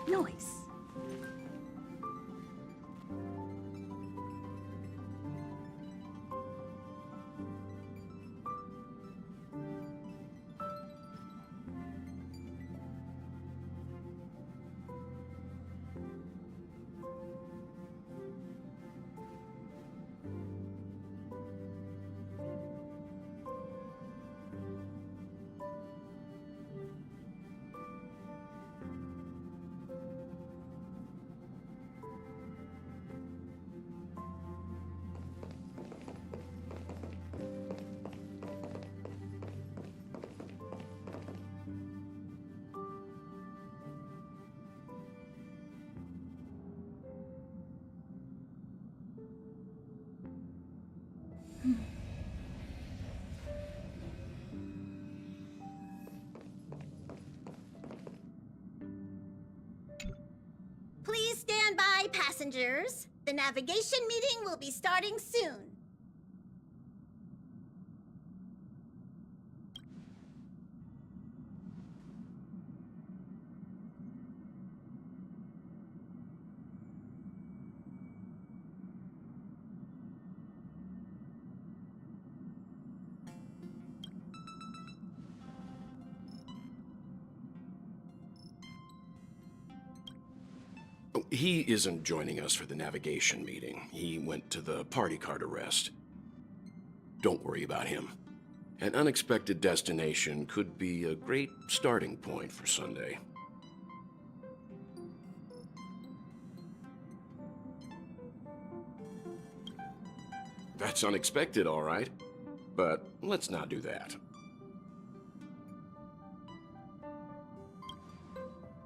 Noise. Please stand by, passengers. The navigation meeting will be starting soon. He isn't joining us for the navigation meeting. He went to the party card arrest. Don't worry about him. An unexpected destination could be a great starting point for Sunday. That's unexpected, all right. But let's not do that.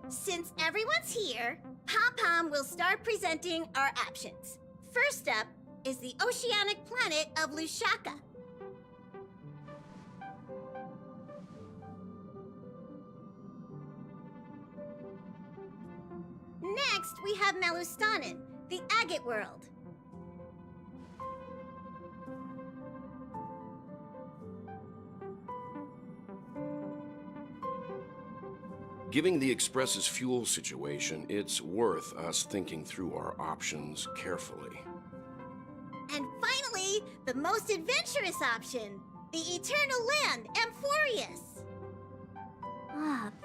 Since everyone's here, Pom-Pom will start presenting our options. First up is the oceanic planet of Lushaka. Next, we have Malustanin, the agate world. Given the Express's fuel situation, it's worth us thinking through our options carefully. And finally, the most adventurous option, the eternal land, Amphorius.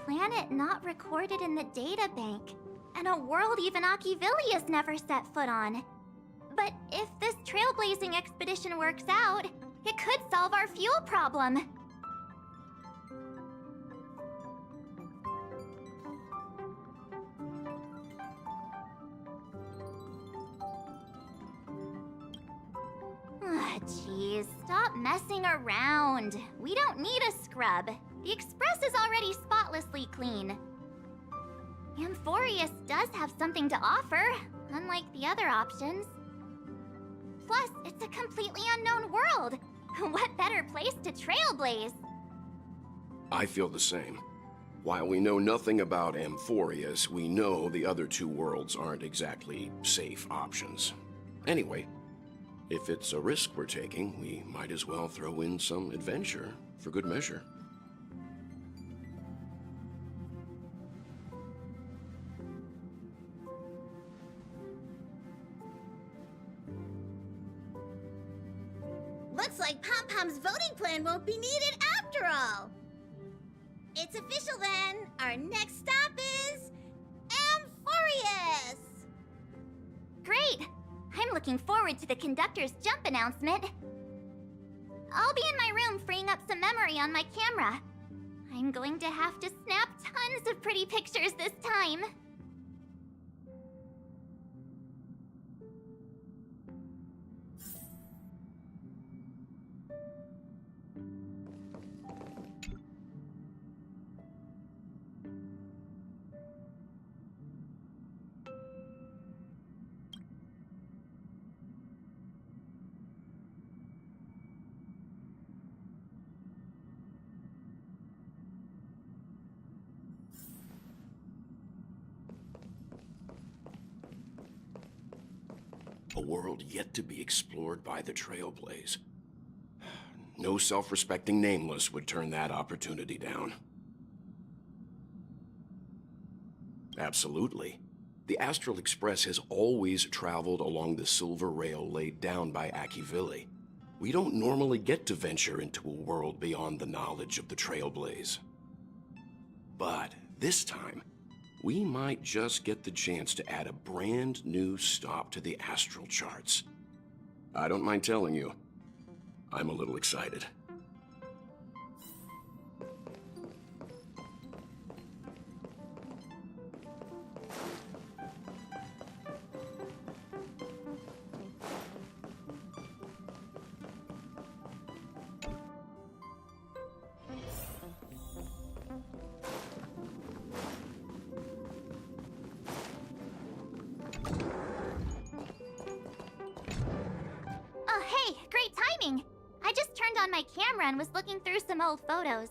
Planet not recorded in the data bank, and a world even Achivilius never set foot on. But if this trailblazing expedition works out, it could solve our fuel problem. Jeez, stop messing around. We don't need a scrub. The Express is already spotlessly clean. Amphorius does have something to offer, unlike the other options. Plus, it's a completely unknown world. What better place to trailblaze? I feel the same. While we know nothing about Amphorius, we know the other two worlds aren't exactly safe options. Anyway, if it's a risk we're taking, we might as well throw in some adventure for good measure. Looks like Pom-Pom's voting plan won't be needed after all. It's official then. Our next stop is Amphorius. Great! I'm looking forward to the conductor's jump announcement. I'll be in my room freeing up some memory on my camera. I'm going to have to snap tons of pretty pictures this time. world yet to be explored by the Trailblaze. No self-respecting nameless would turn that opportunity down. Absolutely. The Astral Express has always traveled along the silver rail laid down by Akivili. We don't normally get to venture into a world beyond the knowledge of the Trailblaze. But this time, we might just get the chance to add a brand new stop to the astral charts. I don't mind telling you, I'm a little excited. Oh, hey, great timing! I just turned on my camera and was looking through some old photos.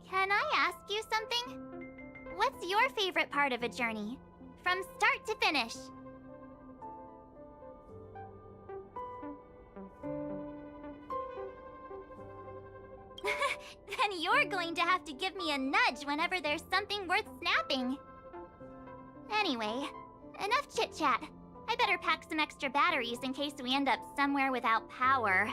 Can I ask you something? What's your favorite part of a journey? From start to finish? Then you're going to have to give me a nudge whenever there's something worth snapping. Anyway, enough chit-chat. I better pack some extra batteries in case we end up somewhere without power.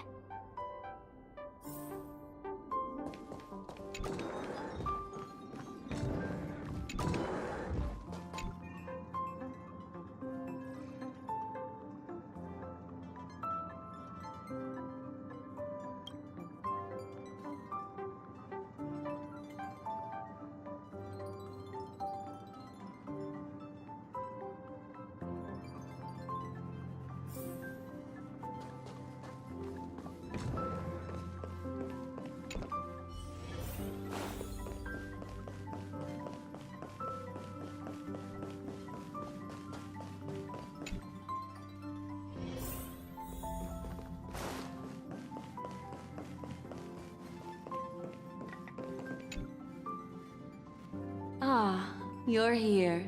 Ah, you're here.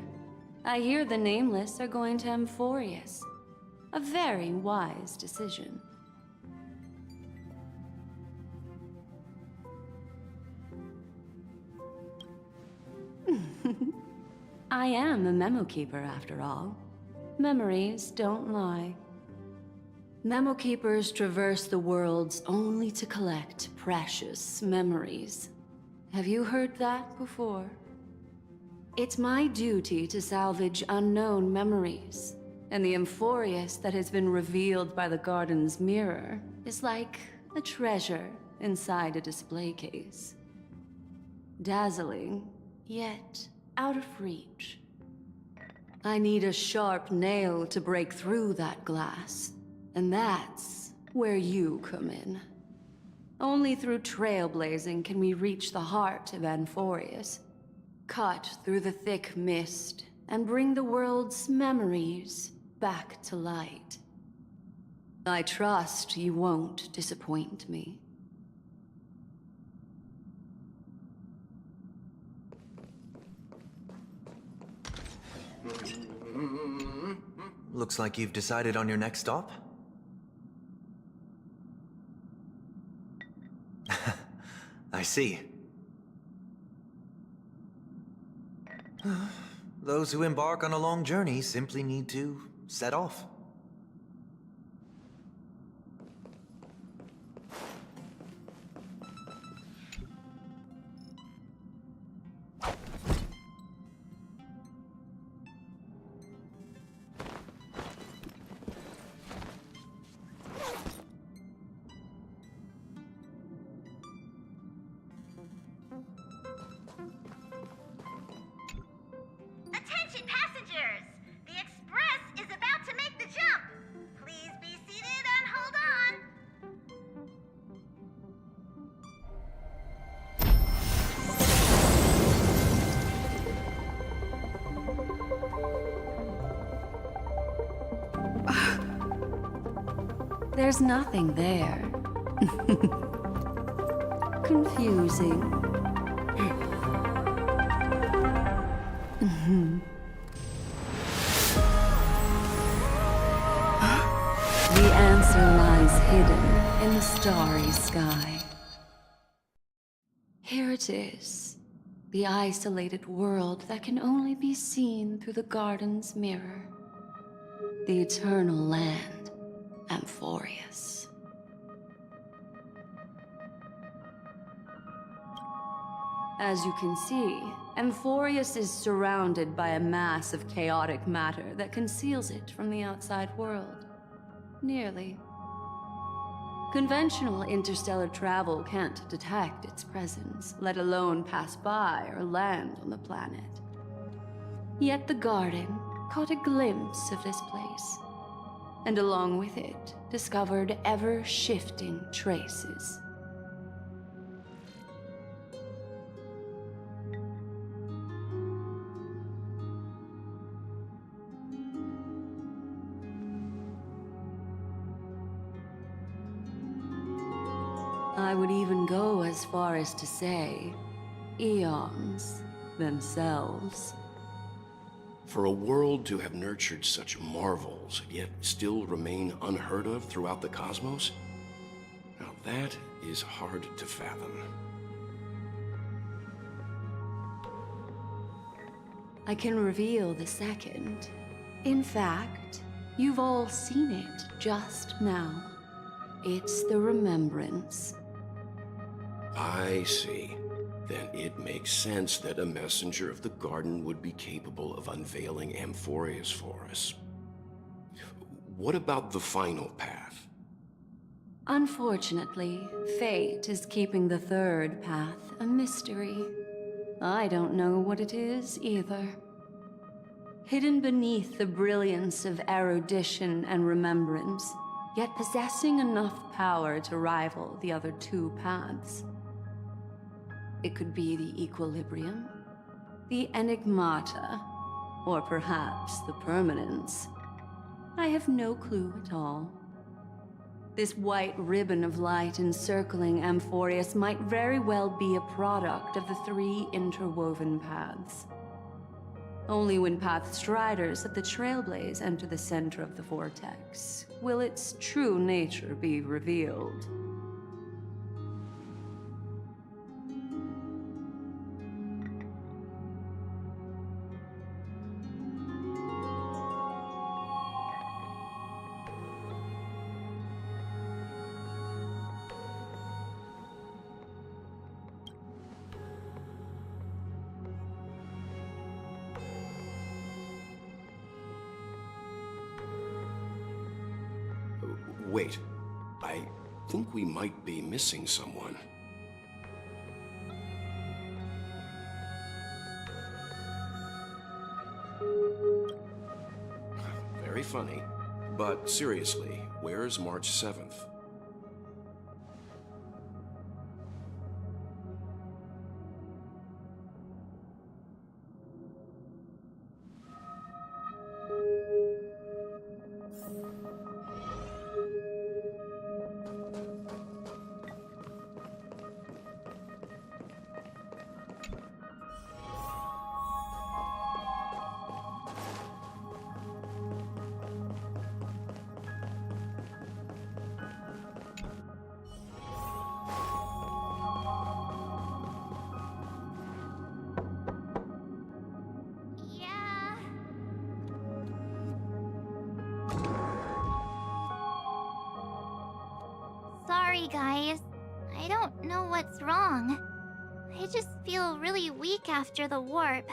I hear the Nameless are going to Amphorius. A very wise decision. I am a memo keeper, after all. Memories don't lie. Memo keepers traverse the worlds only to collect precious memories. Have you heard that before? It's my duty to salvage unknown memories, and the Amphorius that has been revealed by the garden's mirror is like a treasure inside a display case. Dazzling, yet out of reach. I need a sharp nail to break through that glass, and that's where you come in. Only through trailblazing can we reach the heart of Amphorius, cut through the thick mist, and bring the world's memories back to light. I trust you won't disappoint me. Looks like you've decided on your next stop. I see. Those who embark on a long journey simply need to set off. Attention passengers! The express is about to make the jump! Please be seated and hold on! There's nothing there. Confusing. answer lies hidden in the starry sky. Here it is, the isolated world that can only be seen through the garden's mirror. The eternal land, Amphorius. As you can see, Amphorius is surrounded by a mass of chaotic matter that conceals it from the outside world. Nearly. Conventional interstellar travel can't detect its presence, let alone pass by or land on the planet. Yet the garden caught a glimpse of this place, and along with it, discovered ever-shifting traces. I would even go as far as to say, eons themselves. For a world to have nurtured such marvels, yet still remain unheard of throughout the cosmos? Now that is hard to fathom. I can reveal the second. In fact, you've all seen it just now. It's the remembrance. I see. Then it makes sense that a messenger of the garden would be capable of unveiling Amphorius for us. What about the final path? Unfortunately, fate is keeping the third path a mystery. I don't know what it is either. Hidden beneath the brilliance of erudition and remembrance, yet possessing enough power to rival the other two paths. It could be the equilibrium, the enigmata, or perhaps the permanence. I have no clue at all. This white ribbon of light encircling Amphorius might very well be a product of the three interwoven paths. Only when path striders of the Trailblaze enter the center of the vortex will its true nature be revealed. Wait, I think we might be missing someone. Very funny. But seriously, where's March 7th? Yeah. Sorry, guys. I don't know what's wrong. I just feel really weak after the warp.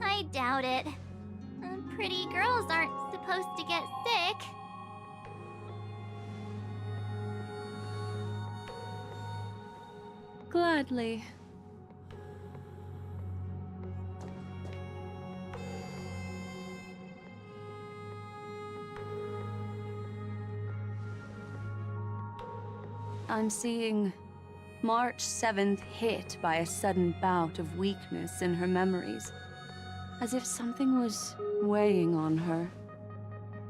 I doubt it. Pretty girls aren't supposed to get sick. Gladly. I'm seeing March 7th hit by a sudden bout of weakness in her memories, as if something was weighing on her.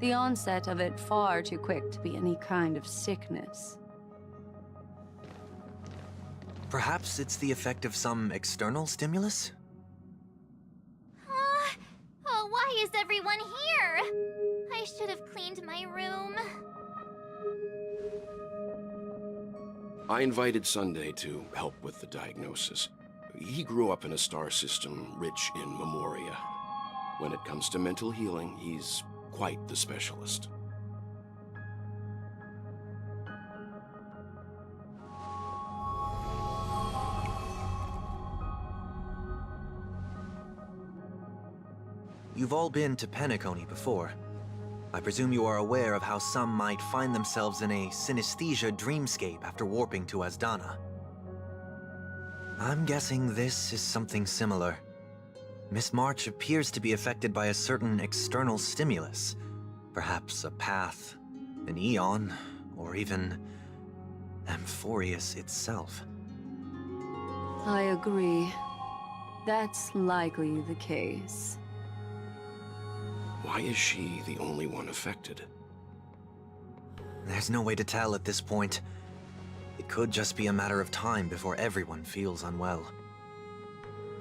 The onset of it far too quick to be any kind of sickness. Perhaps it's the effect of some external stimulus? Oh, why is everyone here? I should have cleaned my room. I invited Sunday to help with the diagnosis. He grew up in a star system rich in memoria. When it comes to mental healing, he's quite the specialist. You've all been to Penacony before. I presume you are aware of how some might find themselves in a synesthesia dreamscape after warping to Asdana. I'm guessing this is something similar. Miss March appears to be affected by a certain external stimulus. Perhaps a path, an eon, or even Amphorius itself. I agree. That's likely the case. Why is she the only one affected? There's no way to tell at this point. It could just be a matter of time before everyone feels unwell.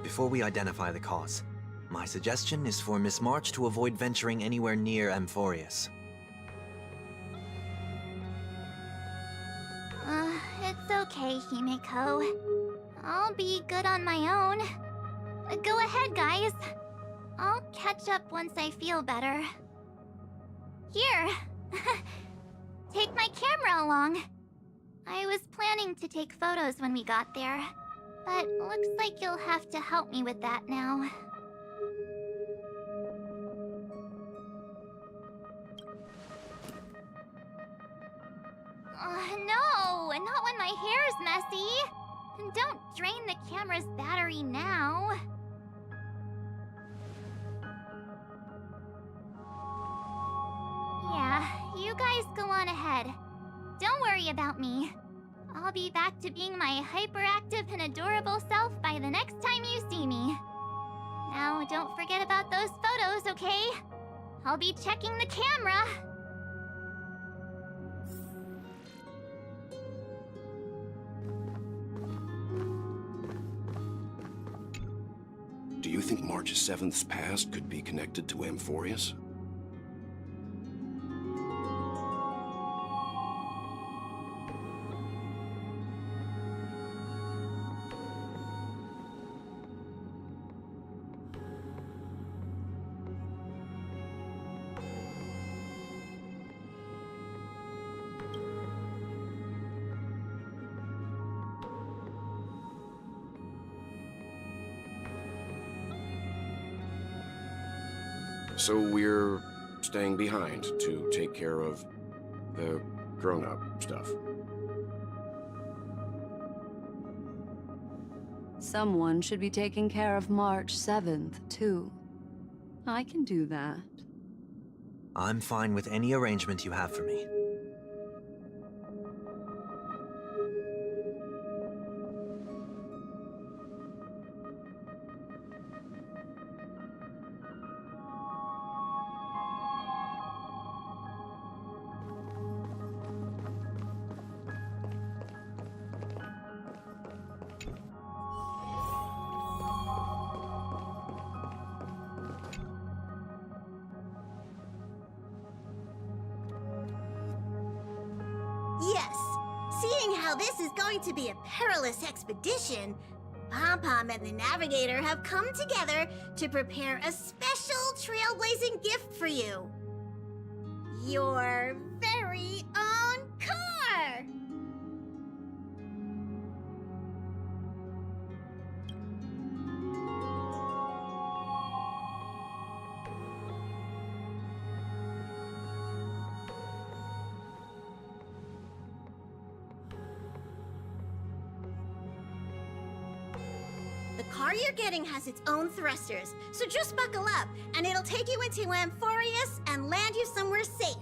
Before we identify the cause, my suggestion is for Miss March to avoid venturing anywhere near Amphorius. It's okay, Himeko. I'll be good on my own. Go ahead, guys. I'll catch up once I feel better. Here! Take my camera along. I was planning to take photos when we got there, but looks like you'll have to help me with that now. No! Not when my hair's messy! Don't drain the camera's battery now. Yeah, you guys go on ahead. Don't worry about me. I'll be back to being my hyperactive and adorable self by the next time you see me. Now, don't forget about those photos, okay? I'll be checking the camera. Do you think March 7th's past could be connected to Amphorius? So we're staying behind to take care of the grown-up stuff. Someone should be taking care of March 7th, too. I can do that. I'm fine with any arrangement you have for me. Yes, seeing how this is going to be a perilous expedition, Pom-Pom and the Navigator have come together to prepare a special trailblazing gift for you. Your very own car! The car you're getting has its own thrusters, so just buckle up, and it'll take you into Amphorius and land you somewhere safe.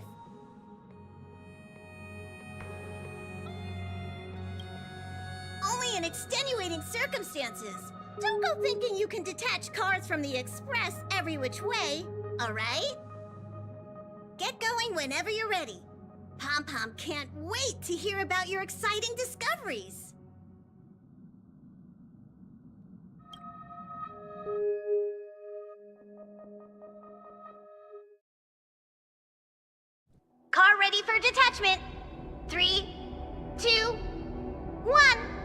Only in extenuating circumstances. Don't go thinking you can detach cars from the Express every which way, all right? Get going whenever you're ready. Pom-Pom can't wait to hear about your exciting discoveries. ready for detachment. 3, 2, 1.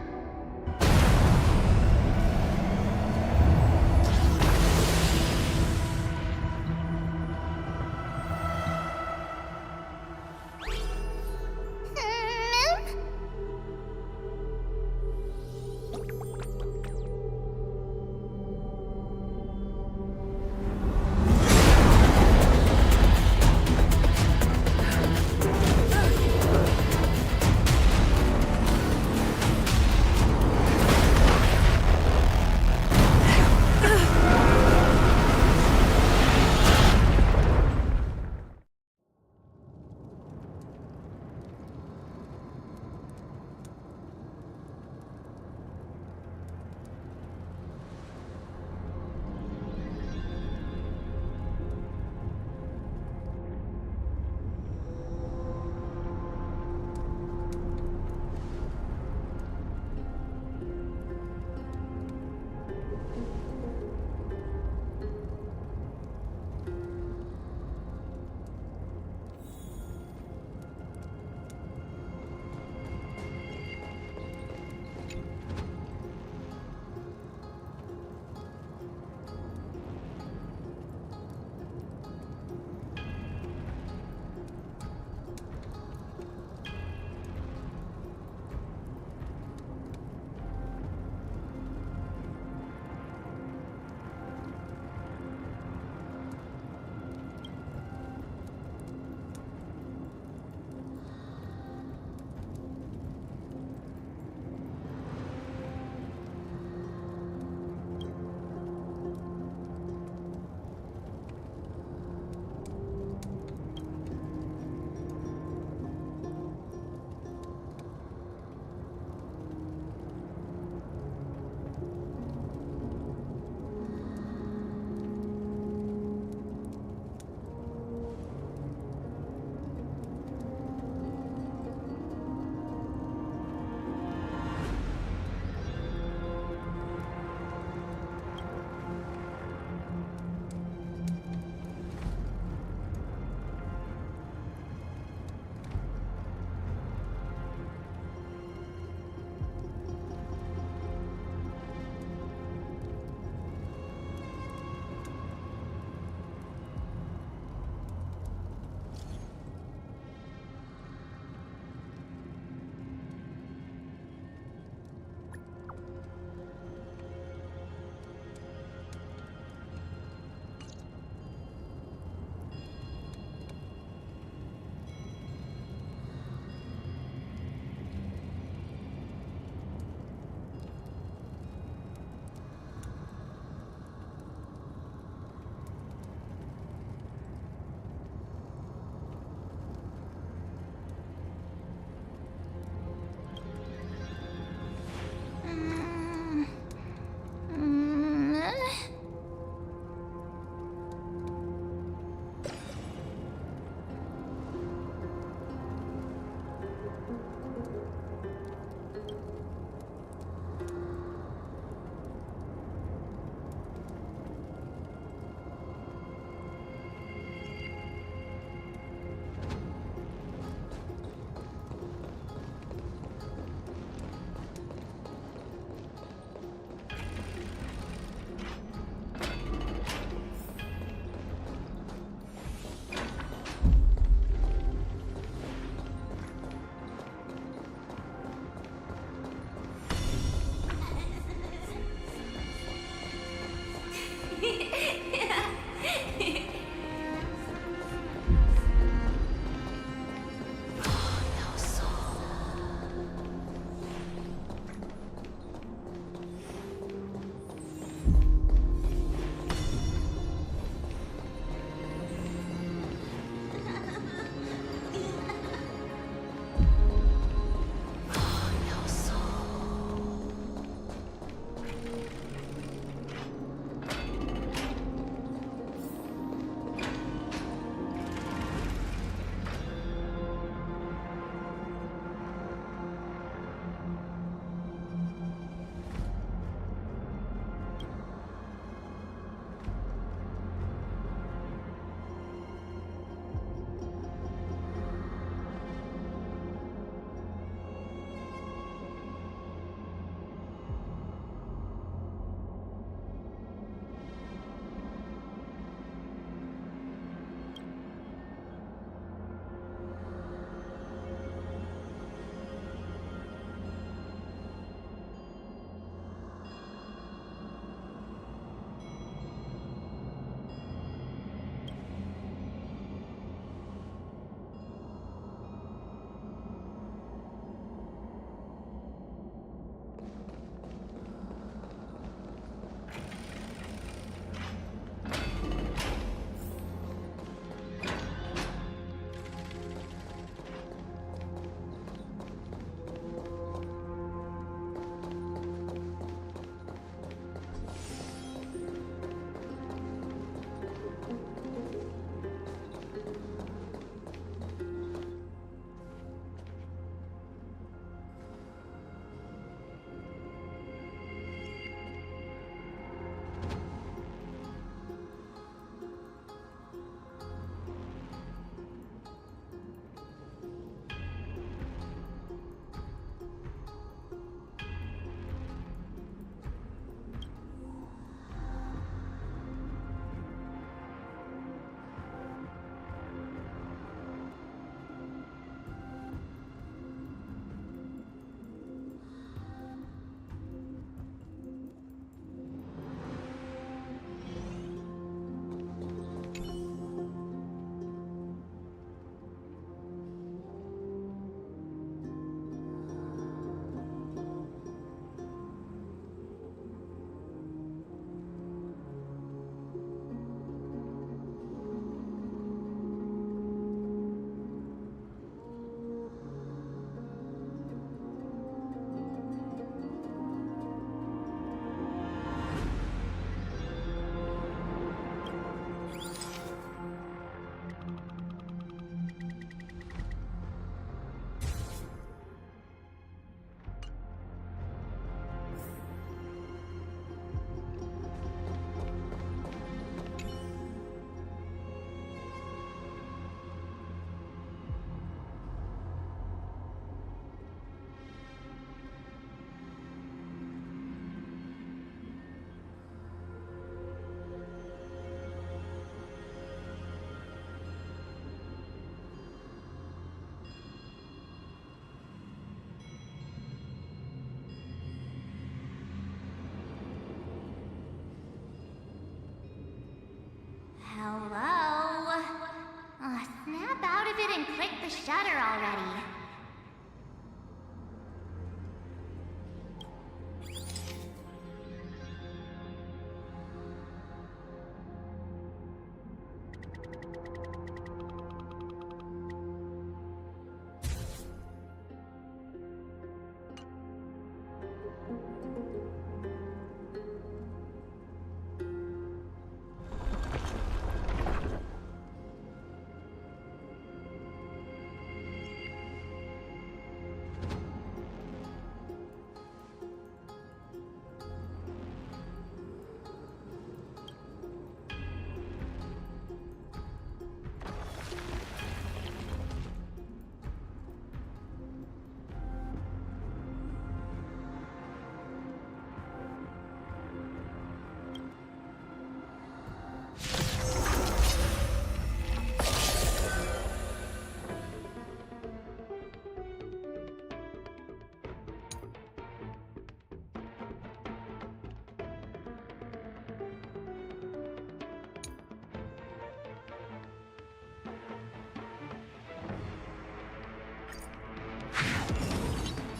shutter already.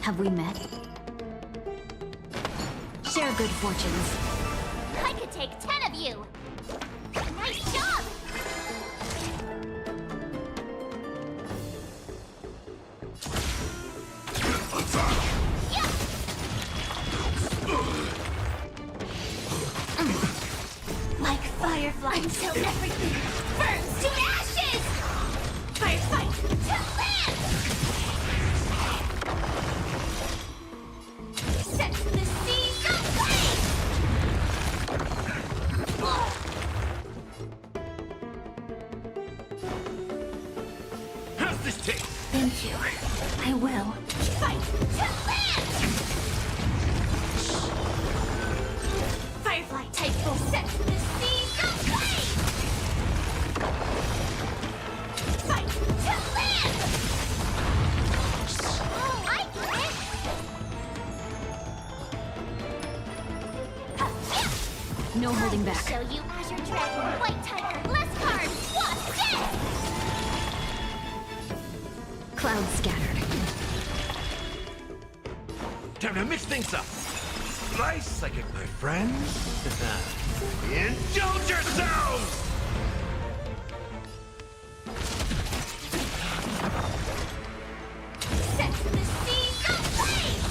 Have we met? Share good fortunes. I could take 10 of you! Nice job! Yeah! Like firefly until everything burns to ashes! Firefight to land! Set the seas ablaze! How's this taste? Thank you. I will. Fight to land! Firefly type will set the seas ablaze! Fight to land! Oh, I get it! No holding back. Show you Azure Dragon, White Tiger, less cards, what's dead? Clouds scattered. Time to mix things up. Slice like it, my friends. Indulge yourselves! Set the seas ablaze!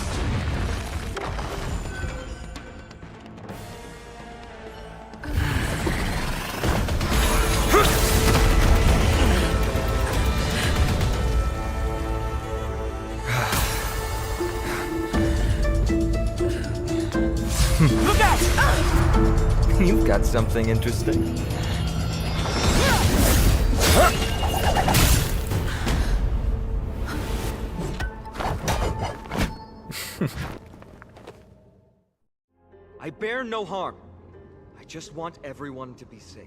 Look out! You've got something interesting. I bear no harm. I just want everyone to be safe.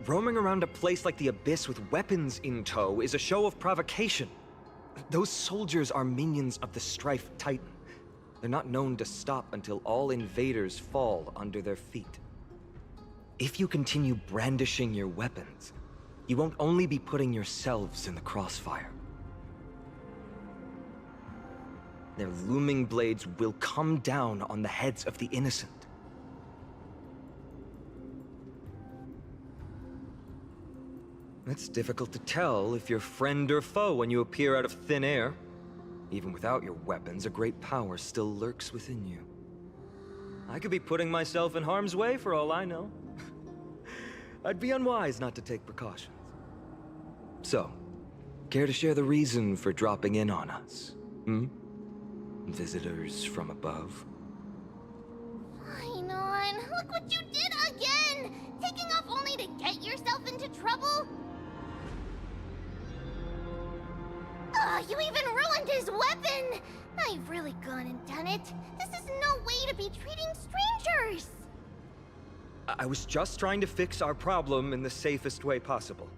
Roaming around a place like the Abyss with weapons in tow is a show of provocation. Those soldiers are minions of the Strife Titan. They're not known to stop until all invaders fall under their feet. If you continue brandishing your weapons, you won't only be putting yourselves in the crossfire. Their looming blades will come down on the heads of the innocent. It's difficult to tell if you're friend or foe when you appear out of thin air. Even without your weapons, a great power still lurks within you. I could be putting myself in harm's way for all I know. I'd be unwise not to take precautions. So, care to share the reason for dropping in on us? Visitors from above? Fine on, look what you did again! Taking off only to get yourself into trouble? You even ruined his weapon! I've really gone and done it. This is no way to be treating strangers! I was just trying to fix our problem in the safest way possible.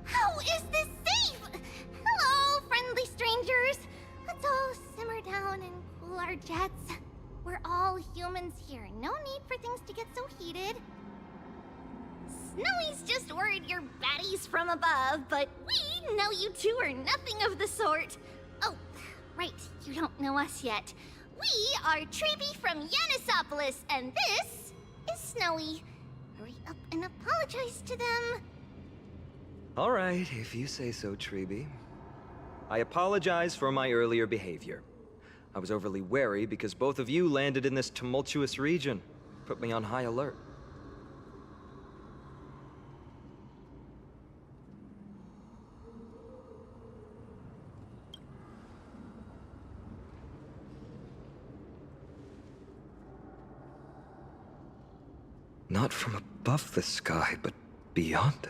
How is this safe? Hello, friendly strangers. Let's all simmer down and cool our jets. We're all humans here. No need for things to get so heated. Snowy's just worried you're baddies from above, but we know you two are nothing of the sort. Oh, right, you don't know us yet. We are Treeby from Yanisopolis, and this is Snowy. Hurry up and apologize to them. All right, if you say so, Treeby. I apologize for my earlier behavior. I was overly wary because both of you landed in this tumultuous region. Put me on high alert. Not from above the sky, but beyond it.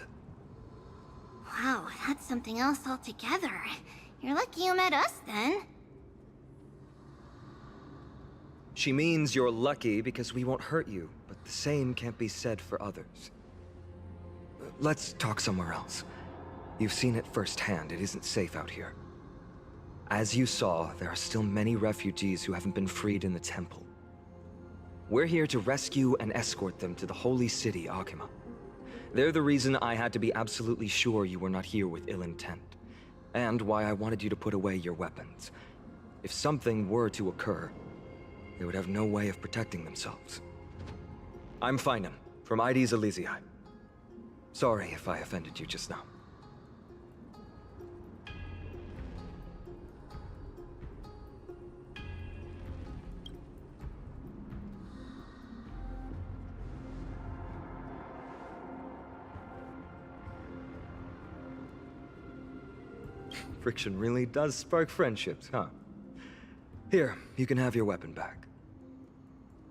Wow, that's something else altogether. You're lucky you met us, then. She means you're lucky because we won't hurt you, but the same can't be said for others. Let's talk somewhere else. You've seen it firsthand, it isn't safe out here. As you saw, there are still many refugees who haven't been freed in the temple. We're here to rescue and escort them to the holy city, Akima. They're the reason I had to be absolutely sure you were not here with ill intent, and why I wanted you to put away your weapons. If something were to occur, they would have no way of protecting themselves. I'm Finem, from ID's Elysiae. Sorry if I offended you just now. Friction really does spark friendships, huh? Here, you can have your weapon back.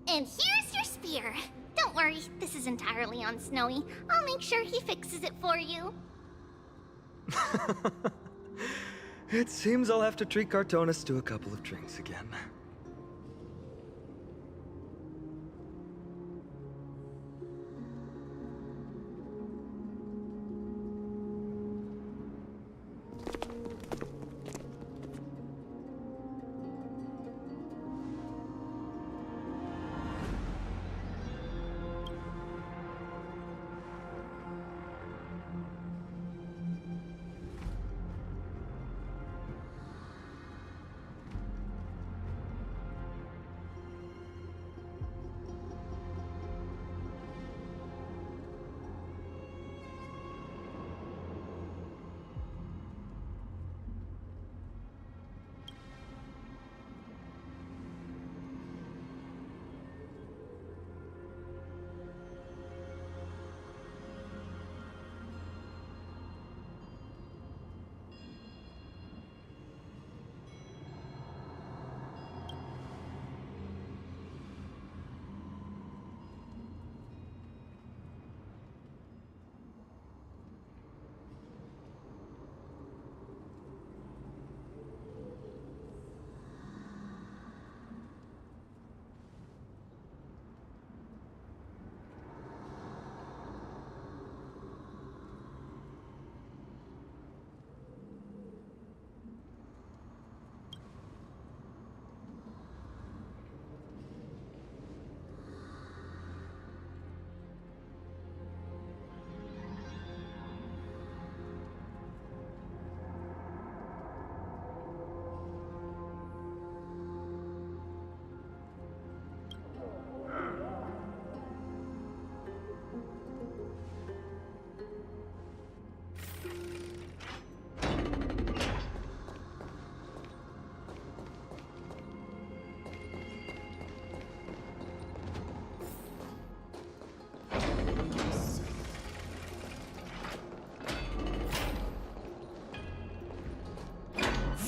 And here's your spear. Don't worry, this is entirely on Snowy. I'll make sure he fixes it for you. It seems I'll have to treat Cartonis to a couple of drinks again.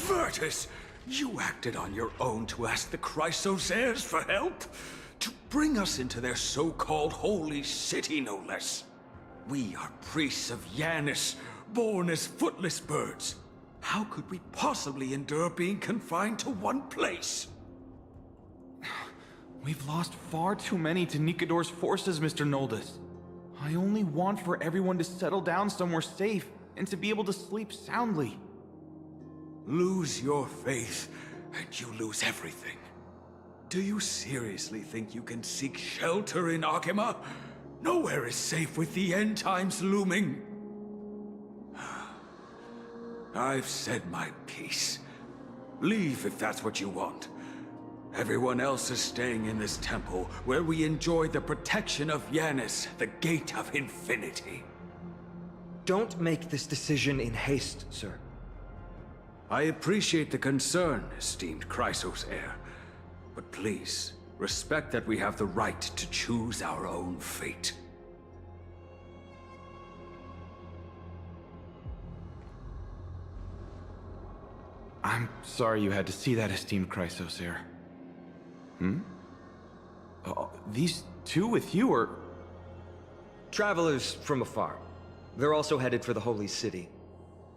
Virtus, you acted on your own to ask the Chrysos heirs for help? To bring us into their so-called holy city, no less. We are priests of Yanis, born as footless birds. How could we possibly endure being confined to one place? We've lost far too many to Nikador's forces, Mr. Noldus. I only want for everyone to settle down somewhere safe and to be able to sleep soundly. Lose your faith, and you lose everything. Do you seriously think you can seek shelter in Akima? Nowhere is safe with the end times looming. I've said my piece. Leave if that's what you want. Everyone else is staying in this temple, where we enjoy the protection of Yanis, the Gate of Infinity. Don't make this decision in haste, sir. I appreciate the concern, esteemed Chrysos heir. But please, respect that we have the right to choose our own fate. I'm sorry you had to see that, esteemed Chrysos heir. These two with you are... Travelers from afar. They're also headed for the Holy City.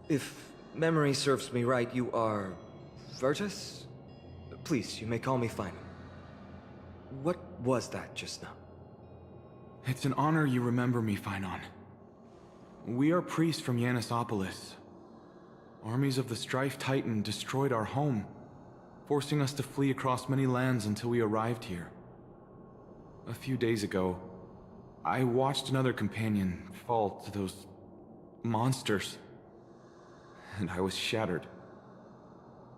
If memory serves me right, you are... Virtus? Please, you may call me Phainon. What was that just now? It's an honor you remember me, Phainon. We are priests from Yanisopolis. Armies of the Strife Titan destroyed our home, forcing us to flee across many lands until we arrived here. A few days ago, I watched another companion fall to those monsters, and I was shattered.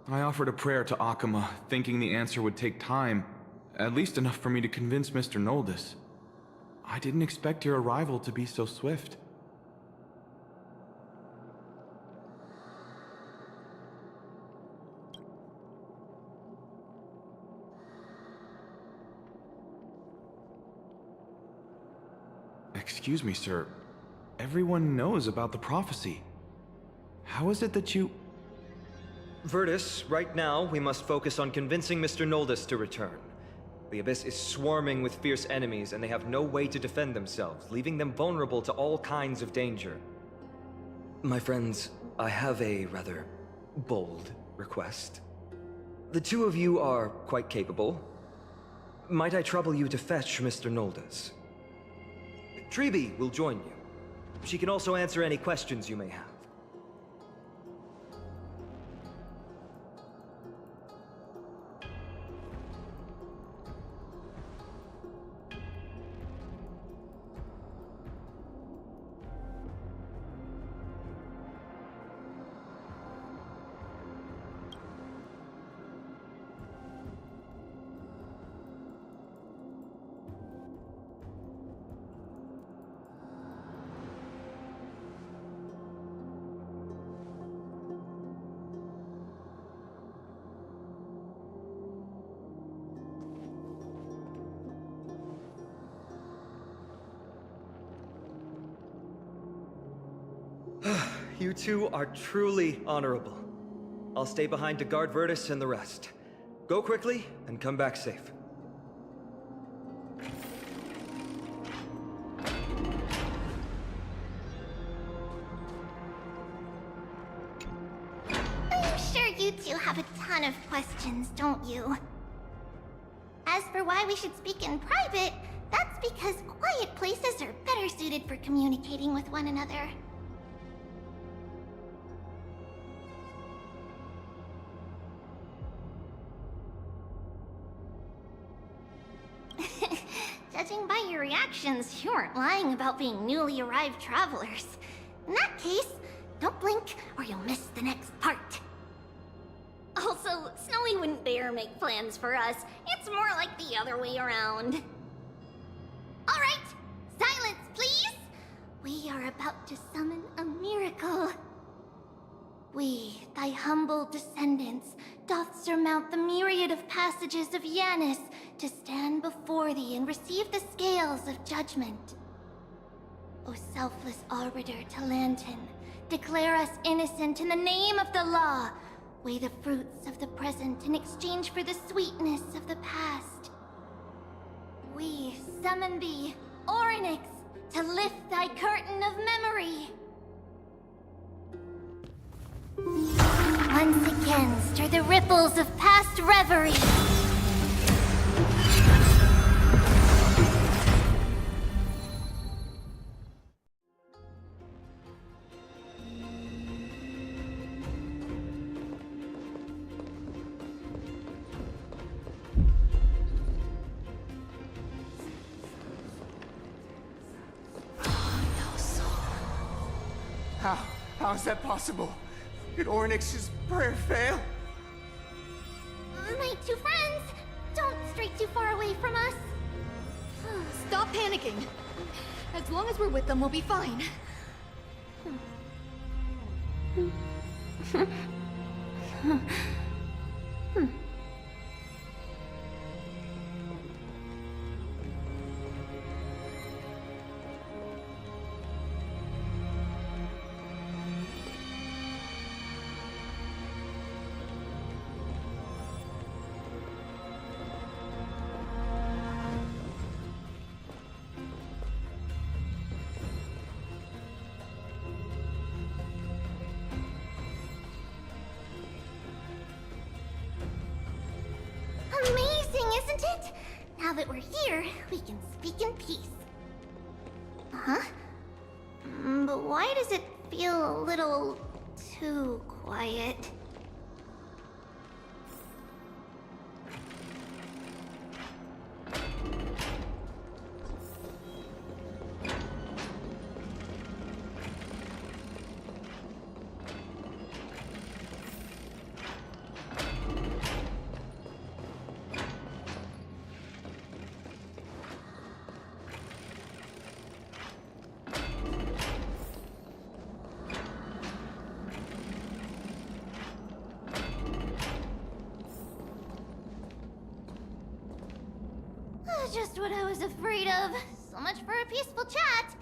I offered a prayer to Akama, thinking the answer would take time, at least enough for me to convince Mr. Noldus. I didn't expect your arrival to be so swift. Excuse me, sir. Everyone knows about the prophecy. How is it that you... Virtus, right now, we must focus on convincing Mr. Noldus to return. The Abyss is swarming with fierce enemies, and they have no way to defend themselves, leaving them vulnerable to all kinds of danger. My friends, I have a rather bold request. The two of you are quite capable. Might I trouble you to fetch Mr. Noldus? Treeby will join you. She can also answer any questions you may have. You two are truly honorable. I'll stay behind to guard Virtus and the rest. Go quickly and come back safe. I'm sure you two have a ton of questions, don't you? As for why we should speak in private, that's because quiet places are better suited for communicating with one another. Judging by your reactions, you aren't lying about being newly arrived travelers. In that case, don't blink or you'll miss the next part. Also, Snowy wouldn't dare make plans for us. It's more like the other way around. Alright, silence please! We are about to summon a miracle. We, thy humble descendants, doth surmount the myriad of passages of Yanis to stand before thee and receive the scales of judgment. O selfless arbiter Talantin, declare us innocent in the name of the law. Weigh the fruits of the present in exchange for the sweetness of the past. We summon thee, Orynyx, to lift thy curtain of memory. Once again, stir the ripples of past reverie. How's that possible? Did Ornyx's prayer fail? My two friends! Don't stray too far away from us. Stop panicking. As long as we're with them, we'll be fine. Amazing, isn't it? Now that we're here, we can speak in peace. Huh? But why does it feel a little too quiet? Just what I was afraid of. So much for a peaceful chat.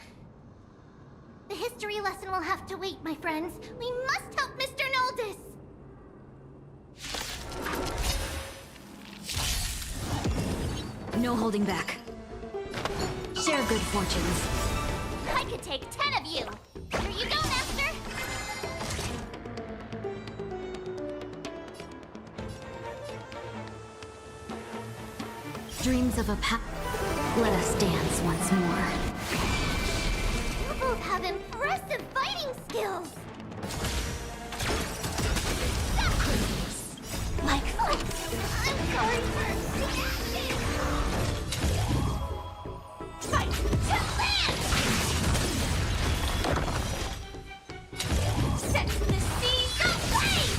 The history lesson will have to wait, my friends. We must help Mr. Noldus. No holding back. Share good fortunes. I could take 10 of you. Here you go, Master. Dreams of a Let us dance once more. You both have impressive fighting skills. Like fights. I'm going first. Fight to land. Set the seas ablaze.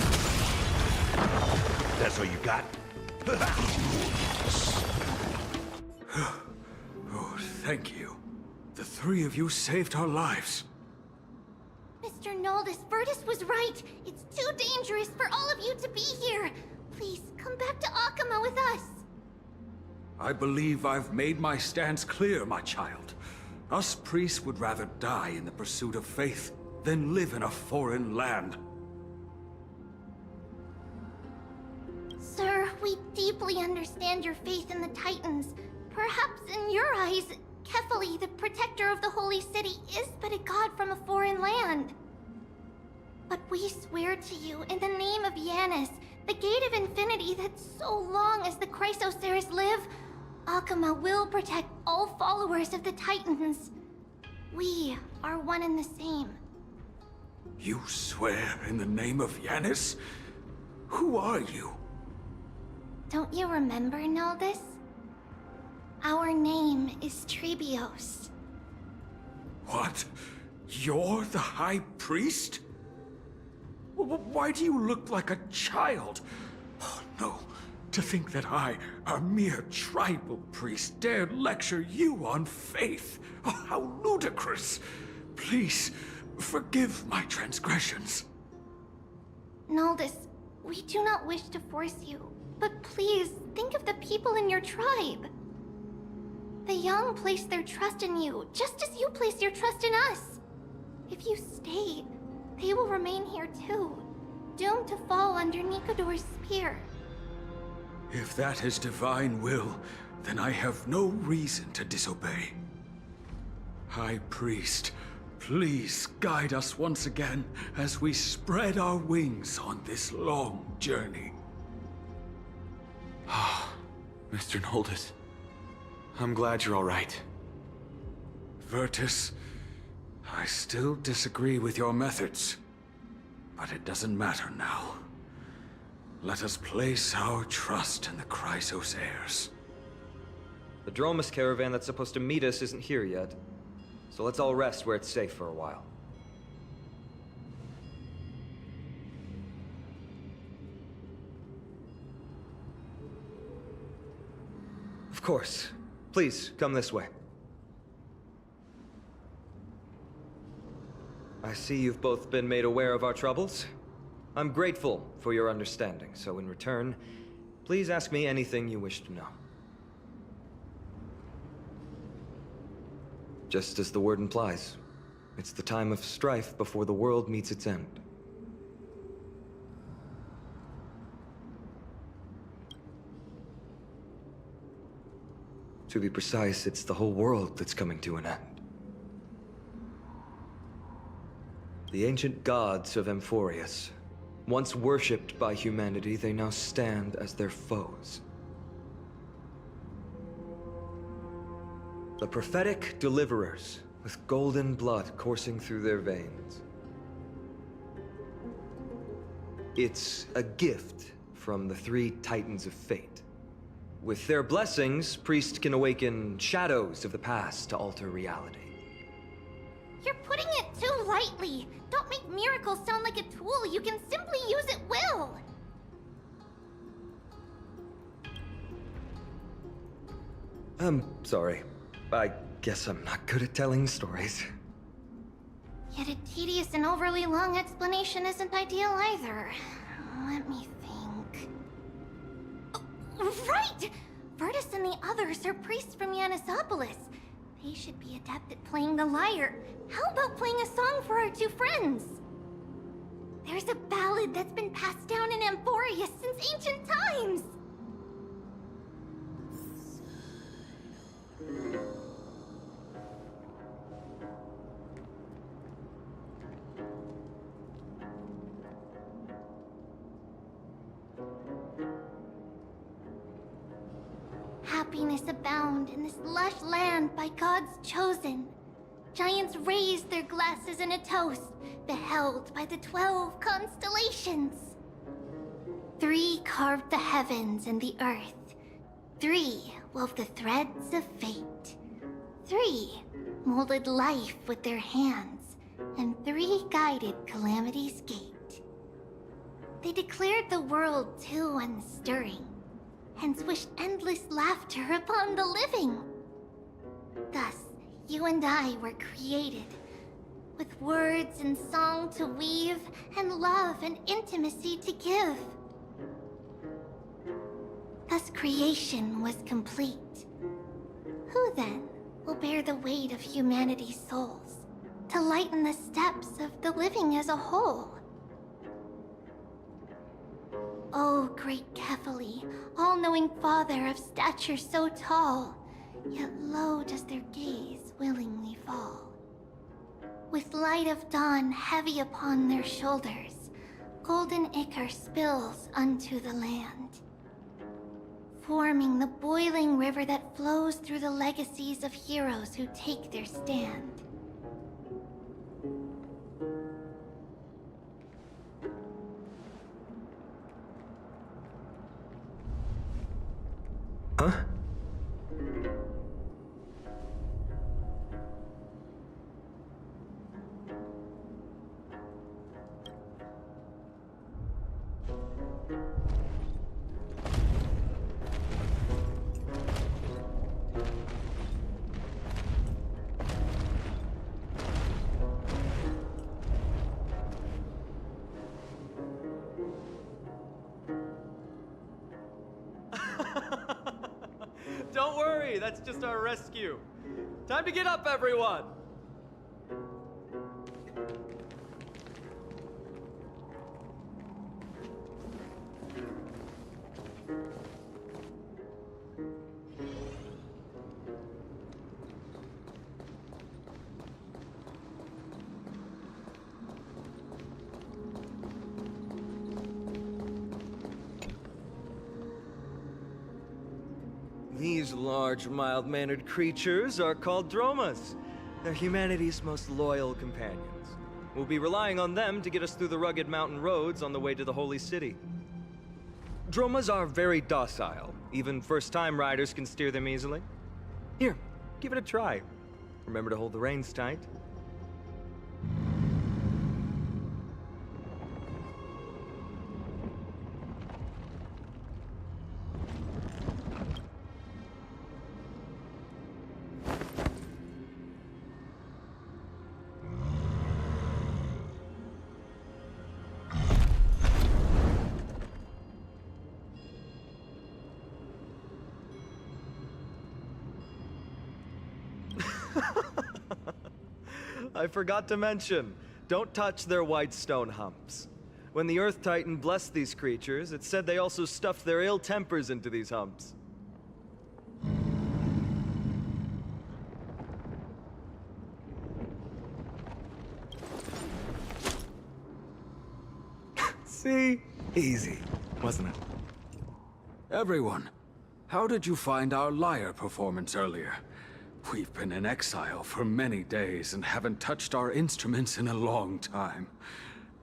That's all you got? Oh, thank you. The three of you saved our lives. Mr. Noldus, Virtus was right. It's too dangerous for all of you to be here. Please, come back to Akama with us. I believe I've made my stance clear, my child. Us priests would rather die in the pursuit of faith than live in a foreign land. Sir, we deeply understand your faith in the Titans. Perhaps in your eyes, Kefali, the protector of the Holy City, is but a god from a foreign land. But we swear to you, in the name of Yanis, the Gate of Infinity, that so long as the Chrysoceres live, Akama will protect all followers of the Titans. We are one and the same. You swear in the name of Yanis? Who are you? Don't you remember, Noldus? Our name is Trebios. What? You're the High Priest? Why do you look like a child? Oh, no. To think that I, a mere tribal priest, dared lecture you on faith. Oh, how ludicrous. Please, forgive my transgressions. Noldus, we do not wish to force you, but please think of the people in your tribe. The young place their trust in you, just as you place your trust in us. If you stay, they will remain here too, doomed to fall under Nikodor's spear. If that is divine will, then I have no reason to disobey. High Priest, please guide us once again as we spread our wings on this long journey. Ah, Mr. Noldus. I'm glad you're all right. Virtus, I still disagree with your methods, but it doesn't matter now. Let us place our trust in the Chrysoceres. The Dromus caravan that's supposed to meet us isn't here yet, so let's all rest where it's safe for a while. Of course. Please, come this way. I see you've both been made aware of our troubles. I'm grateful for your understanding, so in return, please ask me anything you wish to know. Just as the word implies, it's the time of strife before the world meets its end. To be precise, it's the whole world that's coming to an end. The ancient gods of Amphorius, once worshipped by humanity, they now stand as their foes. The prophetic deliverers, with golden blood coursing through their veins. It's a gift from the three Titans of Fate. With their blessings, priests can awaken shadows of the past to alter reality. You're putting it too lightly. Don't make miracles sound like a tool you can simply use at will. I'm sorry. I guess I'm not good at telling stories. Yet a tedious and overly long explanation isn't ideal either. Let me think. Oh, right! Virtus and the others are priests from Yanisopolis. They should be adept at playing the lyre. How about playing a song for our two friends? There's a ballad that's been passed down in Amphorius since ancient times. Happiness abound in this lush land by God's chosen. Giants raised their glasses in a toast, beheld by the 12 constellations. 3 carved the heavens and the earth. 3 wove the threads of fate. 3 molded life with their hands, and 3 guided Calamity's gate. They declared the world too unstirring, hence wished endless laughter upon the living. Thus, you and I were created, with words and song to weave, and love and intimacy to give. Thus creation was complete. Who then will bear the weight of humanity's souls, to lighten the steps of the living as a whole? O great Kephali, all-knowing father of stature so tall, yet low does their gaze willingly fall. With light of dawn heavy upon their shoulders, golden ichor spills unto the land, forming the boiling river that flows through the legacies of heroes who take their stand. Huh? Don't worry, that's just our rescue. Time to get up, everyone! These large, mild-mannered creatures are called Dromas. They're humanity's most loyal companions. We'll be relying on them to get us through the rugged mountain roads on the way to the Holy City. Dromas are very docile. Even first-time riders can steer them easily. Here, give it a try. Remember to hold the reins tight. I forgot to mention, don't touch their white stone humps. When the Earth Titan blessed these creatures, it said they also stuffed their ill tempers into these humps. See? Easy, wasn't it? Everyone, how did you find our lyre performance earlier? We've been in exile for many days and haven't touched our instruments in a long time.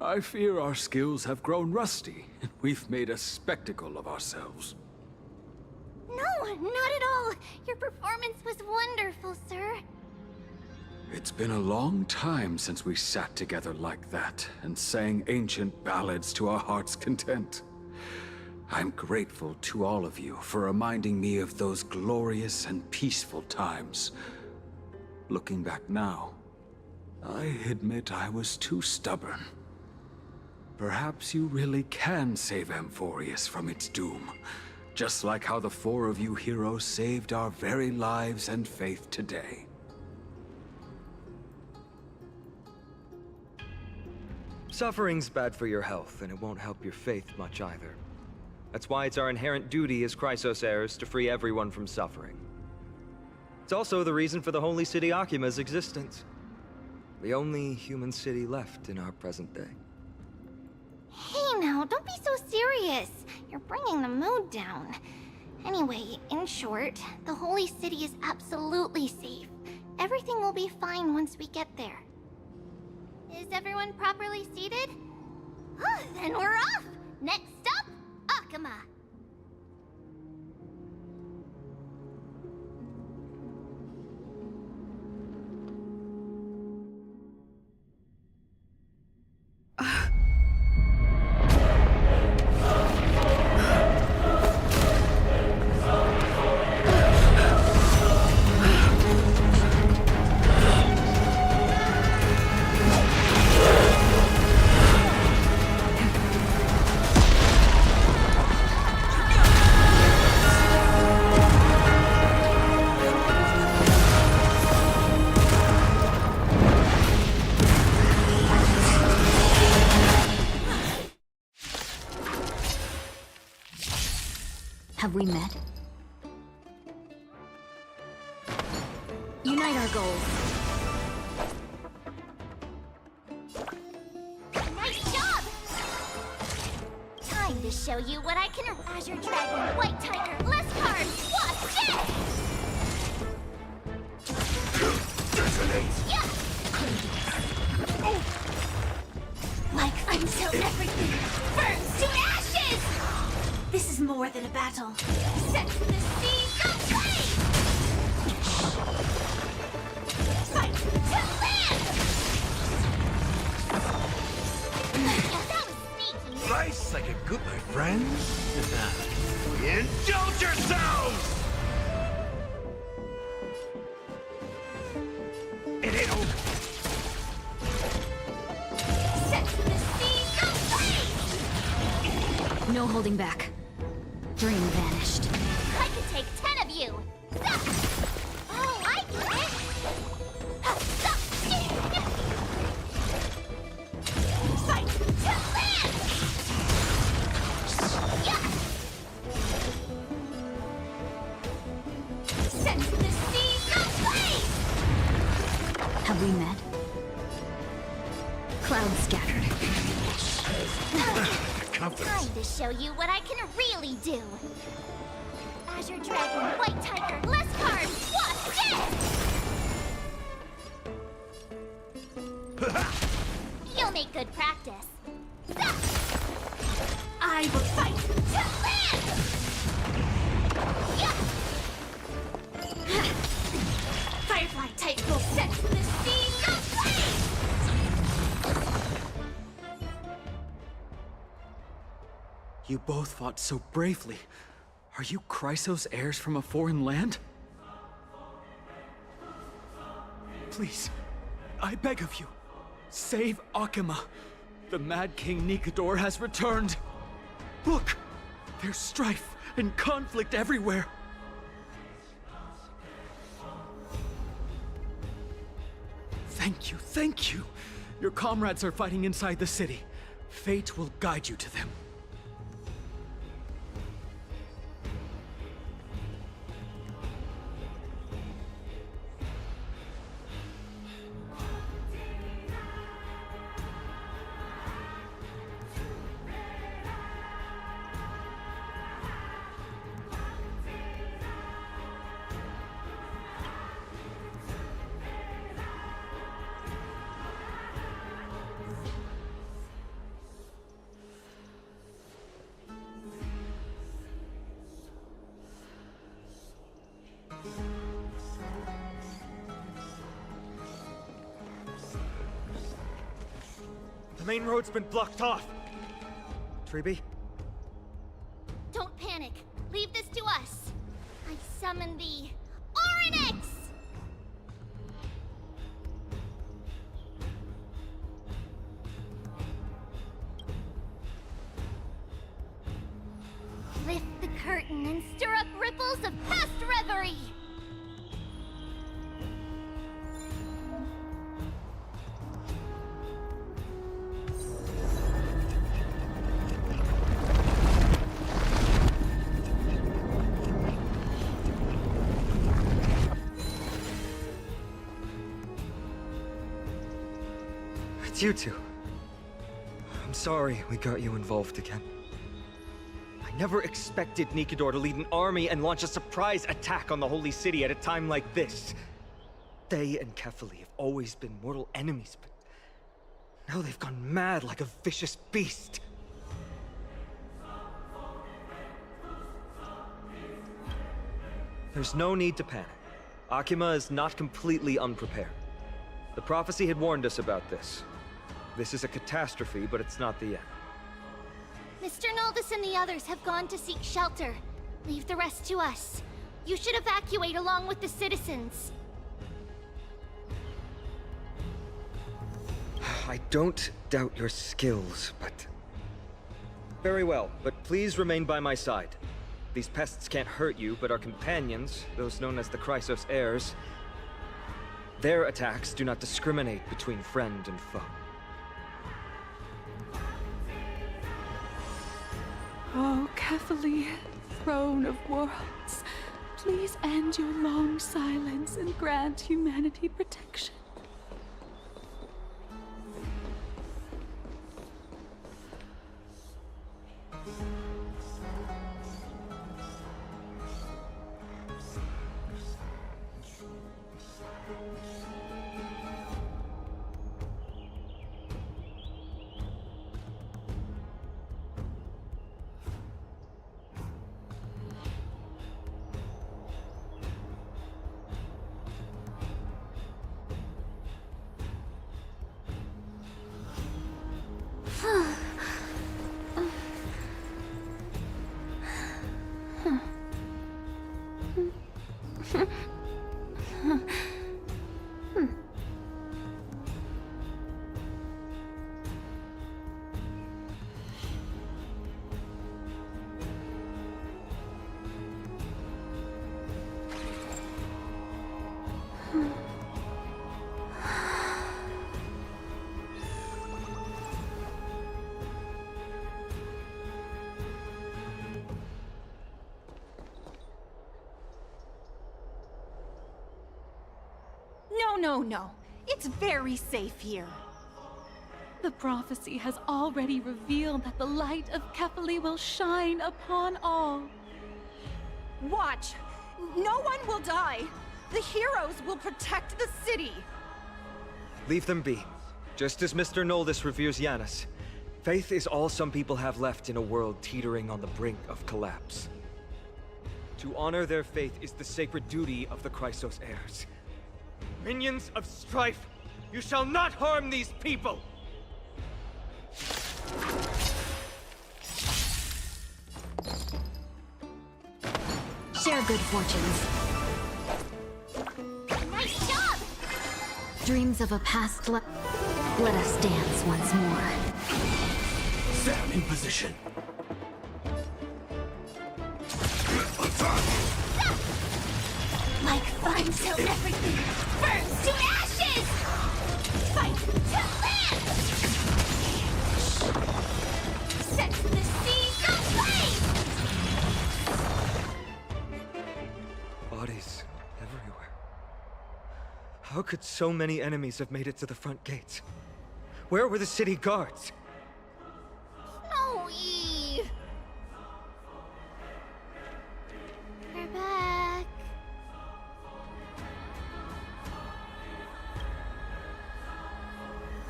I fear our skills have grown rusty, and we've made a spectacle of ourselves. No, not at all. Your performance was wonderful, sir. It's been a long time since we sat together like that and sang ancient ballads to our heart's content. I'm grateful to all of you for reminding me of those glorious and peaceful times. Looking back now, I admit I was too stubborn. Perhaps you really can save Amphorius from its doom, just like how the four of you heroes saved our very lives and faith today. Suffering's bad for your health, and it won't help your faith much either. That's why it's our inherent duty as Chrysos heirs to free everyone from suffering. It's also the reason for the Holy City Akima's existence. The only human city left in our present day. Hey now, don't be so serious. You're bringing the mood down. Anyway, in short, the Holy City is absolutely safe. Everything will be fine once we get there. Is everyone properly seated? Then we're off! Next stop, Akima! Have we met? Unite our goals. Nice job! Time to show you what I can... Azure Dragon, White Tiger, less cards, Wasp, dead! Yeah! Like until everything burns to ashes! This is more than a battle. Set to the sea, go play! Fight to land! That was sneaky. Slice like a good, my friends. Indulge yourselves! It ain't over. Set to the sea, go play! No holding back. Dream vanished. I could take 10 of you! Oh, I get it! Fight to land! Yeah! Send to the sea, go play! Have we met? Clouds scattered. Time to show you what I can really do. Azure Dragon, White Tiger, less cards, Wasp, dead! You'll make good practice. I will fight to land! Yeah! Firefly type will set to the sea, go play! You both fought so bravely. Are you Chrysos heirs from a foreign land? Please, I beg of you, save Akima. The Mad King Nikador has returned. Look, there's strife and conflict everywhere. Thank you, thank you. Your comrades are fighting inside the city. Fate will guide you to them. The main road's been blocked off. Treeby? Don't panic. Leave this to us. I summon the Oryx! Lift the curtain and stir up ripples of past reverie! It's you two. I'm sorry we got you involved again. I never expected Nikador to lead an army and launch a surprise attack on the Holy City at a time like this. They and Kefali have always been mortal enemies, but now they've gone mad like a vicious beast. There's no need to panic. Akima is not completely unprepared. The prophecy had warned us about this. This is a catastrophe, but it's not the end. Mr. Noldus and the others have gone to seek shelter. Leave the rest to us. You should evacuate along with the citizens. I don't doubt your skills, but... Very well, but please remain by my side. These pests can't hurt you, but our companions, those known as the Chrysos heirs, their attacks do not discriminate between friend and foe. Oh, Kefali, throne of worlds, please end your long silence and grant humanity protection. No. It's very safe here. The prophecy has already revealed that the light of Kefali will shine upon all. Watch! No one will die! The heroes will protect the city! Leave them be. Just as Mr. Noldus reveres Yanis, faith is all some people have left in a world teetering on the brink of collapse. To honor their faith is the sacred duty of the Chrysos heirs. Minions of strife, you shall not harm these people! Share good fortunes. Nice job! Dreams of a past let us dance once more. Sam in position. Like fun till everything burns to ashes! Enemies everywhere. How could so many enemies have made it to the front gates? Where were the city guards? Snowy! We're back.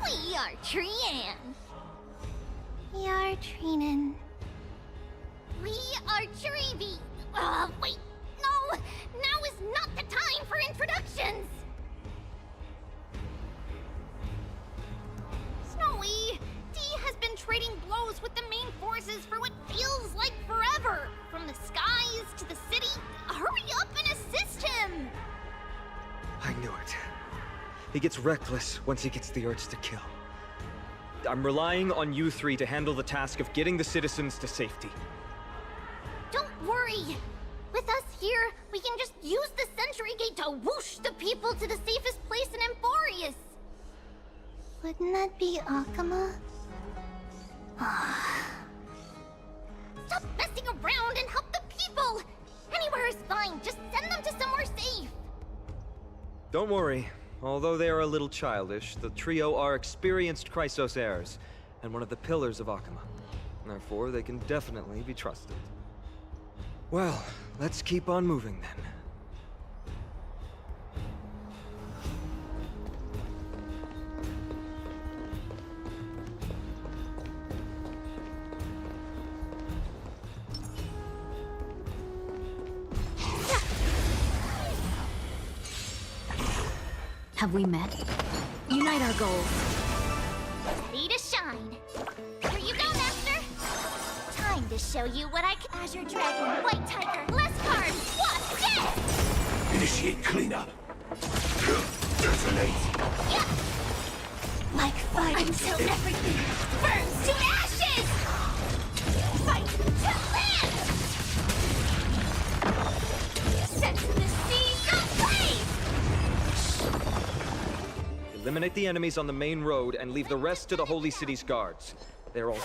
We are Trian. We are Trinin. We are Treevy. Wait. No! Now is not the time for introductions! Snowy! Dee has been trading blows with the main forces for what feels like forever! From the skies to the city. Hurry up and assist him! I knew it. He gets reckless once he gets the urge to kill. I'm relying on you three to handle the task of getting the citizens to safety. Don't worry! With us here, we can just use the Sentry Gate to whoosh the people to the safest place in Emporius! Wouldn't that be Akama? Stop messing around and help the people! Anywhere is fine, just send them to somewhere safe! Don't worry. Although they are a little childish, the trio are experienced Chrysos heirs, and one of the pillars of Akama. Therefore, they can definitely be trusted. Well, let's keep on moving then. Have we met? Unite our goals. Ready to shine. Here you go, Master! Time to show you what I can. Azure Dragon, White Tiger, Less Cards, Wasp, dead! Initiate cleanup. Detonate. Yeah! Like fire until everything burns to ashes! Fight to land! Set the seas ablaze! Eliminate the enemies on the main road and leave the rest to the Holy City's guards. They're all...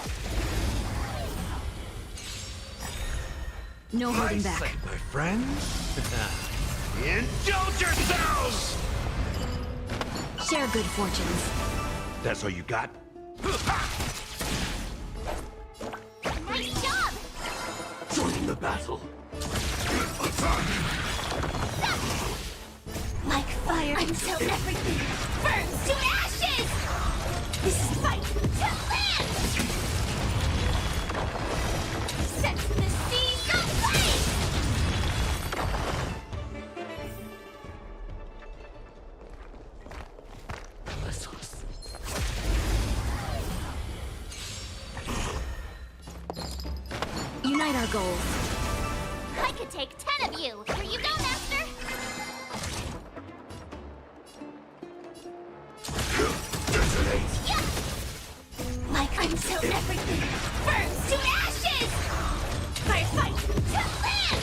No holding back. My friends? Indulge yourselves! Share good fortunes. That's all you got? Nice job! Join the battle. Like fire until everything burns to ashes! This is fight to land! Set the seas ablaze! Unite our goals. I could take 10 of you! Here you go, Master! Yeah! Like until everything burns to ashes! Fight to land!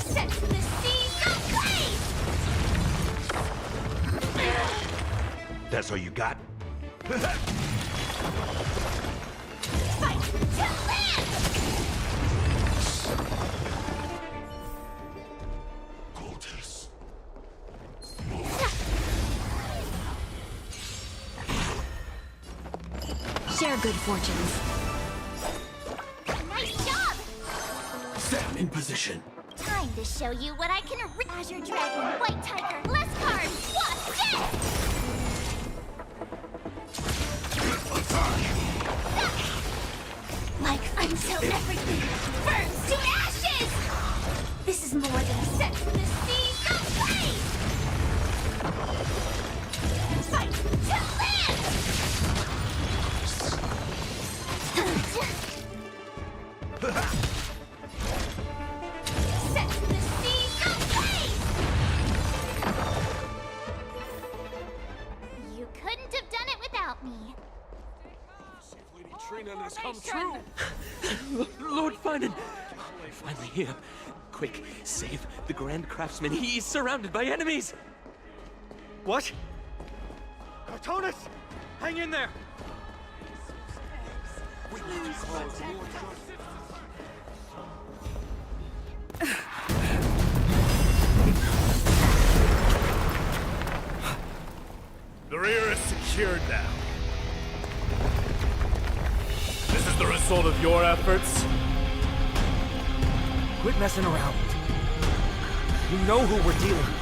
Set the seas ablaze! That's all you got? Fight to land! Cultists. Share good fortunes. Nice job! Stand in position. Time to show you what I can Azure Dragon, White Tiger, Less Cards, Wasp, dead! Like until everything burns to ashes! This is more than set the seas ablaze! Fight to land! Set the seas ablaze! You couldn't have done it without me. Lady Trina has come true! Lord Finan! We're finally here. Quick, save the Grand Craftsman. He is surrounded by enemies! What? Cartonis! Hang in there! The rear is secured now. This is the result of your efforts? Quit messing around. You know who we're dealing with.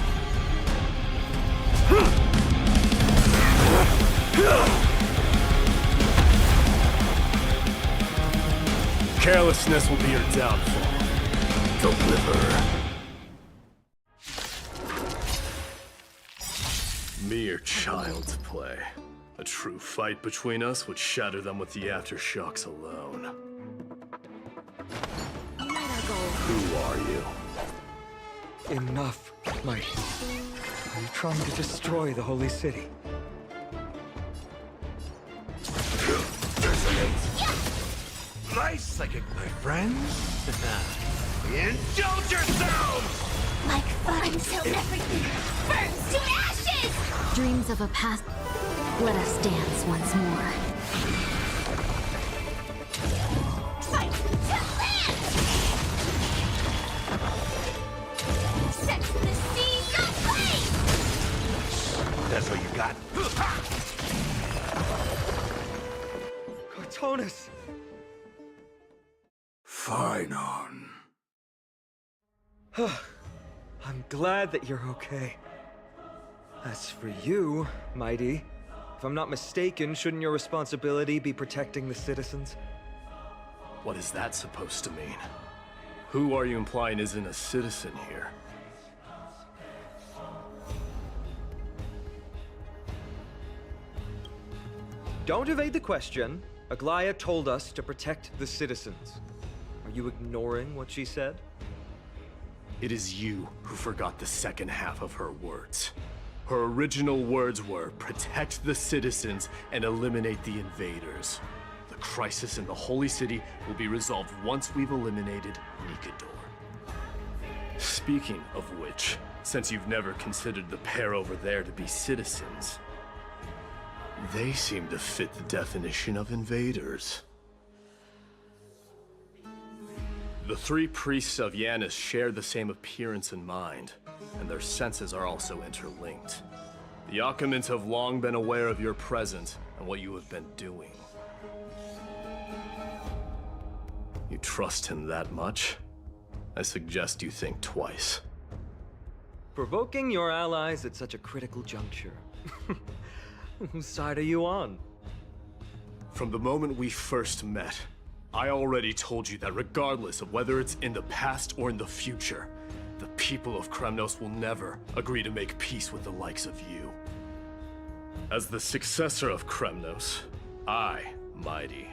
Carelessness will be your downfall. Deliver. Mere child's play. A true fight between us would shatter them with the aftershocks alone. Who are you? Enough, Mike. Are you trying to destroy the Holy City? Nice psychic, my friends. Indulge yourselves! Like fun until everything burns to ashes! Dreams of a past. Let us dance once more. Fight to live! Set the seas ablaze! That's what you got. Cartonis! Fine on. I'm glad that you're okay. As for you, Mighty, if I'm not mistaken, shouldn't your responsibility be protecting the citizens? What is that supposed to mean? Who are you implying isn't a citizen here? Don't evade the question. Aglaya told us to protect the citizens. Are you ignoring what she said? It is you who forgot the second half of her words. Her original words were, protect the citizens and eliminate the invaders. The crisis in the Holy City will be resolved once we've eliminated Nikador. Speaking of which, since you've never considered the pair over there to be citizens, they seem to fit the definition of invaders. The three priests of Yanis share the same appearance and mind, and their senses are also interlinked. The Akamans have long been aware of your presence and what you have been doing. You trust him that much? I suggest you think twice. Provoking your allies at such a critical juncture. Whose side are you on? From the moment we first met, I already told you that regardless of whether it's in the past or in the future, the people of Kremnos will never agree to make peace with the likes of you. As the successor of Kremnos, I, Mighty,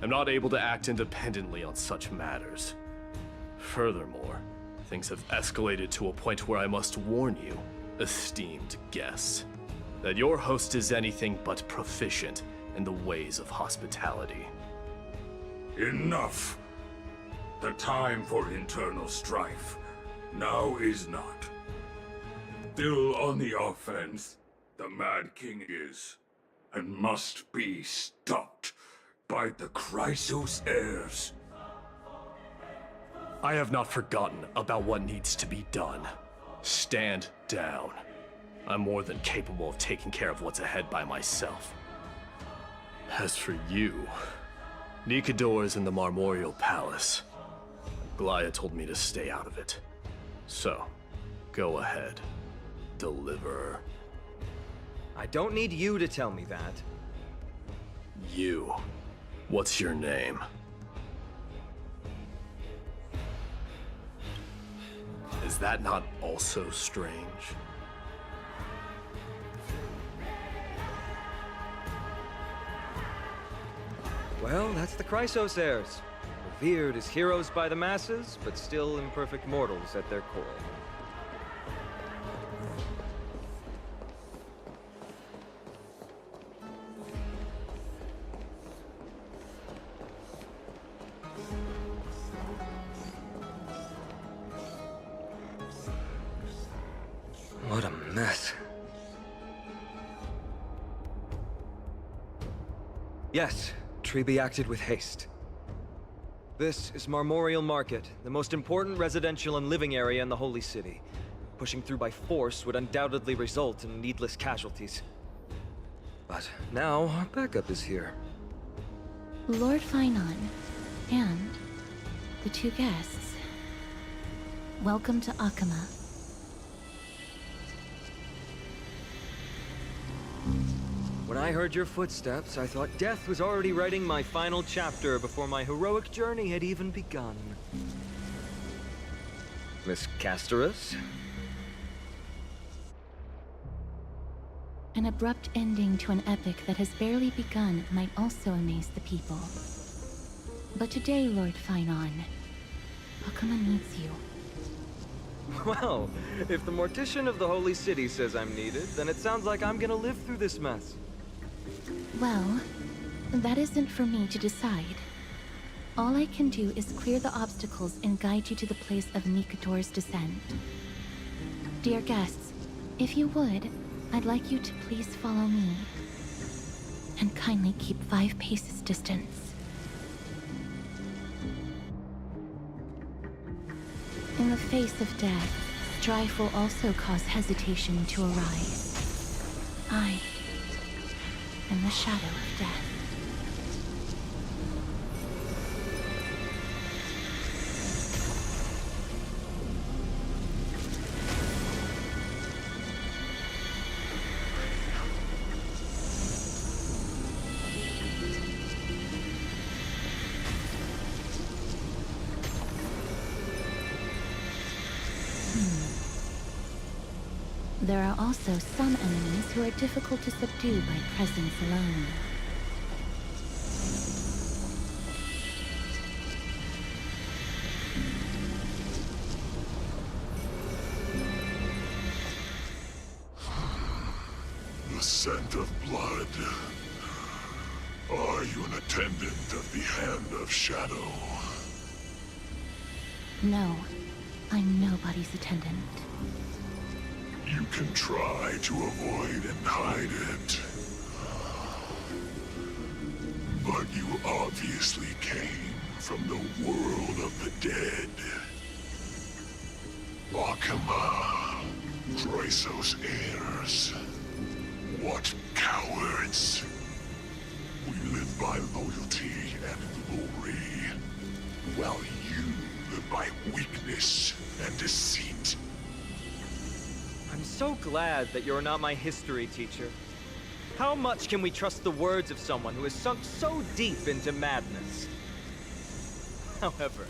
am not able to act independently on such matters. Furthermore, things have escalated to a point where I must warn you, esteemed guests, that your host is anything but proficient in the ways of hospitality. Enough! The time for internal strife now is not. Still on the offense, the Mad King is, and must be stopped by the Chrysos heirs. I have not forgotten about what needs to be done. Stand down. I'm more than capable of taking care of what's ahead by myself. As for you, Nikador is in the Marmorial Palace. Glaya told me to stay out of it. So, go ahead. Deliver. I don't need you to tell me that. You. What's your name? Is that not also strange? Well, that's the Chrysos heirs. Revered as heroes by the masses, but still imperfect mortals at their core. What a mess. Yes, Treby acted with haste. This is Marmorial Market, the most important residential and living area in the Holy City. Pushing through by force would undoubtedly result in needless casualties. But now, our backup is here. Lord Finon, and the two guests. Welcome to Akama. When I heard your footsteps, I thought death was already writing my final chapter before my heroic journey had even begun. Miss Casterus? An abrupt ending to an epic that has barely begun might also amaze the people. But today, Lord Finon, Akama needs you. Well, if the Mortician of the Holy City says I'm needed, then it sounds like I'm gonna live through this mess. Well, that isn't for me to decide. All I can do is clear the obstacles and guide you to the place of Nikator's descent. Dear guests, if you would, I'd like you to please follow me. And kindly keep 5 paces distance. In the face of death, strife will also cause hesitation to arise. I am the shadow of death. There are also some enemies who are difficult to subdue by presence alone. The scent of blood. Are you an attendant of the Hand of Shadow? No, I'm nobody's attendant. You can try to avoid and hide it. But you obviously came from the world of the dead. Akama, Chrysos heirs. What cowards! We live by loyalty and glory, while you live by weakness and deceit. I'm so glad that you're not my history teacher. How much can we trust the words of someone who has sunk so deep into madness? However,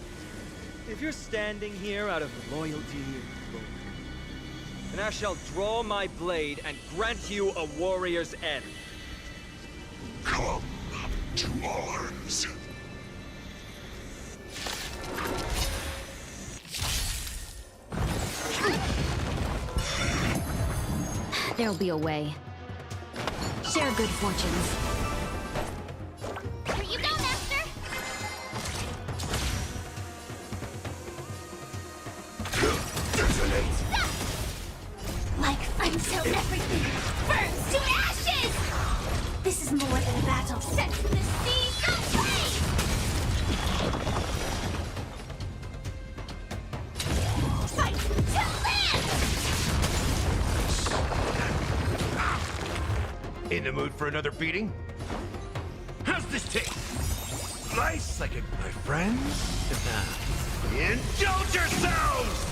if you're standing here out of loyalty and glory, then I shall draw my blade and grant you a warrior's end. Come to arms. There'll be a way. Share good fortunes. Here you go, Master! Like until everything burns to ashes! This is more than a battle. Set to the sea, go play! Fight to live! In the mood for another beating? How's this taste? Nice like it, my friends? Indulge yourselves!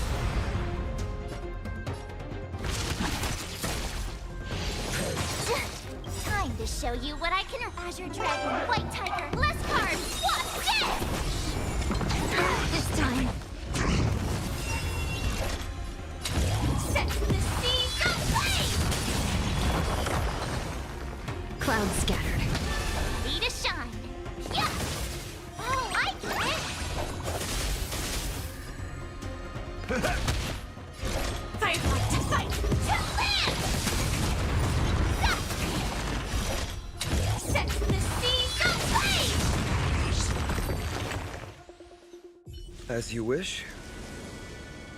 Time to show you what I can. Azure Dragon, White Tiger, less cards, what's dead? This time. Set to the sea, go play! Clouds scattered. Ready to shine. Yeah! Oh, I get it! Firefly to fight! To land! Set to the sea, go play! As you wish.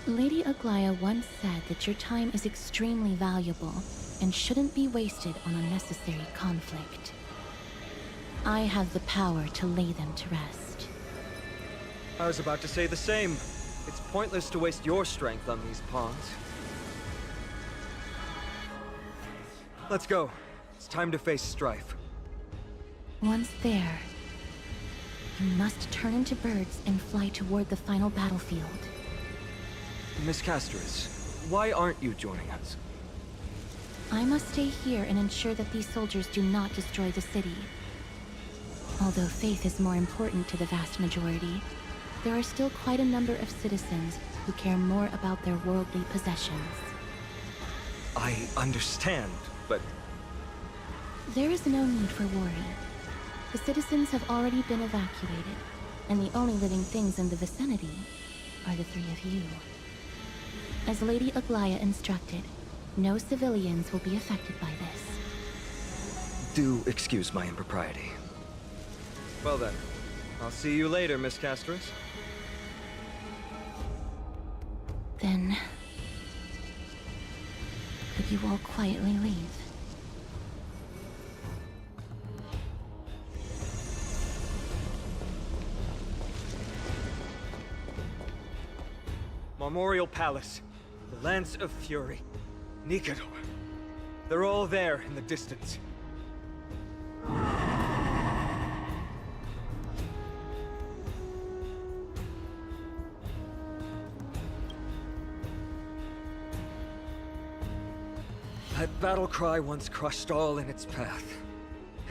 Lady Aglaya once said that your time is extremely valuable and shouldn't be wasted on unnecessary conflict. I have the power to lay them to rest. I was about to say the same. It's pointless to waste your strength on these pawns. Let's go. It's time to face Strife. Once there, you must turn into birds and fly toward the final battlefield. Miss Castris, why aren't you joining us? I must stay here and ensure that these soldiers do not destroy the city. Although faith is more important to the vast majority, there are still quite a number of citizens who care more about their worldly possessions. I understand, but... There is no need for worry. The citizens have already been evacuated, and the only living things in the vicinity are the three of you. As Lady Aglaya instructed, no civilians will be affected by this. Do excuse my impropriety. Well then, I'll see you later, Miss Castris. Then... could you all quietly leave? Memorial Palace, the Lance of Fury, Nikador. They're all there in the distance. That battle cry once crushed all in its path.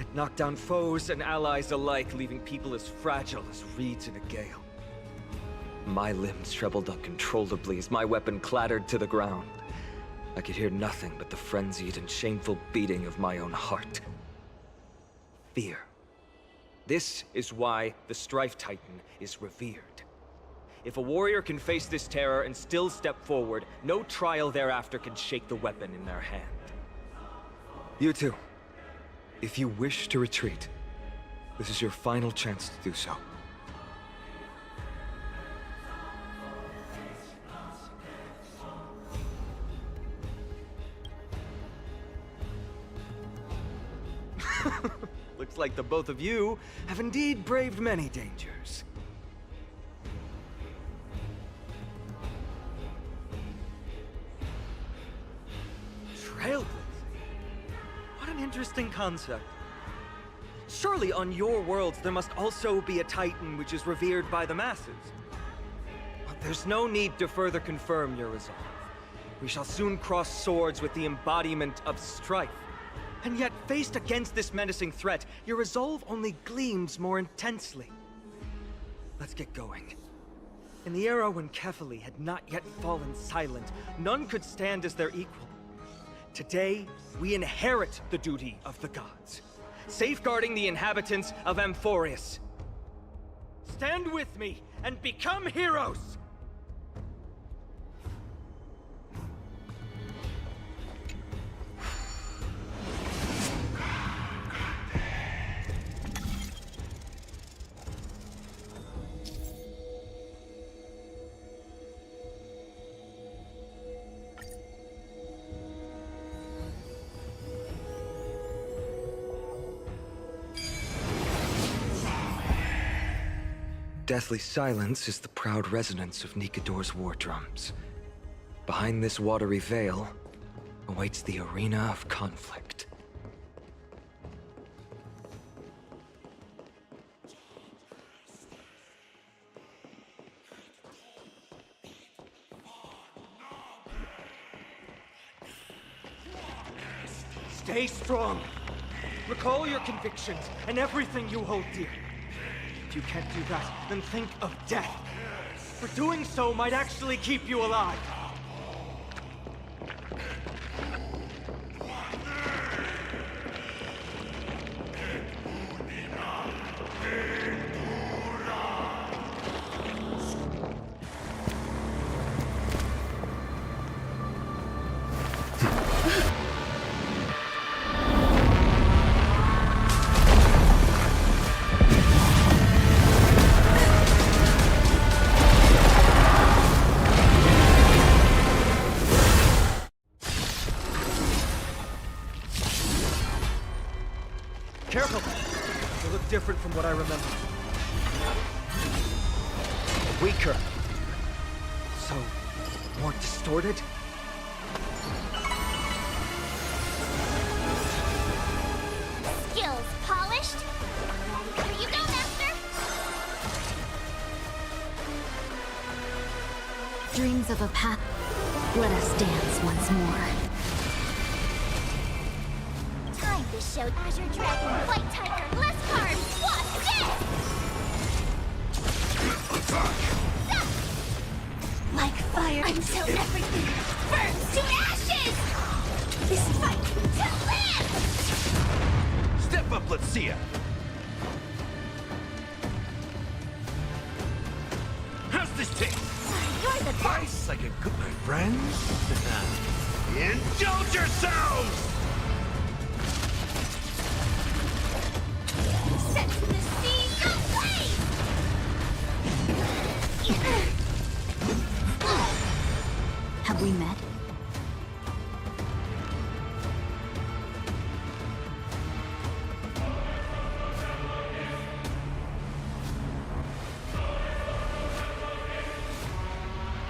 It knocked down foes and allies alike, leaving people as fragile as reeds in a gale. My limbs trembled uncontrollably as my weapon clattered to the ground. I could hear nothing but the frenzied and shameful beating of my own heart. Fear. This is why the Strife Titan is revered. If a warrior can face this terror and still step forward, no trial thereafter can shake the weapon in their hand. You two, if you wish to retreat, this is your final chance to do so. Looks like the both of you have indeed braved many dangers. Trailblazing? What an interesting concept. Surely on your worlds there must also be a Titan which is revered by the masses. But there's no need to further confirm your resolve. We shall soon cross swords with the embodiment of strife. And yet, faced against this menacing threat, your resolve only gleams more intensely. Let's get going. In the era when Kefali had not yet fallen silent, none could stand as their equal. Today, we inherit the duty of the gods, safeguarding the inhabitants of Amphorius. Stand with me and become heroes! Deathly silence is the proud resonance of Nikador's war drums. Behind this watery veil awaits the arena of conflict. Stay strong! Recall your convictions and everything you hold dear. If you can't do that, then think of death. For doing so might actually keep you alive. Careful! They look different from what I remember. weaker. So, more distorted? Skills polished. Here you go, Master. Dreams of a path. Let us dance once more. Time to show Azure Dragon, White Tiger, less carbs. What's this? Like fire. Until everything burns to ashes! This fight To live! Step up, let's see ya. How's this taste? You're the best! Ice like a good, my friends. Indulge yourselves! Set to the sea, go blaze! Have we met?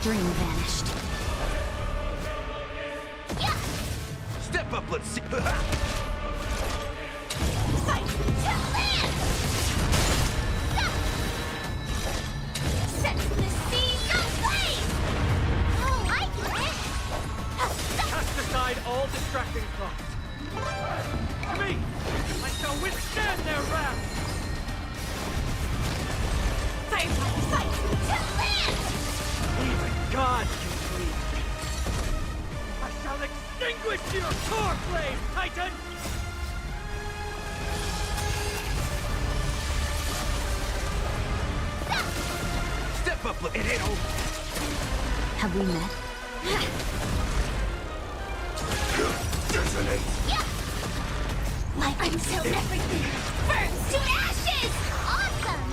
Dream vanished. Yeah! Step up, let's see. Fight to live! Set to the sea, go blaze! Oh, I get it! Cast aside all distracting thoughts. To me! I shall withstand their wrath! Fight to live! Even God can bleed. I shall extinguish your core flame, Titan! Step up, look. It ain't over. Have we met? Dissonate. Yeah! Like until everything burns to ashes! Awesome!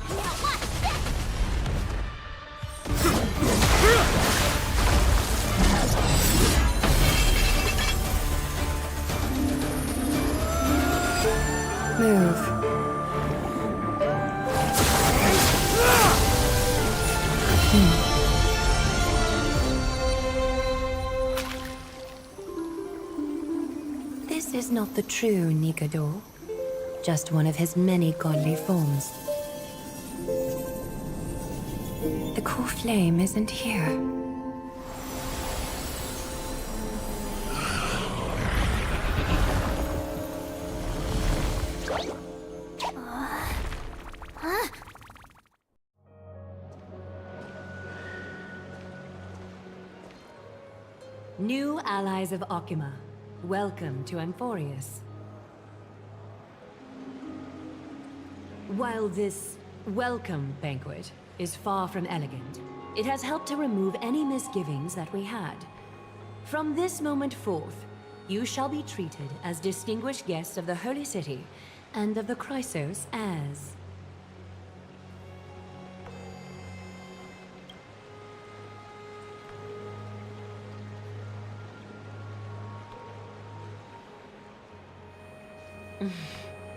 Now watch this! Move. This is not the true Nikador, just one of his many godly forms. The core flame isn't here. New allies of Okima, welcome to Amphorius. While this welcome banquet is far from elegant, it has helped to remove any misgivings that we had. From this moment forth, you shall be treated as distinguished guests of the Holy City and of the Chrysos as...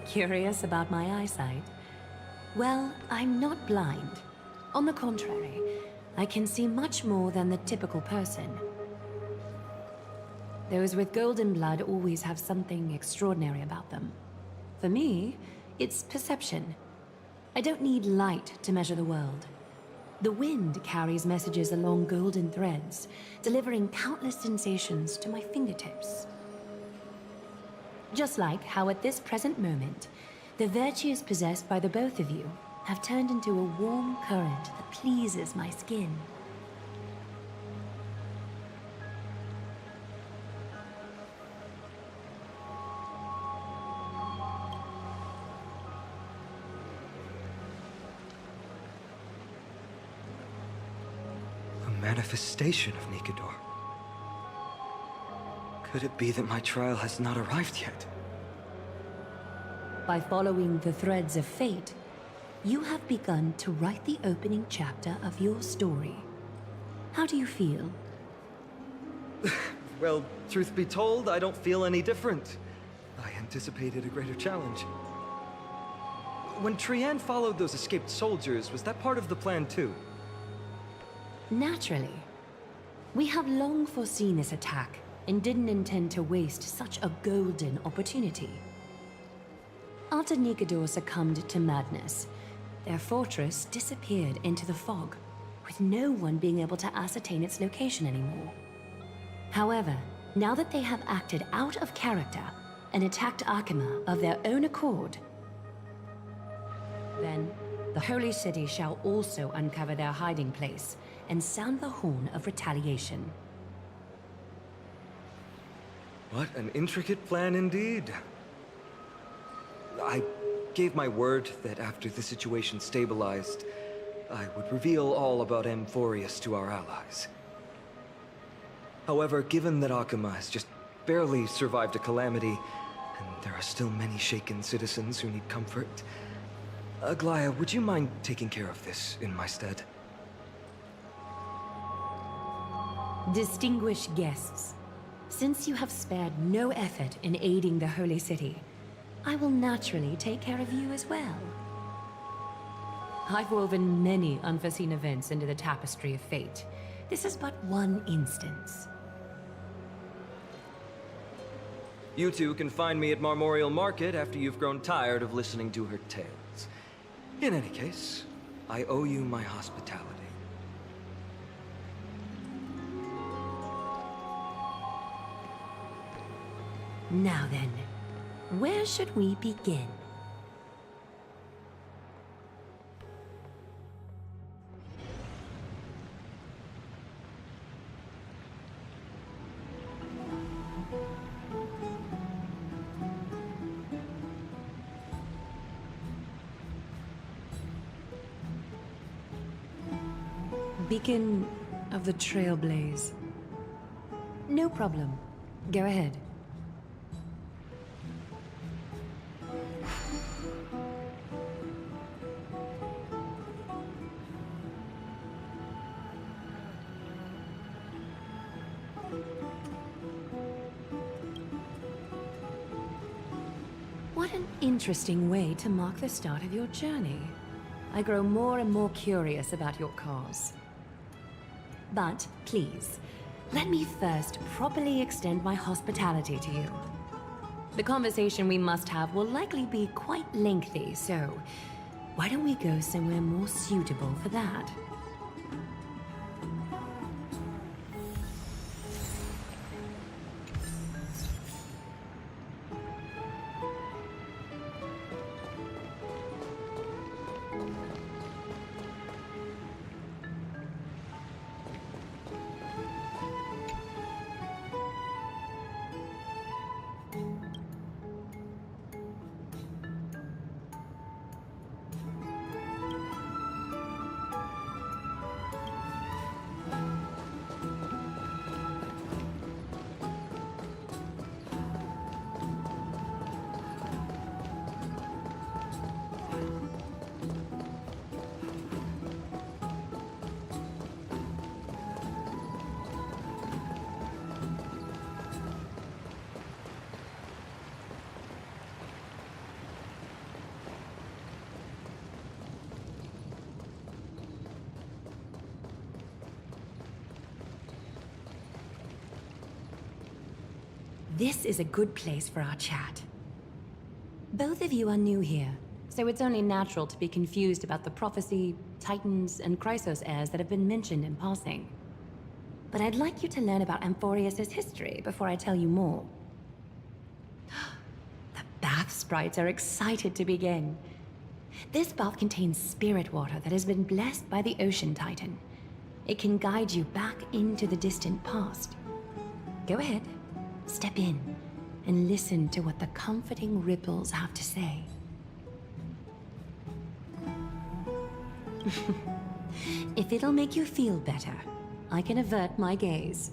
Curious about my eyesight? Well, I'm not blind. On the contrary, I can see much more than the typical person. Those with golden blood always have something extraordinary about them. For me, it's perception. I don't need light to measure the world. The wind carries messages along golden threads, delivering countless sensations to my fingertips. Just like how at this present moment, the virtues possessed by the both of you have turned into a warm current that pleases my skin. A manifestation of Nikador. Could it be that my trial has not arrived yet? By following the threads of fate, you have begun to write the opening chapter of your story. How do you feel? Well, truth be told, I don't feel any different. I anticipated a greater challenge. when Trianne followed those escaped soldiers, was that part of the plan too? Naturally. We have long foreseen this attack and didn't intend to waste such a golden opportunity. After Nikador succumbed to madness, their fortress disappeared into the fog, with no one being able to ascertain its location anymore. However, now that they have acted out of character and attacked Arkema of their own accord, then the Holy City shall also uncover their hiding place and sound the horn of retaliation. What an intricate plan indeed. I gave my word that after the situation stabilized, I would reveal all about Amphorius to our allies. However, given that Akuma has just barely survived a calamity, and there are still many shaken citizens who need comfort, Aglaya, would you mind taking care of this in my stead? Distinguished guests, since you have spared no effort in aiding the Holy City, I will naturally take care of you as well. I've woven many unforeseen events into the tapestry of fate. This is but one instance. You two can find me at Marmorial Market after you've grown tired of listening to her tales. In any case, I owe you my hospitality. Now then, where should we begin? Beacon of the Trailblaze. No problem. Go ahead. What an interesting way to mark the start of your journey. I grow more and more curious about your cause. But please, let me first properly extend my hospitality to you. The conversation we must have will likely be quite lengthy, so why don't we go somewhere more suitable for that? This is a good place for our chat. Both of you are new here, so it's only natural to be confused about the prophecy, titans, and Chrysos heirs that have been mentioned in passing. But I'd like you to learn about Amphorius' history before I tell you more. The bath sprites are excited to begin. This bath contains spirit water that has been blessed by the Ocean Titan. It can guide you back into the distant past. Go ahead. Step in and listen to what the comforting ripples have to say. If it'll make you feel better, I can avert my gaze.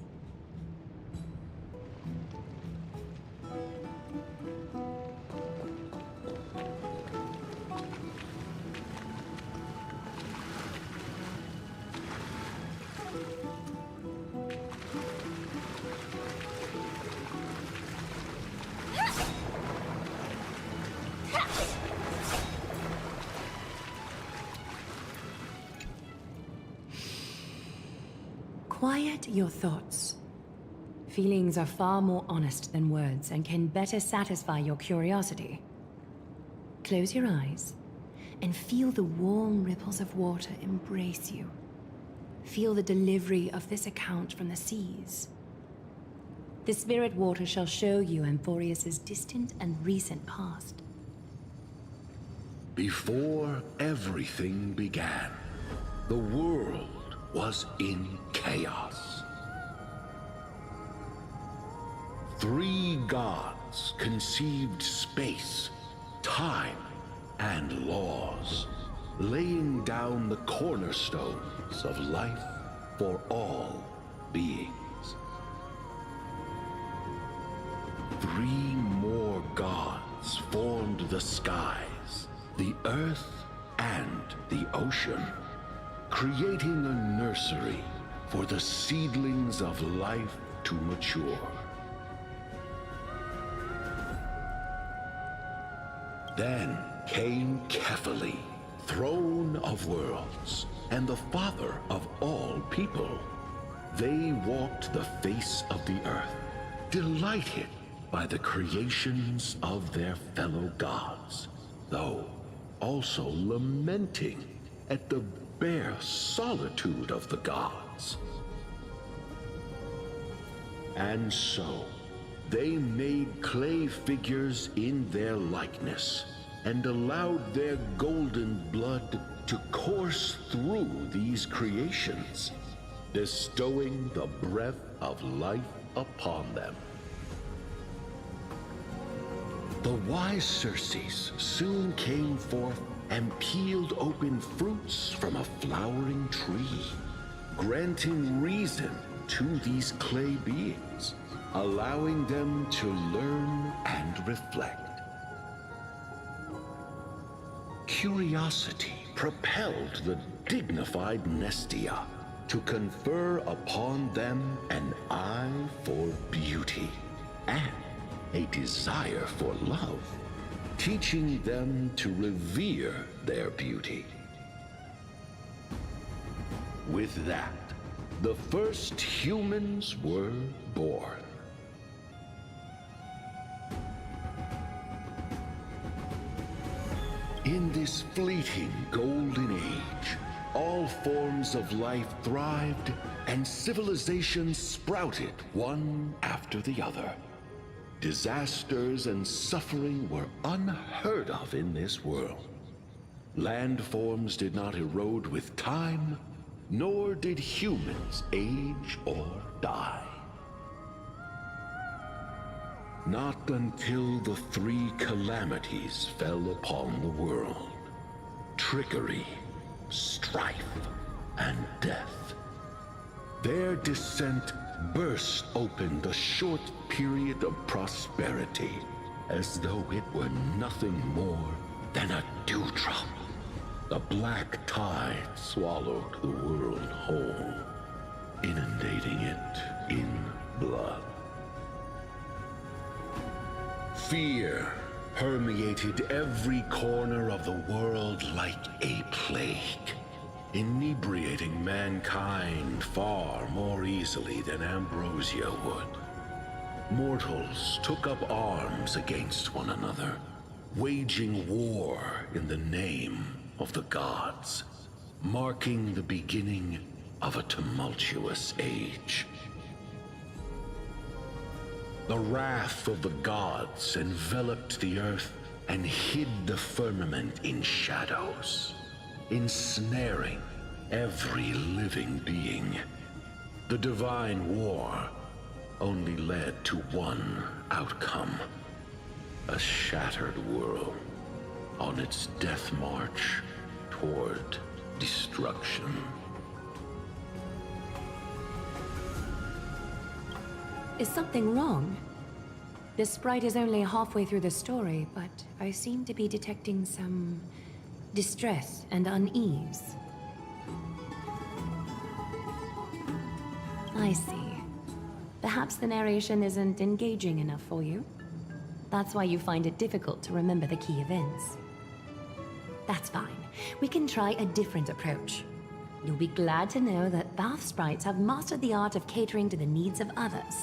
Quiet your thoughts. Feelings are far more honest than words and can better satisfy your curiosity. Close your eyes and feel the warm ripples of water embrace you. Feel the delivery of this account from the seas. The spirit water shall show you Amphorius's distant and recent past. Before everything began, the world was in chaos. 3 gods conceived space, time, and laws, laying down the cornerstones of life for all beings. 3 more gods formed the skies, the earth, and the ocean, creating a nursery for the seedlings of life to mature. Then came Kefali, throne of worlds, and the father of all people. They walked the face of the earth, delighted by the creations of their fellow gods, though also lamenting at the bare solitude of the gods. And so, they made clay figures in their likeness, and allowed their golden blood to course through these creations, bestowing the breath of life upon them. The wise Circes soon came forth and peeled open fruits from a flowering tree, granting reason to these clay beings, allowing them to learn and reflect. Curiosity propelled the dignified Nestia to confer upon them an eye for beauty and a desire for love, teaching them to revere their beauty. With that, the first humans were born. In this fleeting golden age, all forms of life thrived and civilizations sprouted one after the other. Disasters and suffering were unheard of in this world. Landforms did not erode with time, nor did humans age or die. Not until the 3 calamities fell upon the world: trickery, strife, and death. Their descent burst open the short period of prosperity, as though it were nothing more than a dewdrop. The black tide swallowed the world whole, inundating it in blood. Fear permeated every corner of the world like a plague, inebriating mankind far more easily than ambrosia would. Mortals took up arms against one another, waging war in the name of the gods, marking the beginning of a tumultuous age. The wrath of the gods enveloped the earth and hid the firmament in shadows, ensnaring every living being. The divine war only led to one outcome: a shattered world on its death march toward destruction. Is something wrong? The sprite is only halfway through the story, but I seem to be detecting some distress and unease. I see. Perhaps the narration isn't engaging enough for you. That's why you find it difficult to remember the key events. That's fine. We can try a different approach. You'll be glad to know that bath sprites have mastered the art of catering to the needs of others.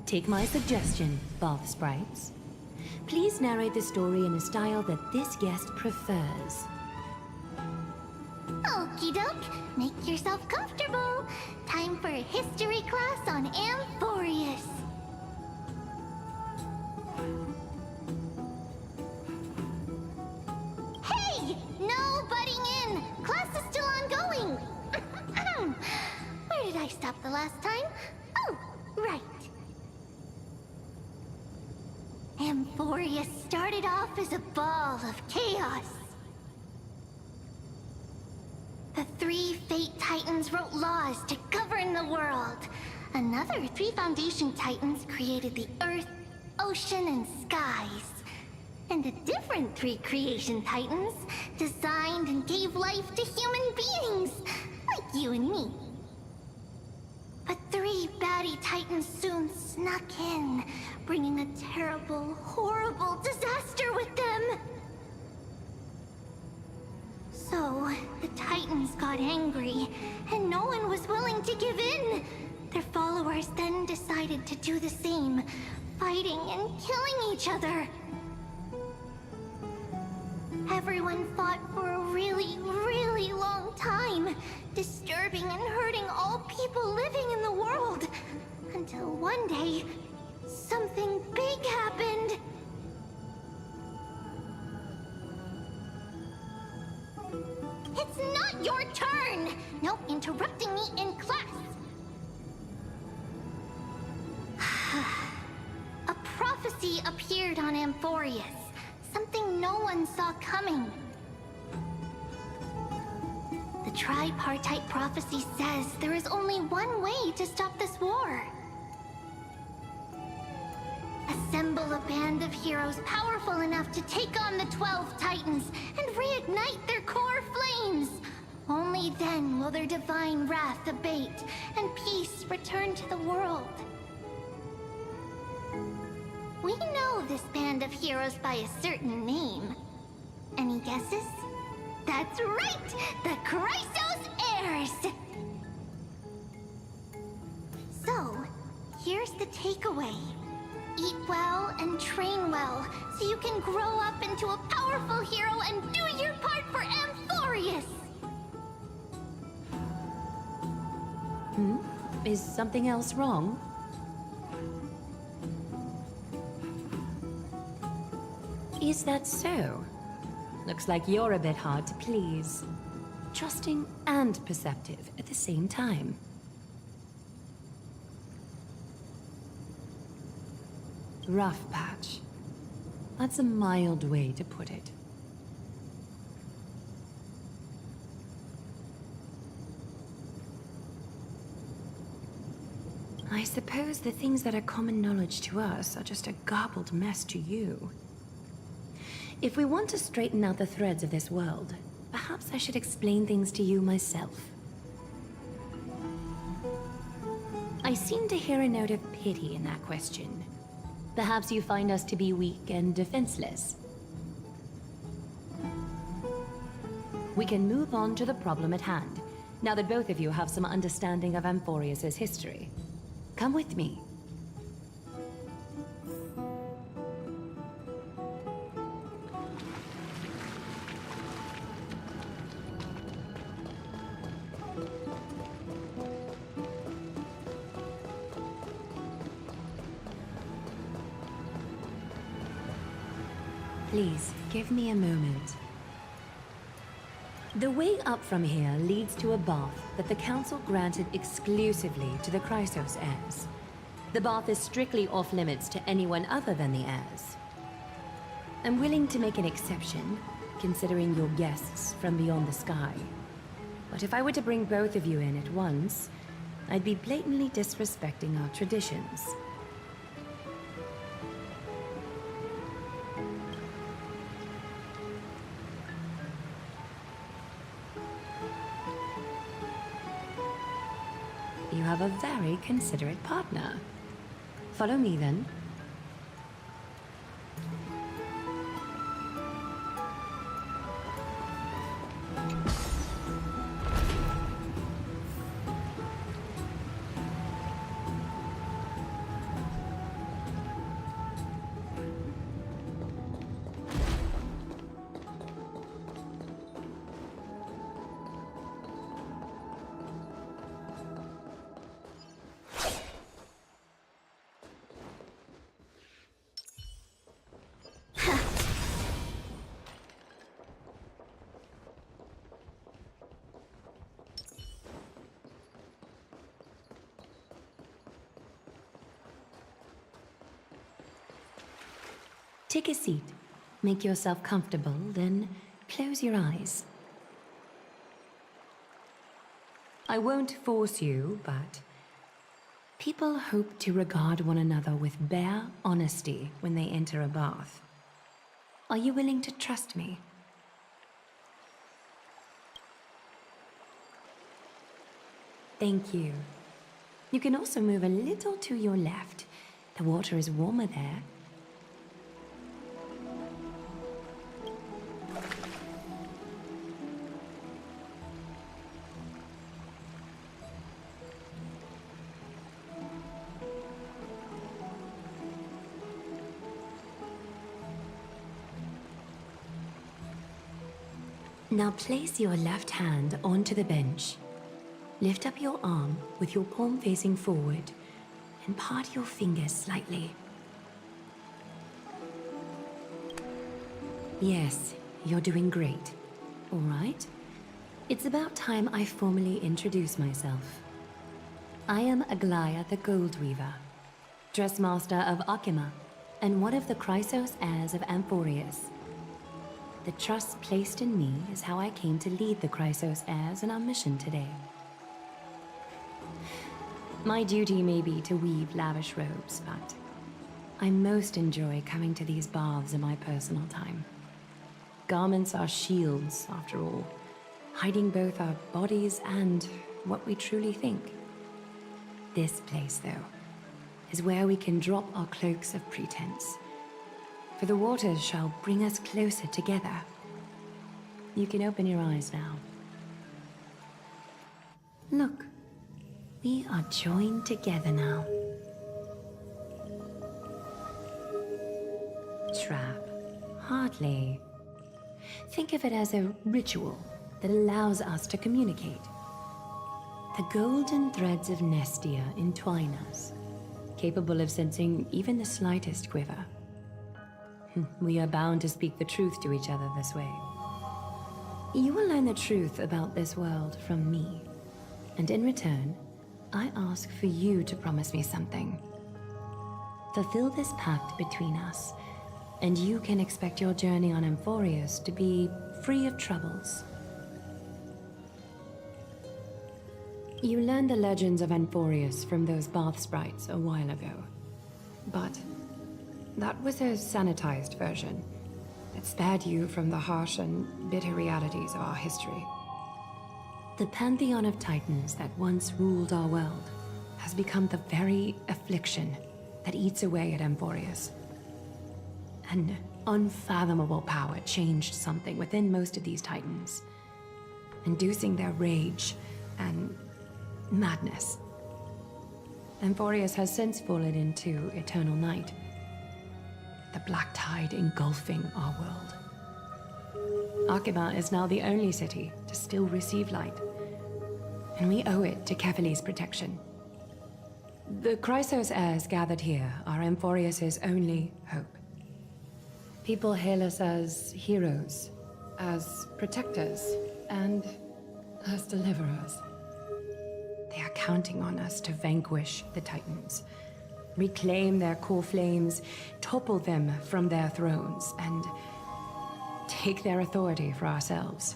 Take my suggestion, bath sprites. Please narrate the story in a style that this guest prefers. Okie doke, make yourself comfortable. Time for a history class on Amphorius. Hey! No butting in! Class is still ongoing! Where did I stop the last time? Oh, right. Amphorius started off as a ball of chaos. The 3 Fate Titans wrote laws to govern the world. Another 3 Foundation Titans created the Earth, Ocean, and Skies. And a different 3 Creation Titans designed and gave life to human beings, like you and me. But 3 baddie Titans soon snuck in, bringing a terrible, horrible disaster with them. So, the Titans got angry, and no one was willing to give in. Their followers then decided to do the same, fighting and killing each other. Everyone fought for a really, really long time, disturbing and hurting all people living in the world. Until one day, something big happened. It's not your turn! No interrupting me in class! A prophecy appeared on Amphorius. Something no one saw coming. The tripartite prophecy says there is only one way to stop this war. Assemble a band of heroes powerful enough to take on the 12 Titans and reignite their core flames. Only then will their divine wrath abate and peace return to the world. We know this band of heroes by a certain name. Any guesses? That's right! The Chrysos Heirs! So, here's the takeaway. Eat well and train well, so you can grow up into a powerful hero and do your part for Amphorius! Is something else wrong? Is that so? Looks like you're a bit hard to please. Trusting and perceptive at the same time. Rough patch. That's a mild way to put it. I suppose the things that are common knowledge to us are just a garbled mess to you. If we want to straighten out the threads of this world, perhaps I should explain things to you myself. I seem to hear a note of pity in that question. Perhaps you find us to be weak and defenseless. We can move on to the problem at hand, now that both of you have some understanding of Amphorius' history. Come with me. Please, give me a moment. The way up from here leads to a bath that the Council granted exclusively to the Chrysos heirs. The bath is strictly off-limits to anyone other than the heirs. I'm willing to make an exception, considering your guests from beyond the sky. But if I were to bring both of you in at once, I'd be blatantly disrespecting our traditions. You have a very considerate partner. Follow me, then. Take a seat. Make yourself comfortable, then close your eyes. I won't force you, but people hope to regard one another with bare honesty when they enter a bath. Are you willing to trust me? Thank you. You can also move a little to your left. The water is warmer there. Now place your left hand onto the bench. Lift up your arm with your palm facing forward and part your fingers slightly. Yes, you're doing great. All right. It's about time I formally introduce myself. I am Aglaya the Gold Weaver, Dressmaster of Akima, and one of the Chrysos heirs of Amphorius. The trust placed in me is how I came to lead the Chrysos heirs in our mission today. My duty may be to weave lavish robes, but I most enjoy coming to these baths in my personal time. Garments are shields, after all, hiding both our bodies and what we truly think. This place, though, is where we can drop our cloaks of pretense, for the waters shall bring us closer together. You can open your eyes now. Look. We are joined together now. Trap? Hardly. Think of it as a ritual that allows us to communicate. The golden threads of Nestia entwine us, capable of sensing even the slightest quiver. We are bound to speak the truth to each other this way. You will learn the truth about this world from me, and in return, I ask for you to promise me something. Fulfill this pact between us, and you can expect your journey on Amphorius to be free of troubles. You learned the legends of Amphorius from those bath sprites a while ago. But that was a sanitized version that spared you from the harsh and bitter realities of our history. The pantheon of titans that once ruled our world has become the very affliction that eats away at Amphorius. An unfathomable power changed something within most of these titans, inducing their rage and madness. Amphorius has since fallen into eternal night, the black tide engulfing our world. Akima is now the only city to still receive light, and we owe it to Kevali's protection. The Chrysos heirs gathered here are Amphorius's only hope. People hail us as heroes, as protectors, and as deliverers. They are counting on us to vanquish the Titans, reclaim their core flames, topple them from their thrones, and take their authority for ourselves.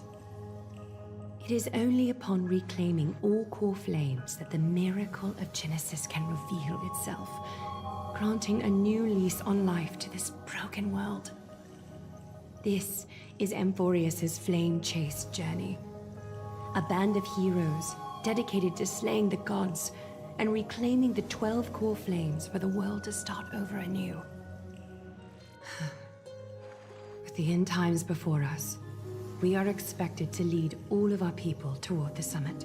It is only upon reclaiming all core flames that the miracle of Genesis can reveal itself, granting a new lease on life to this broken world. This is Amphorius's flame-chased journey. A band of heroes dedicated to slaying the gods and reclaiming the 12 core flames for the world to start over anew. With the end times before us, we are expected to lead all of our people toward the summit.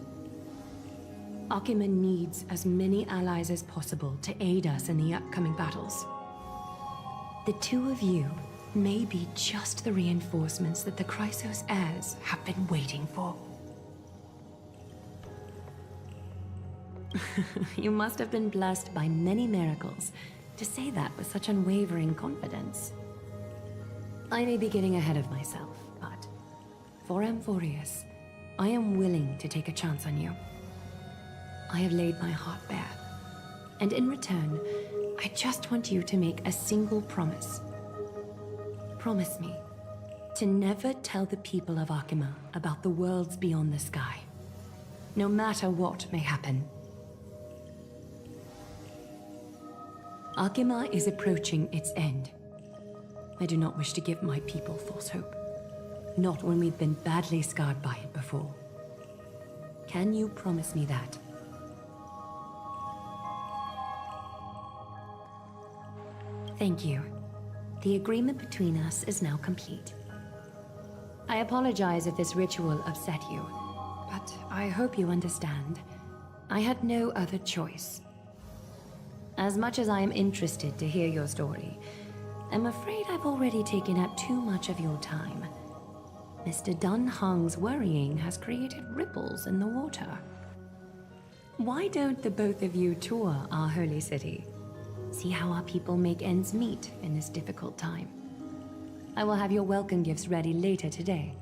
Akima needs as many allies as possible to aid us in the upcoming battles. The two of you may be just the reinforcements that the Chrysos heirs have been waiting for. You must have been blessed by many miracles to say that with such unwavering confidence. I may be getting ahead of myself, but for Amphorius, I am willing to take a chance on you. I have laid my heart bare, and in return, I just want you to make a single promise. Promise me to never tell the people of Akima about the worlds beyond the sky, no matter what may happen. Akima is approaching its end. I do not wish to give my people false hope. Not when we've been badly scarred by it before. Can you promise me that? Thank you. The agreement between us is now complete. I apologize if this ritual upset you, but I hope you understand. I had no other choice. As much as I am interested to hear your story, I'm afraid I've already taken up too much of your time. Mr. Dunhung's worrying has created ripples in the water. Why don't the both of you tour our holy city? See how our people make ends meet in this difficult time. I will have your welcome gifts ready later today.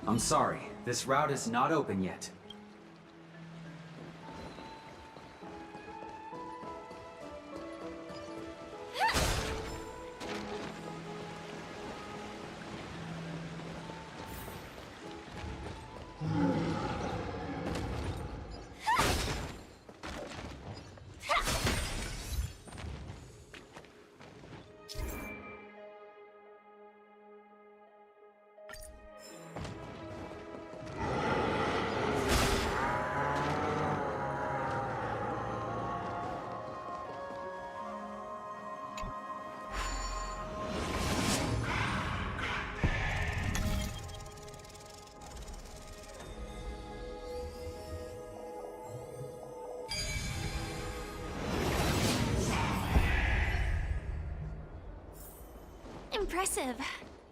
I'm sorry, this route is not open yet. Impressive.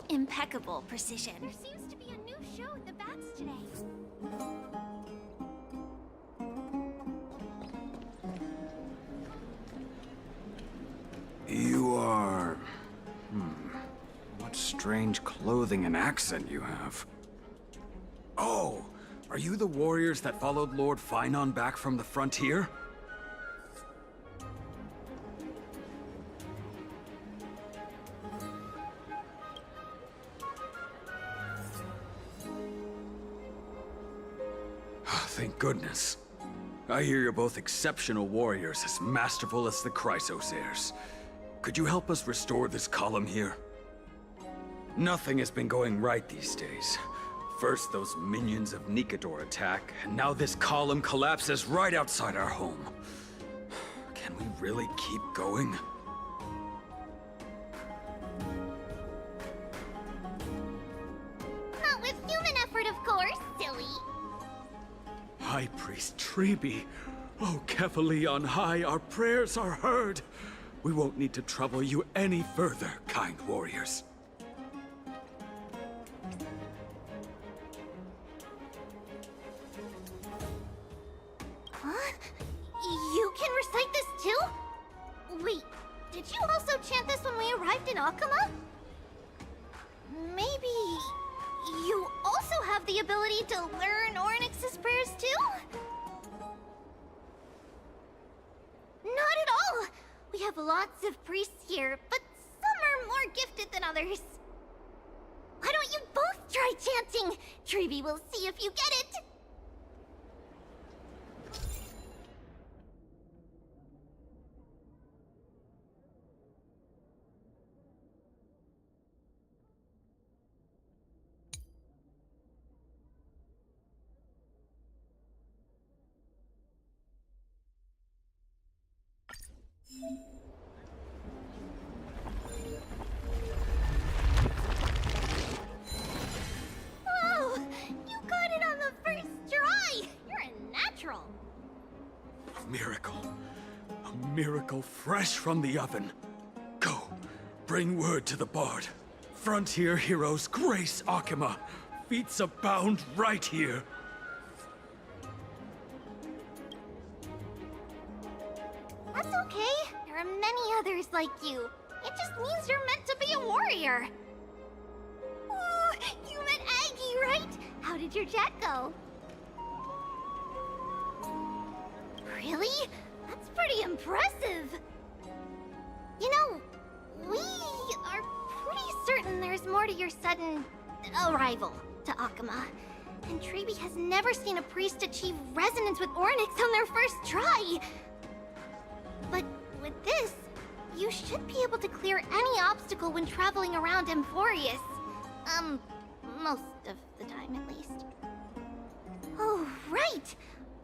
Impeccable precision. There seems to be a new show at the bats today. You are... What strange clothing and accent you have. Oh, are you the warriors that followed Lord Finon back from the frontier? Thank goodness. I hear you're both exceptional warriors, as masterful as the Chrysosairs. Could you help us restore this column here? Nothing has been going right these days. First those minions of Nikador attack, and now this column collapses right outside our home. Can we really keep going? High Priest Treby. Oh, Kefali on high, our prayers are heard. We won't need to trouble you any further, kind warriors. Huh? You can recite this too? Wait, did you also chant this when we arrived in Akama? Maybe you also have the ability to learn Ornyx's prayers too? Not at all! We have lots of priests here, but some are more gifted than others. Why don't you both try chanting? Treby will see if you get it! Whoa! You got it on the first try! You're a natural! Miracle. A miracle fresh from the oven. Go, bring word to the Bard. Frontier heroes grace Akama. Feats abound right here. That's okay. There are many others like you. It just means you're meant to be a warrior. Oh, you met Aggie, right? How did your chat go? Really? That's pretty impressive. You know, we are pretty certain there's more to your sudden arrival to Akama. And Treby has never seen a priest achieve resonance with Ornyx on their first try. But with this, you should be able to clear any obstacle when traveling around Emphorius. Most of the time at least. Oh, right!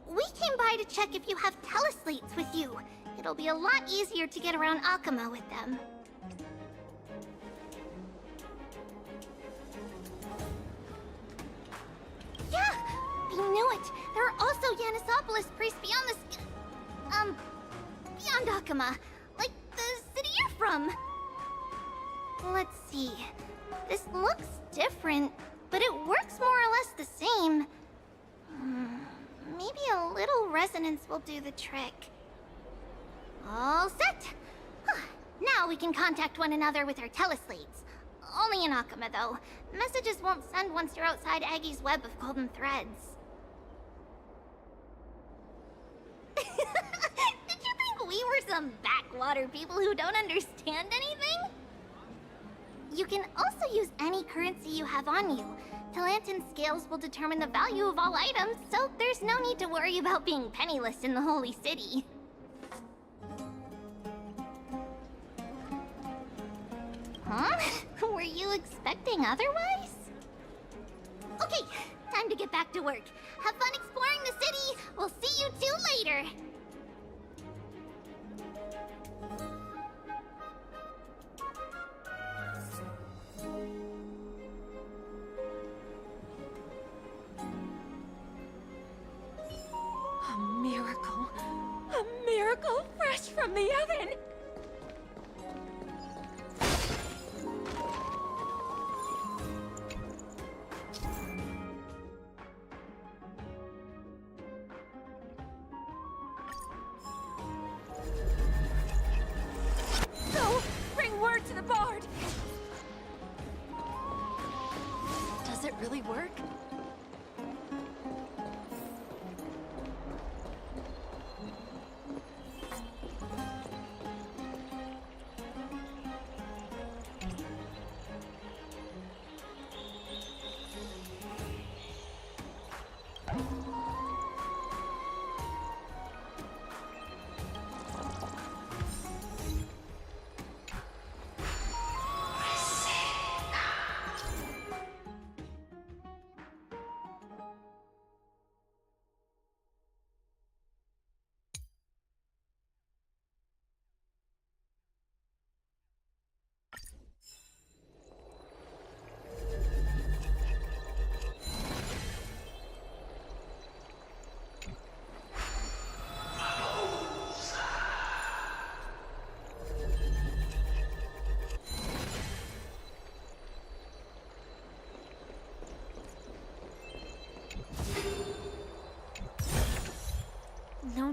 We came by to check if you have teleslates with you. It'll be a lot easier to get around Akama with them. Yeah! I knew it! There are also Yanisopolis priests beyond the beyond Akama. Like the city you're from. Let's see. This looks different, but it works more or less the same. Maybe a little resonance will do the trick. All set! Now we can contact one another with our teleslates. Only in Akama, though. Messages won't send once you're outside Aggie's web of golden threads. Did you think we were some backwater people who don't understand anything? You can also use any currency you have on you. Talantan scales will determine the value of all items, so there's no need to worry about being penniless in the Holy City. Huh? Were you expecting otherwise? Okay, time to get back to work. Have fun exploring the city! We'll see you two later! A miracle fresh from the oven! So, bring word to the Bard! Does it really work?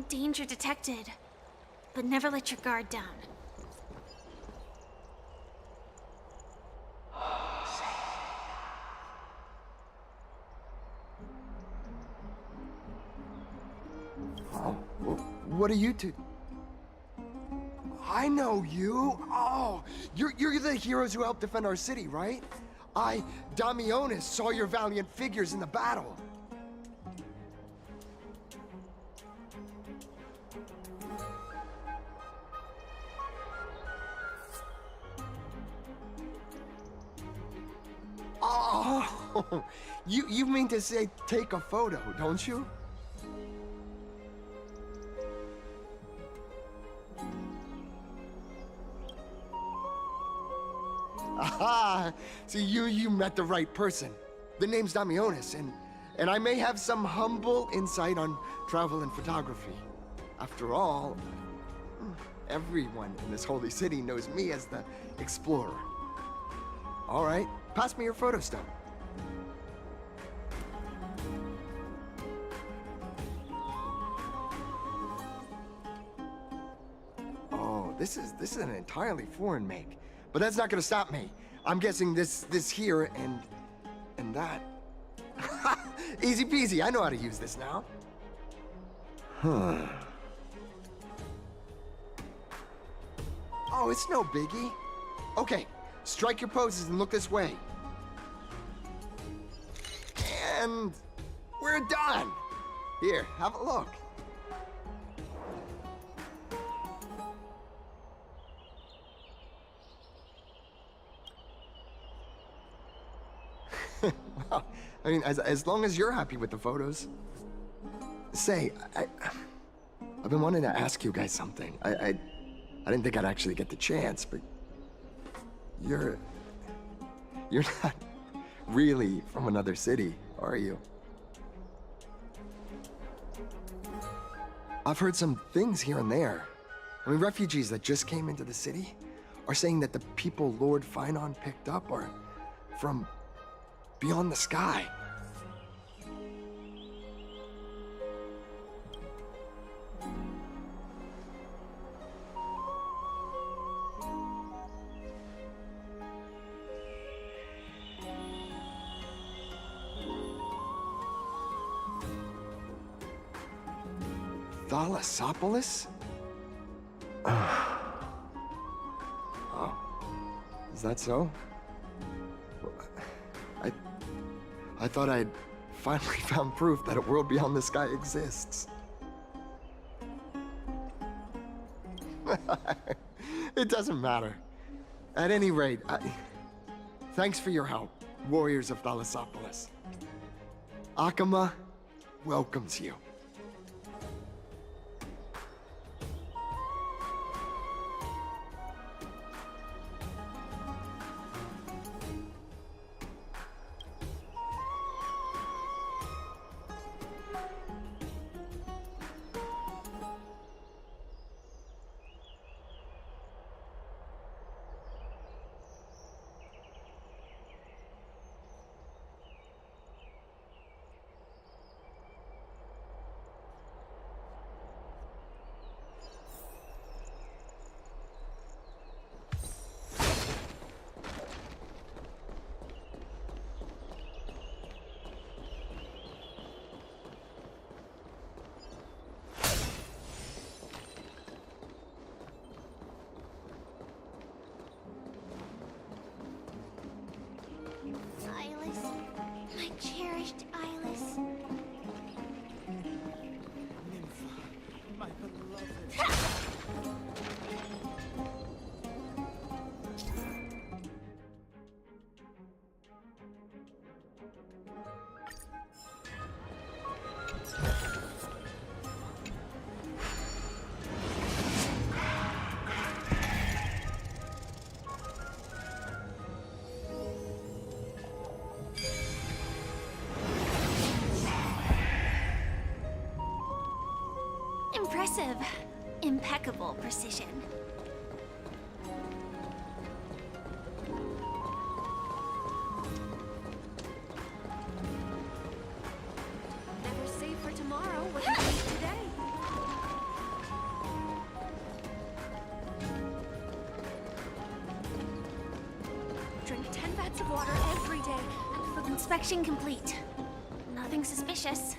danger detected. But never let your guard down. What are you two? I know you. Oh, you're the heroes who helped defend our city, right? Damionis, saw your valiant figures in the battle. Oh, you mean to say take a photo, don't you? Aha! See, you met the right person. The name's Damionis, and I may have some humble insight on travel and photography. After all, everyone in this holy city knows me as the explorer. All right, pass me your photo stone. Oh, this is an entirely foreign make. But that's not gonna stop me. I'm guessing this here and that. Easy peasy, I know how to use this now. Huh. Oh, it's no biggie. Okay, strike your poses and look this way. And we're done. Here, have a look. Well, I mean, as long as you're happy with the photos. Say, I've been wanting to ask you guys something. I didn't think I'd actually get the chance, but you're not really from another city, are you? I've heard some things here and there. I mean, refugees that just came into the city are saying that the people Lord Finon picked up are from beyond the sky. Thalassopolis? Oh, is that so? I thought I'd finally found proof that a world beyond the sky exists. It doesn't matter. At any rate, thanks for your help, warriors of Thalassopolis. Akama welcomes you. Ilis, my cherished Ilis. My beloved. Impressive. Impeccable precision. Never save for tomorrow what you need today. water every day, and full inspection complete. Nothing suspicious.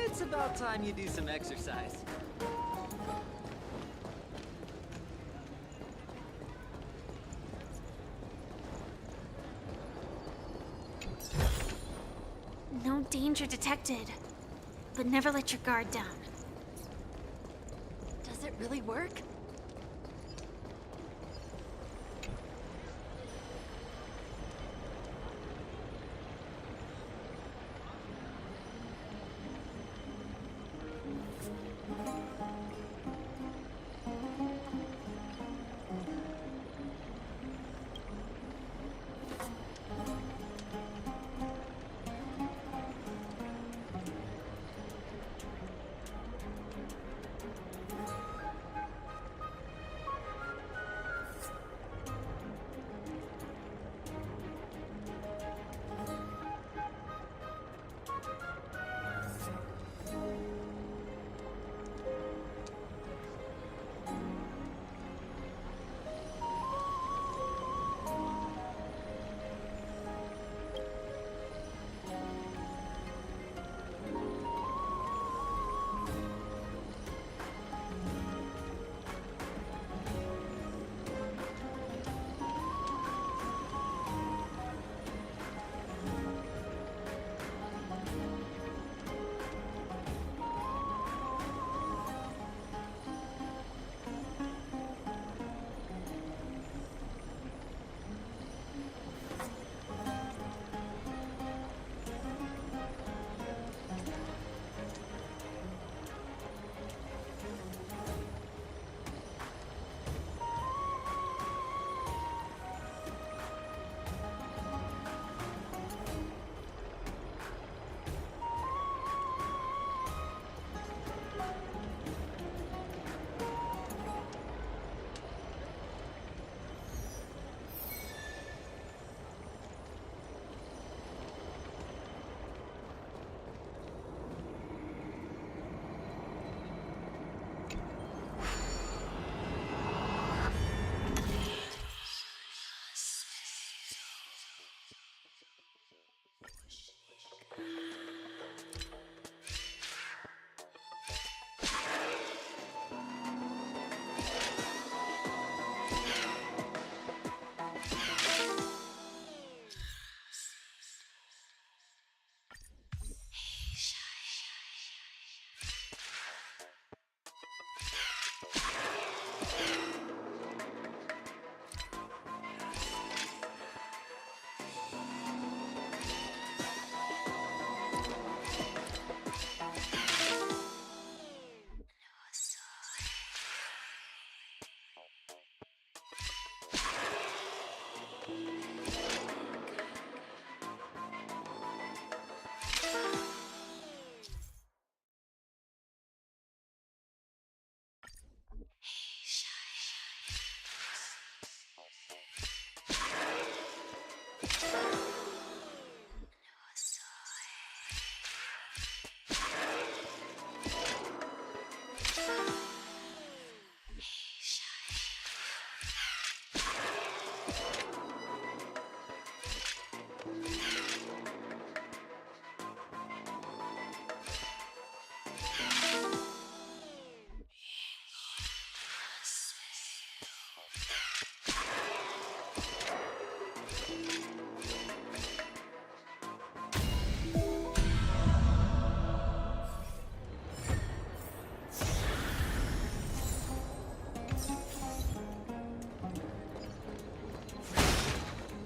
It's about time you do some exercise. No danger detected. But never let your guard down. Does it really work?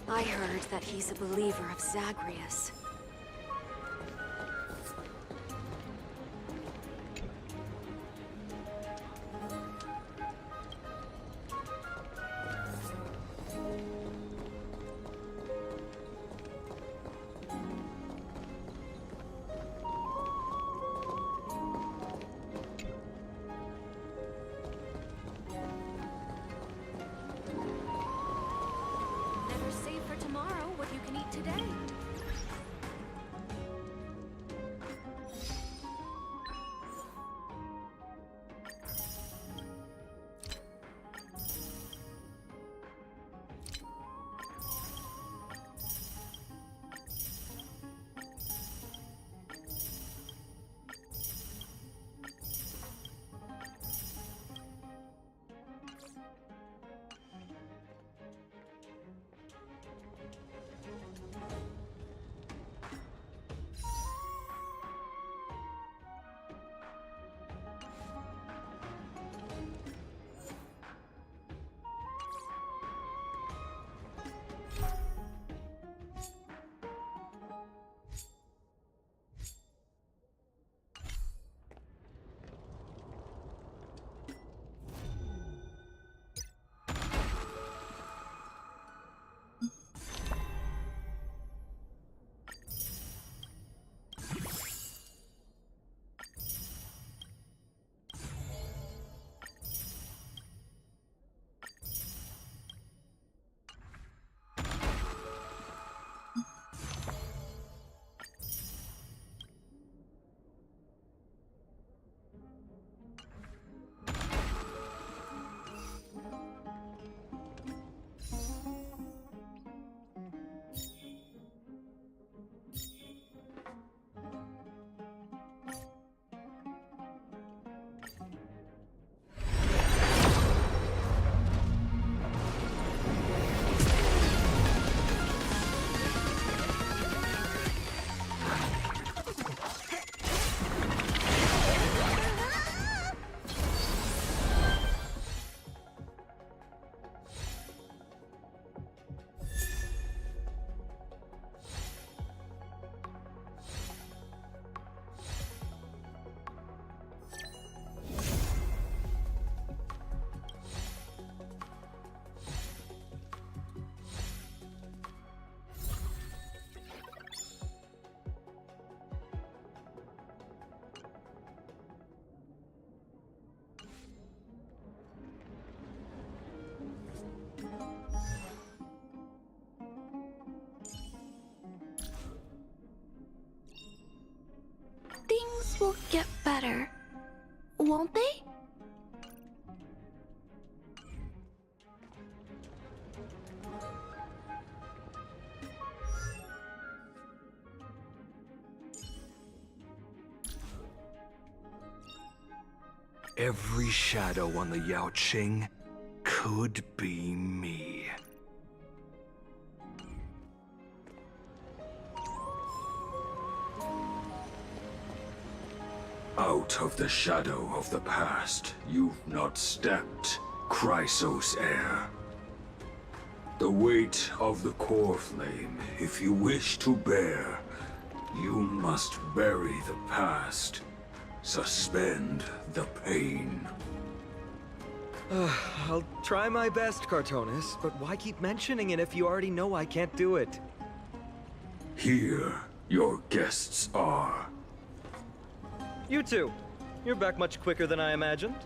I heard that he's a believer of Zagreus. today. Things will get better, won't they? Every shadow on the Yaoqing could be me. Out of the shadow of the past, you've not stepped, Chrysos heir. The weight of the core flame, if you wish to bear, you must bury the past. Suspend the pain. I'll try my best, Cartonis, but why keep mentioning it if you already know I can't do it? Here, your guests are. You two. You're back much quicker than I imagined.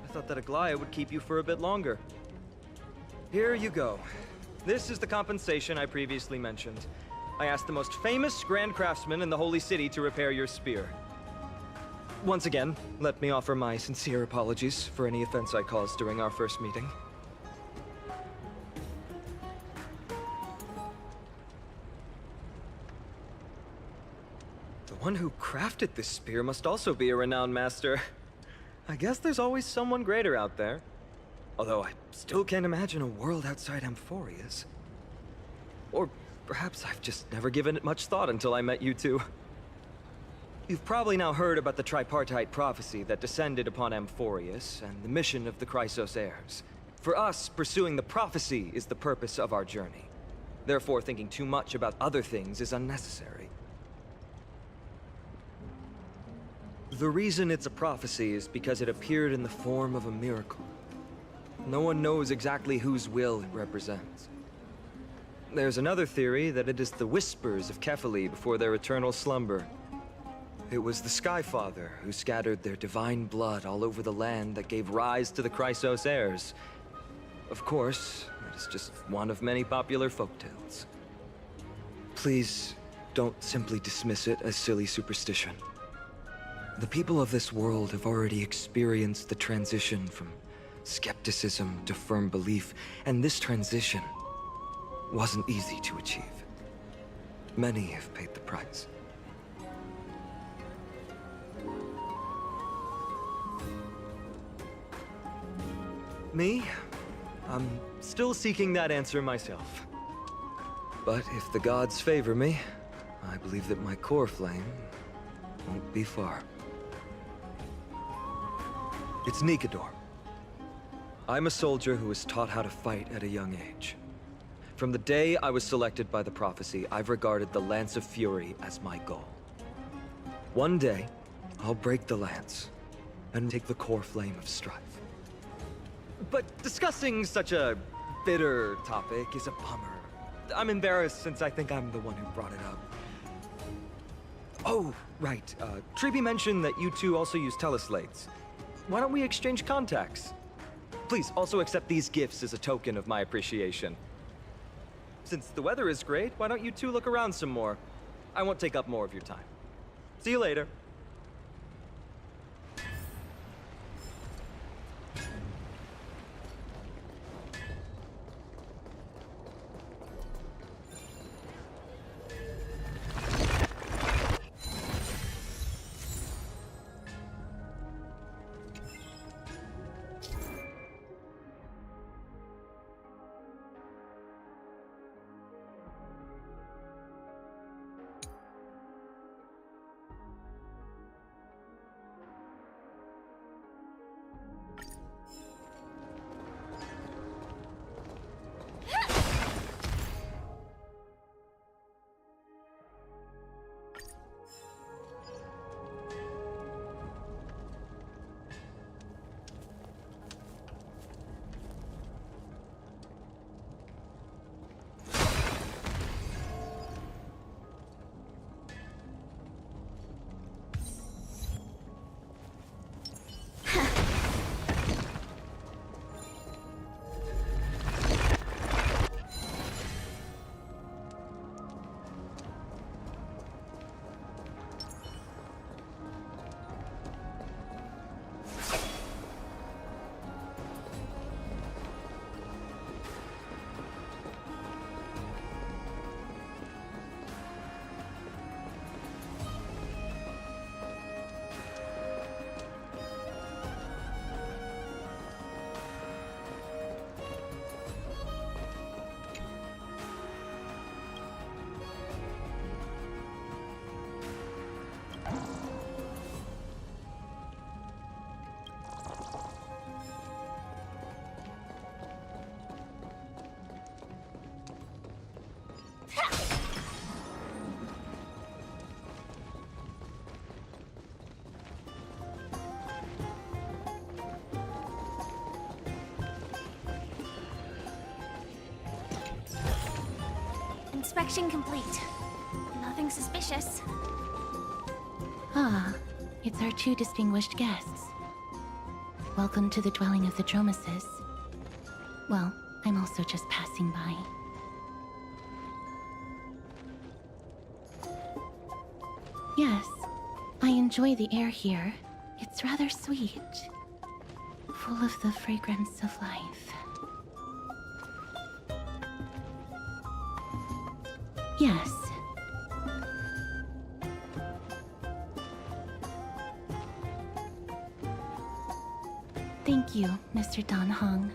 I thought that Aglaya would keep you for a bit longer. Here you go. This is the compensation I previously mentioned. I asked the most famous Grand Craftsman in the Holy City to repair your spear. Once again, let me offer my sincere apologies for any offense I caused during our first meeting. The one who crafted this spear must also be a renowned master. I guess there's always someone greater out there. Although I still can't imagine a world outside Amphoria's. Or perhaps I've just never given it much thought until I met you two. You've probably now heard about the tripartite prophecy that descended upon Amphorius and the mission of the Chrysos heirs. For us, pursuing the prophecy is the purpose of our journey. Therefore, thinking too much about other things is unnecessary. The reason it's a prophecy is because it appeared in the form of a miracle. No one knows exactly whose will it represents. There's another theory that it is the whispers of Kefali before their eternal slumber. It was the Skyfather who scattered their divine blood all over the land that gave rise to the Chrysos heirs. Of course, it is just one of many popular folktales. Please, don't simply dismiss it as silly superstition. The people of this world have already experienced the transition from skepticism to firm belief, and this transition wasn't easy to achieve. Many have paid the price. Me? I'm still seeking that answer myself. But if the gods favor me, I believe that my core flame won't be far. It's Nikador. I'm a soldier who was taught how to fight at a young age. From the day I was selected by the prophecy, I've regarded the Lance of Fury as my goal. One day, I'll break the lance and take the core flame of strife. But discussing such a bitter topic is a bummer. I'm embarrassed since I think I'm the one who brought it up. Oh, right. Treeby mentioned that you two also use teleslates. Why don't we exchange contacts? Please also accept these gifts as a token of my appreciation. Since the weather is great, why don't you two look around some more? I won't take up more of your time. See you later. Inspection complete. Nothing suspicious. Ah, it's our two distinguished guests. Welcome to the dwelling of the Dromeses. Well, I'm also just passing by. Yes, I enjoy the air here. It's rather sweet. Full of the fragrance of life. Yes. Thank you, Mr. Dan Hong.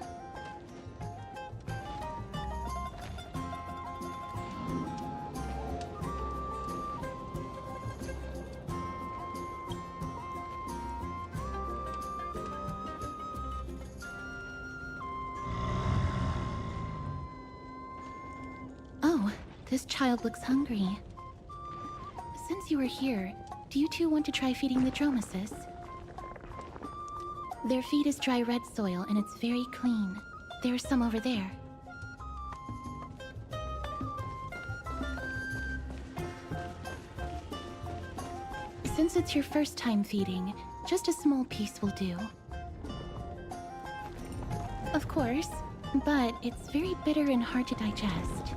Oh, this child looks hungry. Since you are here, do you two want to try feeding the Dromeses? Their feed is dry red soil and it's very clean. There's some over there. Since it's your first time feeding, just a small piece will do. Of course, but it's very bitter and hard to digest.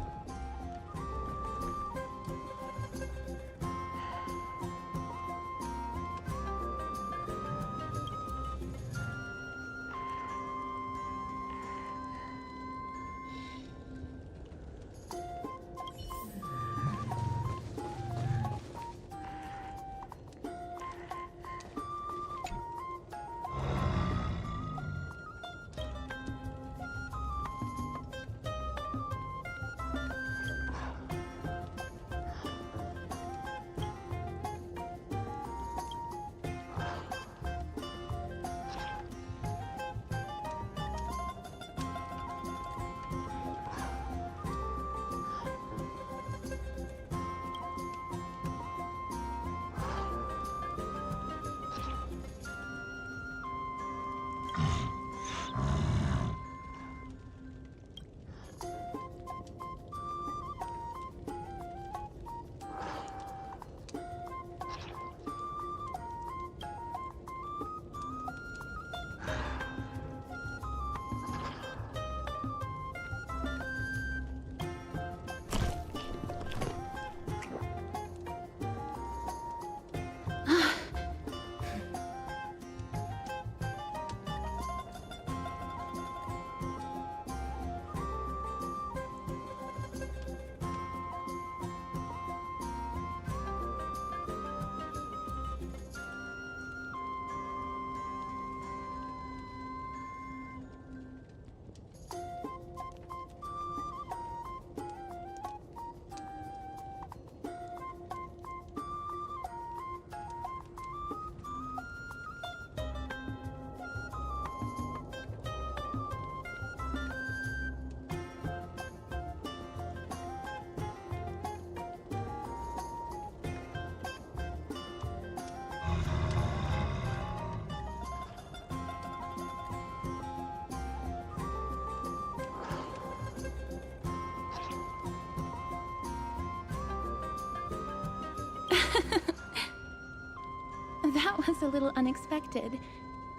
That was a little unexpected.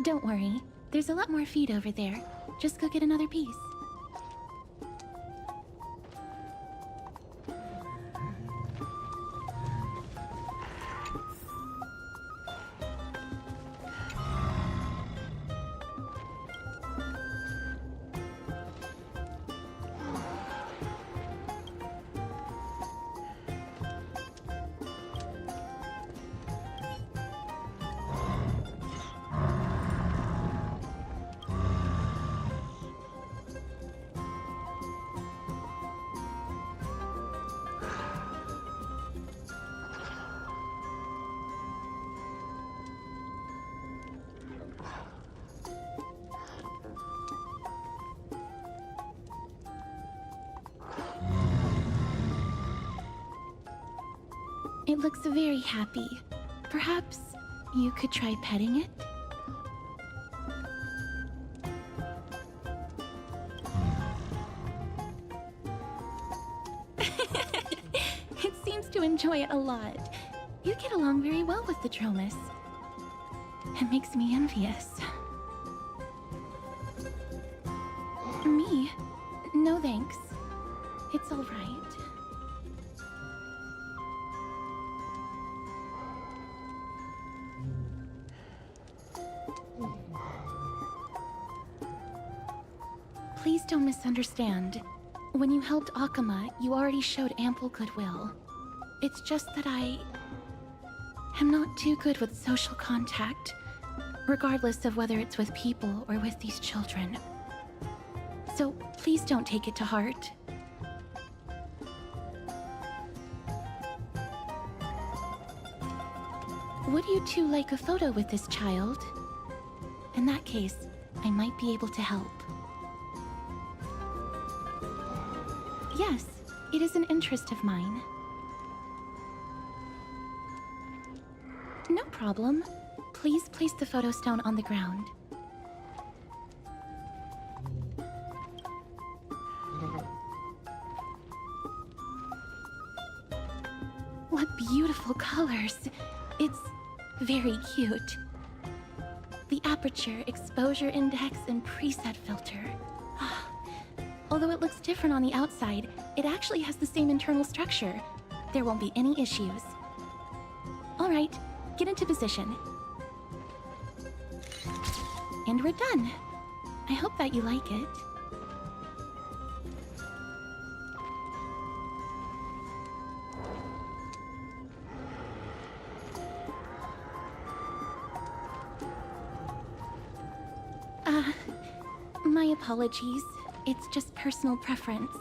Don't worry, there's a lot more feed over there. Just go get another piece. It looks very happy. Perhaps you could try petting it? It seems to enjoy it a lot. You get along very well with the Dromus. It makes me envious. Me? No thanks. It's all right. Please don't misunderstand. When you helped Akama, you already showed ample goodwill. It's just that I am not too good with social contact, regardless of whether it's with people or with these children. So please don't take it to heart. Would you two like a photo with this child? In that case, I might be able to help. Yes, it is an interest of mine. No problem. Please place the photo stone on the ground. What beautiful colors! It's very cute. The aperture, exposure index, and preset filter. Although it looks different on the outside, it actually has the same internal structure. There won't be any issues. All right, get into position. And we're done. I hope that you like it. My apologies. It's just personal preference.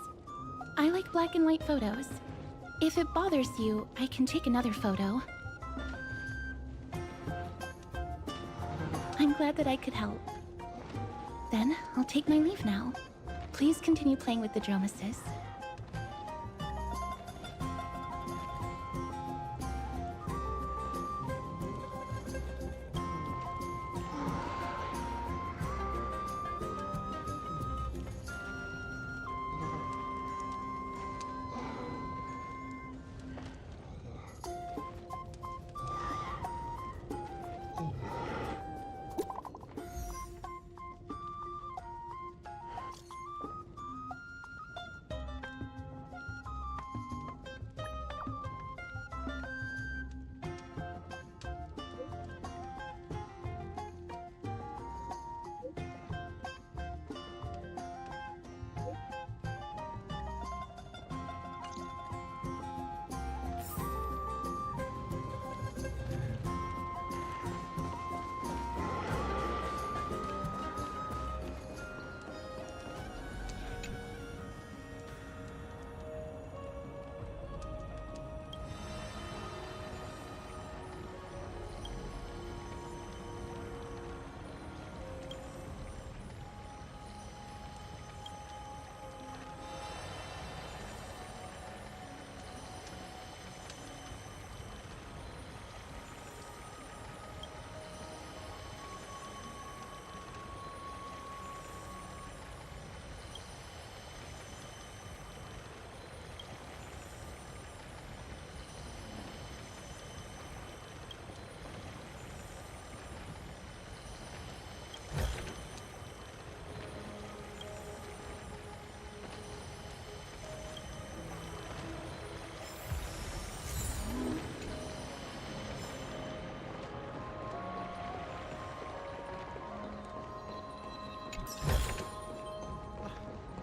I like black and white photos. If it bothers you, I can take another photo. I'm glad that I could help. Then, I'll take my leave now. Please continue playing with the Dromuses.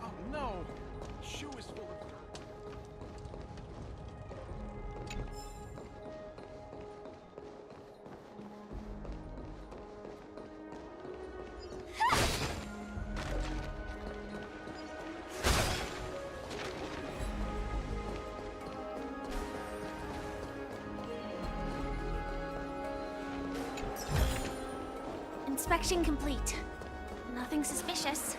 Oh no! Shoe is full of dirt. Inspection complete. Nothing suspicious.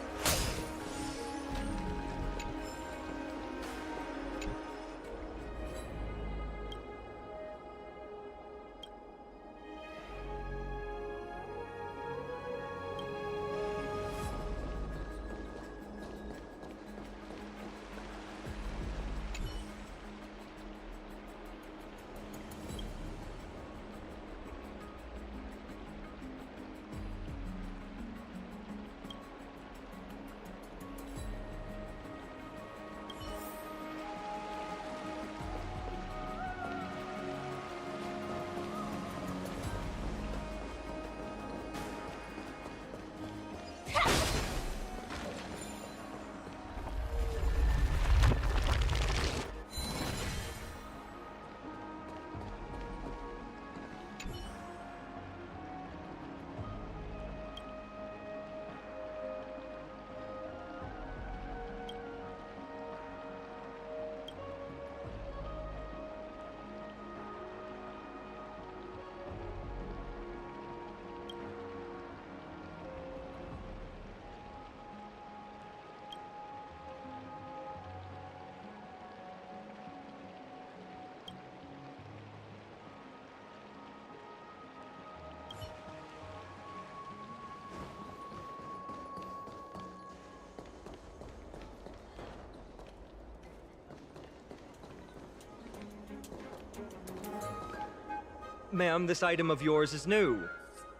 Ma'am, this item of yours is new.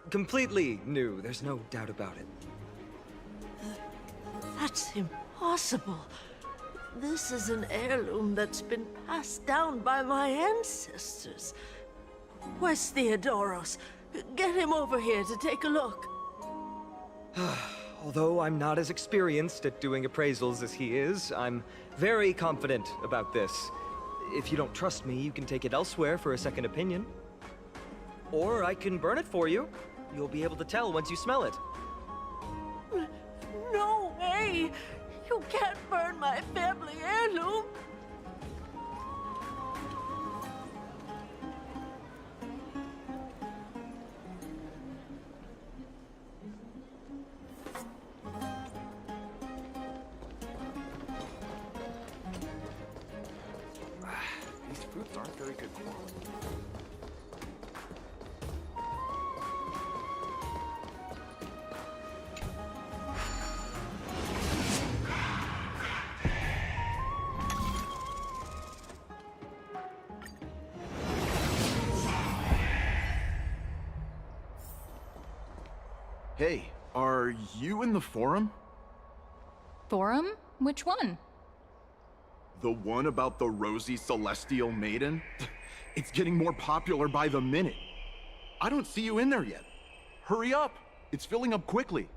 Completely new, there's no doubt about it. That's impossible. This is an heirloom that's been passed down by my ancestors. Where's Theodoros? Get him over here to take a look. Although I'm not as experienced at doing appraisals as he is, I'm very confident about this. If you don't trust me, you can take it elsewhere for a second opinion. Or I can burn it for you. You'll be able to tell once you smell it. No way! You can't burn my family heirloom! These fruits aren't very good quality. Hey, are you in the forum? Forum? Which one? The one about the rosy celestial maiden? It's getting more popular by the minute. I don't see you in there yet. Hurry up! It's filling up quickly.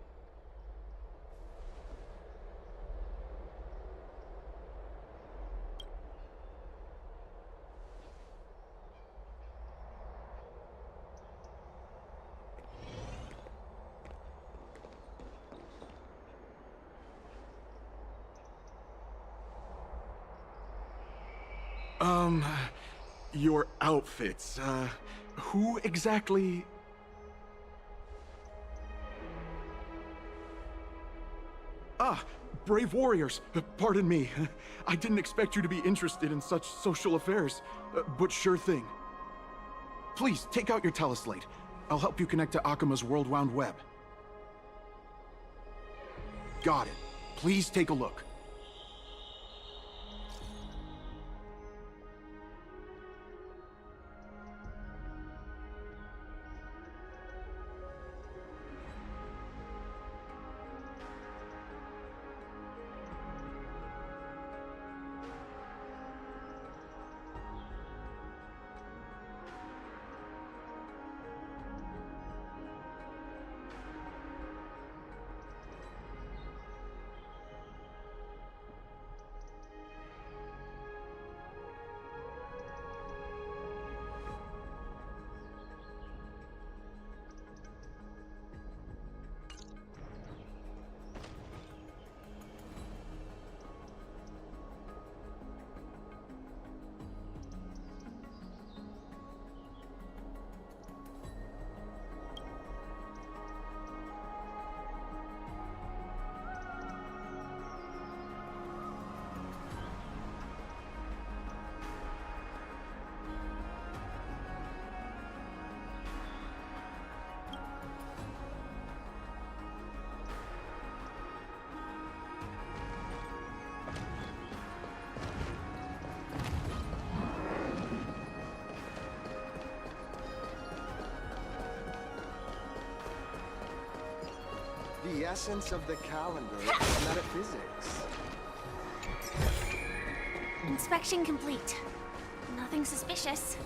Your outfits, who exactly... Ah, brave warriors, pardon me. I didn't expect you to be interested in such social affairs, but sure thing. Please, take out your teleslate. I'll help you connect to Akuma's World Wound Web. Got it. Please take a look. The essence of the calendar is metaphysics. Inspection complete. Nothing suspicious.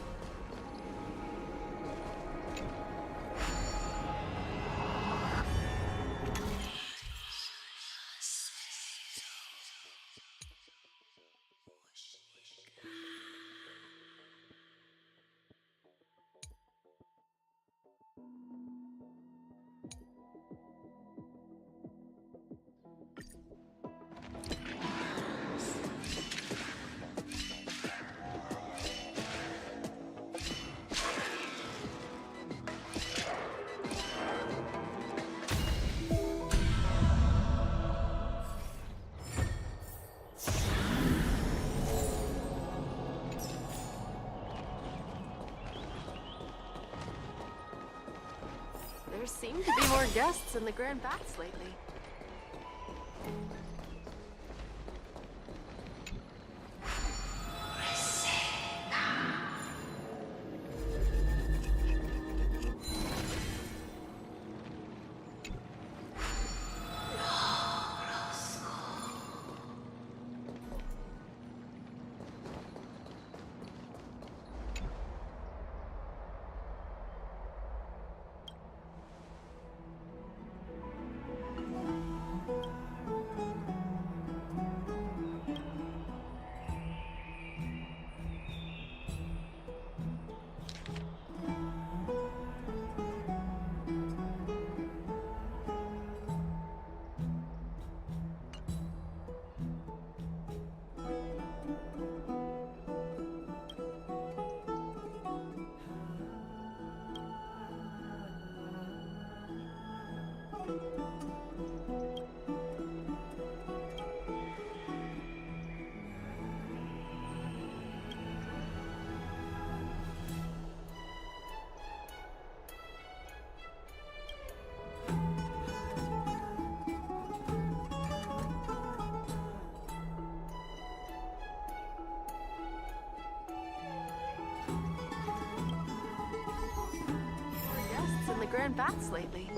There seem to be more guests in the Grand Bats lately. In the Grand Bats lately.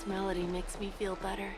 This melody makes me feel better.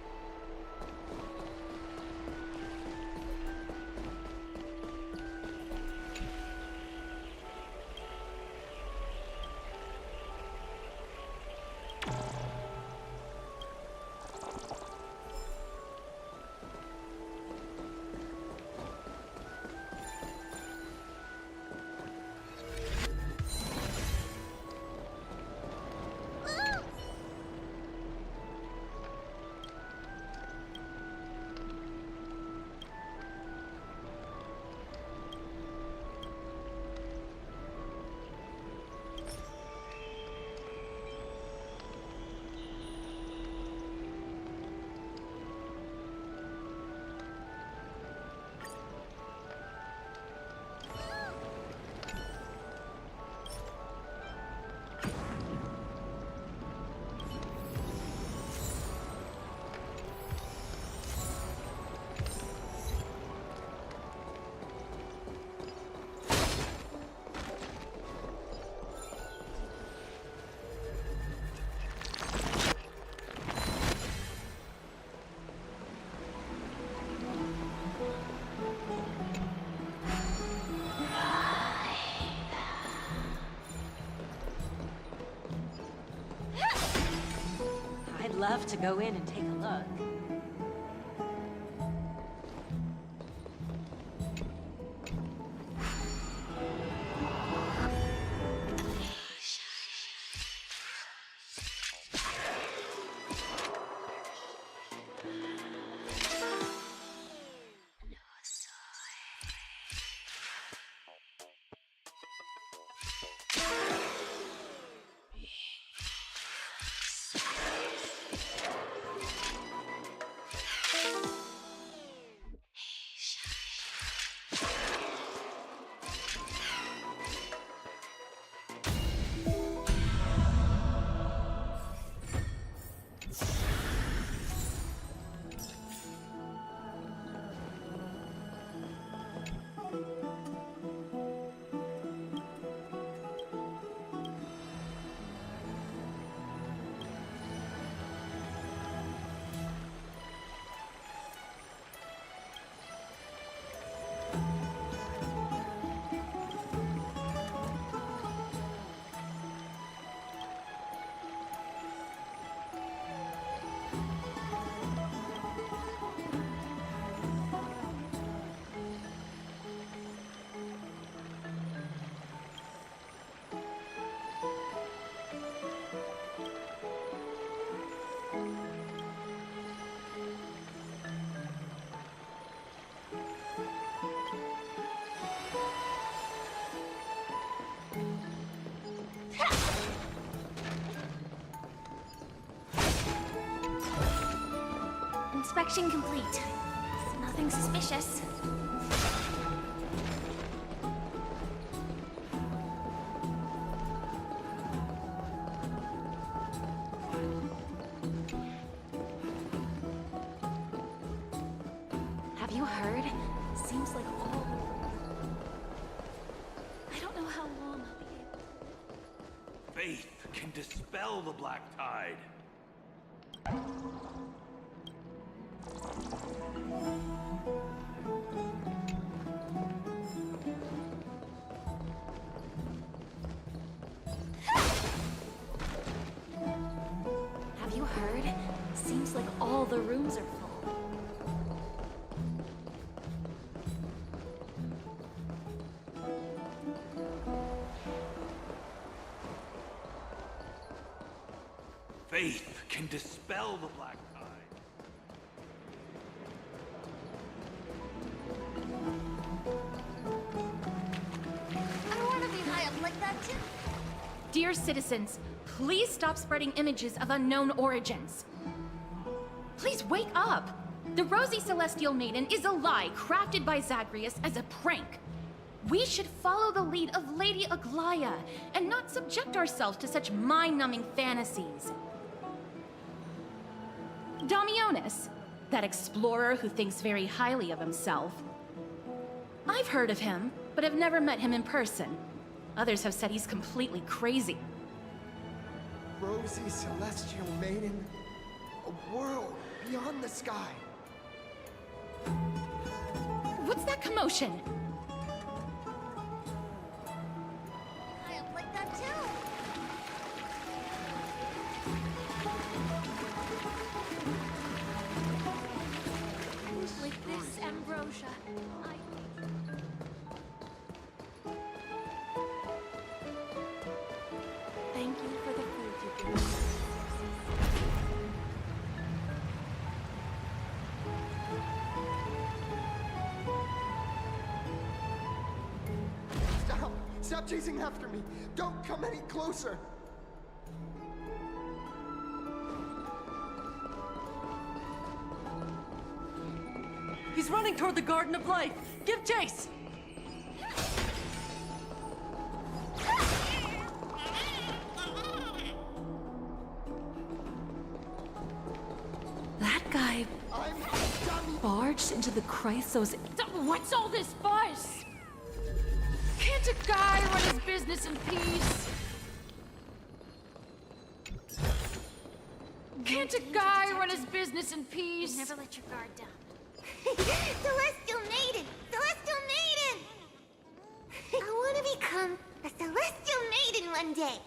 I'd love to go in and take a look. Inspection complete. Nothing suspicious. Have you heard? Seems like all... I don't know how long I'll be able... Faith can dispel the black tide. Have you heard? Seems like all the rooms are full. Faith can dispel the black tide. I don't want to be high up like that too. Dear citizens, please stop spreading images of unknown origins. Please wake up! The Rosy Celestial Maiden is a lie crafted by Zagreus as a prank. We should follow the lead of Lady Aglaya and not subject ourselves to such mind-numbing fantasies. Damionis, that explorer who thinks very highly of himself. I've heard of him, but have never met him in person. Others have said he's completely crazy. Rosy Celestial Maiden? A world beyond the sky. What's that commotion? I look like that too. Like this, Ambrosia. Thank you for the food you gave us. Stop! Stop chasing after me! Don't come any closer! He's running toward the Garden of Life. Give chase! That guy barged into the Chrysos. What's all this fuss? Can't a guy run his business in peace? Can't a guy run his business in peace? Never let your guard down. Celestial Maiden! Celestial Maiden! I want to become a Celestial Maiden one day.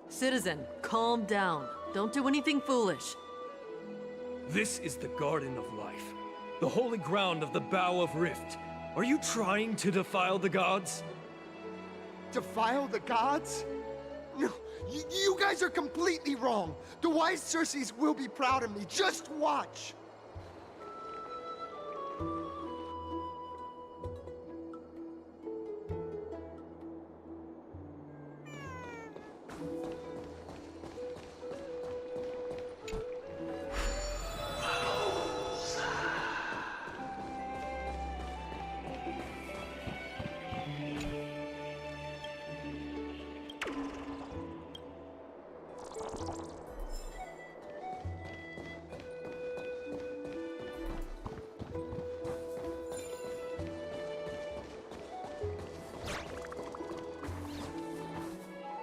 Citizen, calm down. Don't do anything foolish. This is the Garden of Life, the holy ground of the Bow of Rift. Are you trying to defile the gods? Defile the gods? No, you guys are completely wrong. The wise Circes will be proud of me. Just watch.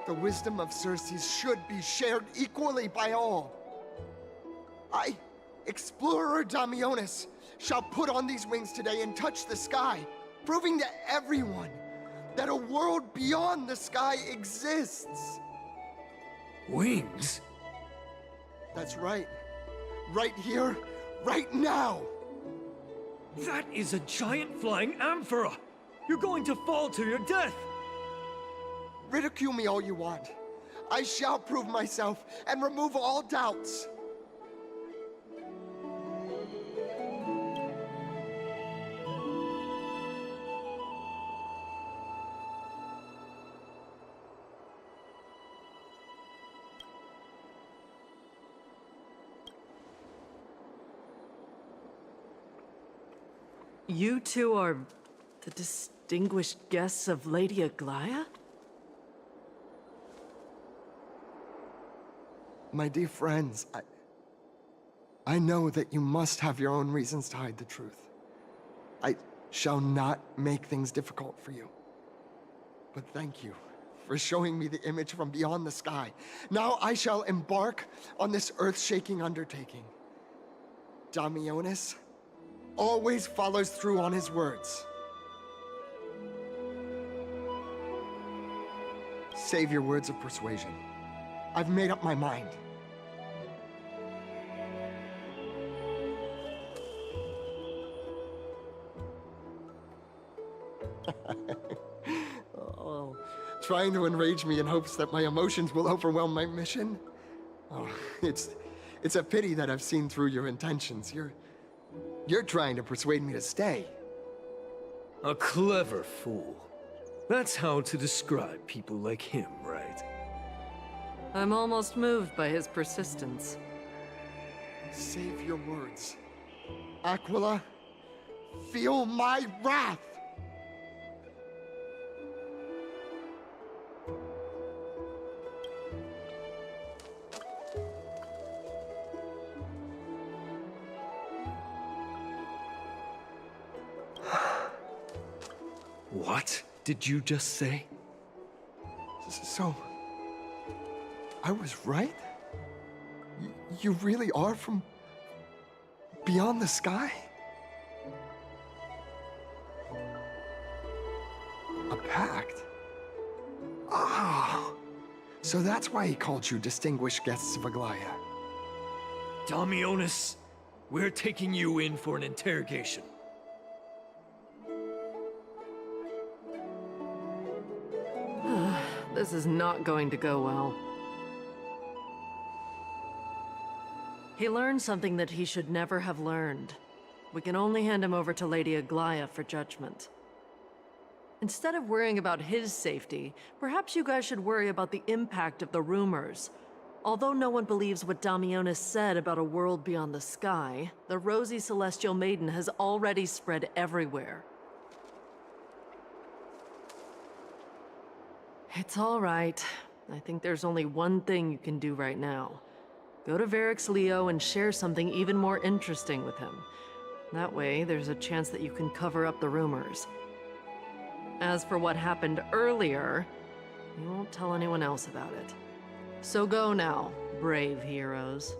The wisdom of Circes should be shared equally by all. I, Explorer Damionis, shall put on these wings today and touch the sky, proving to everyone that a world beyond the sky exists. Wings? That's right. Right here, right now. That is a giant flying amphora! You're going to fall to your death! Ridicule me all you want. I shall prove myself and remove all doubts. You two are the distinguished guests of Lady Aglaya? My dear friends, I know that you must have your own reasons to hide the truth. I shall not make things difficult for you. But thank you for showing me the image from beyond the sky. Now I shall embark on this earth-shaking undertaking. Damionis always follows through on his words. Save your words of persuasion. I've made up my mind. Oh, trying to enrage me in hopes that my emotions will overwhelm my mission? Oh, it's a pity that I've seen through your intentions. You're trying to persuade me to stay. A clever fool. That's how to describe people like him, right? I'm almost moved by his persistence. Save your words. Aquila, feel my wrath! What did you just say? So, I was right? You really are from beyond the sky? A pact? Ah, so that's why he called you distinguished guests of Aglaya. Damionis, we're taking you in for an interrogation. This is not going to go well. He learned something that he should never have learned. We can only hand him over to Lady Aglaya for judgment. Instead of worrying about his safety, perhaps you guys should worry about the impact of the rumors. Although no one believes what Damionis said about a world beyond the sky, the rosy celestial maiden has already spread everywhere. It's all right. I think there's only one thing you can do right now. Go to Varix Leo and share something even more interesting with him. That way, there's a chance that you can cover up the rumors. As for what happened earlier, you won't tell anyone else about it. So go now, brave heroes.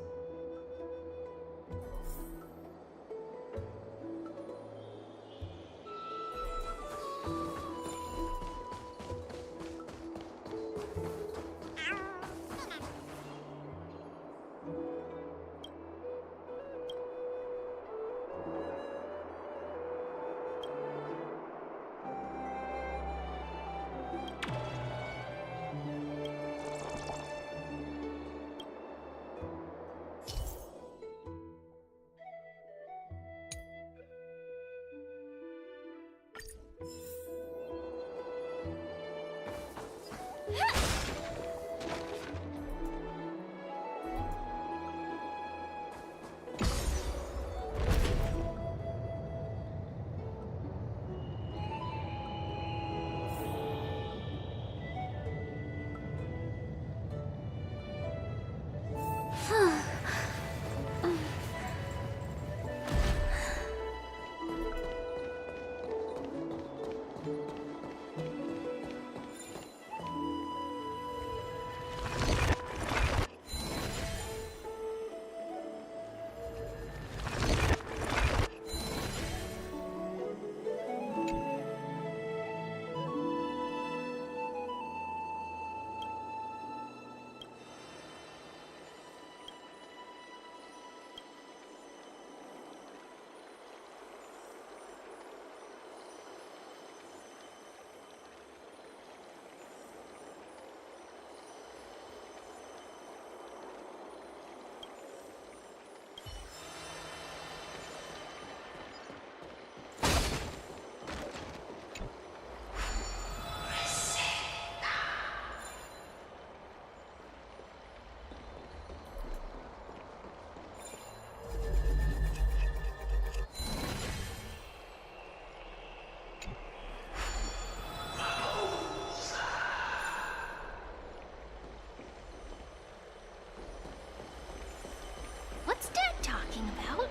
What's Dad talking about?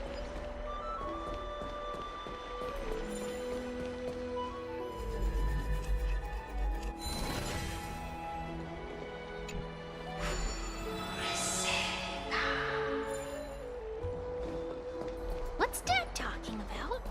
What's Dad talking about?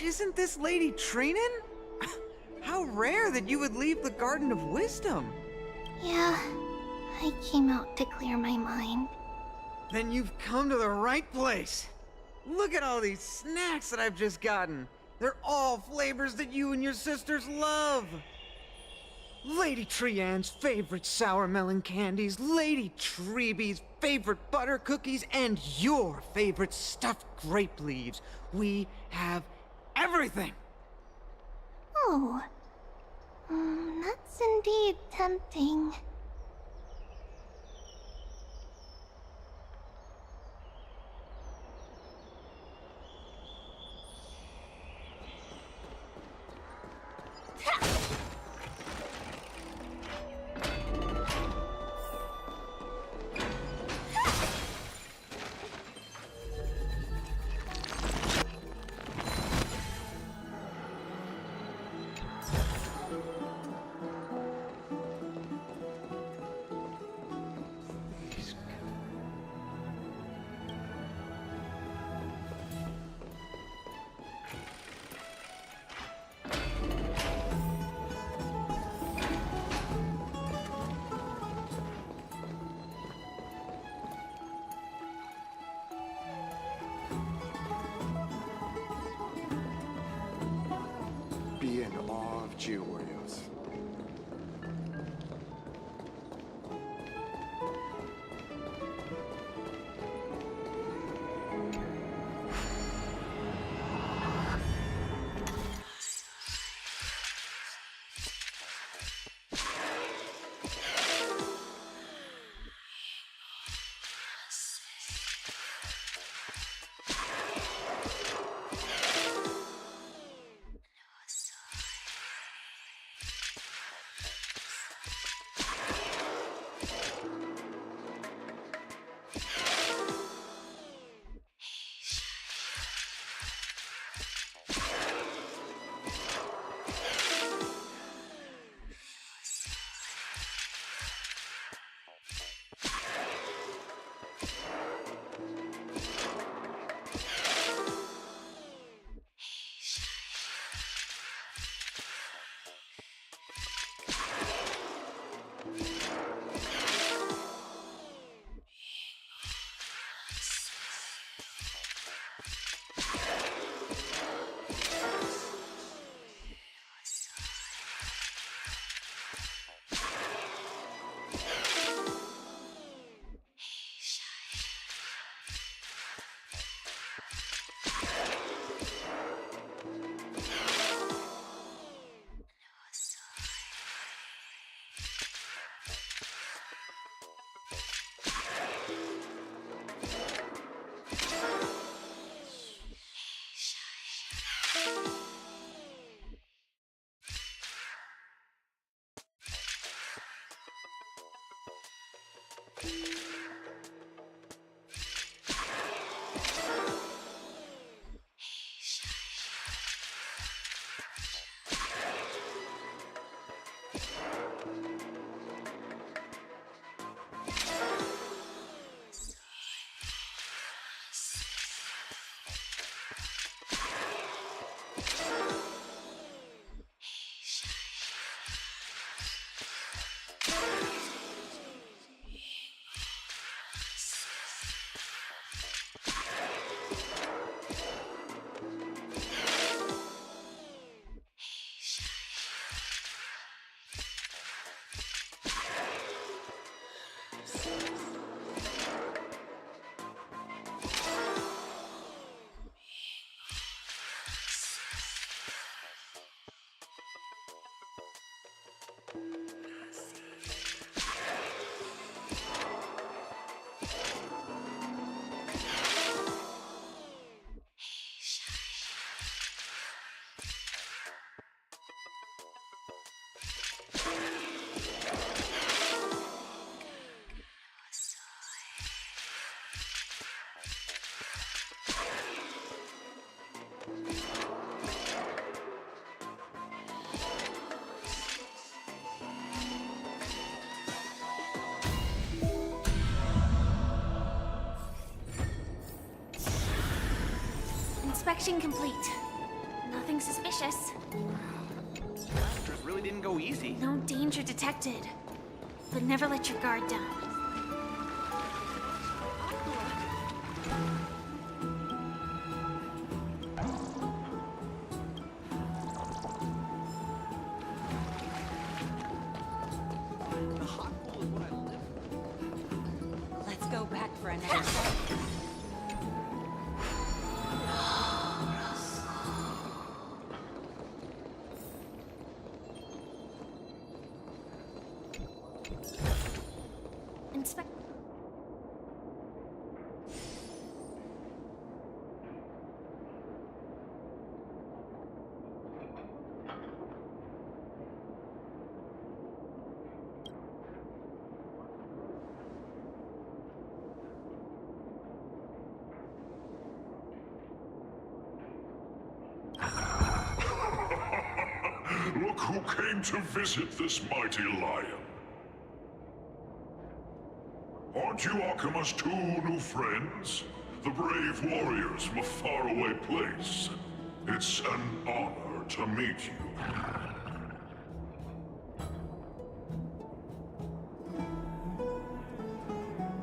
isn't this Lady Treenan? How rare that you would leave the Garden of Wisdom. Yeah, I came out to clear my mind. Then you've come to the right place. Look at all these snacks that I've just gotten. They're all flavors that you and your sisters love. Lady Trianne's favorite sour melon candies, Lady Treebee's favorite butter cookies, and your favorite stuffed grape leaves. We have everything. Oh, that's indeed tempting. Be in awe of Geowarriors. Inspection complete. suspicious. Blasters really didn't go easy. No danger detected. But never let your guard down. Let's go back for another fight. Inspect. Look who came to visit this mighty lion. Aren't you Akima's two new friends? The brave warriors from a faraway place. It's an honor to meet you.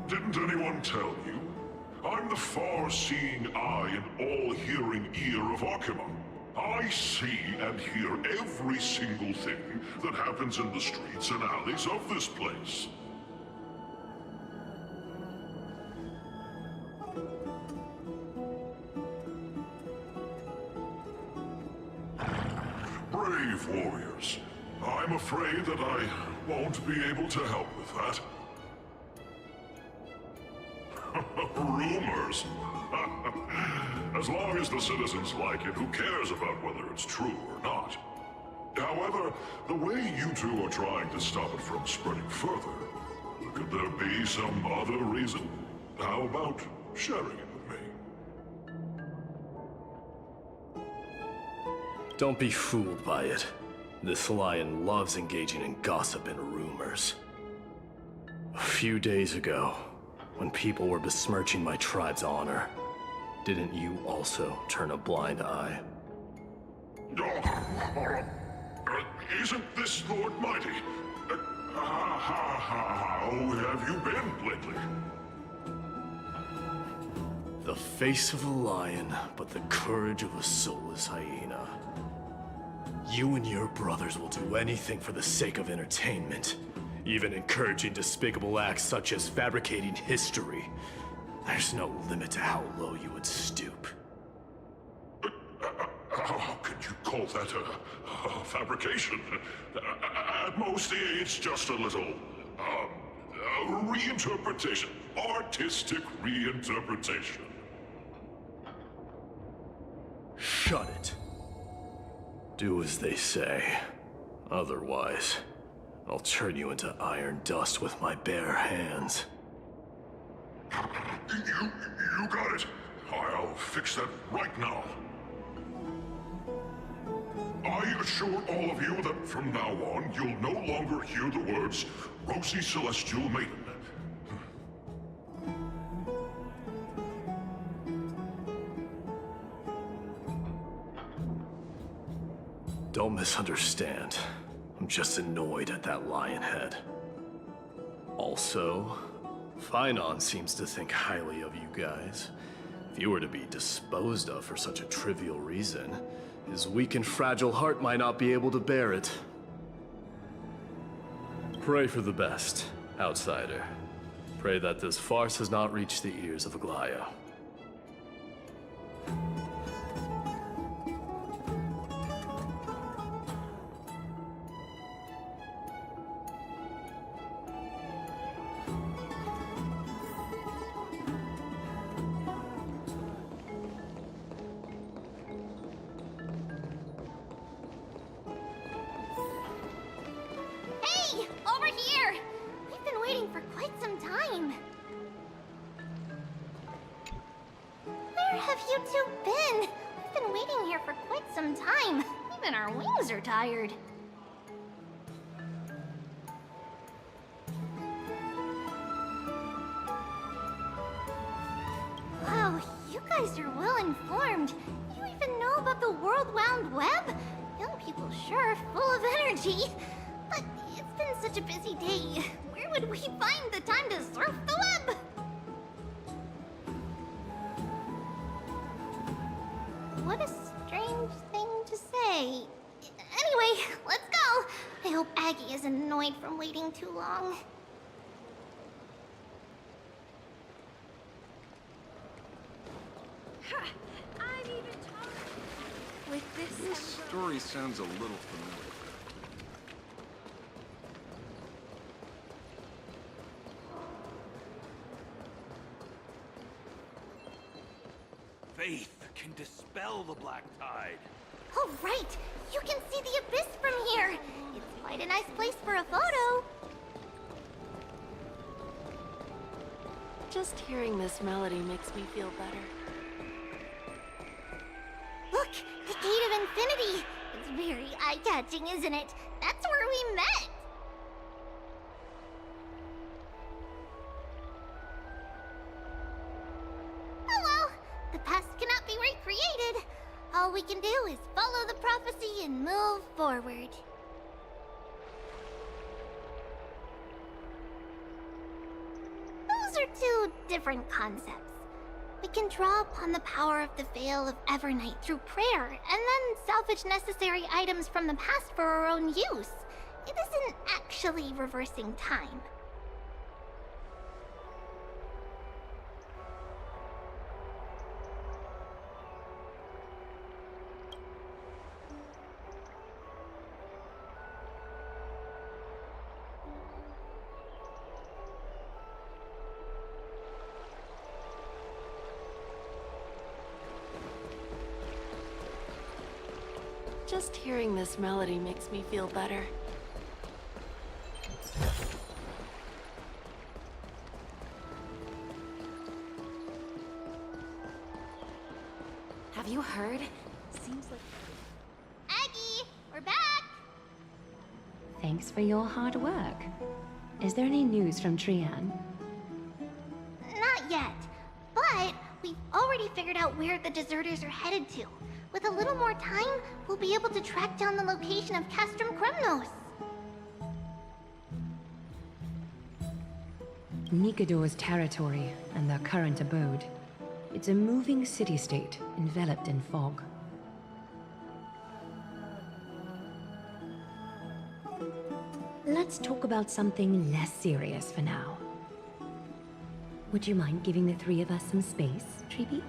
Didn't anyone tell you? I'm the far-seeing eye and all-hearing ear of Akima. I see and hear every single thing that happens in the streets and alleys of this place. Brave warriors. I'm afraid that I won't be able to help with that. Rumors. As long as the citizens like it, who cares about whether it's true or not? However, the way you two are trying to stop it from spreading further, could there be some other reason? How about sharing it with me? Don't be fooled by it. This lion loves engaging in gossip and rumors. A few days ago, when people were besmirching my tribe's honor, didn't you also turn a blind eye? Isn't this Lord Mighty? How have you been lately? The face of a lion, but the courage of a soulless hyena. You and your brothers will do anything for the sake of entertainment, even encouraging despicable acts such as fabricating history. There's no limit to how low you would stoop. How could you call that a fabrication? At most, it's just a little, reinterpretation. Artistic reinterpretation. Shut it. Do as they say. Otherwise, I'll turn you into iron dust with my bare hands. You got it. I'll fix that right now. I assure all of you that from now on, you'll no longer hear the words Rosy Celestial Maiden. Don't misunderstand. I'm just annoyed at that lion head. Also, Finon seems to think highly of you guys. If you were to be disposed of for such a trivial reason, his weak and fragile heart might not be able to bear it. Pray for the best, outsider. Pray that this farce has not reached the ears of Aglaya. Hey! Over here! We've been waiting for quite some time. Where have you two been? We've been waiting here for quite some time. Even our wings are tired. Wow, you guys are well informed. You even know about about the World Wound Web? Young people sure are full of energy. But it's been such a busy day. Where would we find the time to surf the web? What a strange thing to say. Anyway, let's go. I hope Aggie isn't annoyed from waiting too long. With this story sounds a little familiar. Faith can dispel the black tide. Oh, right! You can see the abyss from here! It's quite a nice place for a photo. Just hearing this melody makes me feel better. Look! The Gate of Infinity! It's very eye-catching, isn't it? That's where we met! Oh well! The past cannot be recreated. All we can do is follow the prophecy and move forward. Those are two different concepts. We can draw upon the power of the Veil of Evernight through prayer, and then salvage necessary items from the past for our own use. It isn't actually reversing time. Just hearing this melody makes me feel better. Have you heard? Seems like... Aggie, we're back! Thanks for your hard work. Is there any news from Trian? Not yet, but we've already figured out where the deserters are headed to. With a little more time, we'll be able to track down the location of Castrum Kremnos. Nikador's territory and their current abode. It's a moving city-state enveloped in fog. Let's talk about something less serious for now. Would you mind giving the three of us some space, Treeby?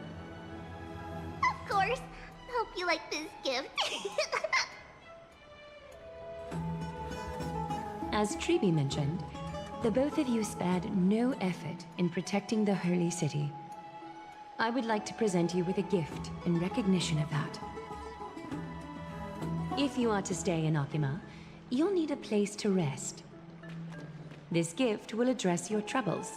Of course. Hope you like this gift. As Treeby mentioned, the both of you spared no effort in protecting the Holy City. I would like to present you with a gift in recognition of that. If you are to stay in Akima, you'll need a place to rest. This gift will address your troubles.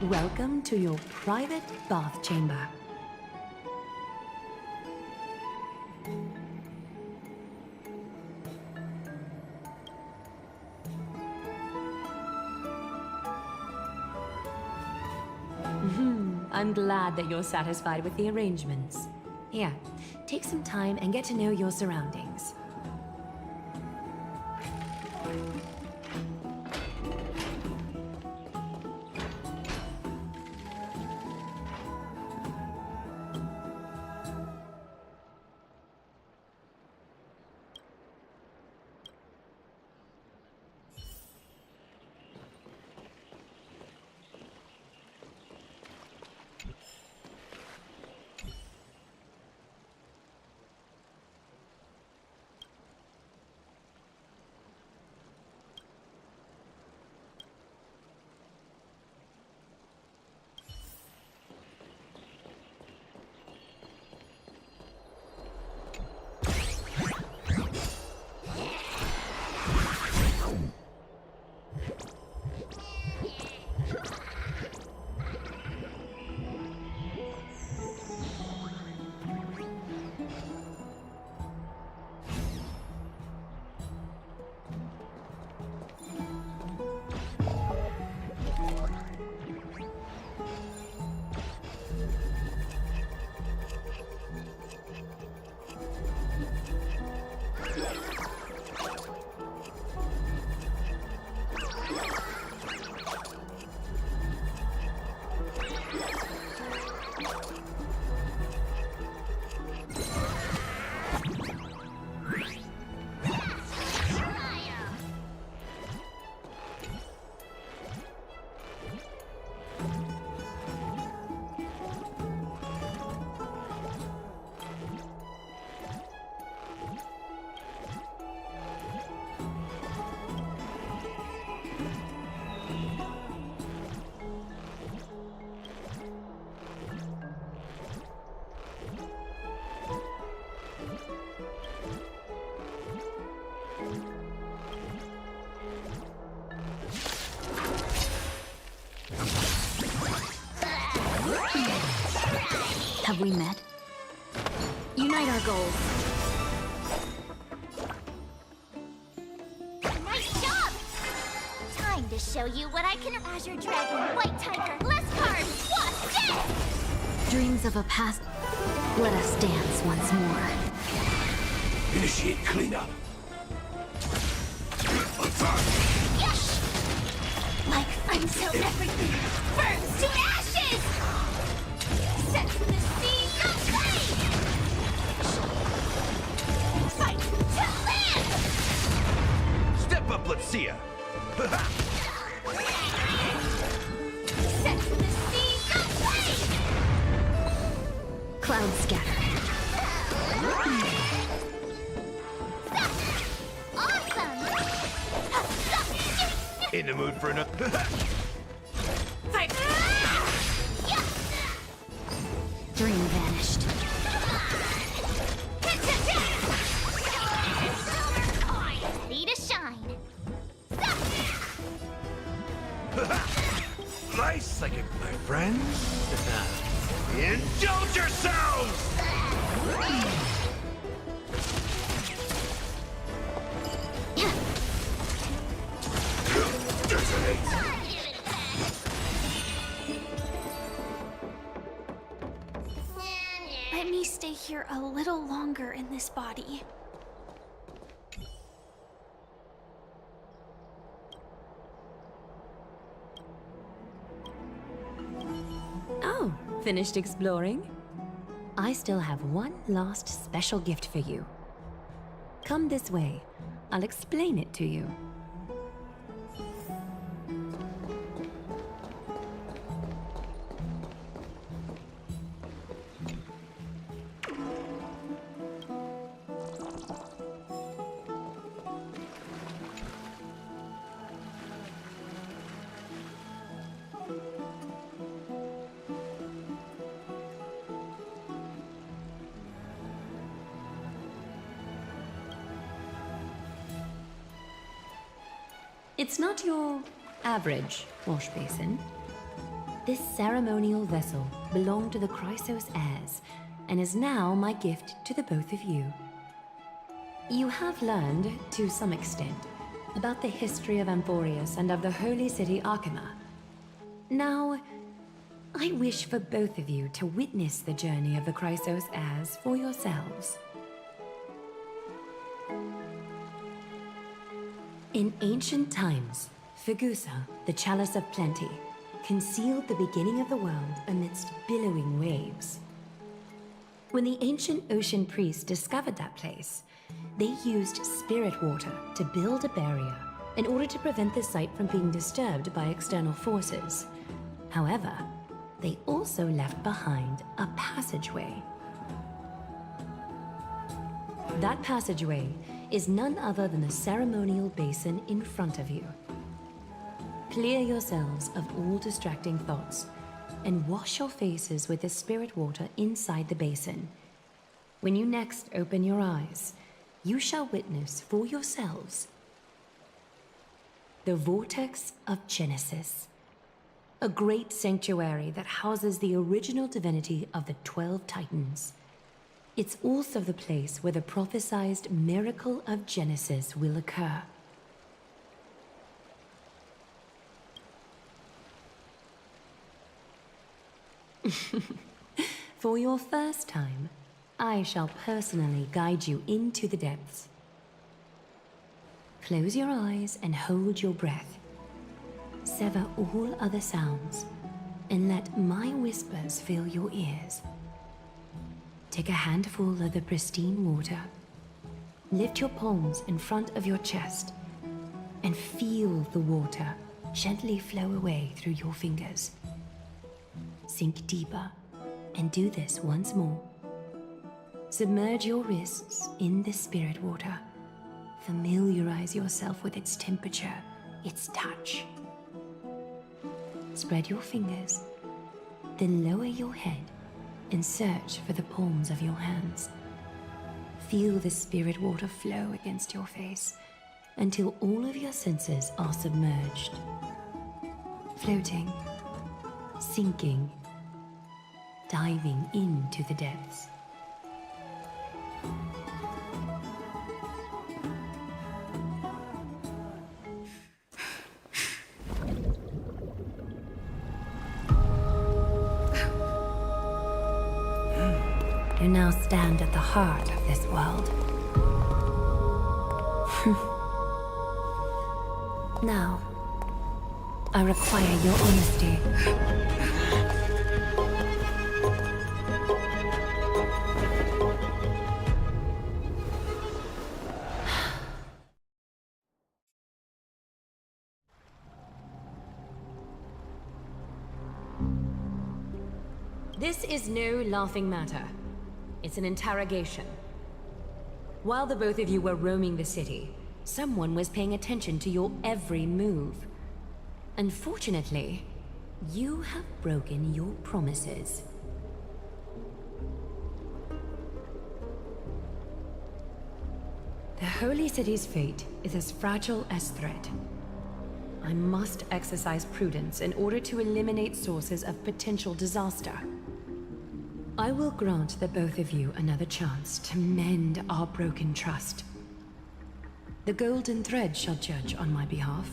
Welcome to your private bath chamber. I'm glad that you're satisfied with the arrangements. Here, take some time and get to know your surroundings. Have we met? Unite our goals. Nice job! Time to show you what I can. Azure Dragon, White Tiger, less cards, Wasp, death! Dreams of a past. Let us dance once more. Initiate cleanup. Yes! Like until everything burns to ashes! Set the seas aflame! Fight to live! Step up, let's see ya. Set the seas aflame! Cloud scatter. In the mood for another. Fight! Dream vanished. Ready to shine. Nice, like it, my friends. Indulge yourselves! Let me stay here a little longer in this body. Oh, finished exploring? I still have one last special gift for you. Come this way. I'll explain it to you. It's not your average wash basin. This ceremonial vessel belonged to the Chrysos heirs and is now my gift to the both of you. You have learned, to some extent, about the history of Amphorius and of the holy city Arkema. Now, I wish for both of you to witness the journey of the Chrysos heirs for yourselves. In ancient times, Fegusa, the Chalice of Plenty, concealed the beginning of the world amidst billowing waves. When the ancient ocean priests discovered that place, they used spirit water to build a barrier in order to prevent the site from being disturbed by external forces. However, they also left behind a passageway. That passageway is none other than the ceremonial basin in front of you. Clear yourselves of all distracting thoughts and wash your faces with the spirit water inside the basin. When you next open your eyes, you shall witness for yourselves the Vortex of Genesis, a great sanctuary that houses the original divinity of the 12 Titans. It's also the place where the prophesied miracle of Genesis will occur. For your first time, I shall personally guide you into the depths. Close your eyes and hold your breath. Sever all other sounds, and let my whispers fill your ears. Take a handful of the pristine water. Lift your palms in front of your chest and feel the water gently flow away through your fingers. Sink deeper and do this once more. Submerge your wrists in the spirit water. Familiarize yourself with its temperature, its touch. Spread your fingers, then lower your head and search for the palms of your hands. Feel the spirit water flow against your face until all of your senses are submerged. Floating, sinking, diving into the depths. You now stand at the heart of this world. Now, I require your honesty. This is no laughing matter. It's an interrogation. While the both of you were roaming the city, someone was paying attention to your every move. Unfortunately, you have broken your promises. The Holy City's fate is as fragile as thread. I must exercise prudence in order to eliminate sources of potential disaster. I will grant the both of you another chance to mend our broken trust. The Golden Thread shall judge on my behalf.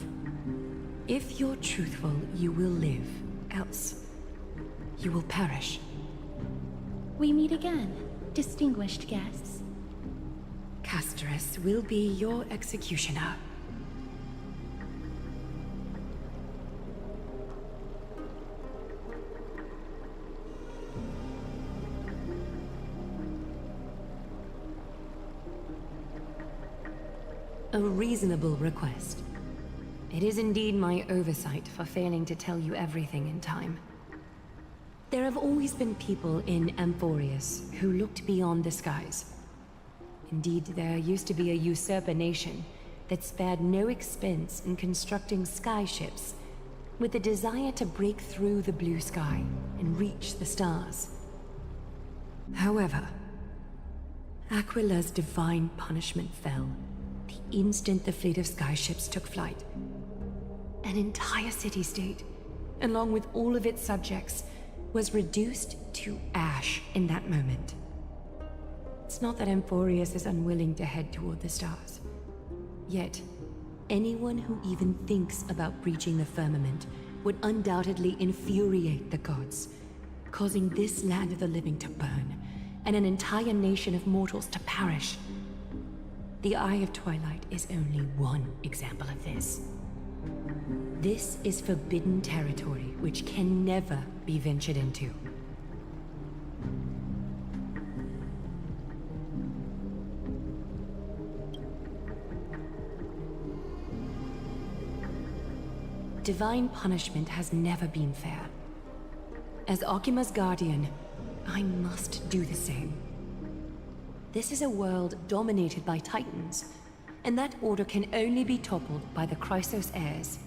If you're truthful, you will live. Else, you will perish. We meet again, distinguished guests. Castress will be your executioner. A reasonable request. It is indeed my oversight for failing to tell you everything in time. There have always been people in Amphorius who looked beyond the skies. Indeed, there used to be a usurper nation that spared no expense in constructing skyships with the desire to break through the blue sky and reach the stars. However, Aquila's divine punishment fell the instant the fleet of skyships took flight. An entire city-state, along with all of its subjects, was reduced to ash in that moment. It's not that Amphorius is unwilling to head toward the stars. Yet, anyone who even thinks about breaching the firmament would undoubtedly infuriate the gods, causing this land of the living to burn, and an entire nation of mortals to perish. The Eye of Twilight is only one example of this. This is forbidden territory which can never be ventured into. Divine punishment has never been fair. As Okima's guardian, I must do the same. This is a world dominated by Titans, and that order can only be toppled by the Chrysos heirs.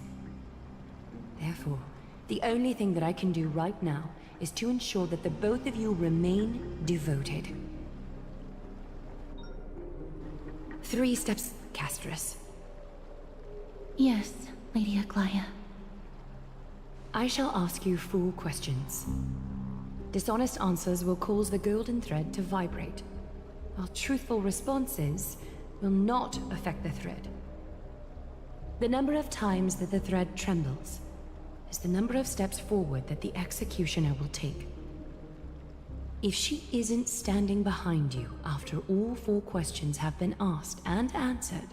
Therefore, the only thing that I can do right now is to ensure that the both of you remain devoted. 3 steps, Castress. Yes, Lady Aglaya. I shall ask you 4 questions. Dishonest answers will cause the golden thread to vibrate, while truthful responses will not affect the thread. The number of times that the thread trembles is the number of steps forward that the executioner will take. If she isn't standing behind you after all 4 questions have been asked and answered,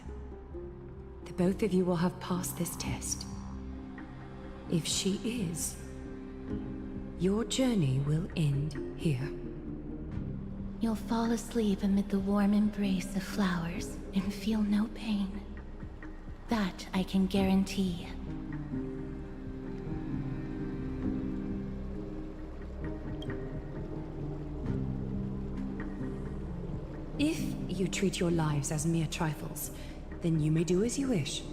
the both of you will have passed this test. If she is, your journey will end here. You'll fall asleep amid the warm embrace of flowers and feel no pain. That I can guarantee. If you treat your lives as mere trifles, then you may do as you wish.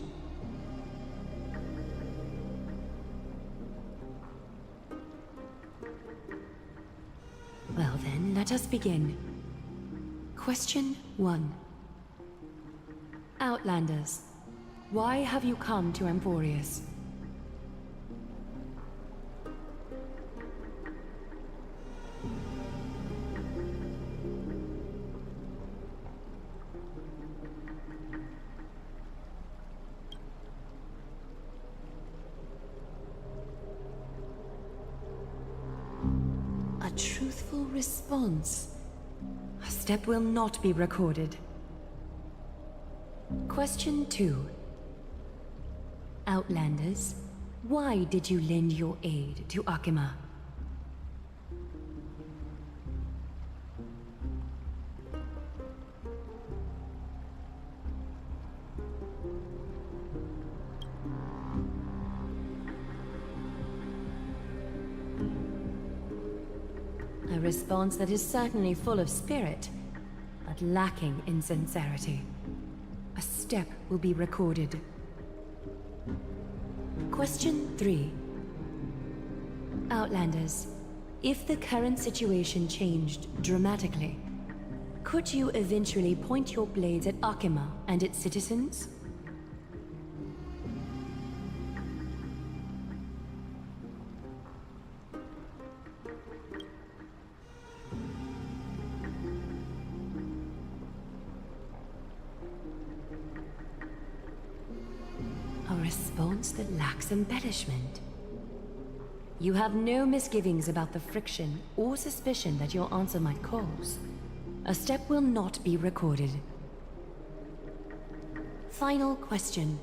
Well then, let us begin. Question 1. Outlanders, why have you come to Emporius? A truthful response. A step will not be recorded. Question 2. Outlanders, why did you lend your aid to Akima? A response that is certainly full of spirit, but lacking in sincerity. A step will be recorded. Question 3. Outlanders, if the current situation changed dramatically, could you eventually point your blades at Akima and its citizens? A response that lacks embellishment. You have no misgivings about the friction or suspicion that your answer might cause. A step will not be recorded. Final question.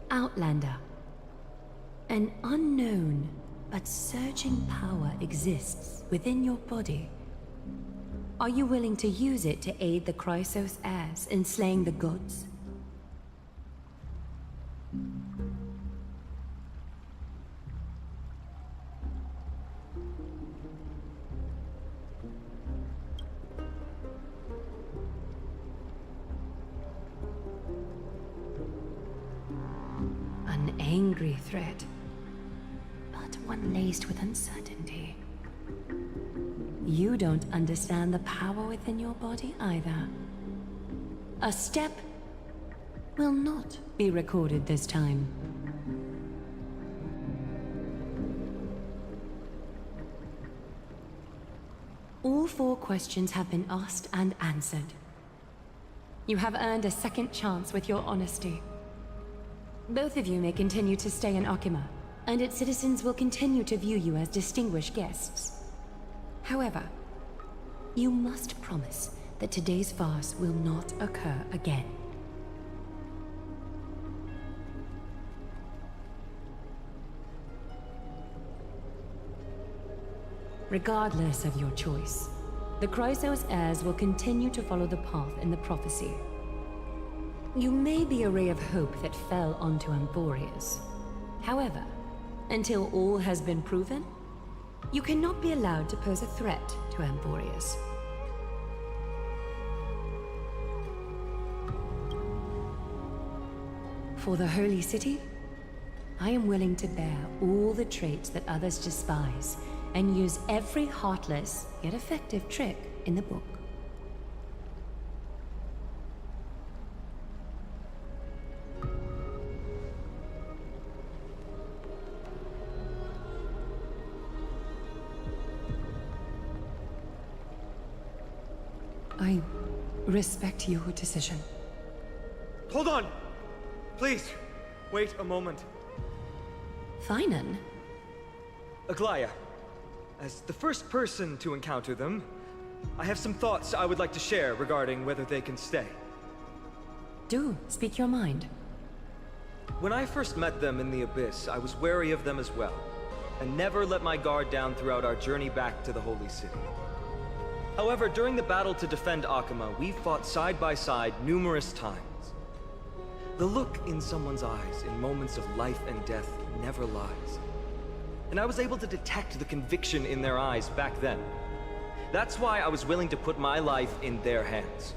Outlander. An unknown but surging power exists within your body. Are you willing to use it to aid the Chrysos heirs in slaying the gods? An angry threat, but one laced with uncertainty. You don't understand the power within your body either. A step will not be recorded this time. All 4 questions have been asked and answered. You have earned a second chance with your honesty. Both of you may continue to stay in Akima, and its citizens will continue to view you as distinguished guests. However, you must promise that today's farce will not occur again. Regardless of your choice, the Chrysos heirs will continue to follow the path in the prophecy. You may be a ray of hope that fell onto Emporius. However, until all has been proven, you cannot be allowed to pose a threat to Emporius. For the Holy City, I am willing to bear all the traits that others despise and use every heartless yet effective trick in the book. I respect your decision. Hold on! Please, wait a moment. Finan? Aglaya, as the first person to encounter them, I have some thoughts I would like to share regarding whether they can stay. Do speak your mind. When I first met them in the Abyss, I was wary of them as well, and never let my guard down throughout our journey back to the Holy City. However, during the battle to defend Akima, we fought side by side numerous times. The look in someone's eyes in moments of life and death never lies. And I was able to detect the conviction in their eyes back then. That's why I was willing to put my life in their hands.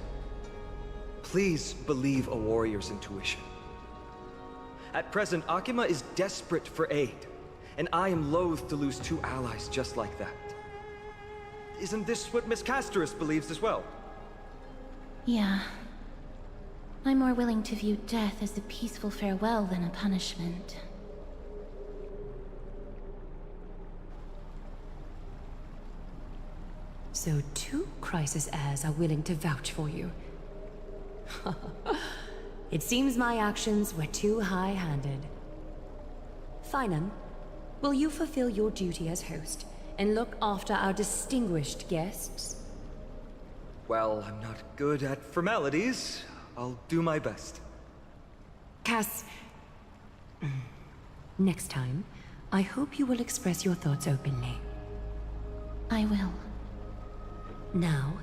Please believe a warrior's intuition. At present, Akima is desperate for aid, and I am loath to lose 2 allies just like that. Isn't this what Miss Casterus believes as well? Yeah. I'm more willing to view death as a peaceful farewell than a punishment. So 2 crisis heirs are willing to vouch for you. It seems my actions were too high-handed. Finam, will you fulfill your duty as host and look after our distinguished guests? Well, I'm not good at formalities. I'll do my best. Cass... Next time, I hope you will express your thoughts openly. I will. Now,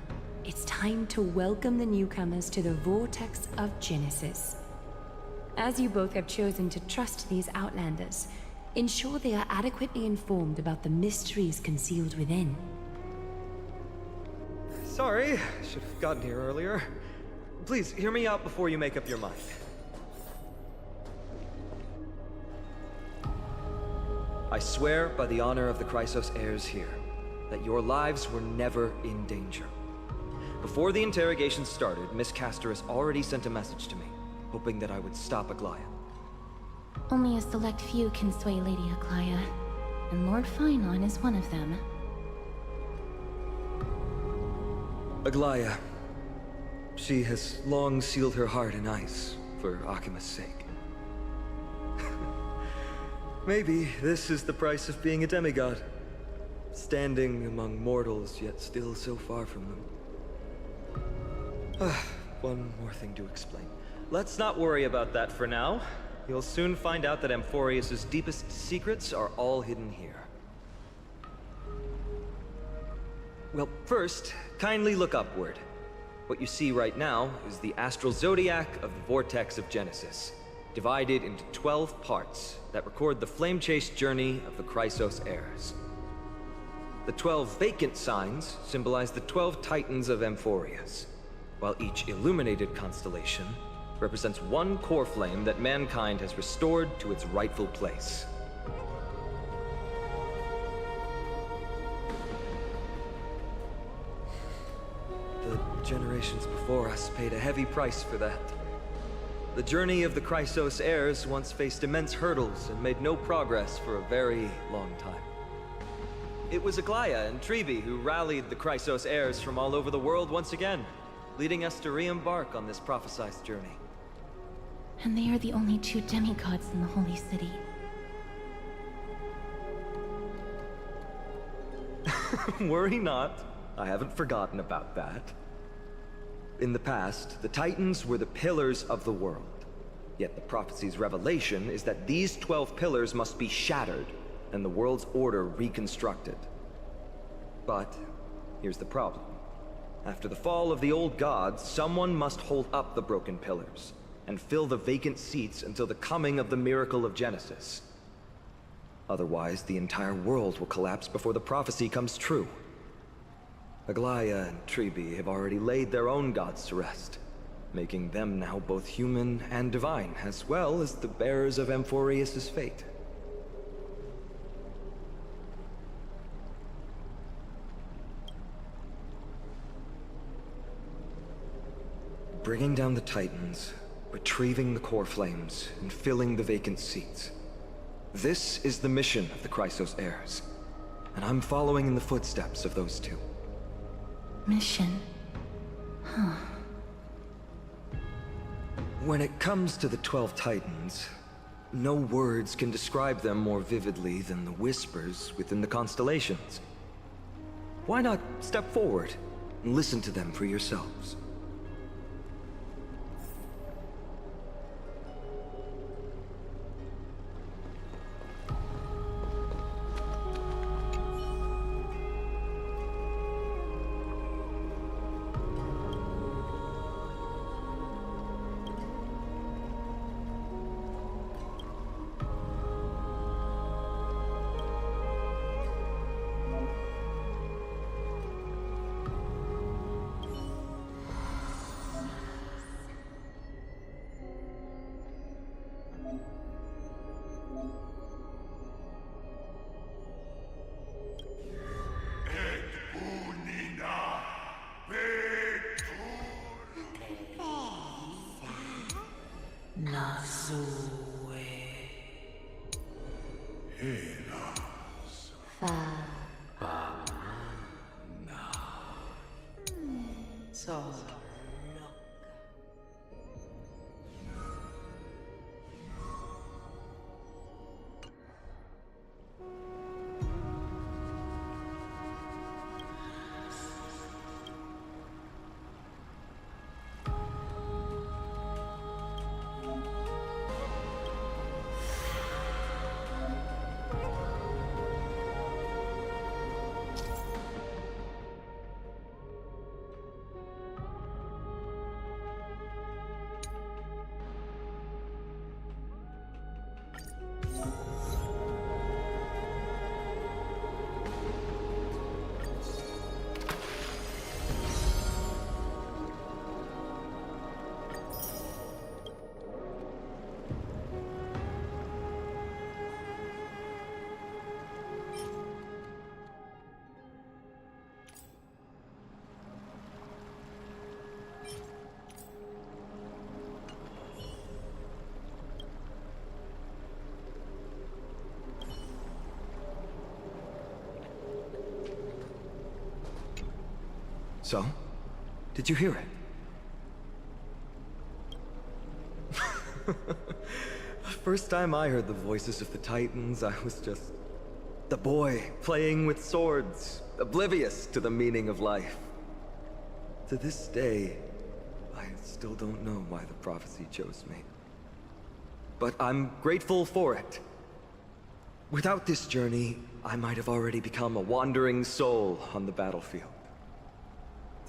it's time to welcome the newcomers to the Vortex of Genesis. As you both have chosen to trust these Outlanders, ensure they are adequately informed about the mysteries concealed within. Sorry, should have gotten here earlier. Please, hear me out before you make up your mind. I swear by the honor of the Chrysos heirs here, that your lives were never in danger. Before the interrogation started, Miss Casterus already sent a message to me, hoping that I would stop Aglaya. Only a select few can sway Lady Aglaya, and Lord Phainon is one of them. Aglaya. She has long sealed her heart in ice, for Akima's sake. Maybe this is the price of being a demigod. Standing among mortals, yet still so far from them. One more thing to explain. Let's not worry about that for now. You'll soon find out that Amphorius' deepest secrets are all hidden here. Well, first, kindly look upward. What you see right now is the astral zodiac of the Vortex of Genesis, divided into 12 parts that record the flame-chased journey of the Chrysos heirs. The 12 vacant signs symbolize the 12 titans of Amphorius, while each illuminated constellation represents one core flame that mankind has restored to its rightful place. The generations before us paid a heavy price for that. The journey of the Chrysos heirs once faced immense hurdles and made no progress for a very long time. It was Aglaya and Treebe who rallied the Chrysos heirs from all over the world once again, leading us to re-embark on this prophesized journey. And they are the only 2 demigods in the Holy City. Worry not. I haven't forgotten about that. In the past, the Titans were the pillars of the world. Yet the prophecy's revelation is that these 12 pillars must be shattered and the world's order reconstructed. But here's the problem. After the fall of the old gods, someone must hold up the broken pillars and fill the vacant seats until the coming of the miracle of Genesis. Otherwise, the entire world will collapse before the prophecy comes true. Aglaya and Treebe have already laid their own gods to rest, making them now both human and divine, as well as the bearers of Amphorius' fate. Bringing down the Titans, retrieving the core flames, and filling the vacant seats. This is the mission of the Chrysos heirs, and I'm following in the footsteps of those 2. Mission? Huh. When it comes to the 12 Titans, no words can describe them more vividly than the whispers within the constellations. Why not step forward and listen to them for yourselves? Nazue. So. So? Did you hear it? The first time I heard the voices of the Titans, I was just the boy playing with swords, oblivious to the meaning of life. To this day, I still don't know why the prophecy chose me. But I'm grateful for it. Without this journey, I might have already become a wandering soul on the battlefield.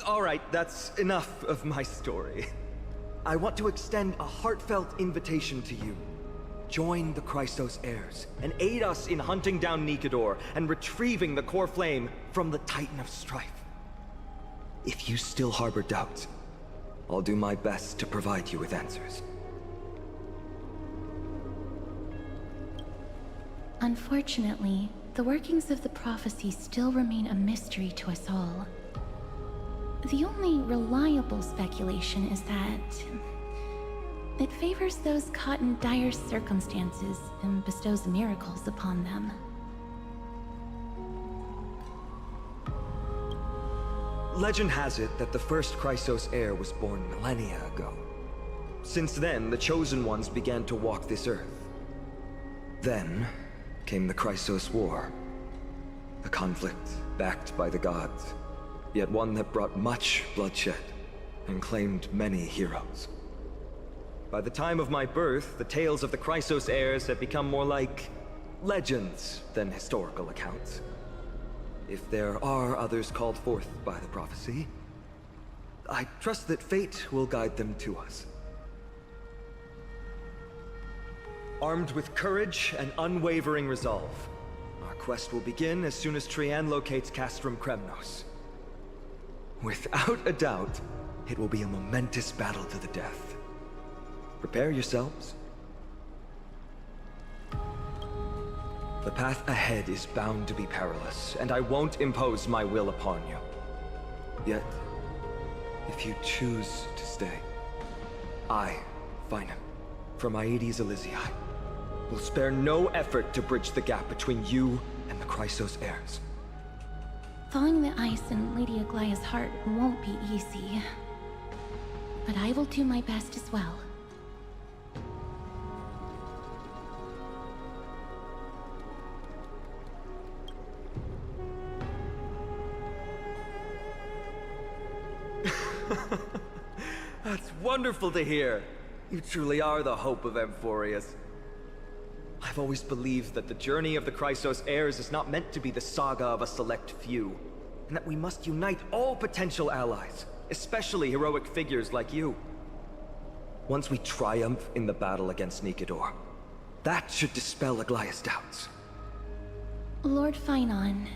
Alright, that's enough of my story. I want to extend a heartfelt invitation to you. Join the Christos heirs, and aid us in hunting down Nikador and retrieving the core flame from the Titan of Strife. If you still harbor doubts, I'll do my best to provide you with answers. Unfortunately, the workings of the prophecy still remain a mystery to us all. The only reliable speculation is that it favors those caught in dire circumstances and bestows miracles upon them. Legend has it that the first Chrysos heir was born millennia ago. Since then, the Chosen Ones began to walk this earth. Then came the Chrysos War. A conflict backed by the gods, yet one that brought much bloodshed and claimed many heroes. By the time of my birth, the tales of the Chrysos heirs had become more like legends than historical accounts. If there are others called forth by the prophecy, I trust that fate will guide them to us. Armed with courage and unwavering resolve, our quest will begin as soon as Trian locates Castrum Kremnos. Without a doubt, it will be a momentous battle to the death. Prepare yourselves. The path ahead is bound to be perilous, and I won't impose my will upon you. Yet, if you choose to stay, I, Finan, from Aedes Elysiae, will spare no effort to bridge the gap between you and the Chrysos heirs. Thawing the ice in Lady Aglaya's heart won't be easy, but I will do my best as well. That's wonderful to hear. You truly are the hope of Amphorius. I've always believed that the journey of the Chrysos heirs is not meant to be the saga of a select few, and that we must unite all potential allies, especially heroic figures like you. Once we triumph in the battle against Nikador, that should dispel Aglaya's doubts. Lord Finan,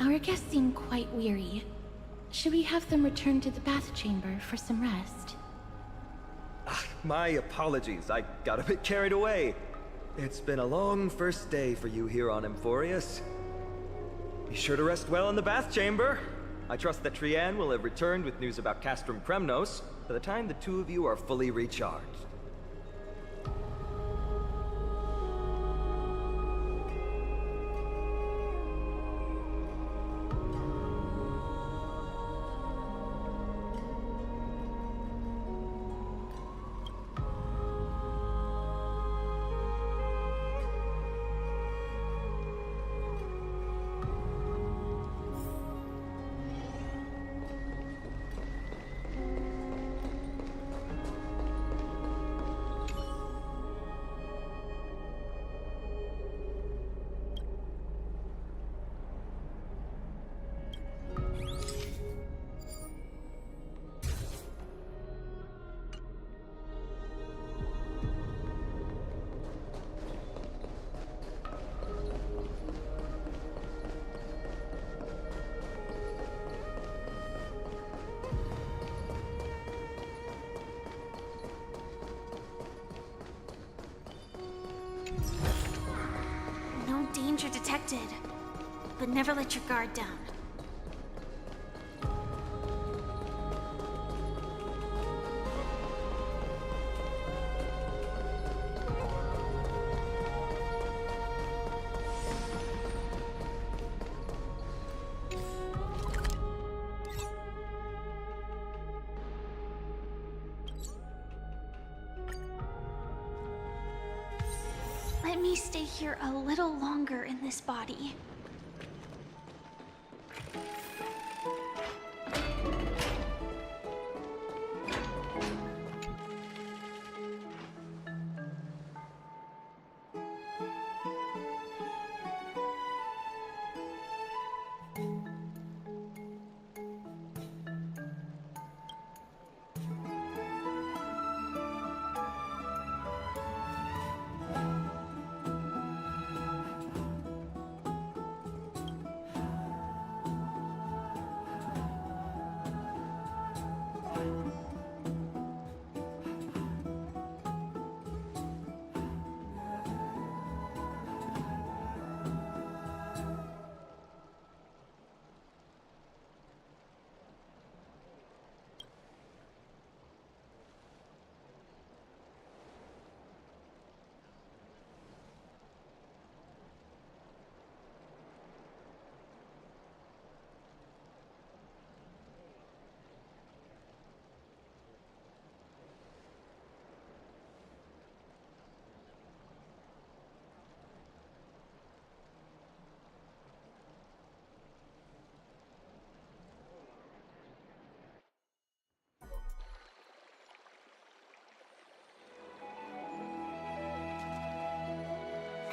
our guests seem quite weary. Should we have them return to the bath chamber for some rest? My apologies, I got a bit carried away. It's been a long first day for you here on Amphorius. Be sure to rest well in the bath chamber. I trust that Trian will have returned with news about Castrum Kremnos by the time the two of you are fully recharged. danger detected, but never let your guard down. Let me stay here a little longer in this body.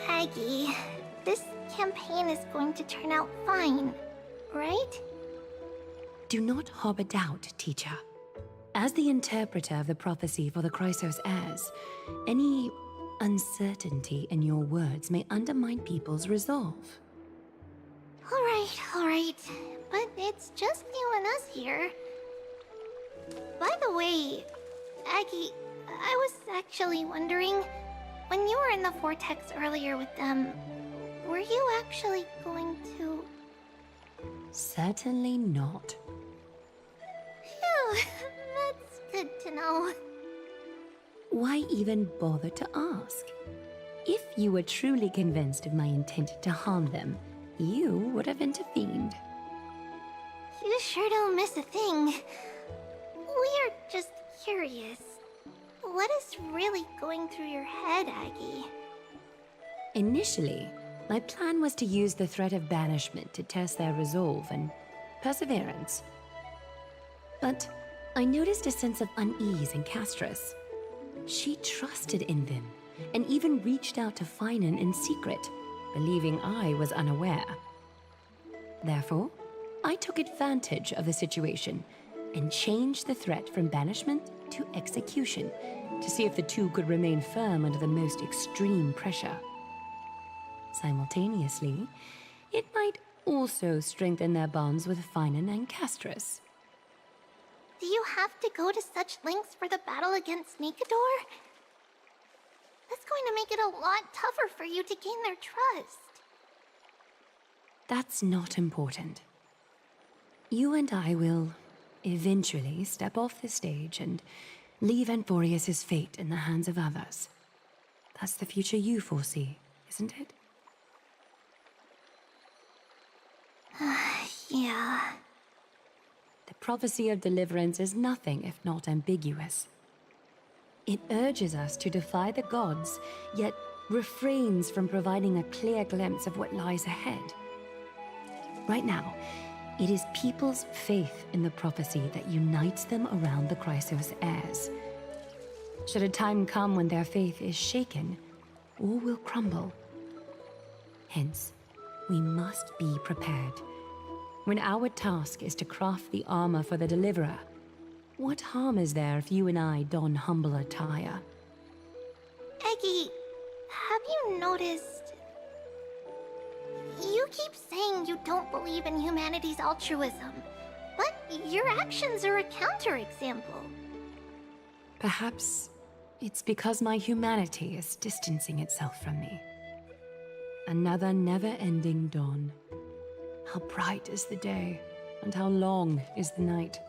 Aggie, this campaign is going to turn out fine, right? Do not harbor doubt, teacher. As the interpreter of the prophecy for the Chrysos heirs, any uncertainty in your words may undermine people's resolve. All right, but it's just you and us here. By the way, Aggie, I was actually wondering, when you were in the vortex earlier with them, were you actually going to... Certainly not. Phew, that's good to know. Why even bother to ask? If you were truly convinced of my intent to harm them, you would have intervened. You sure don't miss a thing. We're just curious. What is really going through your head, Aggie? Initially, my plan was to use the threat of banishment to test their resolve and perseverance. But I noticed a sense of unease in Castris. She trusted in them, and even reached out to Finan in secret, believing I was unaware. Therefore, I took advantage of the situation and changed the threat from banishment to execution to see if the two could remain firm under the most extreme pressure. Simultaneously, it might also strengthen their bonds with Finan and Castris. Do you have to go to such lengths for the battle against Nikador? That's going to make it a lot tougher for you to gain their trust. That's not important. You and I will eventually step off the stage and leave Anforius' fate in the hands of others. That's the future you foresee, isn't it? Yeah. The prophecy of deliverance is nothing if not ambiguous. It urges us to defy the gods, yet refrains from providing a clear glimpse of what lies ahead. Right now, it is people's faith in the prophecy that unites them around the Chrysos heirs. Should a time come when their faith is shaken, all will crumble. Hence, we must be prepared. When our task is to craft the armor for the Deliverer, what harm is there if you and I don humble attire? Eggie, have you noticed... You keep saying you don't believe in humanity's altruism, but your actions are a counterexample. Perhaps it's because my humanity is distancing itself from me. Another never-ending dawn. How bright is the day, and how long is the night.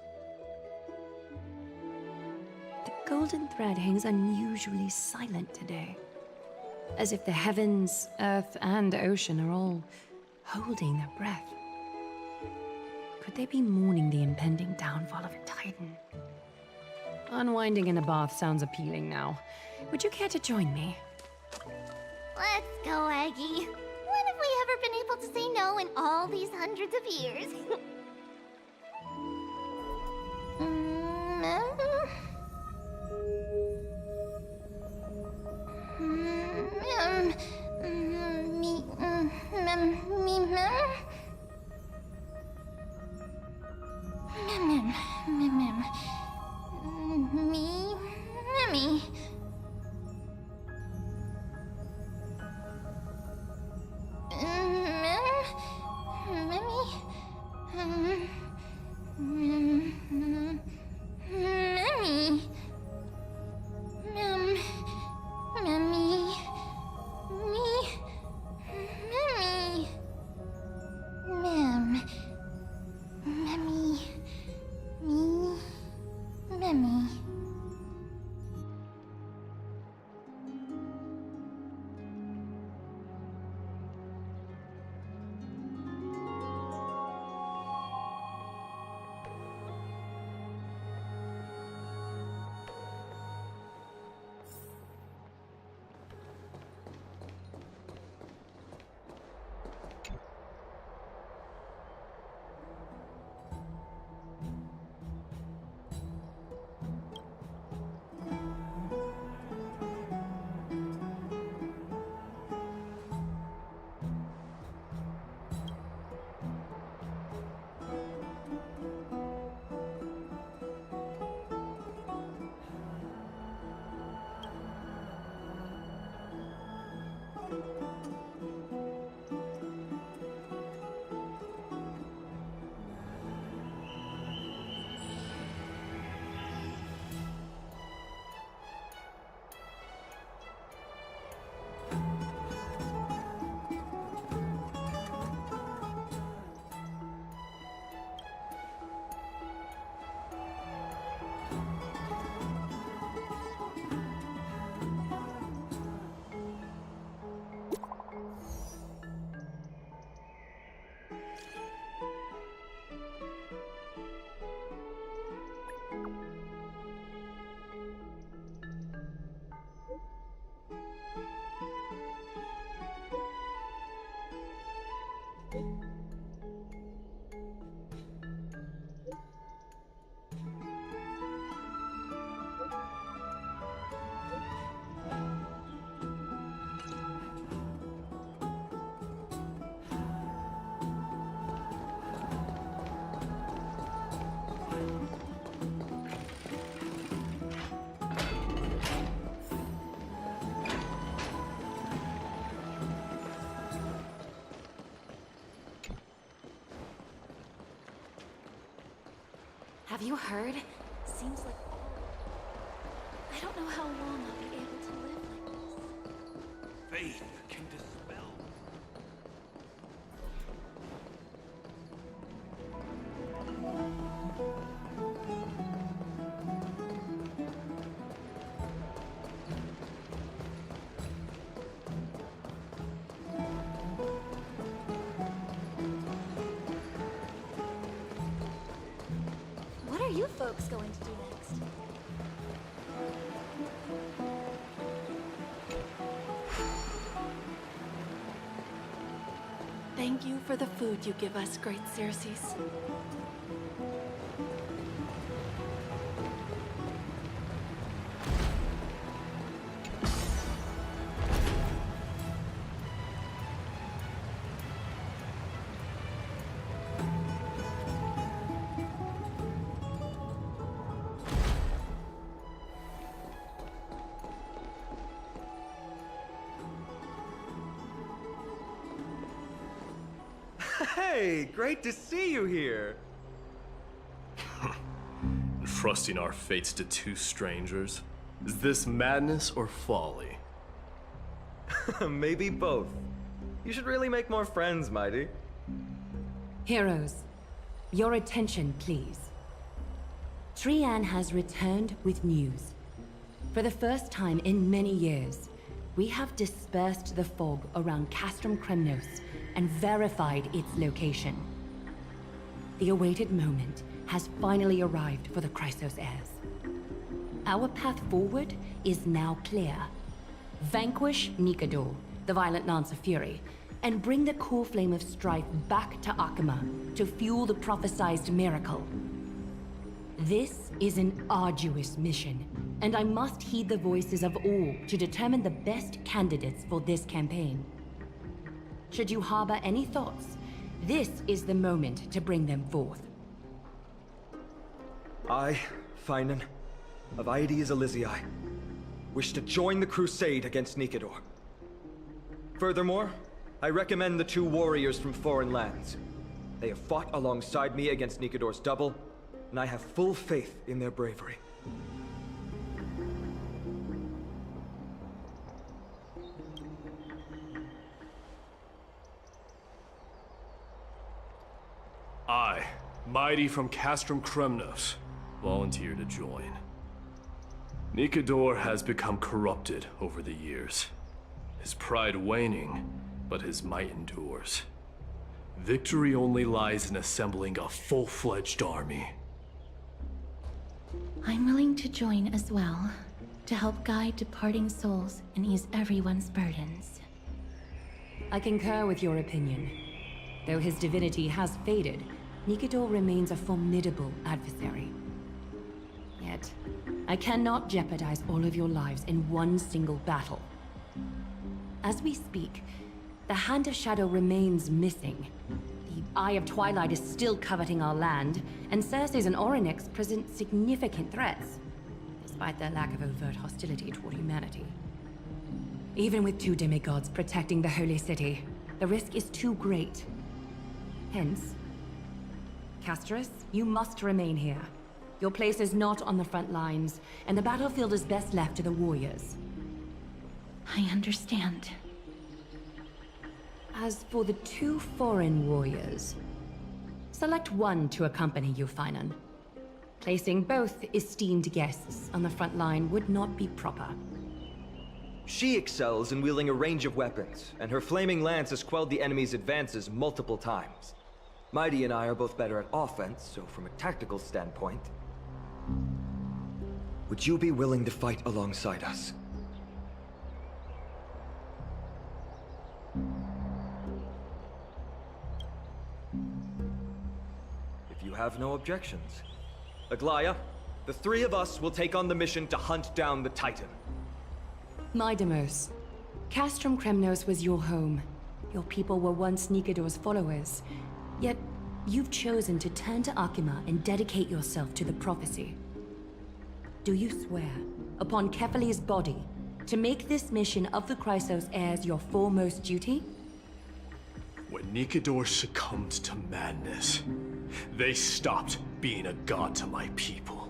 The golden thread hangs unusually silent today, as if the heavens, earth, and ocean are all holding their breath. Could they be mourning the impending downfall of a titan? Unwinding in a bath sounds appealing now. Would you care to join me? Let's go, Aggie. When have we ever been able to say no in all these hundreds of years? Have you heard? Seems like... I don't know how long I'll be able to live like this. Faith can dispel. What are you folks going to do next? Thank you for the food you give us, great Circes. Hey, great to see you here. Entrusting our fates to two strangers? Is this madness or folly? Maybe both. You should really make more friends, Mighty. Heroes, your attention, please. Trian has returned with news. For the first time in many years, we have dispersed the fog around Castrum Kremnos and verified its location. The awaited moment has finally arrived for the Chrysos heirs. Our path forward is now clear. Vanquish Nikador, the violent Lance of Fury, and bring the core flame of strife back to Akima to fuel the prophesized miracle. This is an arduous mission, and I must heed the voices of all to determine the best candidates for this campaign. Should you harbor any thoughts, this is the moment to bring them forth. I, Finan, of Aedes Elysiae, wish to join the crusade against Nikador. Furthermore, I recommend the 2 warriors from foreign lands. They have fought alongside me against Nikador's double, and I have full faith in their bravery. I, Mighty from Castrum Kremnos, volunteer to join. Nikador has become corrupted over the years. His pride waning, but his might endures. Victory only lies in assembling a full-fledged army. I'm willing to join as well, to help guide departing souls and ease everyone's burdens. I concur with your opinion. Though his divinity has faded, Nikador remains a formidable adversary. Yet, I cannot jeopardize all of your lives in one single battle. As we speak, the Hand of Shadow remains missing. The Eye of Twilight is still coveting our land, and Circes and Orynyx present significant threats, despite their lack of overt hostility toward humanity. Even with 2 demigods protecting the Holy City, the risk is too great. Hence, Castris, you must remain here. Your place is not on the front lines, and the battlefield is best left to the warriors. I understand. As for the 2 foreign warriors, select one to accompany you, Finan. Placing both esteemed guests on the front line would not be proper. She excels in wielding a range of weapons, and her flaming lance has quelled the enemy's advances multiple times. Mighty and I are both better at offense, so from a tactical standpoint... Would you be willing to fight alongside us? If you have no objections. Aglaya, the 3 of us will take on the mission to hunt down the Titan. Mydemos, Castrum Kremnos was your home. Your people were once Nikador's followers. Yet, you've chosen to turn to Akima and dedicate yourself to the prophecy. Do you swear, upon Kefali's body, to make this mission of the Chrysos heirs your foremost duty? When Nikador succumbed to madness, they stopped being a god to my people.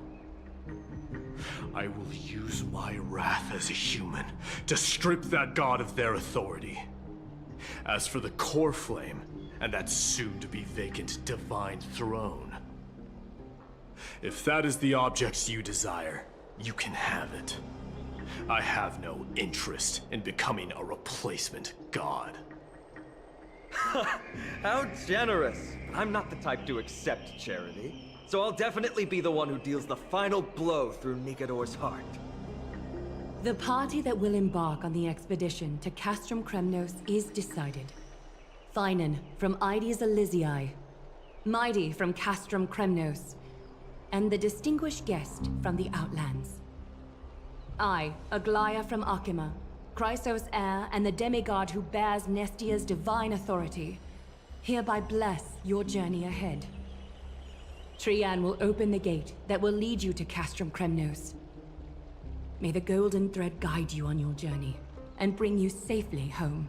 I will use my wrath as a human to strip that god of their authority. As for the core flame, and that soon-to-be vacant divine throne, if that is the object you desire, you can have it. I have no interest in becoming a replacement god. How generous! I'm not the type to accept charity, so I'll definitely be the one who deals the final blow through Nikador's heart. The party that will embark on the expedition to Castrum Kremnos is decided. Finan from Aedes Elysiae, Mighty from Castrum Kremnos, and the distinguished guest from the Outlands. I, Aglaya from Akima, Chrysos heir and the demigod who bears Nestia's divine authority, hereby bless your journey ahead. Trian will open the gate that will lead you to Castrum Kremnos. May the golden thread guide you on your journey and bring you safely home.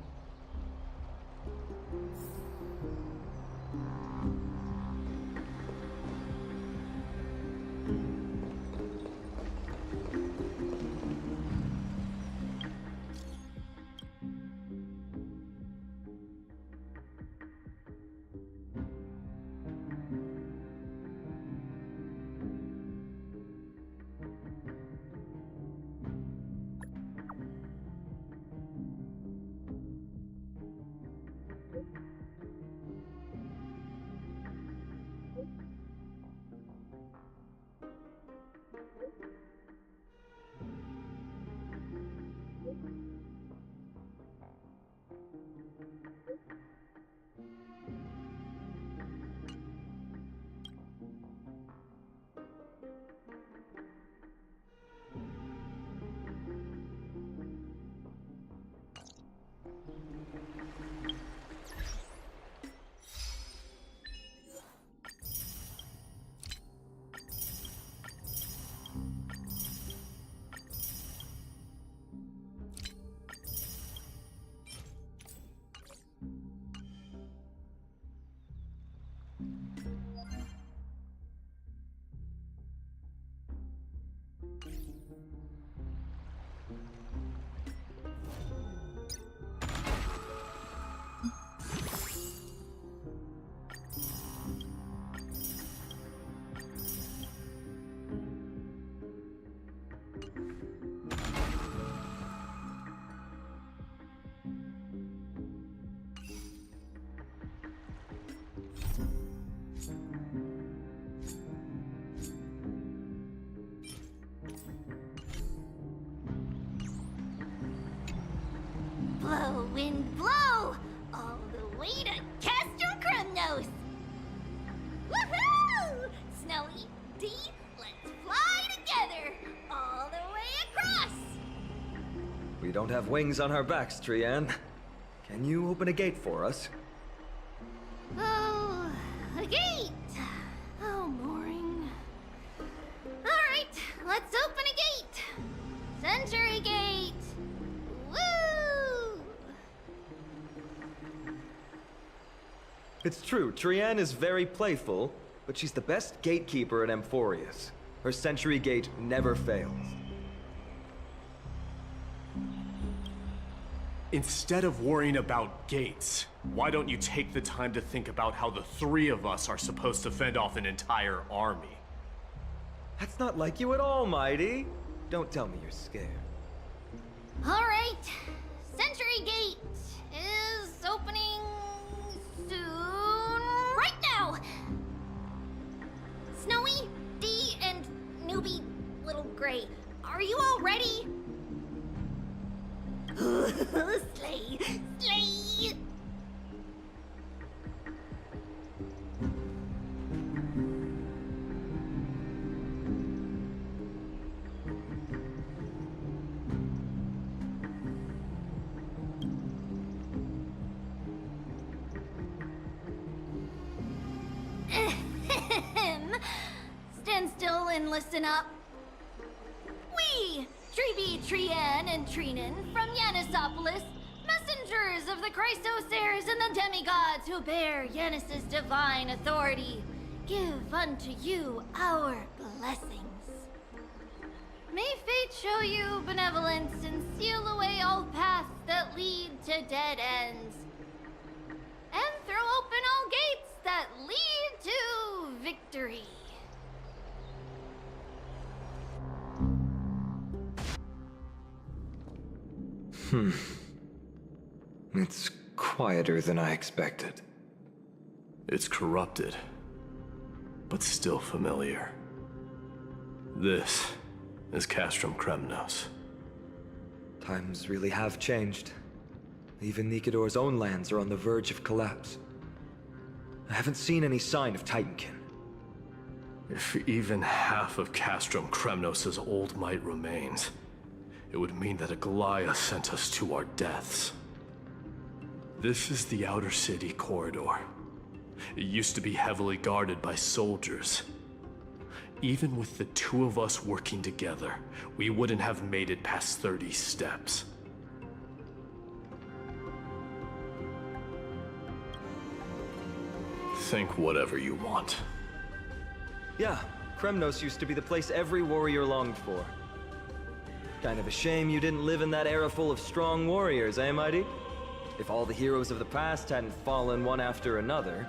wind blow all the way to Castrum Kremnos. Woohoo! Snowy, D, let's fly together all the way across. We don't have wings on our backs, Trian. Can you open a gate for us? Oh, a gate. Oh, boring. All right, let's open a gate. Century Gate. Woo! It's true, Trian is very playful, but she's the best gatekeeper at Amphorius. Her Century Gate never fails. Instead of worrying about gates, why don't you take the time to think about how the three of us are supposed to fend off an entire army? That's not like you at all, Mighty. Don't tell me you're scared. All right, Century Gate is opening soon. Right now. Snowy, D, and newbie Little Gray, are you all ready? Slay! Slay! Stand still and listen up. We, Treeby, Trian, and Trinan from Yanisopolis, messengers of the Chrysosairs and the demigods who bear Yanis's divine authority, give unto you our blessings. May fate show you benevolence and seal away all paths that lead to dead ends, and throw open all gates that lead to victory. It's quieter than I expected. It's corrupted, but still familiar. This is Castrum Kremnos. Times really have changed. Even Nikador's own lands are on the verge of collapse. I haven't seen any sign of Titankin. If even half of Castrum Kremnos' old might remains, it would mean that Aglaya sent us to our deaths. This is the outer city corridor. It used to be heavily guarded by soldiers. Even with the two of us working together, we wouldn't have made it past 30 steps. Think whatever you want. Yeah, Kremnos used to be the place every warrior longed for. Kind of a shame you didn't live in that era full of strong warriors, eh, Mighty? If all the heroes of the past hadn't fallen one after another,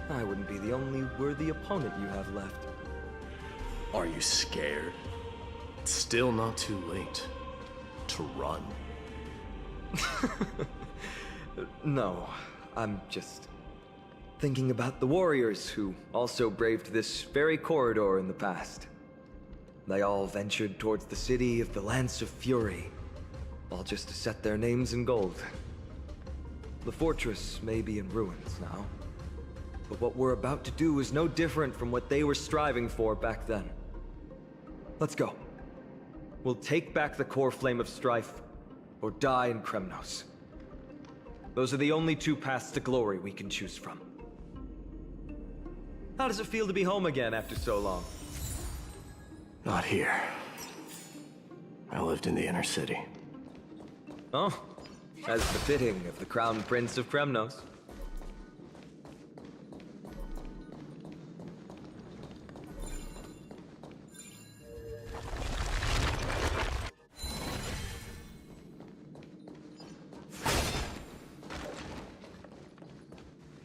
I wouldn't be the only worthy opponent you have left. Are you scared? It's still not too late to run. No, I'm just thinking about the warriors who also braved this very corridor in the past. They all ventured towards the city of the Lance of Fury, all just to set their names in gold. The fortress may be in ruins now, but what we're about to do is no different from what they were striving for back then. Let's go. We'll take back the core flame of strife, or die in Kremnos. Those are the only two paths to glory we can choose from. How does it feel to be home again after so long? Not here. I lived in the inner city. Oh, as befitting of the Crown Prince of Kremnos.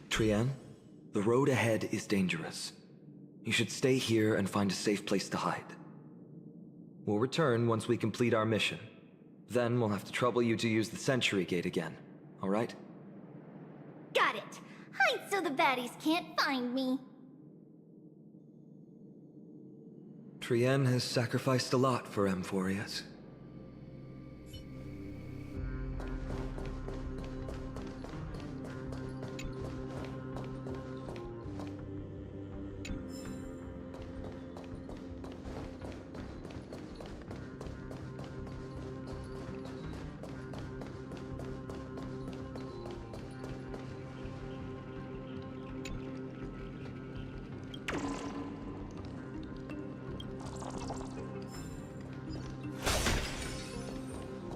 Trian, the road ahead is dangerous. You should stay here and find a safe place to hide. We'll return once we complete our mission. Then we'll have to trouble you to use the Century Gate again, all right? Got it. Hide so the baddies can't find me. Trian has sacrificed a lot for Amphorius.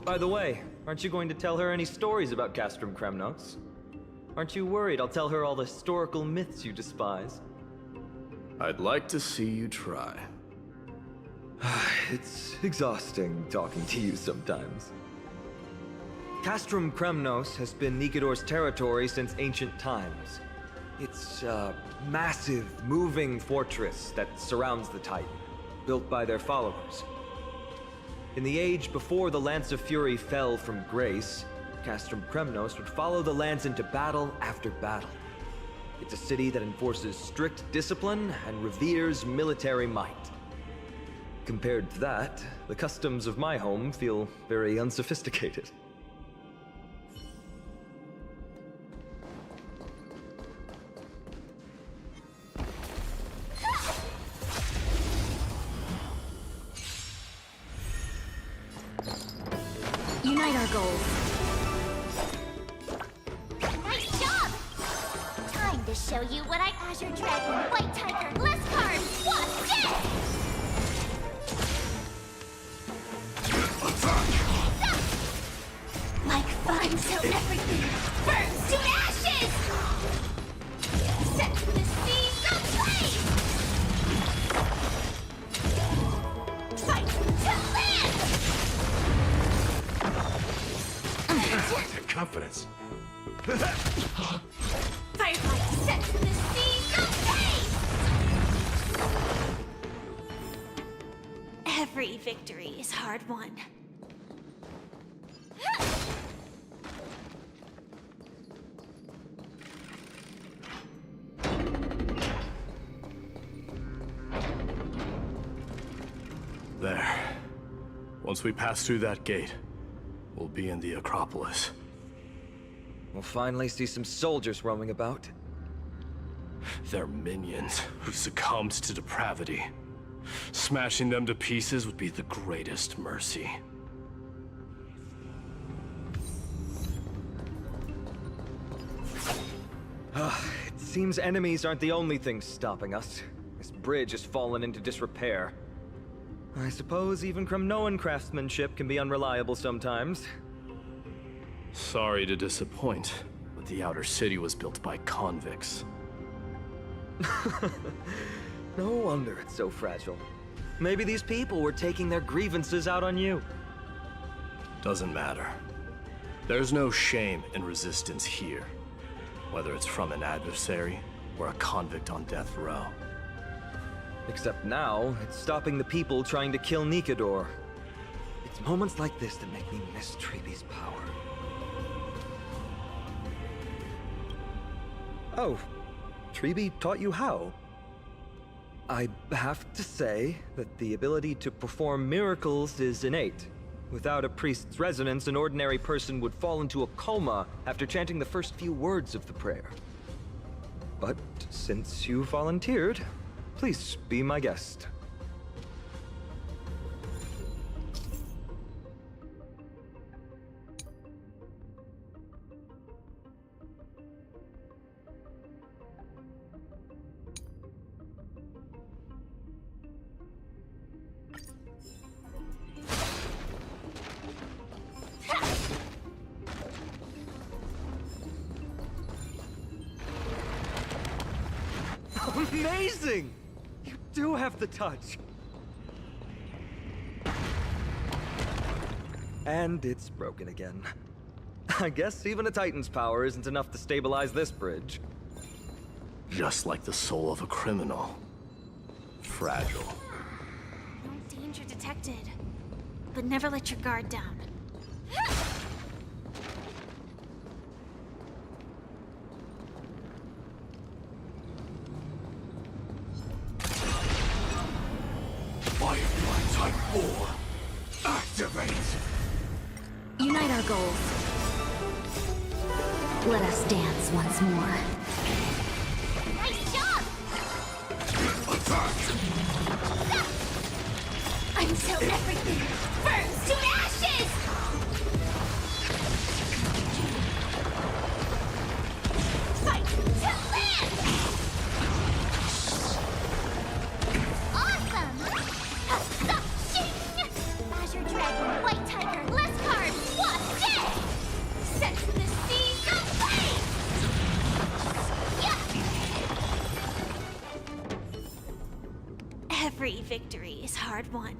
By the way, aren't you going to tell her any stories about Castrum Kremnos? Aren't you worried I'll tell her all the historical myths you despise? I'd like to see you try. It's exhausting talking to you sometimes. Castrum Kremnos has been Nikador's territory since ancient times. It's a massive, moving fortress that surrounds the Titan, built by their followers. In the age before the Lance of Fury fell from grace, Castrum Kremnos would follow the Lance into battle after battle. It's a city that enforces strict discipline and reveres military might. Compared to that, the customs of my home feel very unsophisticated. Unite our goals. Nice job! Time to show you what Azure Dragon, White Tiger, less carbs, what's this? Like fun, so everything burns to ashes! Set the seas ablaze! Fight to land! That confidence. Firefly set to the seas ablaze! Every victory is hard won. There. Once we pass through that gate, we'll be in the Acropolis. We'll finally see some soldiers roaming about. They're minions who succumbed to depravity. Smashing them to pieces would be the greatest mercy. It seems enemies aren't the only things stopping us. This bridge has fallen into disrepair. I suppose even Kremnoan craftsmanship can be unreliable sometimes. Sorry to disappoint, but the outer city was built by convicts. No wonder it's so fragile. Maybe these people were taking their grievances out on you. Doesn't matter. There's no shame in resistance here, whether it's from an adversary or a convict on death row. Except now, it's stopping the people trying to kill Nikador. It's moments like this that make me miss Treeby's power. Oh, Treeby taught you how? I have to say that the ability to perform miracles is innate. Without a priest's resonance, an ordinary person would fall into a coma after chanting the first few words of the prayer. But since you volunteered, please be my guest. Amazing! You do have the touch. And it's broken again. I guess even a Titan's power isn't enough to stabilize this bridge. Just like the soul of a criminal. Fragile. No danger detected. But never let your guard down. Firefly Type 4. Activate! Unite our goals. Let us dance once more. Nice job! Attack! Until everything burns to ashes! Fight to land! Awesome! Azure Dragon, White Tiger, less carbs, nice hard one.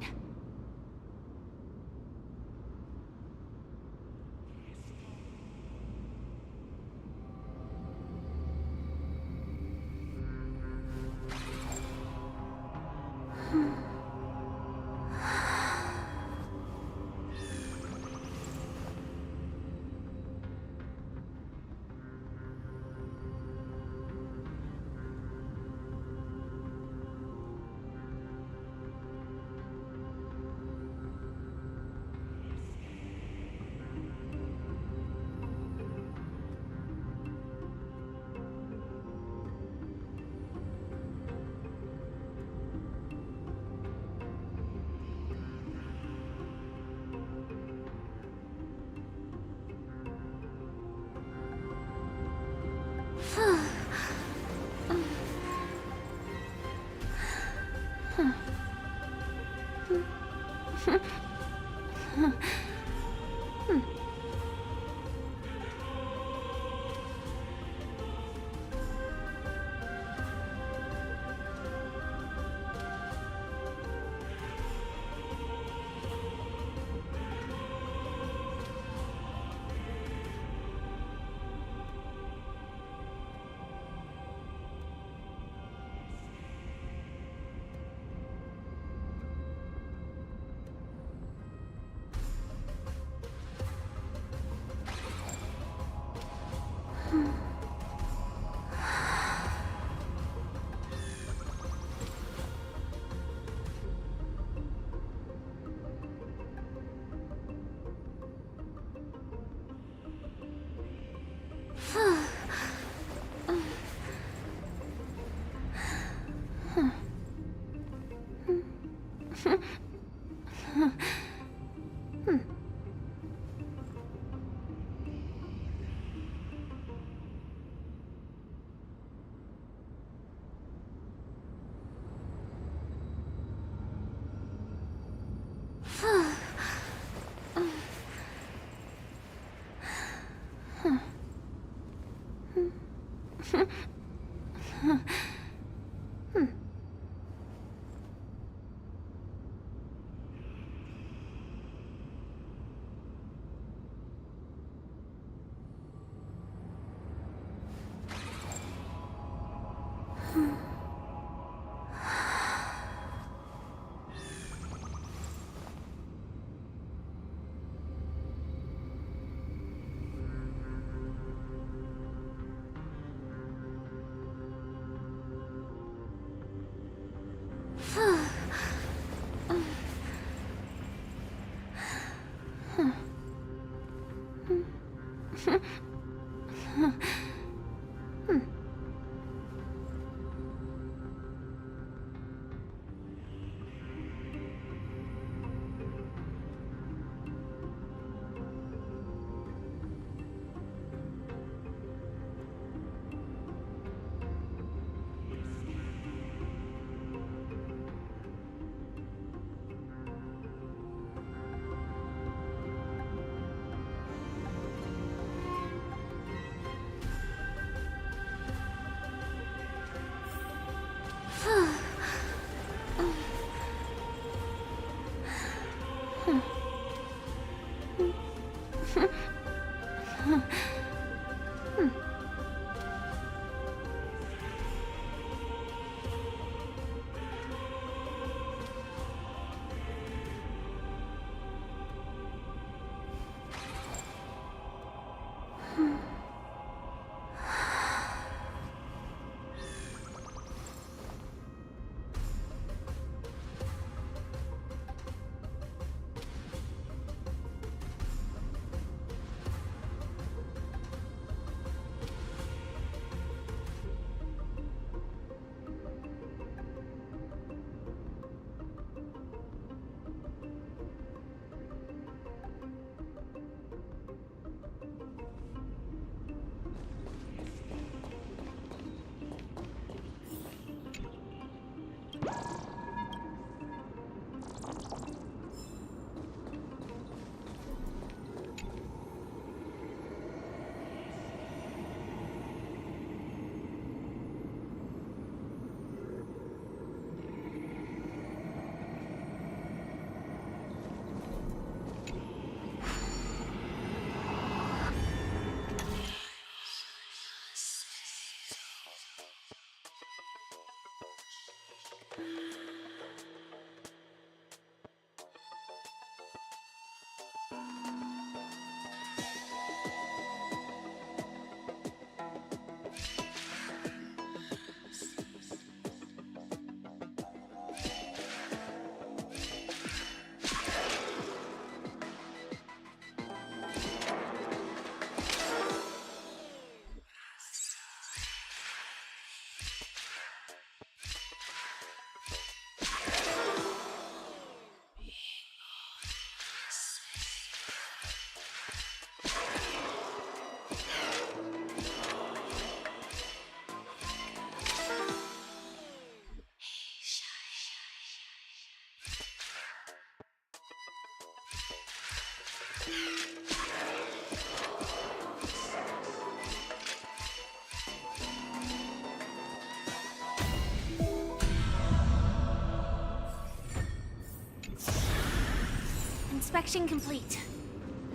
Inspection complete.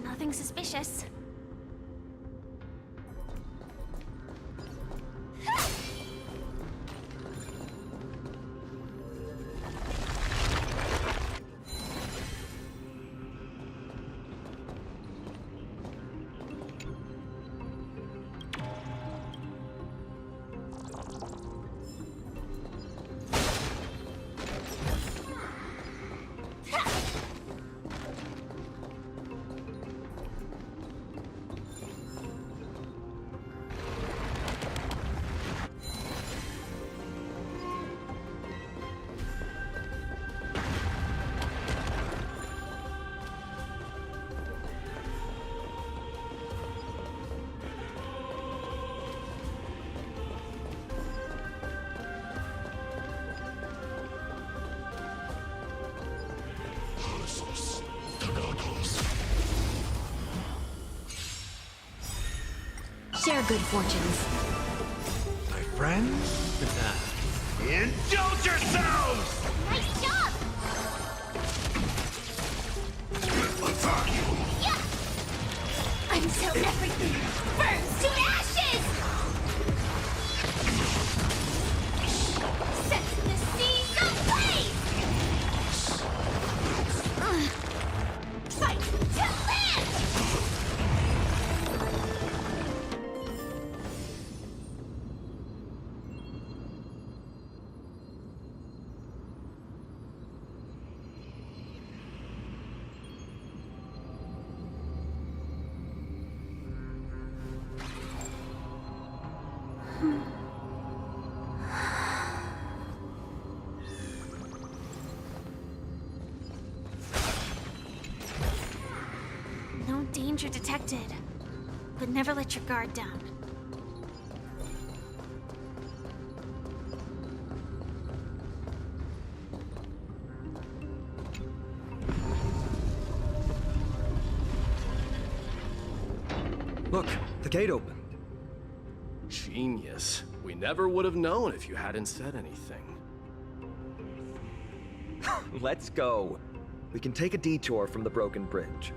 Nothing suspicious. Share good fortunes. My friends? Indulge yourselves! Nice job! Yeah! Until everything burns to ashes! Sets the seas ablaze! Fight to live! No danger detected. But never let your guard down. Look, the gate opened. Genius. We never would have known if you hadn't said anything. Let's go. We can take a detour from the broken bridge.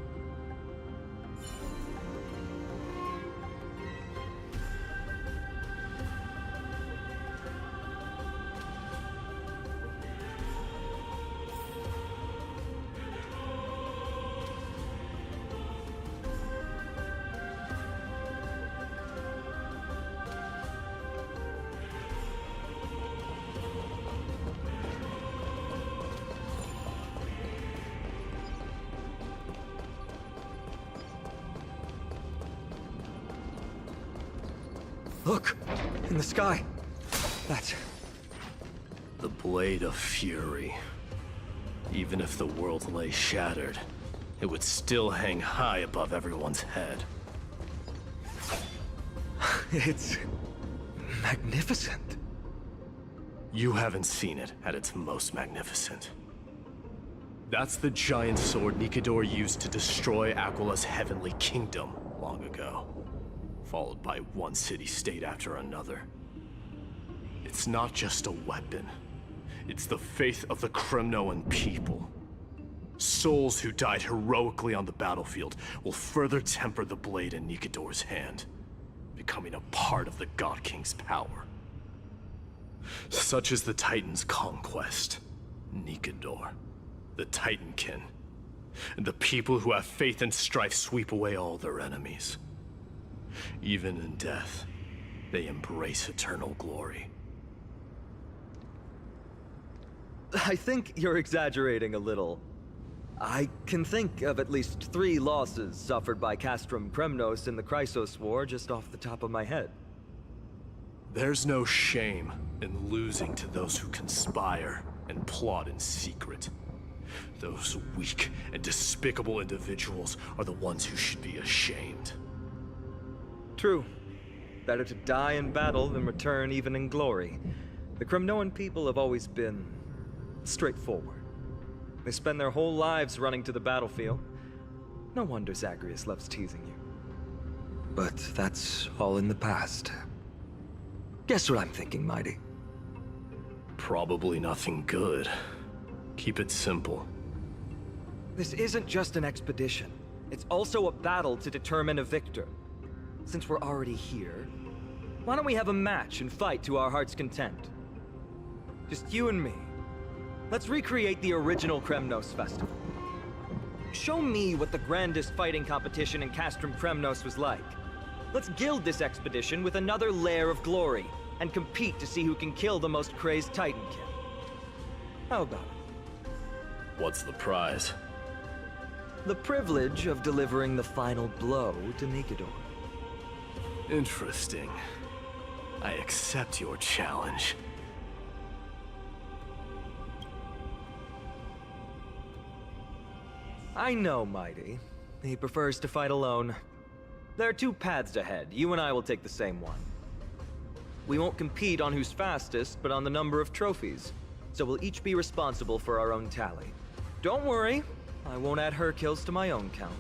Look! In the sky! That's... The Blade of Fury. Even if the world lay shattered, it would still hang high above everyone's head. It's... magnificent. You haven't seen it at its most magnificent. That's the giant sword Nikador used to destroy Aquila's heavenly kingdom long ago, followed by one city-state after another. It's not just a weapon. It's the faith of the Kremnoan people. Souls who died heroically on the battlefield will further temper the blade in Nikador's hand, becoming a part of the God King's power. Such is the Titan's conquest. Nikador, the Titankin, and the people who have faith and strife sweep away all their enemies. Even in death, they embrace eternal glory. I think you're exaggerating a little. I can think of at least 3 losses suffered by Castrum Kremnos in the Chrysos War just off the top of my head. There's no shame in losing to those who conspire and plot in secret. Those weak and despicable individuals are the ones who should be ashamed. True. Better to die in battle than return even in glory. The Kremnoan people have always been straightforward. They spend their whole lives running to the battlefield. No wonder Zagreus loves teasing you. But that's all in the past. Guess what I'm thinking, Mighty? Probably nothing good. Keep it simple. This isn't just an expedition. It's also a battle to determine a victor. Since we're already here, why don't we have a match and fight to our heart's content? Just you and me. Let's recreate the original Kremnos festival. Show me what the grandest fighting competition in Castrum Kremnos was like. Let's gild this expedition with another layer of glory, and compete to see who can kill the most crazed Titankin. How about it? What's the prize? The privilege of delivering the final blow to Nikador. Interesting. I accept your challenge. I know, Mighty. He prefers to fight alone. There are two paths ahead. You and I will take the same one. We won't compete on who's fastest, but on the number of trophies. So we'll each be responsible for our own tally. Don't worry, I won't add her kills to my own count.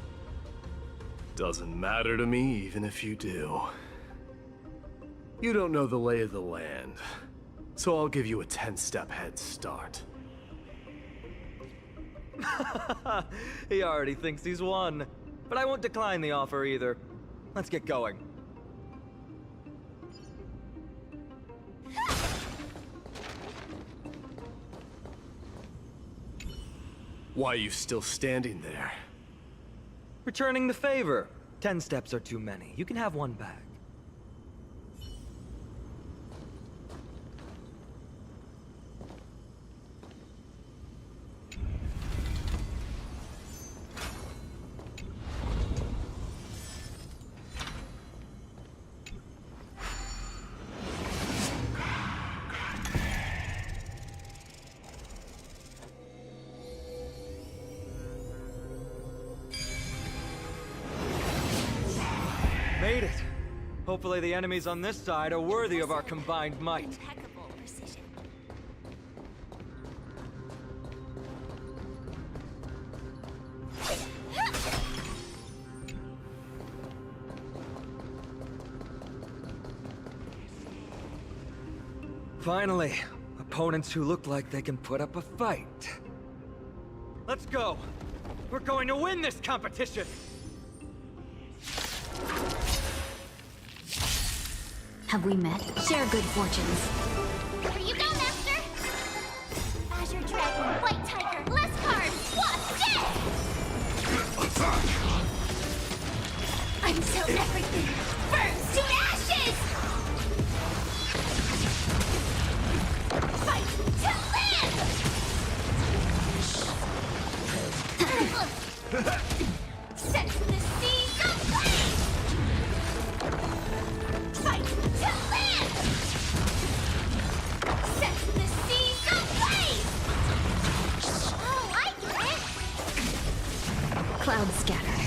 Doesn't matter to me, even if you do. You don't know the lay of the land, so I'll give you a 10-step head start. He already thinks he's won. But I won't decline the offer either. Let's get going. Why are you still standing there? Returning the favor. 10 steps are too many. You can have one back. Made it. Hopefully the enemies on this side are worthy of our combined might. Impeccable precision. Finally, opponents who look like they can put up a fight. Let's go. We're going to win this competition. Have we met? Share good fortunes. Here you go, Master! Azure Dragon, White Tiger, less cards, Wasp, dead! Until everything burns to ashes! Fight to live! Set the seas ablaze! Fight to live! Set the seas ablaze! Oh, I get it! Cloud scatter.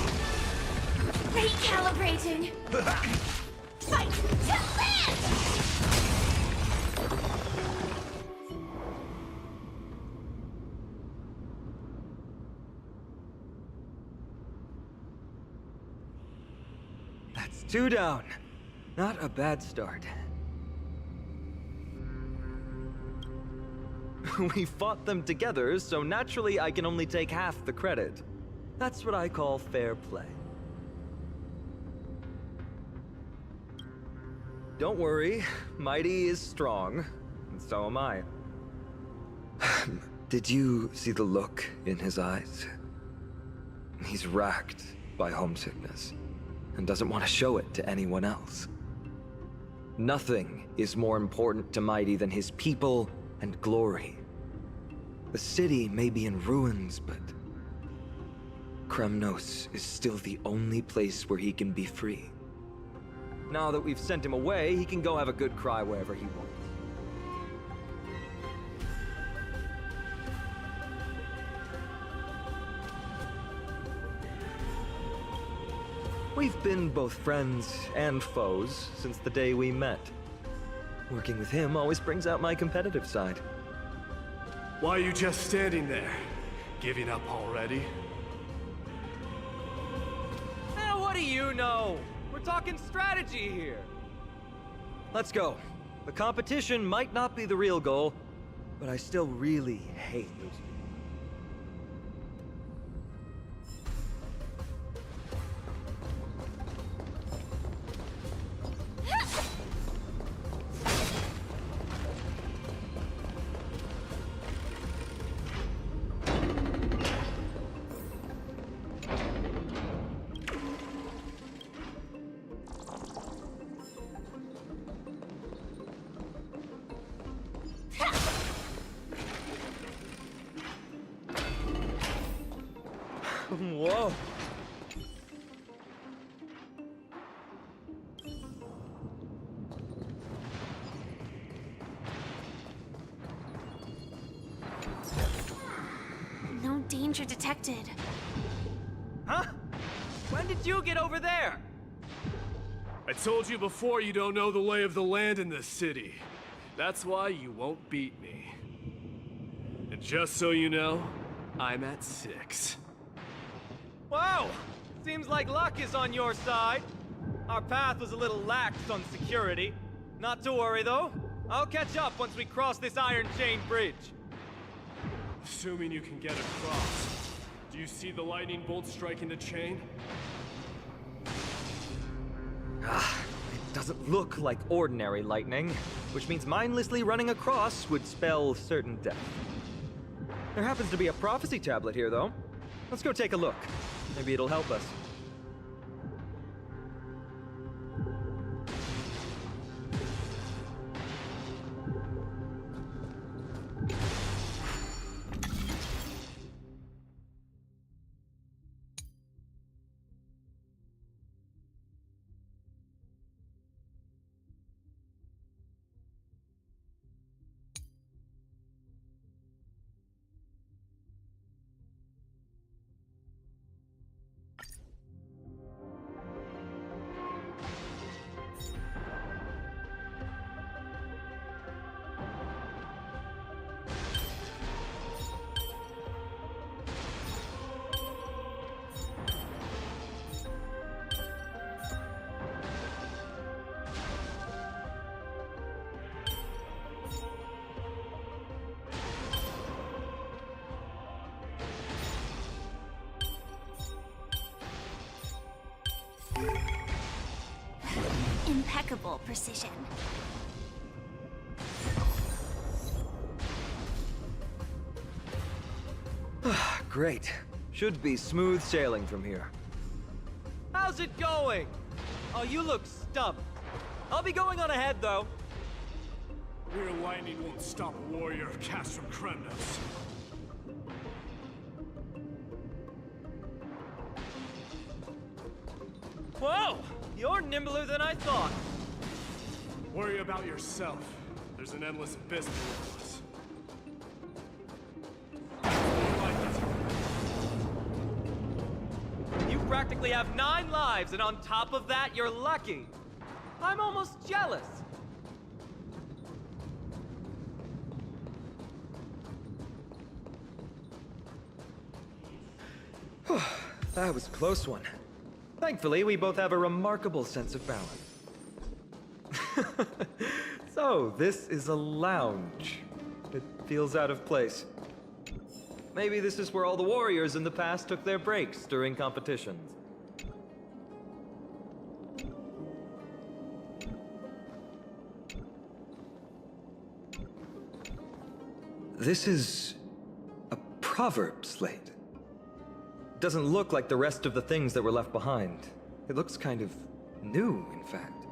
Recalibrating! Fight to live! That's 2 down. Not a bad start. We fought them together, so naturally I can only take half the credit. That's what I call fair play. Don't worry, Mighty is strong, and so am I. Did you see the look in his eyes? He's racked by homesickness, and doesn't want to show it to anyone else. Nothing is more important to Mighty than his people and glory. The city may be in ruins, but Kremnos is still the only place where he can be free. Now that we've sent him away, he can go have a good cry wherever he wants. We've been both friends and foes since the day we met. Working with him always brings out my competitive side. Why are you just standing there? Giving up already? What do you know? We're talking strategy here. Let's go. The competition might not be the real goal, but I still really hate those people. No danger detected. Huh? When did you get over there? I told you before you don't know the lay of the land in this city. That's why you won't beat me. And just so you know, I'm at 6. Whoa! Seems like luck is on your side. Our path was a little lax on security. Not to worry, though. I'll catch up once we cross this iron chain bridge. Assuming you can get across. Do you see the lightning bolt striking the chain? It doesn't look like ordinary lightning, which means mindlessly running across would spell certain death. There happens to be a prophecy tablet here, though. Let's go take a look. Maybe it'll help us. Impeccable precision. Great. Should be smooth sailing from here. How's it going? Oh, you look stumped. I'll be going on ahead, though. Your lightning won't stop a warrior of Castrum Kremnos. Whoa! You're nimbler than I thought. Worry about yourself. There's an endless abyss below us. You practically have 9 lives, and on top of that, you're lucky. I'm almost jealous. That was a close one. Thankfully, we both have a remarkable sense of balance. So, this is a lounge. It feels out of place. Maybe this is where all the warriors in the past took their breaks during competitions. This is a proverb slate. Doesn't look like the rest of the things that were left behind. It looks kind of new, in fact.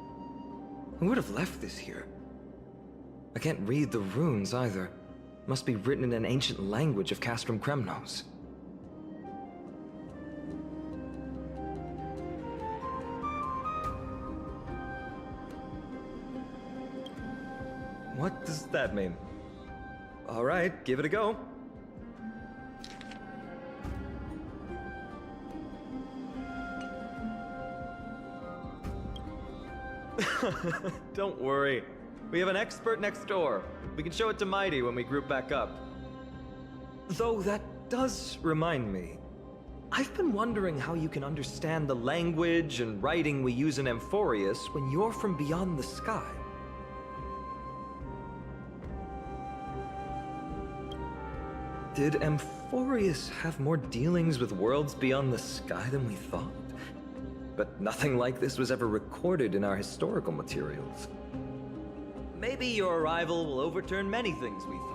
Who would have left this here? I can't read the runes either. Must be written in an ancient language of Castrum Kremnos. What does that mean? All right, give it a go. Don't worry. We have an expert next door. We can show it to Mighty when we group back up. Though that does remind me. I've been wondering how you can understand the language and writing we use in Amphorius when you're from beyond the sky. Did Amphorius have more dealings with worlds beyond the sky than we thought? But nothing like this was ever recorded in our historical materials. Maybe your arrival will overturn many things we thought we knew.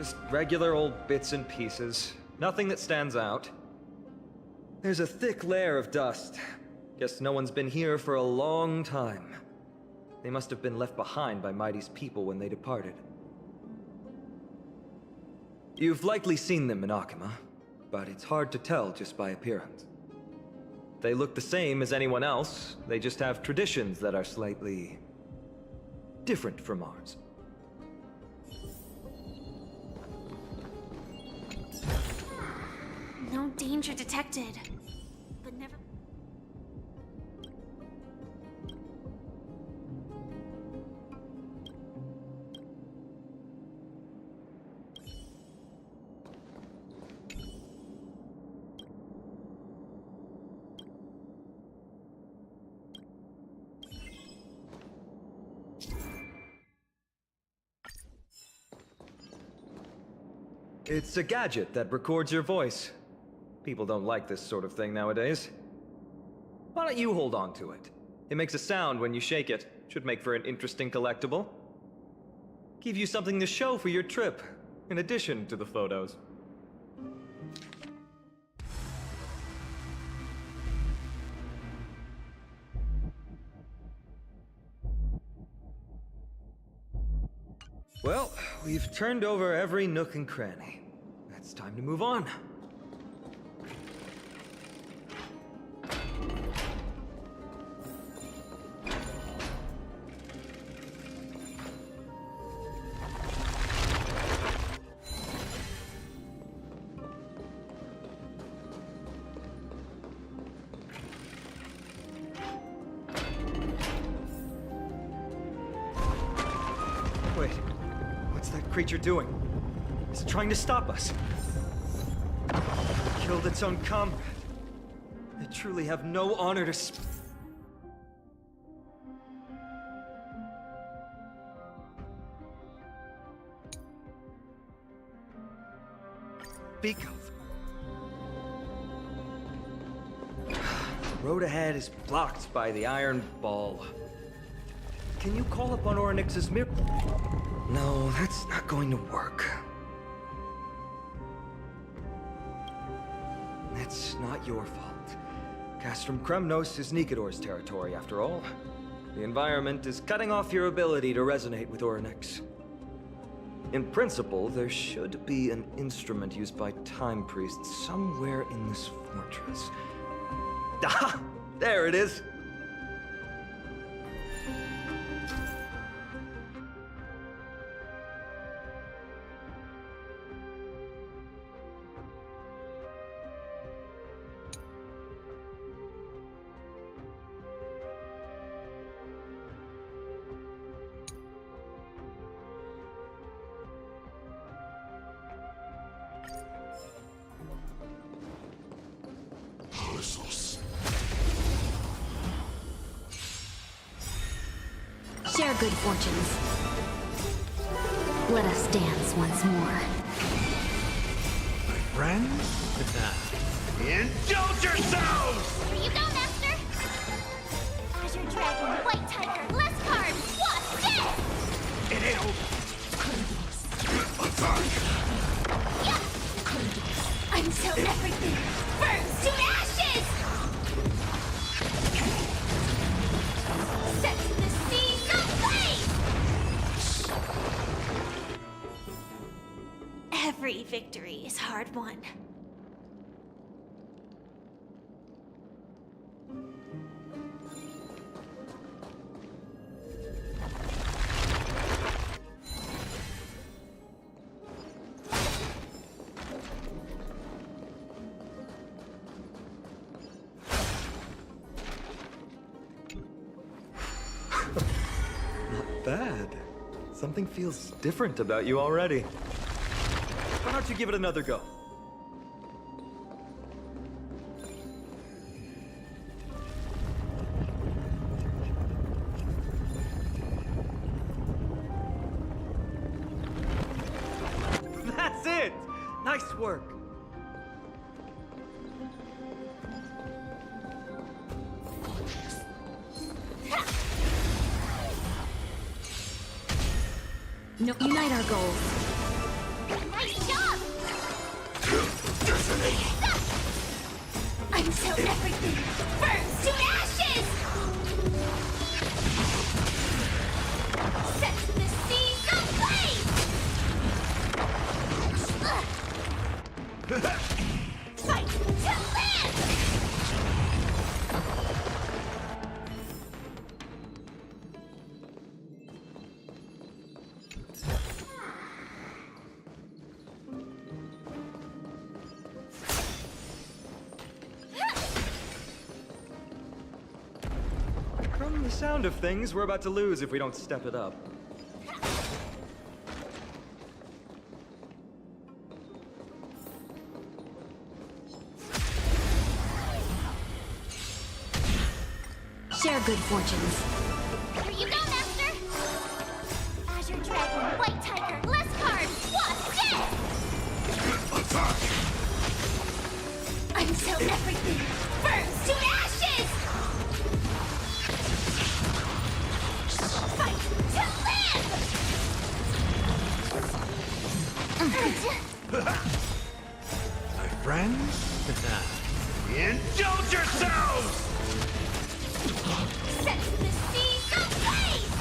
Just regular old bits and pieces. Nothing that stands out. There's a thick layer of dust. Guess no one's been here for a long time. They must have been left behind by Mighty's people when they departed. You've likely seen them in Akima, but it's hard to tell just by appearance. They look the same as anyone else, they just have traditions that are slightly different from ours. No danger detected. But never... It's a gadget that records your voice. People don't like this sort of thing nowadays. Why don't you hold on to it? It makes a sound when you shake it. Should make for an interesting collectible. Give you something to show for your trip, in addition to the photos. Well, we've turned over every nook and cranny. It's time to move on. Wait, what's that creature doing? Is it trying to stop us? Killed its own comrade. They truly have no honor to speak of. The road ahead is blocked by the iron ball. Can you call upon Orynyx's mirror? No, that's not going to work. It's not your fault. Castrum Kremnos is Nikador's territory, after all. The environment is cutting off your ability to resonate with Orynyx. In principle, there should be an instrument used by Time Priests somewhere in this fortress. Ah! There it is! Share good fortunes. Let us dance once more. My friends? Indulge yourselves! Here you go, Master! Azure Dragon, White Tiger, less cards! What's this? It ain't over. Attack! Yeah! Until everything burns to ashes! Set the seas ablaze! Every victory is hard won. Bad. Something feels different about you already. Why don't you give it another go? That's it! Nice work! No, unite our goals. Nice job! Until everything burns to ashes! Set the seas ablaze! Fight to live! From the sound of things, we're about to lose if we don't step it up. Share good fortunes. Here you go, Master! Azure Dragon, White Tiger, Lescard, Wasp, dead! Attack! Until everything burns to ashes! Fight to live! My friends? Indulge yourselves! Set the seas ablaze!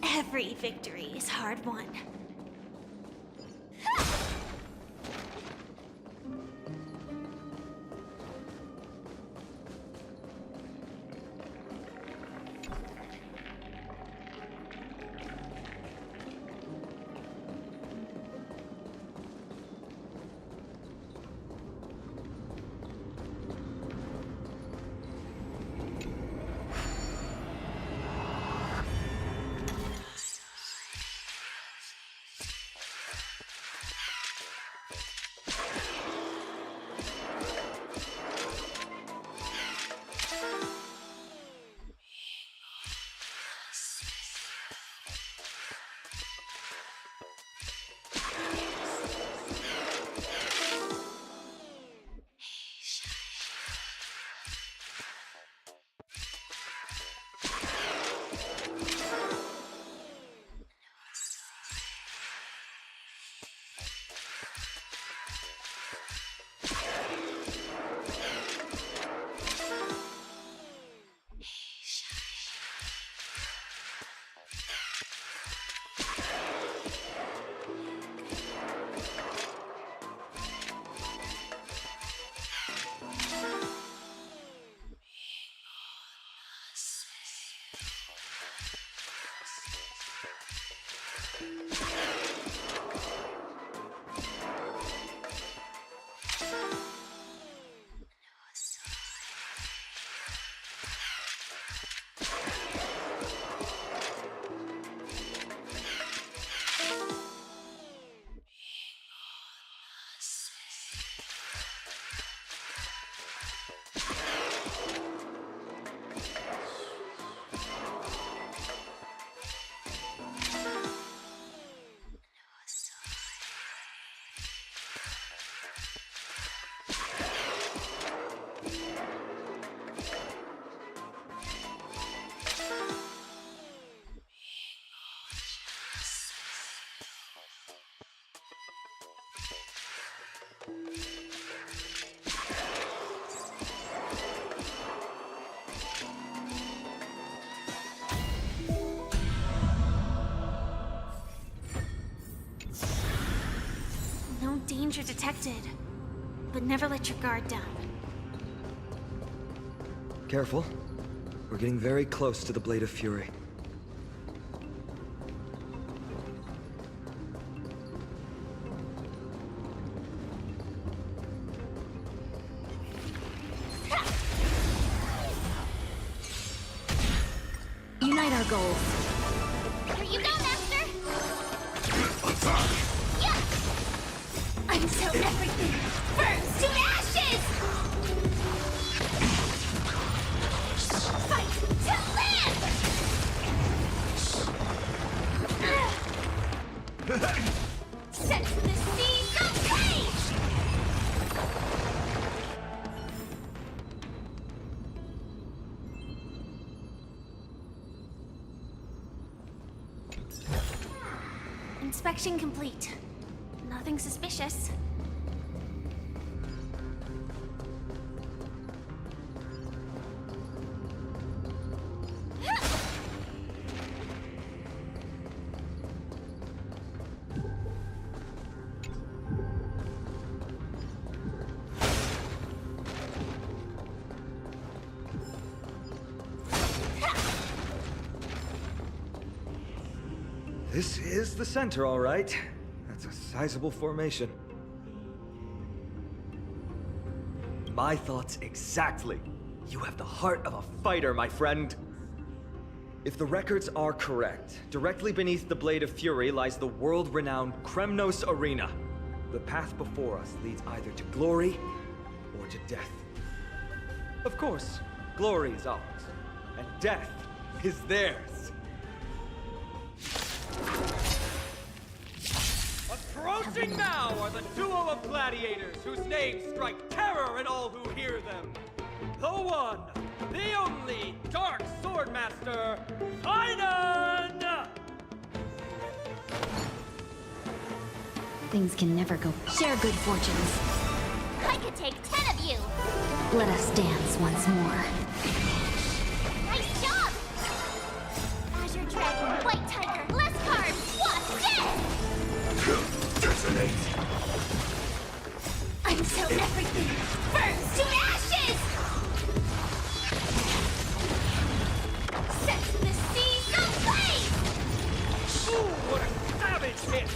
Every victory is hard won. No danger detected. But never let your guard down. Careful. We're getting very close to the Blade of Fury. Unite our goals. Here you go, Master! Attack! Yeah! Until everything burns to ashes! Fight to live! Set the seas ablaze! Inspection complete. Nothing suspicious. This is the center, all right. That's a sizable formation. My thoughts exactly. You have the heart of a fighter, my friend. If the records are correct, directly beneath the Blade of Fury lies the world-renowned Kremnos Arena. The path before us leads either to glory or to death. Of course, glory is ours, and death is theirs. Approaching now are the duo of gladiators whose names strike terror in all who hear them. The one, the only Dark Swordmaster, Tynan! Things can never go. Share good fortunes. I could take 10 of you! Let us dance once more. Nice job! Azure Dragon, White Tiger, Leskard, Wasp, dead! Detonate! Until everything burns to ashes! Set the seas ablaze! Ooh, what a savage hit!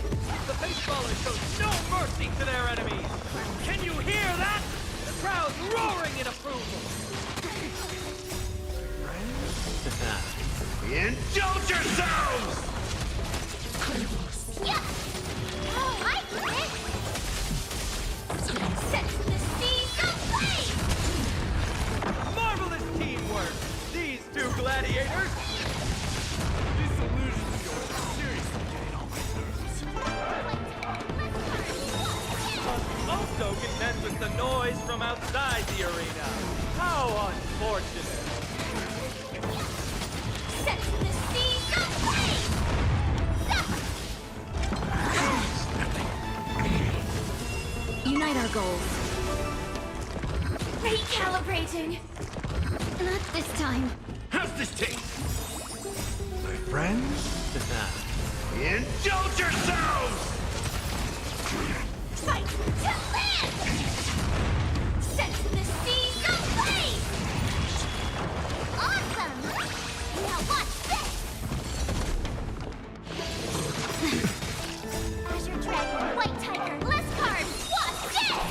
The baseballers show no mercy to their enemies! Can you hear that? The crowd's roaring in approval! Indulge yourselves! Yeah! Oh, I get it! Set the seas ablaze! Marvelous teamwork! These two gladiators! This illusion of yours is seriously getting on my nerves. Also contend with the noise from outside the arena. How unfortunate! Set the seas ablaze! Unite our goals. Recalibrating. Not this time. How's this taste? My friends? Indulge yourselves! Fight to live! Set the seas ablaze! Awesome! Now watch this! Azure Dragon, White Tiger, Leskard, Wasp, dead!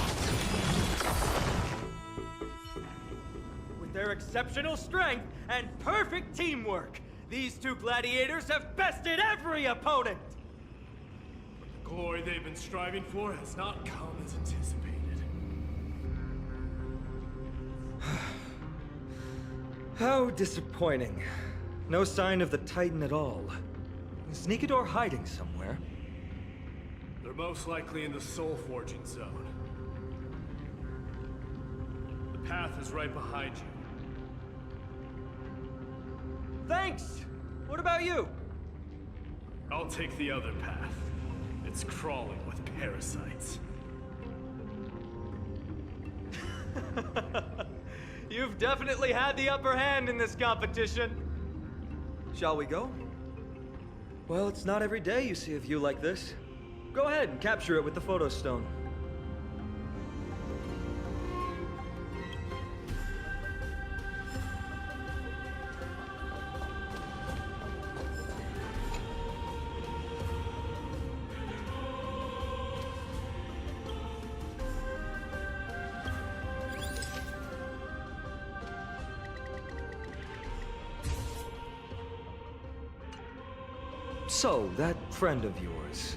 With their exceptional strength and perfect teamwork, these two gladiators have bested every opponent! The glory they've been striving for has not come as anticipated. How disappointing. No sign of the Titan at all. Is Nikador hiding somewhere? They're most likely in the soul forging zone. The path is right behind you. Thanks! What about you? I'll take the other path. It's crawling with parasites. You've definitely had the upper hand in this competition. Shall we go? Well, it's not every day you see a view like this. Go ahead and capture it with the photo stone. So, that friend of yours,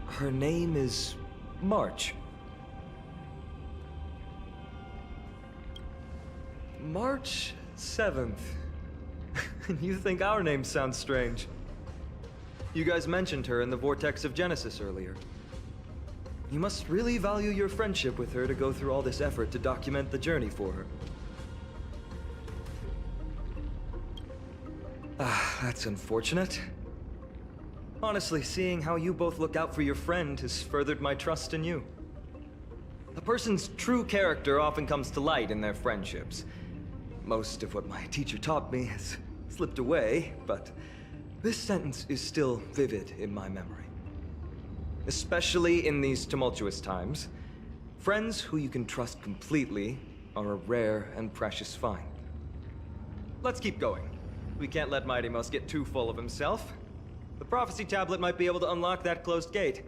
her name is March. March 7th. You think our name sounds strange? You guys mentioned her in the Vortex of Genesis earlier. You must really value your friendship with her to go through all this effort to document the journey for her. Ah, that's unfortunate. Honestly, seeing how you both look out for your friend has furthered my trust in you. A person's true character often comes to light in their friendships. Most of what my teacher taught me has slipped away, but this sentence is still vivid in my memory. Especially in these tumultuous times, friends who you can trust completely are a rare and precious find. Let's keep going. We can't let Mighty Mouse get too full of himself. The prophecy tablet might be able to unlock that closed gate.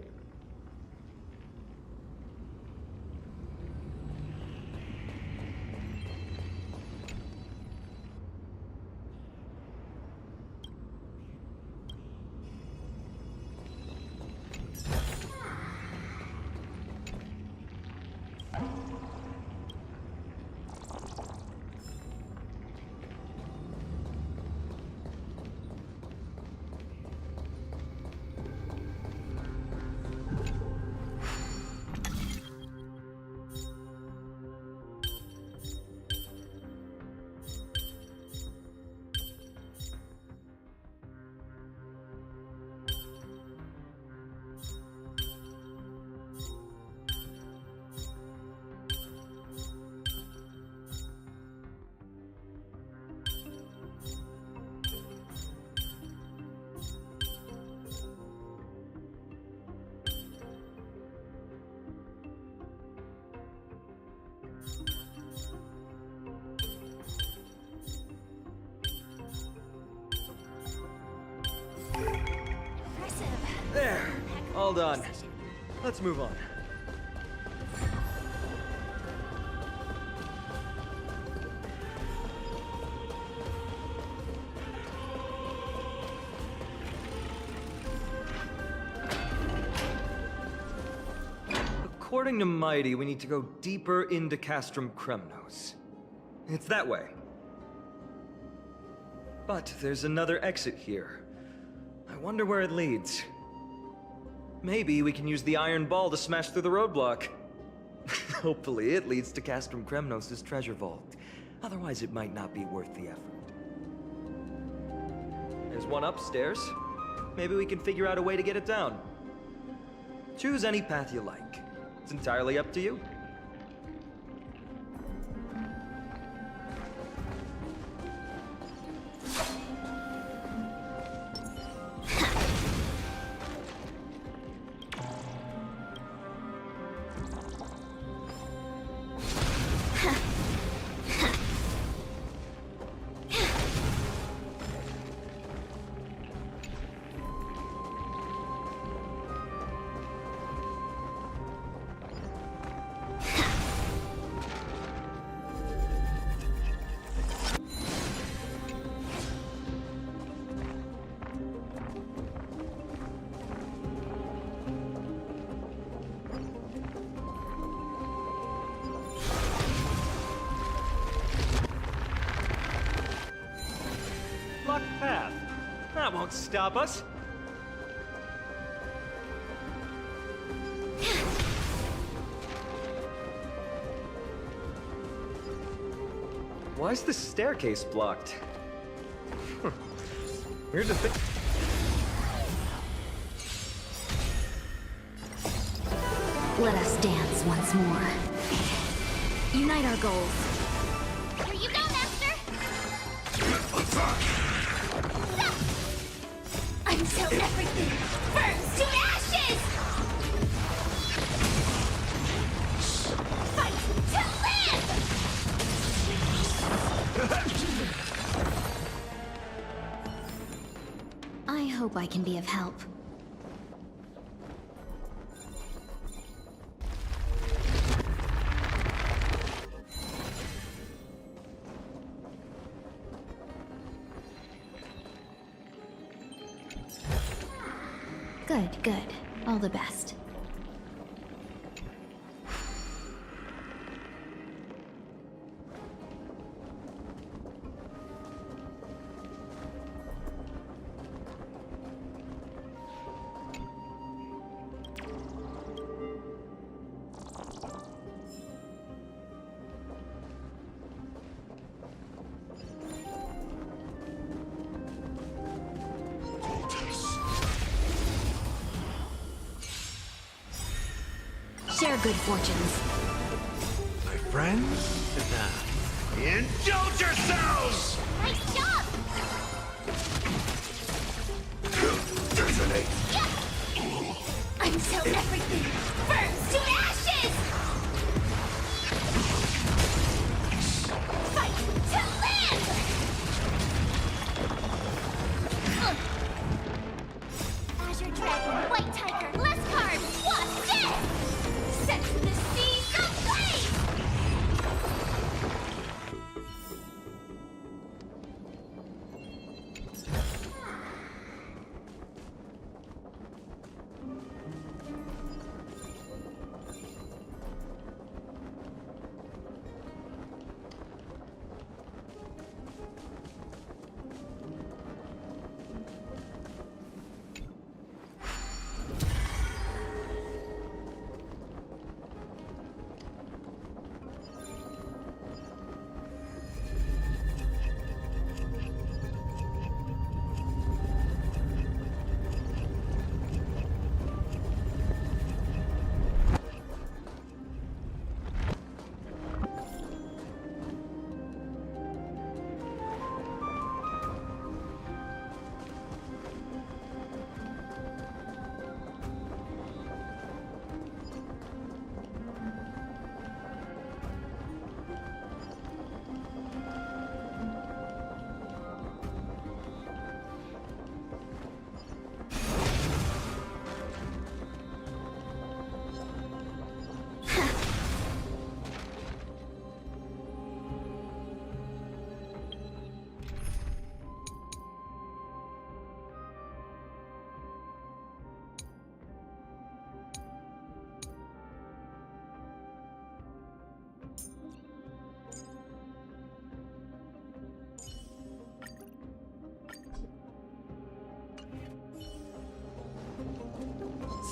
There! All done. Let's move on. According to Mighty, we need to go deeper into Castrum Kremnos. It's that way. But there's another exit here. I wonder where it leads. Maybe we can use the iron ball to smash through the roadblock. Hopefully it leads to Castrum Kremnos' treasure vault. Otherwise it might not be worth the effort. There's one upstairs. Maybe we can figure out a way to get it down. Choose any path you like. It's entirely up to you. Locked path. That won't stop us. Why is the staircase blocked? Weird to think. Let us dance once more. Unite our goals. Here you go, Master! Until everything burns to ashes! Fight to live! I hope I can be of help. Good, good. All the best. Share good fortunes. My friends? Indulge yourselves! Nice job! Detonate! Until everything burns to ashes! Fight to live! Azure Dragon, White Tiger, less carbs, wasp, death! Set to the seas ablaze!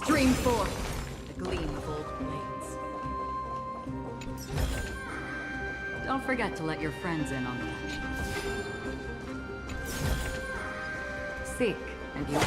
Stream forth the gleam of old blades. Don't forget to let your friends in on the action. Seek, and you...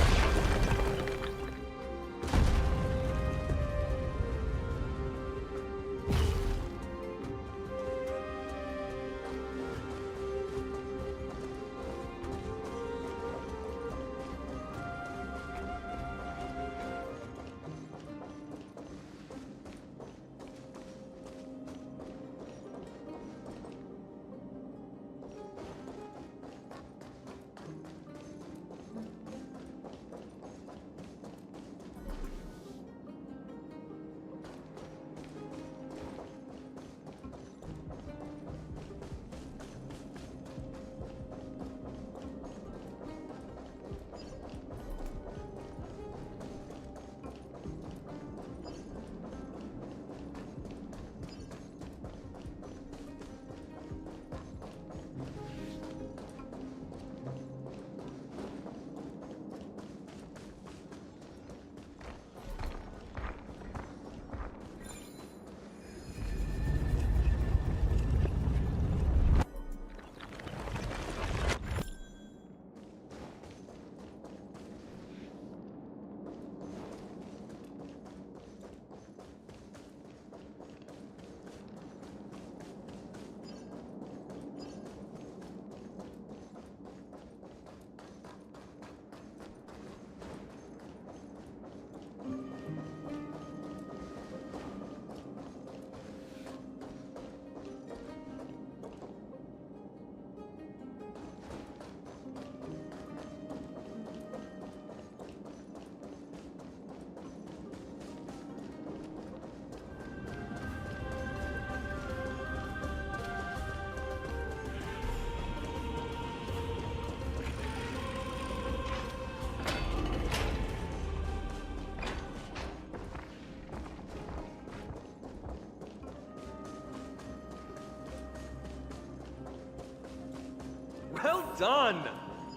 Well done!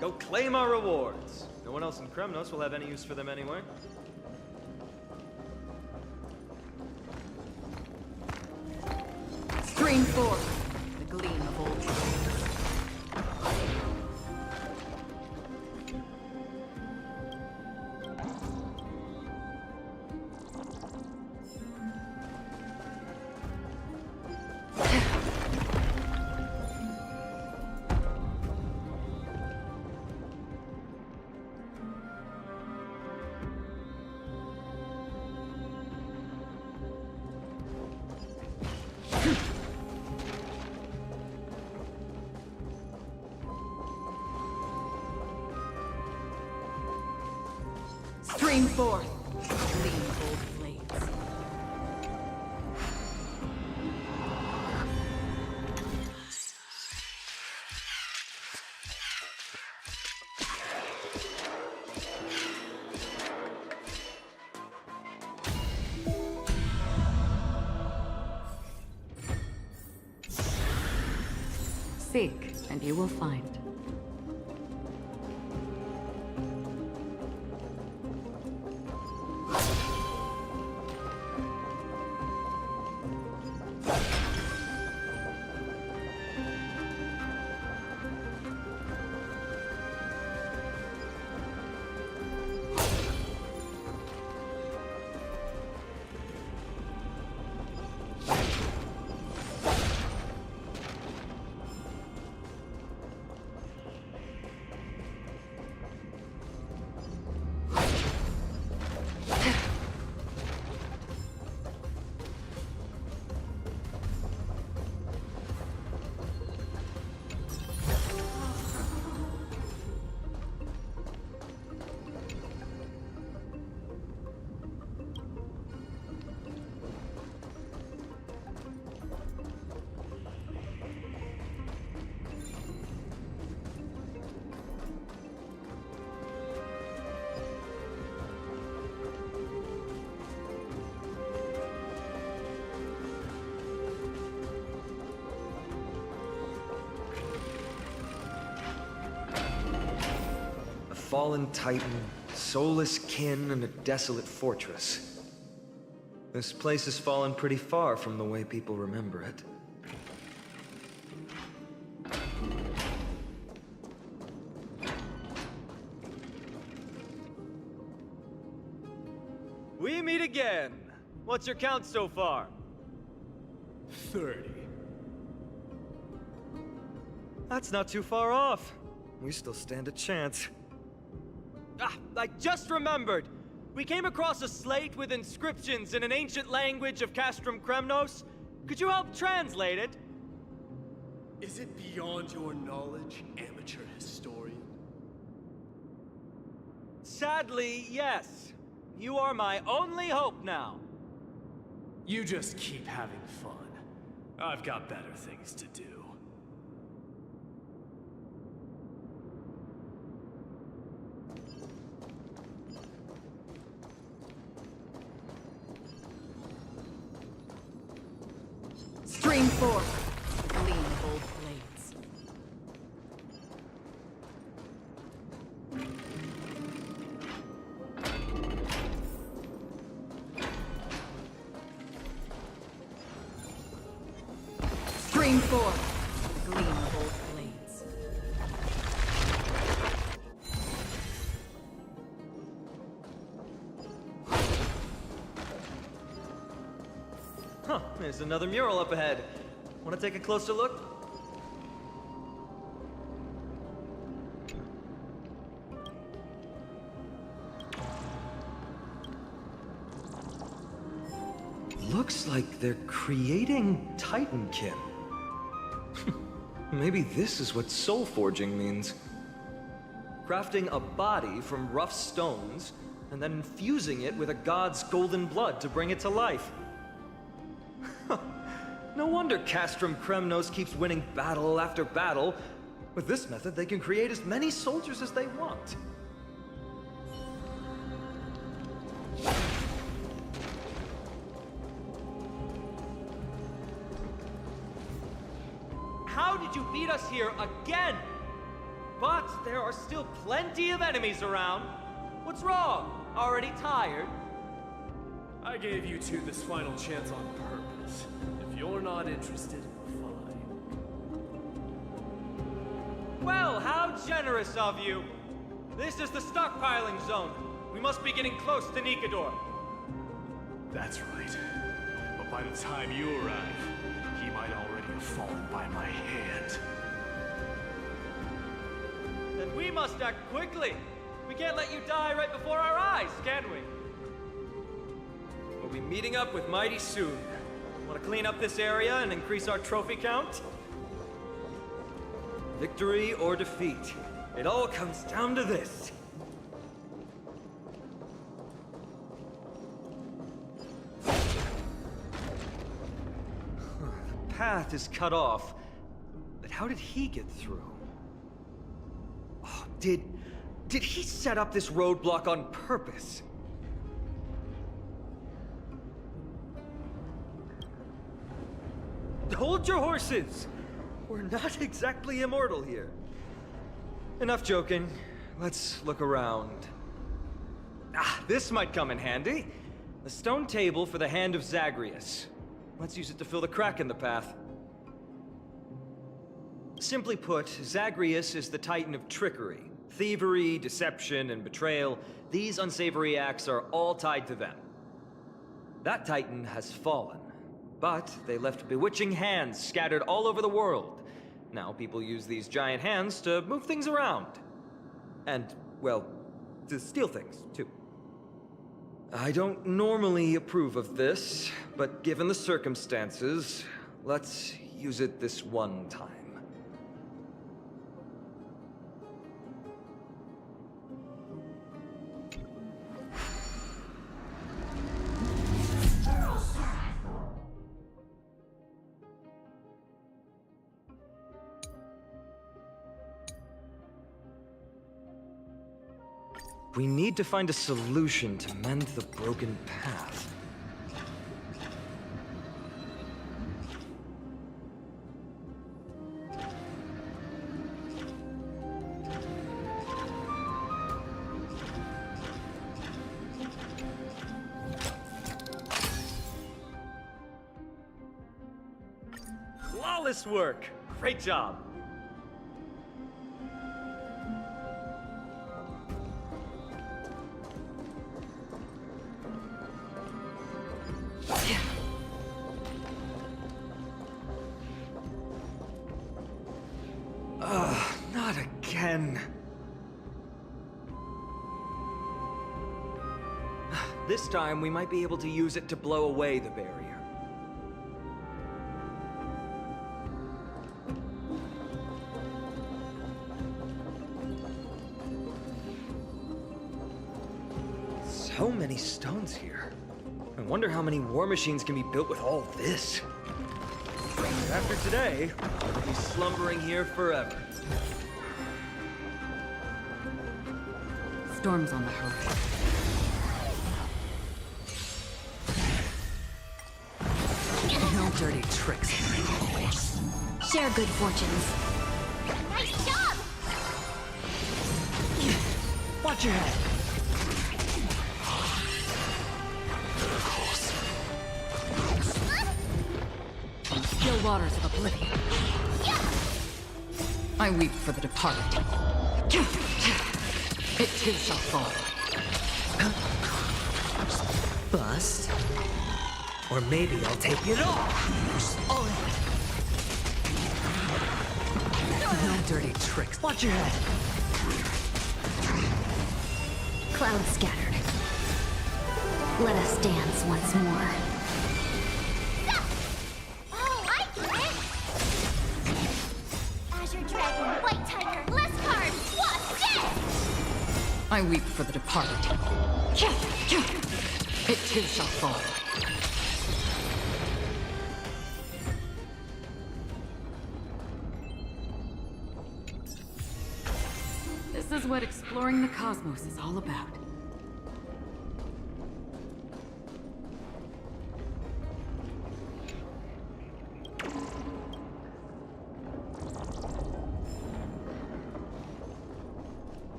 Go claim our rewards. No one else in Kremnos will have any use for them anyway. Stream forth the gleam of old blades. Stream forth, gleam bold blades. Seek, and you will find. Fallen titan, soulless kin, and a desolate fortress. This place has fallen pretty far from the way people remember it. We meet again. What's your count so far? 30. That's not too far off. We still stand a chance. Ah, I just remembered! We came across a slate with inscriptions in an ancient language of Castrum Kremnos. Could you help translate it? Is it beyond your knowledge, amateur historian? Sadly, yes. You are my only hope now. You just keep having fun. I've got better things to do. Stream forth, gleam bold blades. Stream forth, gleam bold blades. Huh, there's another mural up ahead. Want to take a closer look? Looks like they're creating Titankin. Maybe this is what soul forging means. Crafting a body from rough stones, and then infusing it with a god's golden blood to bring it to life. No wonder Castrum Kremnos keeps winning battle after battle. With this method, they can create as many soldiers as they want. How did you beat us here again? But there are still plenty of enemies around. What's wrong? Already tired? I gave you two this final chance on purpose. If you're not interested, fine. Well, how generous of you. This is the stockpiling zone. We must be getting close to Nikador. That's right. But by the time you arrive, he might already have fallen by my hand. Then we must act quickly. We can't let you die right before our eyes, can we? We'll be meeting up with Mighty soon. Want to clean up this area and increase our trophy count? Victory or defeat, it all comes down to this. path is cut off. But how did he get through? Oh, did he set up this roadblock on purpose? Hold your horses! We're not exactly immortal here. Enough joking. Let's look around. Ah, this might come in handy. A stone table for the Hand of Zagreus. Let's use it to fill the crack in the path. Simply put, Zagreus is the titan of trickery. Thievery, deception, and betrayal. These unsavory acts are all tied to them. That titan has fallen. But they left bewitching hands scattered all over the world. Now people use these giant hands to move things around. And, well, to steal things, too. I don't normally approve of this, but given the circumstances, let's use it this one time. We need to find a solution to mend the broken path. Flawless work! Great job! Not again. This time, we might be able to use it to blow away the barrier. So many stones here. I wonder how many war machines can be built with all this. After today, I'll be slumbering here forever. Storm's on the horizon. No dirty tricks. Share good fortunes. Nice job! Watch your head. Still waters of oblivion. I weep for the departed. It too shall fall. Bust. Or maybe I'll take it all. No dirty tricks. Watch your head. Clouds scattered. Let us dance once more. Oh, I get it! Azure Dragon, White Tiger, less cards, Wasp, dead! I weep for the departed. It too shall fall. This is what exploring the cosmos is all about.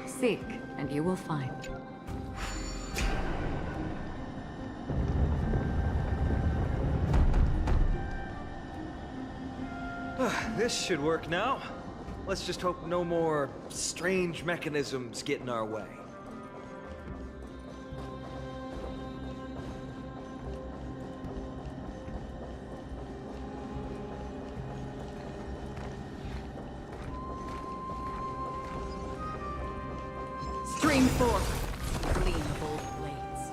Seek, and you will find. This should work now. Let's just hope no more strange mechanisms get in our way. Stream forth, gleam of old blades.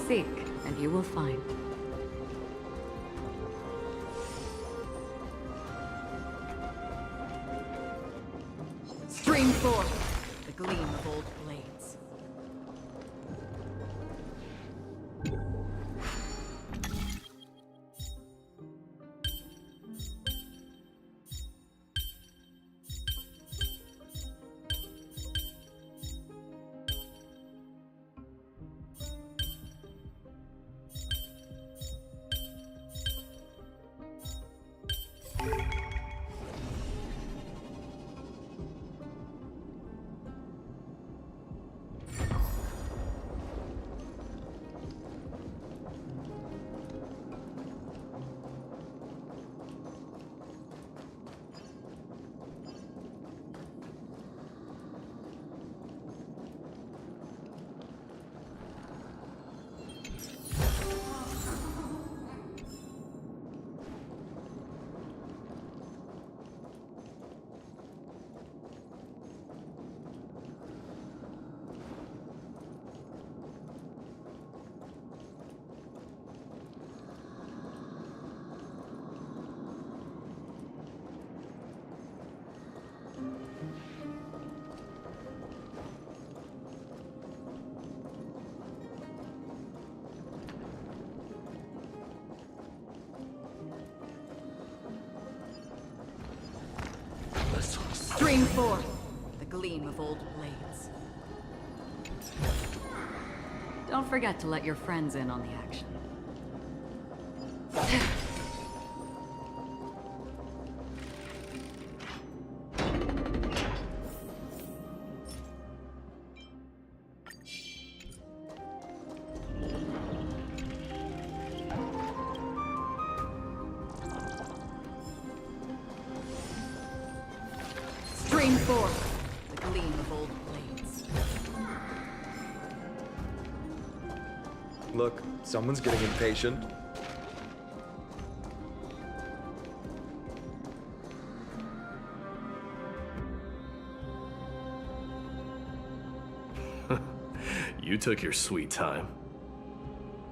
Seek, and you will find. Stream forth, the gleam of old blades. Stream forth the gleam of old blades. Don't forget to let your friends in on the action. Stream forth the gleam of old blades. Look, someone's getting impatient. You took your sweet time.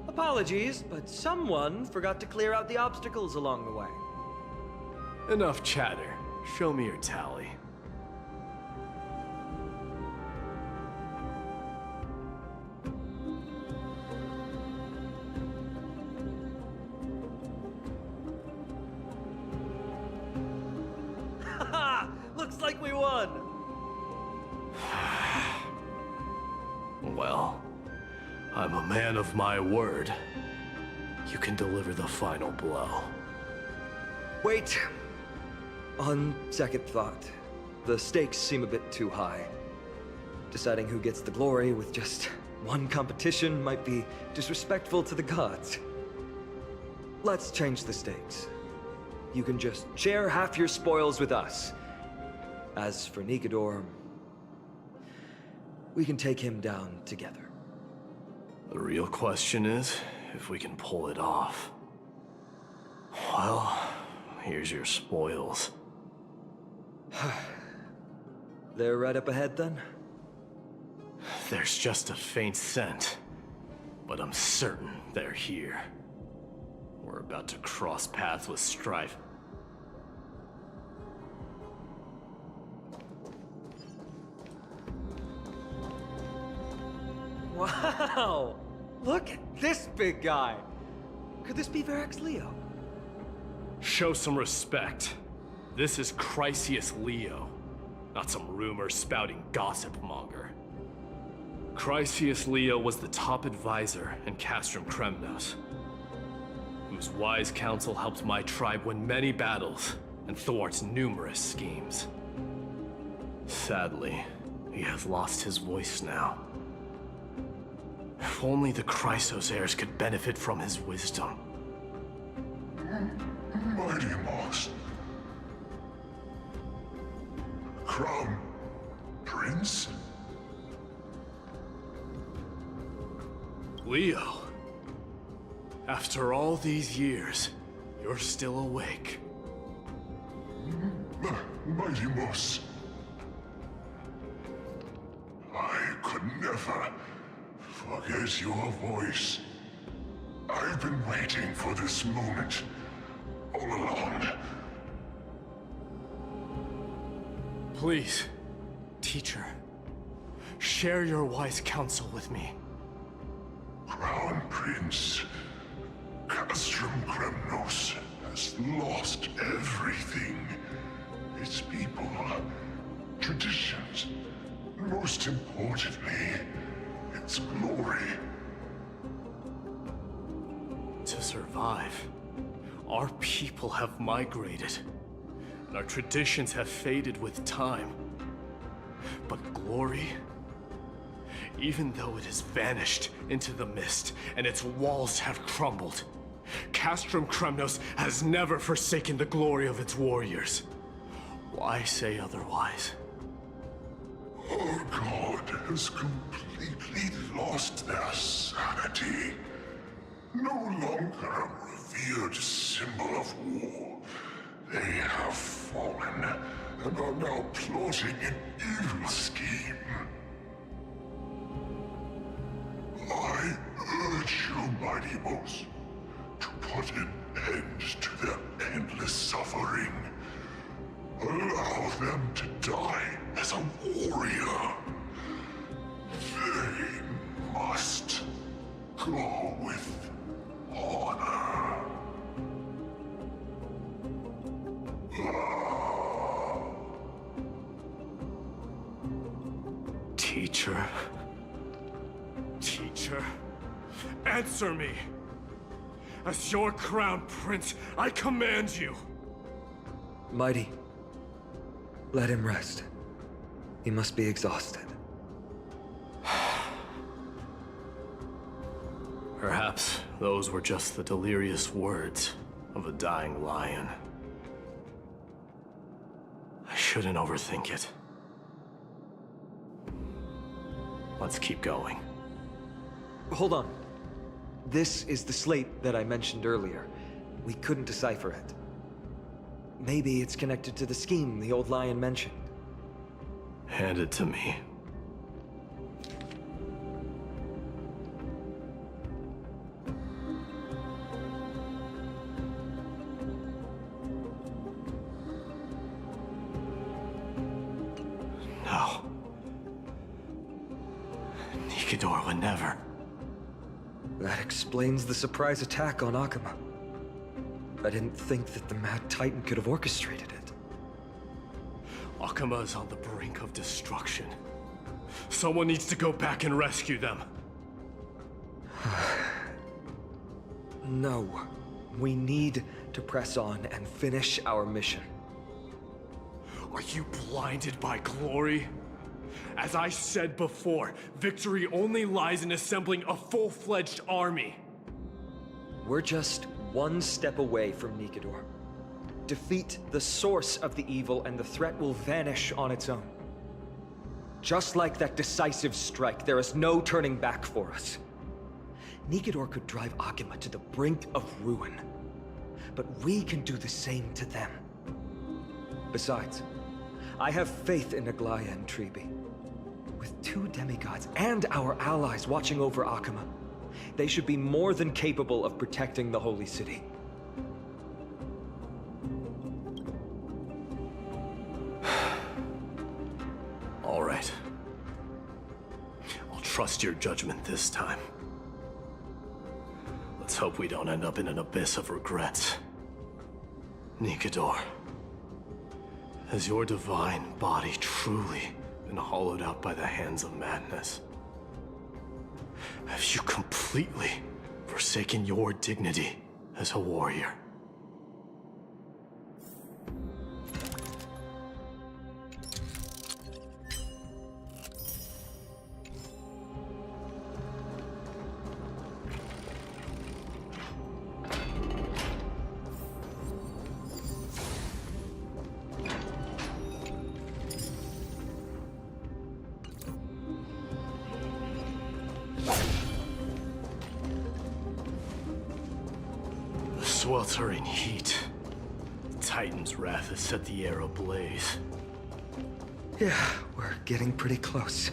Apologies, but someone forgot to clear out the obstacles along the way. Enough chatter. Show me your tally. Haha! Looks like we won! Well, I'm a man of my word. You can deliver the final blow. Wait. On second thought, the stakes seem a bit too high. Deciding who gets the glory with just one competition might be disrespectful to the gods. Let's change the stakes. You can just share half your spoils with us. As for Nikador, we can take him down together. The real question is if we can pull it off. Well, here's your spoils. They're right up ahead then? There's just a faint scent, but I'm certain they're here. We're about to cross paths with strife. Wow! Look at this big guy! Could this be Varix Leo? Show some respect. This is Chrysius Leo, not some rumor-spouting gossip monger. Chrysius Leo was the top advisor in Castrum Kremnos, whose wise counsel helped my tribe win many battles and thwart numerous schemes. Sadly, he has lost his voice now. If only the Chrysos heirs could benefit from his wisdom. Mighty Moss. Crown Prince? Leo, after all these years, you're still awake. Mighty Moss. I could never forget your voice. I've been waiting for this moment all along. Please, teacher, share your wise counsel with me. Crown Prince, Castrum Kremnos has lost everything. Its people, traditions, and most importantly, its glory. To survive, our people have migrated, and our traditions have faded with time. But glory, even though it has vanished into the mist and its walls have crumbled, Castrum Kremnos has never forsaken the glory of its warriors. Why say otherwise? Our god has completely lost their sanity. No longer a revered symbol of war. They have fallen and are now plotting an evil scheme. I urge you, Mighty Moss, to put an end to their endless suffering. Allow them to die as a warrior. They must go with honor. Teacher? Teacher? Answer me! As your crown prince, I command you! Mighty, let him rest. He must be exhausted. Perhaps those were just the delirious words of a dying lion. I shouldn't overthink it. Let's keep going. Hold on. This is the slate that I mentioned earlier. We couldn't decipher it. Maybe it's connected to the scheme the old lion mentioned. Hand it to me. No. Nikidor would never. That explains the surprise attack on Akuma. I didn't think that the Mad Titan could have orchestrated it. Akuma is on the brink of destruction. Someone needs to go back and rescue them. No. We need to press on and finish our mission. Are you blinded by glory? As I said before, victory only lies in assembling a full-fledged army. We're just one step away from Nikidor. Defeat the source of the evil and the threat will vanish on its own. Just like that decisive strike, there is no turning back for us. Nikidor could drive Akuma to the brink of ruin, but we can do the same to them. Besides, I have faith in Aglaya and Tribi. With 2 demigods and our allies watching over Akuma, they should be more than capable of protecting the Holy City. All right. I'll trust your judgment this time. Let's hope we don't end up in an abyss of regrets. Nikidor, has your divine body truly been hollowed out by the hands of madness? Have you completely forsaken your dignity as a warrior? Sweltering heat. The Titan's wrath has set the air ablaze. Yeah, we're getting pretty close.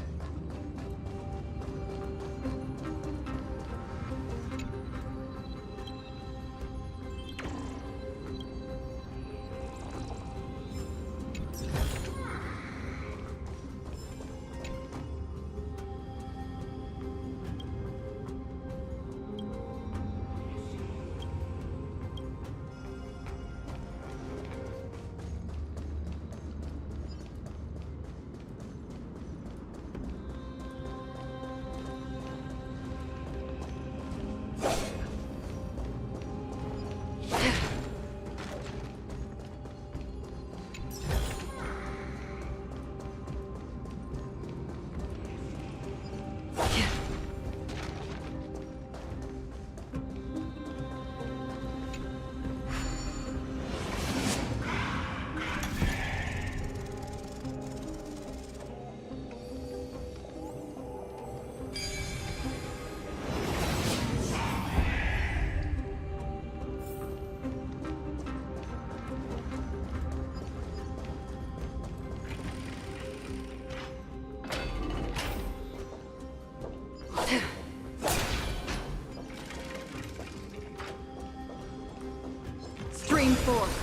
Stream forth.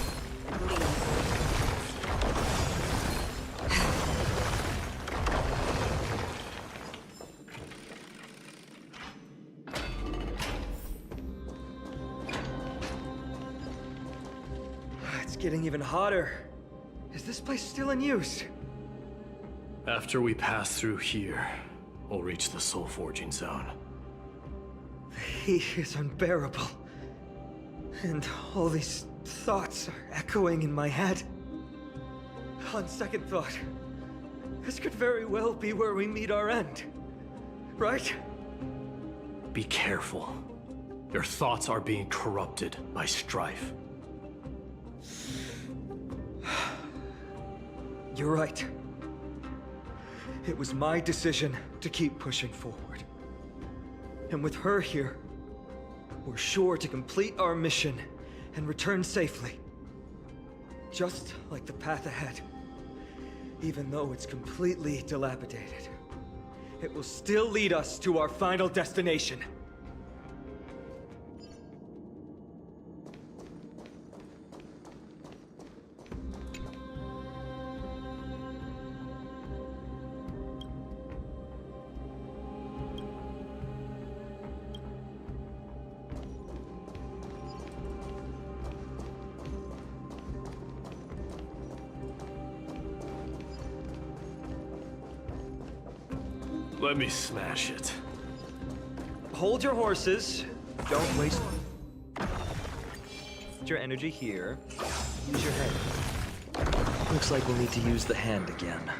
It's getting even hotter. Is this place still in use? After we pass through here, we'll reach the soul forging zone. The heat is unbearable. And all these thoughts are echoing in my head. On second thought, this could very well be where we meet our end. Right? Be careful. Your thoughts are being corrupted by strife. You're right. It was my decision to keep pushing forward. And with her here, we're sure to complete our mission and return safely. Just like the path ahead. Even though it's completely dilapidated, it will still lead us to our final destination. Let me smash it. Hold your horses. Don't waste your energy here. Use your head. Looks like we'll need to use the hand again.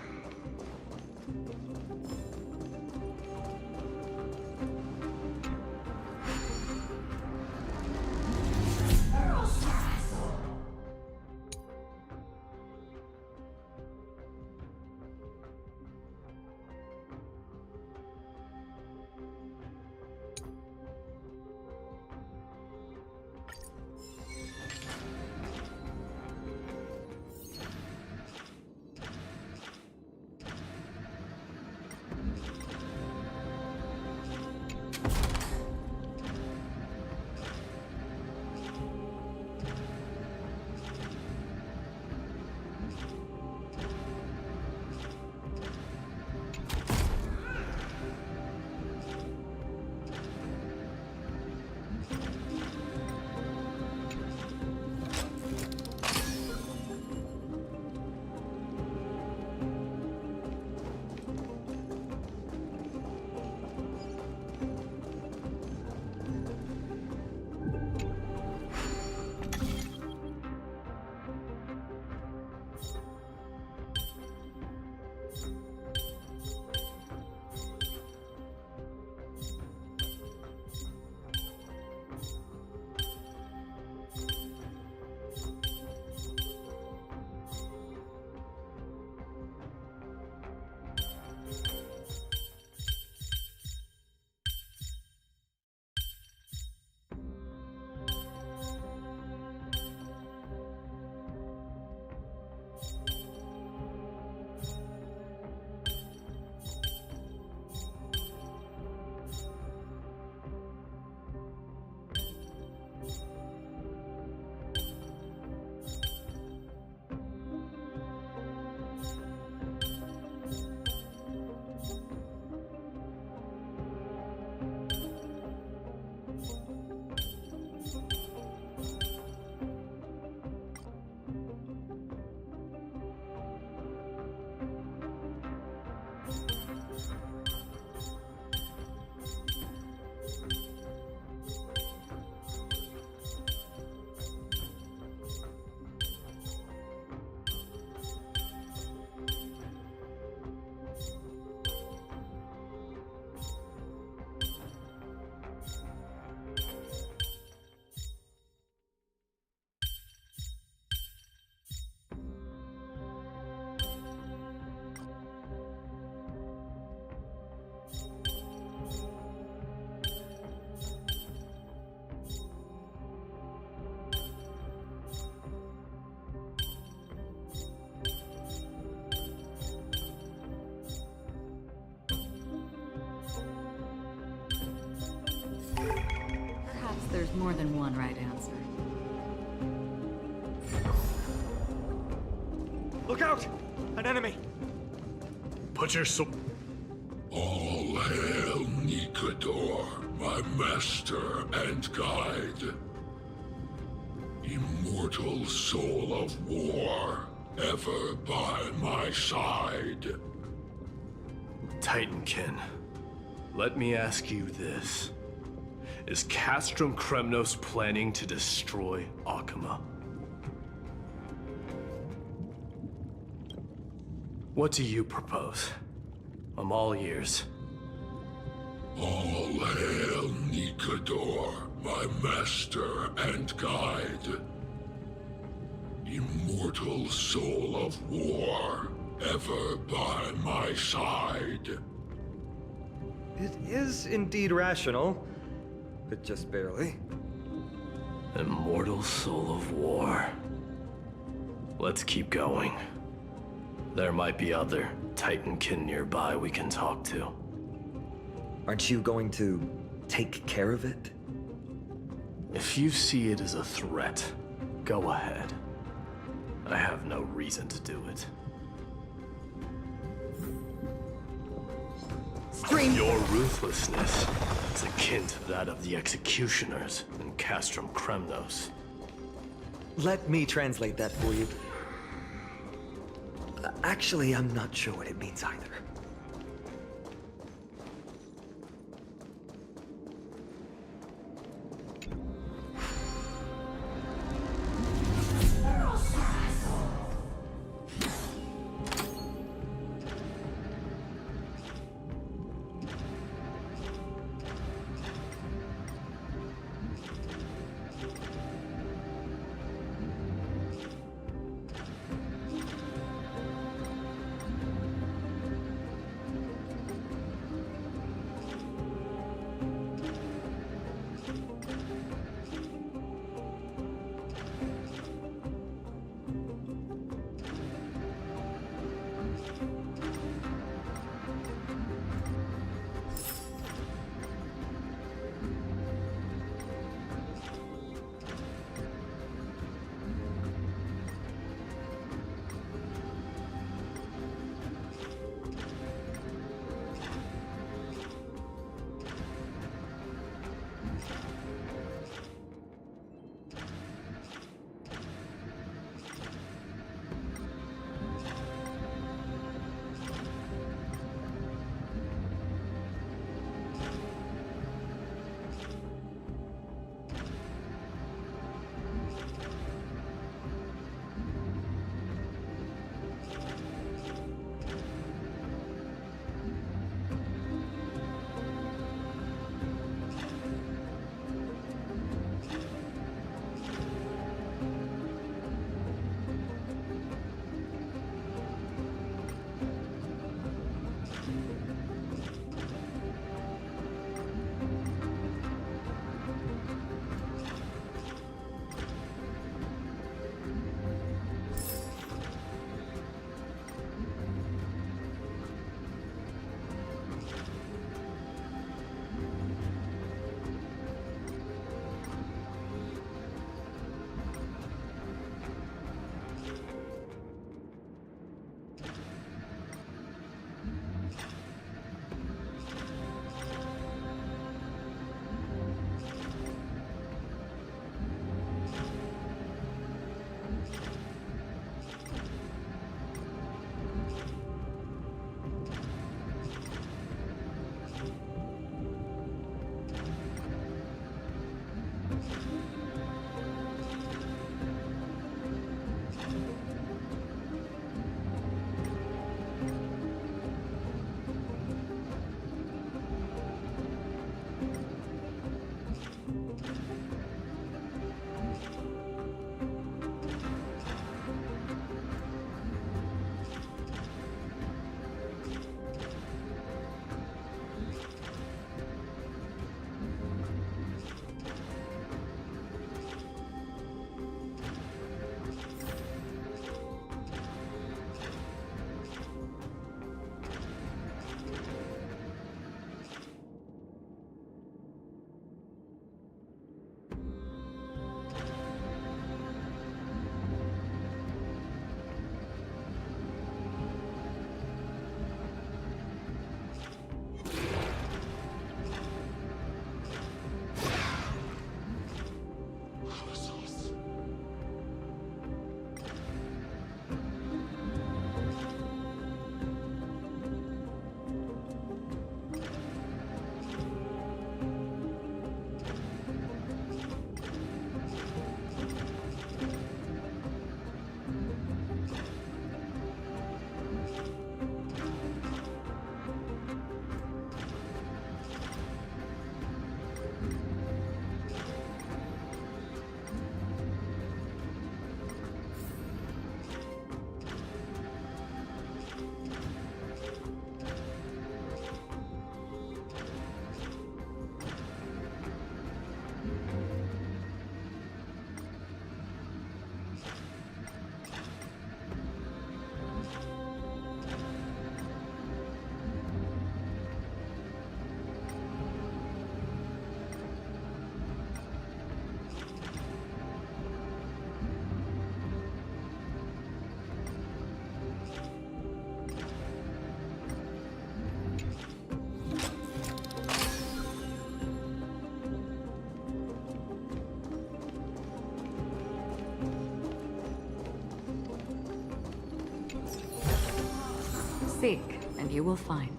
There's more than one right answer. Look out! An enemy! Put your sword. All hail Nikador, my master and guide. Immortal soul of war, ever by my side. Titankin, let me ask you this. Is Castrum Kremnos planning to destroy Akuma? What do you propose? I'm all ears. All hail Nikador, my master and guide. Immortal soul of war, ever by my side. It is indeed rational, but just barely. Immortal soul of war. Let's keep going. There might be other Titankin nearby we can talk to. Aren't you going to take care of it? If you see it as a threat, go ahead. I have no reason to do it. Your ruthlessness is akin to that of the executioners in Castrum Kremnos. Let me translate that for you. Actually, I'm not sure what it means either. Seek, and you will find.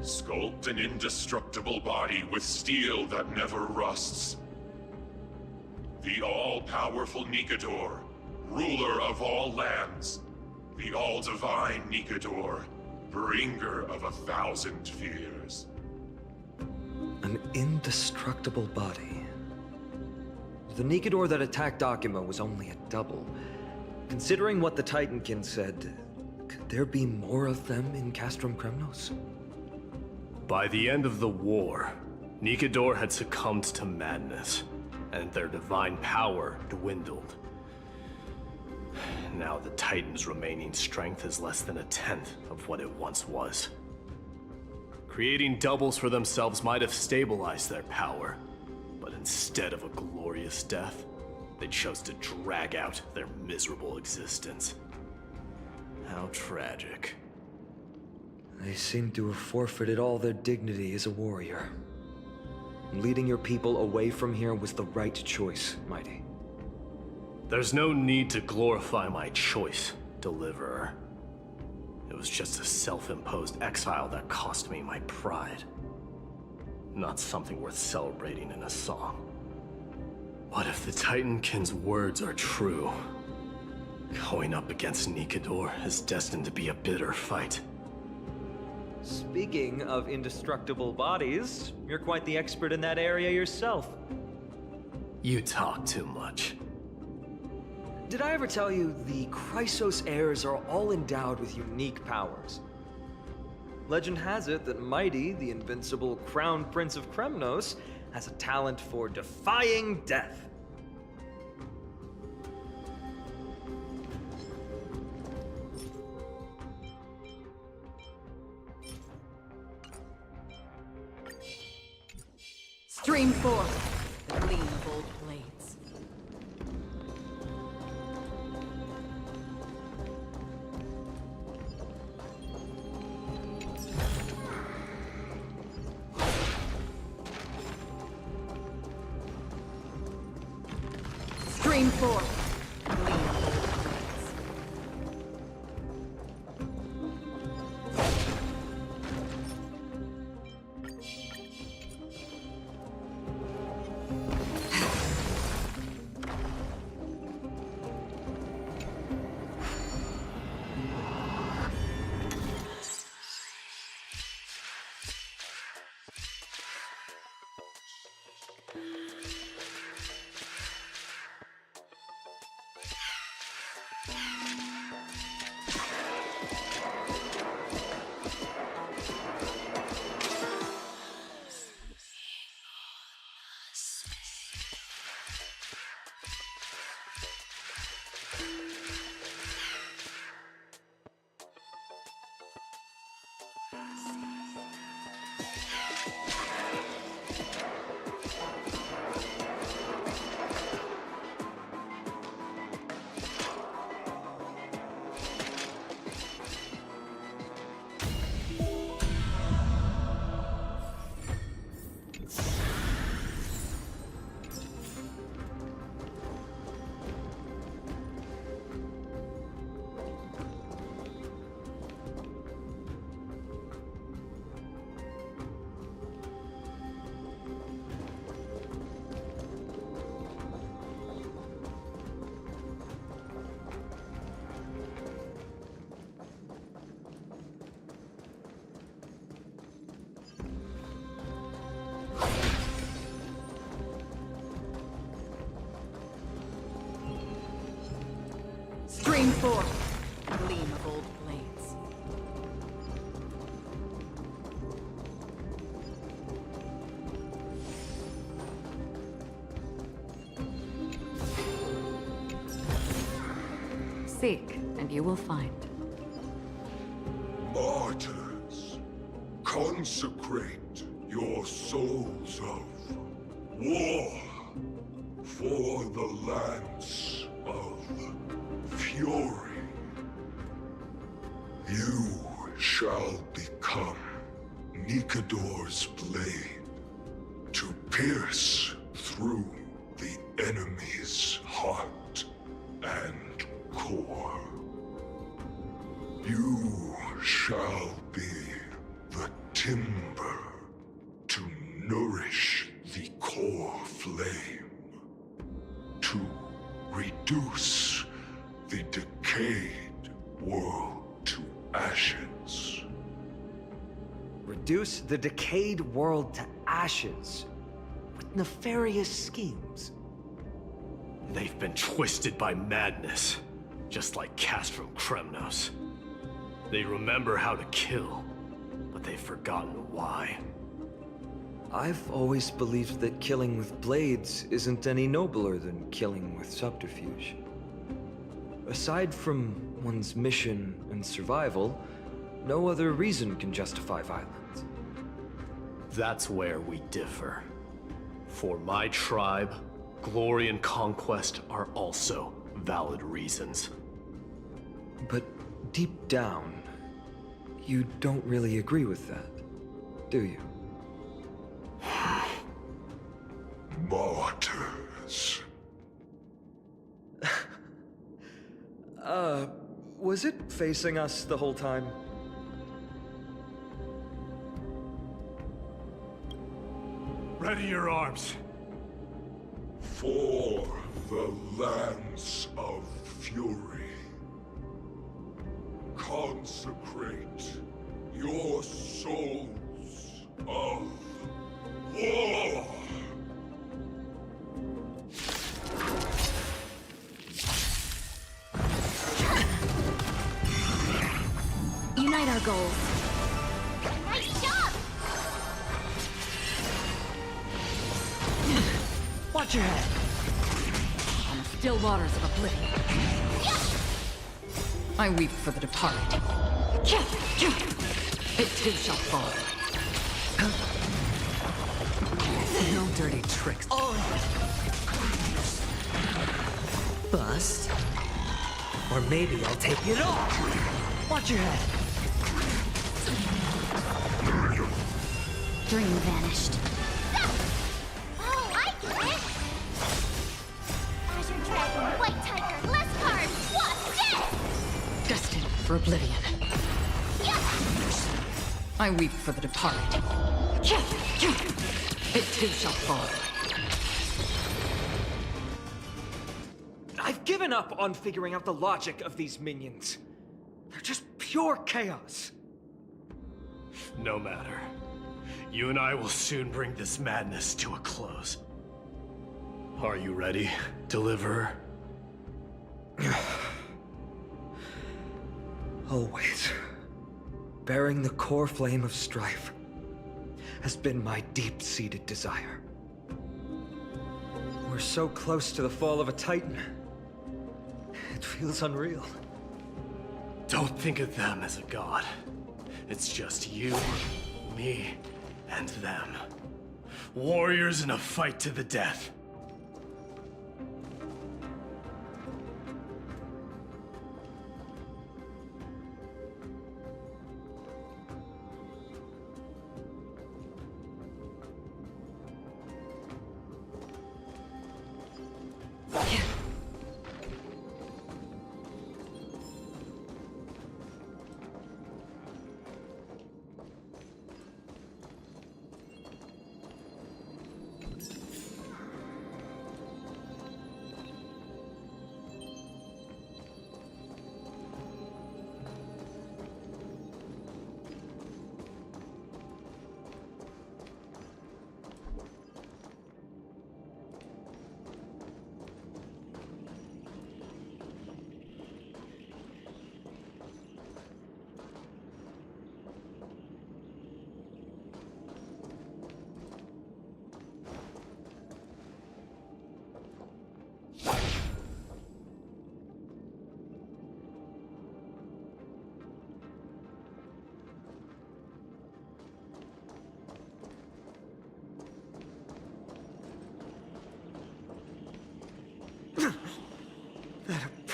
Sculpt an indestructible body with steel that never rusts. The all-powerful Nikador, ruler of all lands. The all-divine Nikador, bringer of 1,000 fears. An indestructible body. The Nikador that attacked Akima was only a double. Considering what the Titankin said, could there be more of them in Castrum Kremnos? By the end of the war, Nikador had succumbed to madness, and their divine power dwindled. Now the Titan's remaining strength is less than 1/10 of what it once was. Creating doubles for themselves might have stabilized their power, but instead of a glorious death, they chose to drag out their miserable existence. How tragic. They seem to have forfeited all their dignity as a warrior. Leading your people away from here was the right choice, Mighty. There's no need to glorify my choice, Deliverer. It was just a self-imposed exile that cost me my pride. Not something worth celebrating in a song. What if the Titankin's words are true? Going up against Nikador is destined to be a bitter fight. Speaking of indestructible bodies, you're quite the expert in that area yourself. You talk too much. Did I ever tell you the Chrysos heirs are all endowed with unique powers? Legend has it that Mighty, the invincible Crown Prince of Kremnos, has a talent for defying death. Stream forth the gleam of old blades. Stream forth the gleam of old blades. Stream forth the gleam of old blades. Seek, and you will find. Martyrs, consecrate your souls of war for the lance of fury. You shall become Nikador's blade to pierce through the enemy's heart and core. You shall be the timber to nourish the core flame, to reduce the decayed world to ashes. Reduce the decayed world to ashes with nefarious schemes. They've been twisted by madness, just like Cast from Kremnos. They remember how to kill, but they've forgotten why. I've always believed that killing with blades isn't any nobler than killing with subterfuge. Aside from one's mission and survival, no other reason can justify violence. That's where we differ. For my tribe, glory and conquest are also valid reasons. But deep down, you don't really agree with that, do you? Martyrs. Was it facing us the whole time? Ready your arms. For the lance of fury. Consecrate your souls of war. Unite our goals. Nice job! Watch your head. On the still waters of oblivion. I weep for the departed. It too shall fall. No dirty tricks. Bust. Or maybe I'll take it all. Watch your head. Dream vanished. Oh, I get it! Azure Dragon, White Tiger, less cards! What's this? Destined for oblivion. I weep for the departed. It too shall fall. I've given up on figuring out the logic of these minions. They're just pure chaos. No matter. You and I will soon bring this madness to a close. Are you ready, Deliverer? Always. Bearing the core flame of strife has been my deep-seated desire. We're so close to the fall of a Titan. It feels unreal. Don't think of them as a god. It's just you, me, and them. Warriors in a fight to the death.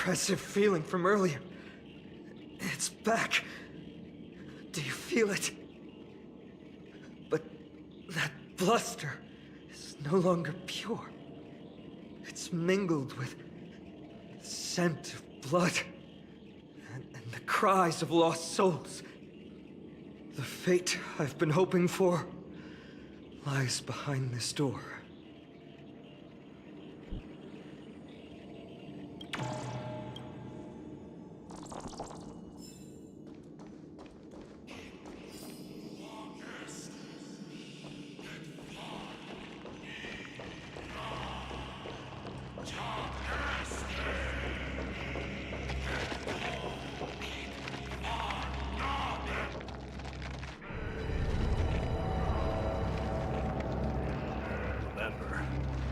oppressive feeling from earlier. It's back. Do you feel it? But that bluster is no longer pure. It's mingled with the scent of blood and the cries of lost souls. The fate I've been hoping for lies behind this door.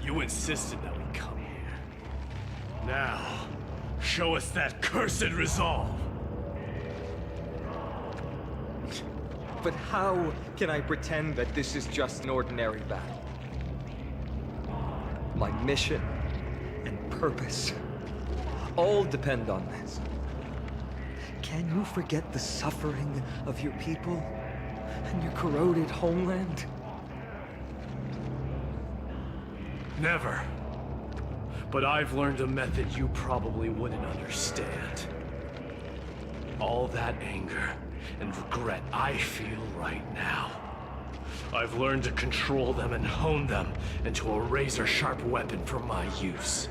You insisted that we come here. Now, show us that cursed resolve! But how can I pretend that this is just an ordinary battle? My mission and purpose all depend on this. Can you forget the suffering of your people and your corroded homeland? Never. But I've learned a method you probably wouldn't understand. All that anger and regret I feel right now, I've learned to control them and hone them into a razor-sharp weapon for my use.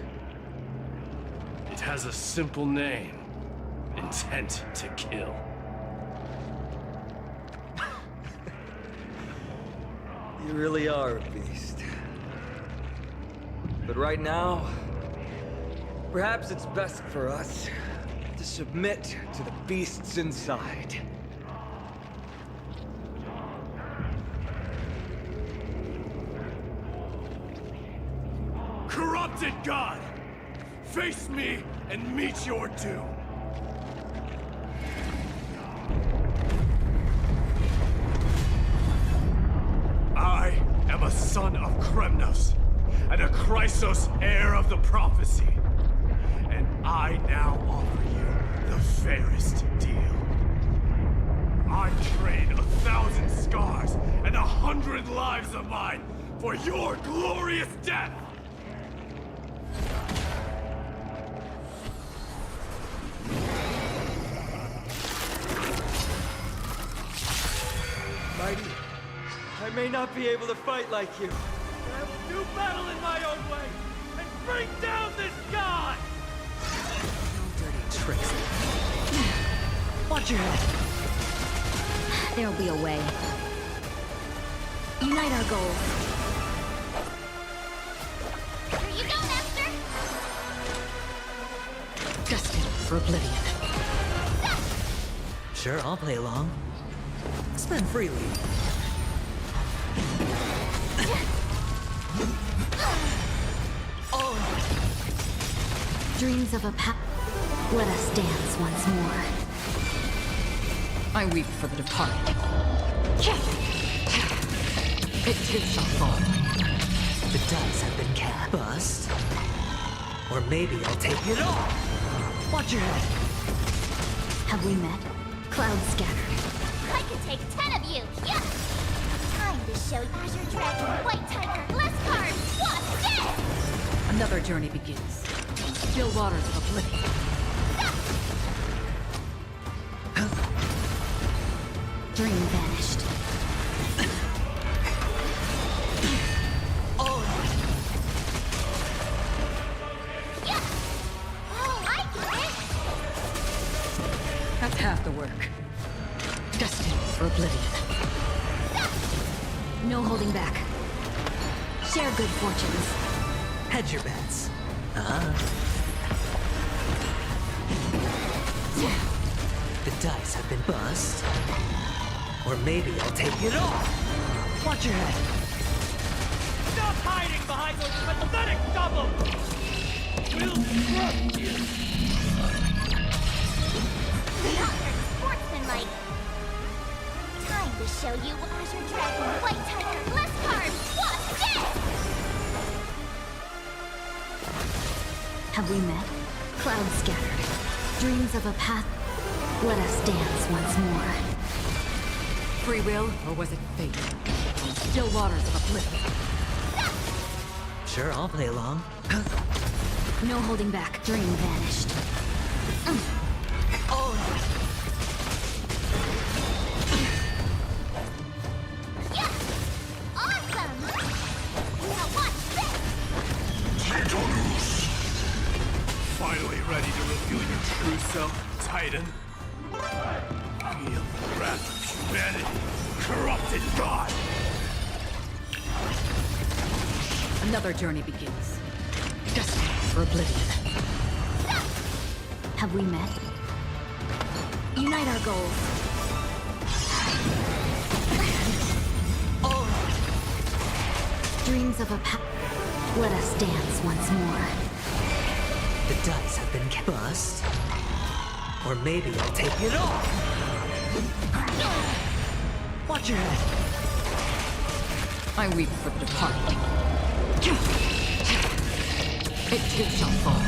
It has a simple name: intent to kill. You really are a beast. But right now, perhaps it's best for us to submit to the beasts inside. Corrupted God! Face me and meet your doom! I am a son of Kremnos, and a Chrysos heir of the prophecy. And I now offer you the fairest deal. I trade 1,000 scars and 100 lives of mine for your glorious death! Mighty, I may not be able to fight like you. I will do battle in my own way and bring down this god! No dirty tricks. Watch your head. There'll be a way. Unite our goals. Here you go, Master! Destined for oblivion. Sure, I'll play along. Spend freely. Dreams of a Let us dance once more. I weep for the departed. It too shall fall. The dice have been cast. Bust. Or maybe I'll take it all. Watch your head. Have we met? Cloud scattered. I could take 10 of you! Yeah! Time to show Azure Dragon, White Tiger, Leskard, Wasp, dead! Another journey begins. Still waters of oblivion. Dream vanished. Yeah! Oh, I get it! That's half the work. Destined for oblivion. No holding back. Share good fortunes. Hedge your bets. The dice have been bust. Or maybe I'll take it all. Watch your head. Stop hiding behind those pathetic doubles! We'll crush you! Conquered sportsmanlike! Time to show you Azure Dragon, White Tiger, Leskard, Wasp, dead! Have we met? Clouds scattered. Dreams of a path. Let us dance once more. Free will, or was it fate? Still waters of oblivion. Sure, I'll play along. No holding back. Dream vanished. Awesome! Now watch this! Finally ready to reveal your true self, Titan? Feel the wrath of humanity, corrupted God! Another journey begins. Destiny for oblivion. Have we met? Unite our goals. Dreams of a path. Let us dance once more. The dice have been bust. Or maybe I'll take it all. Watch your head. I weep for the departed. It too shall fall.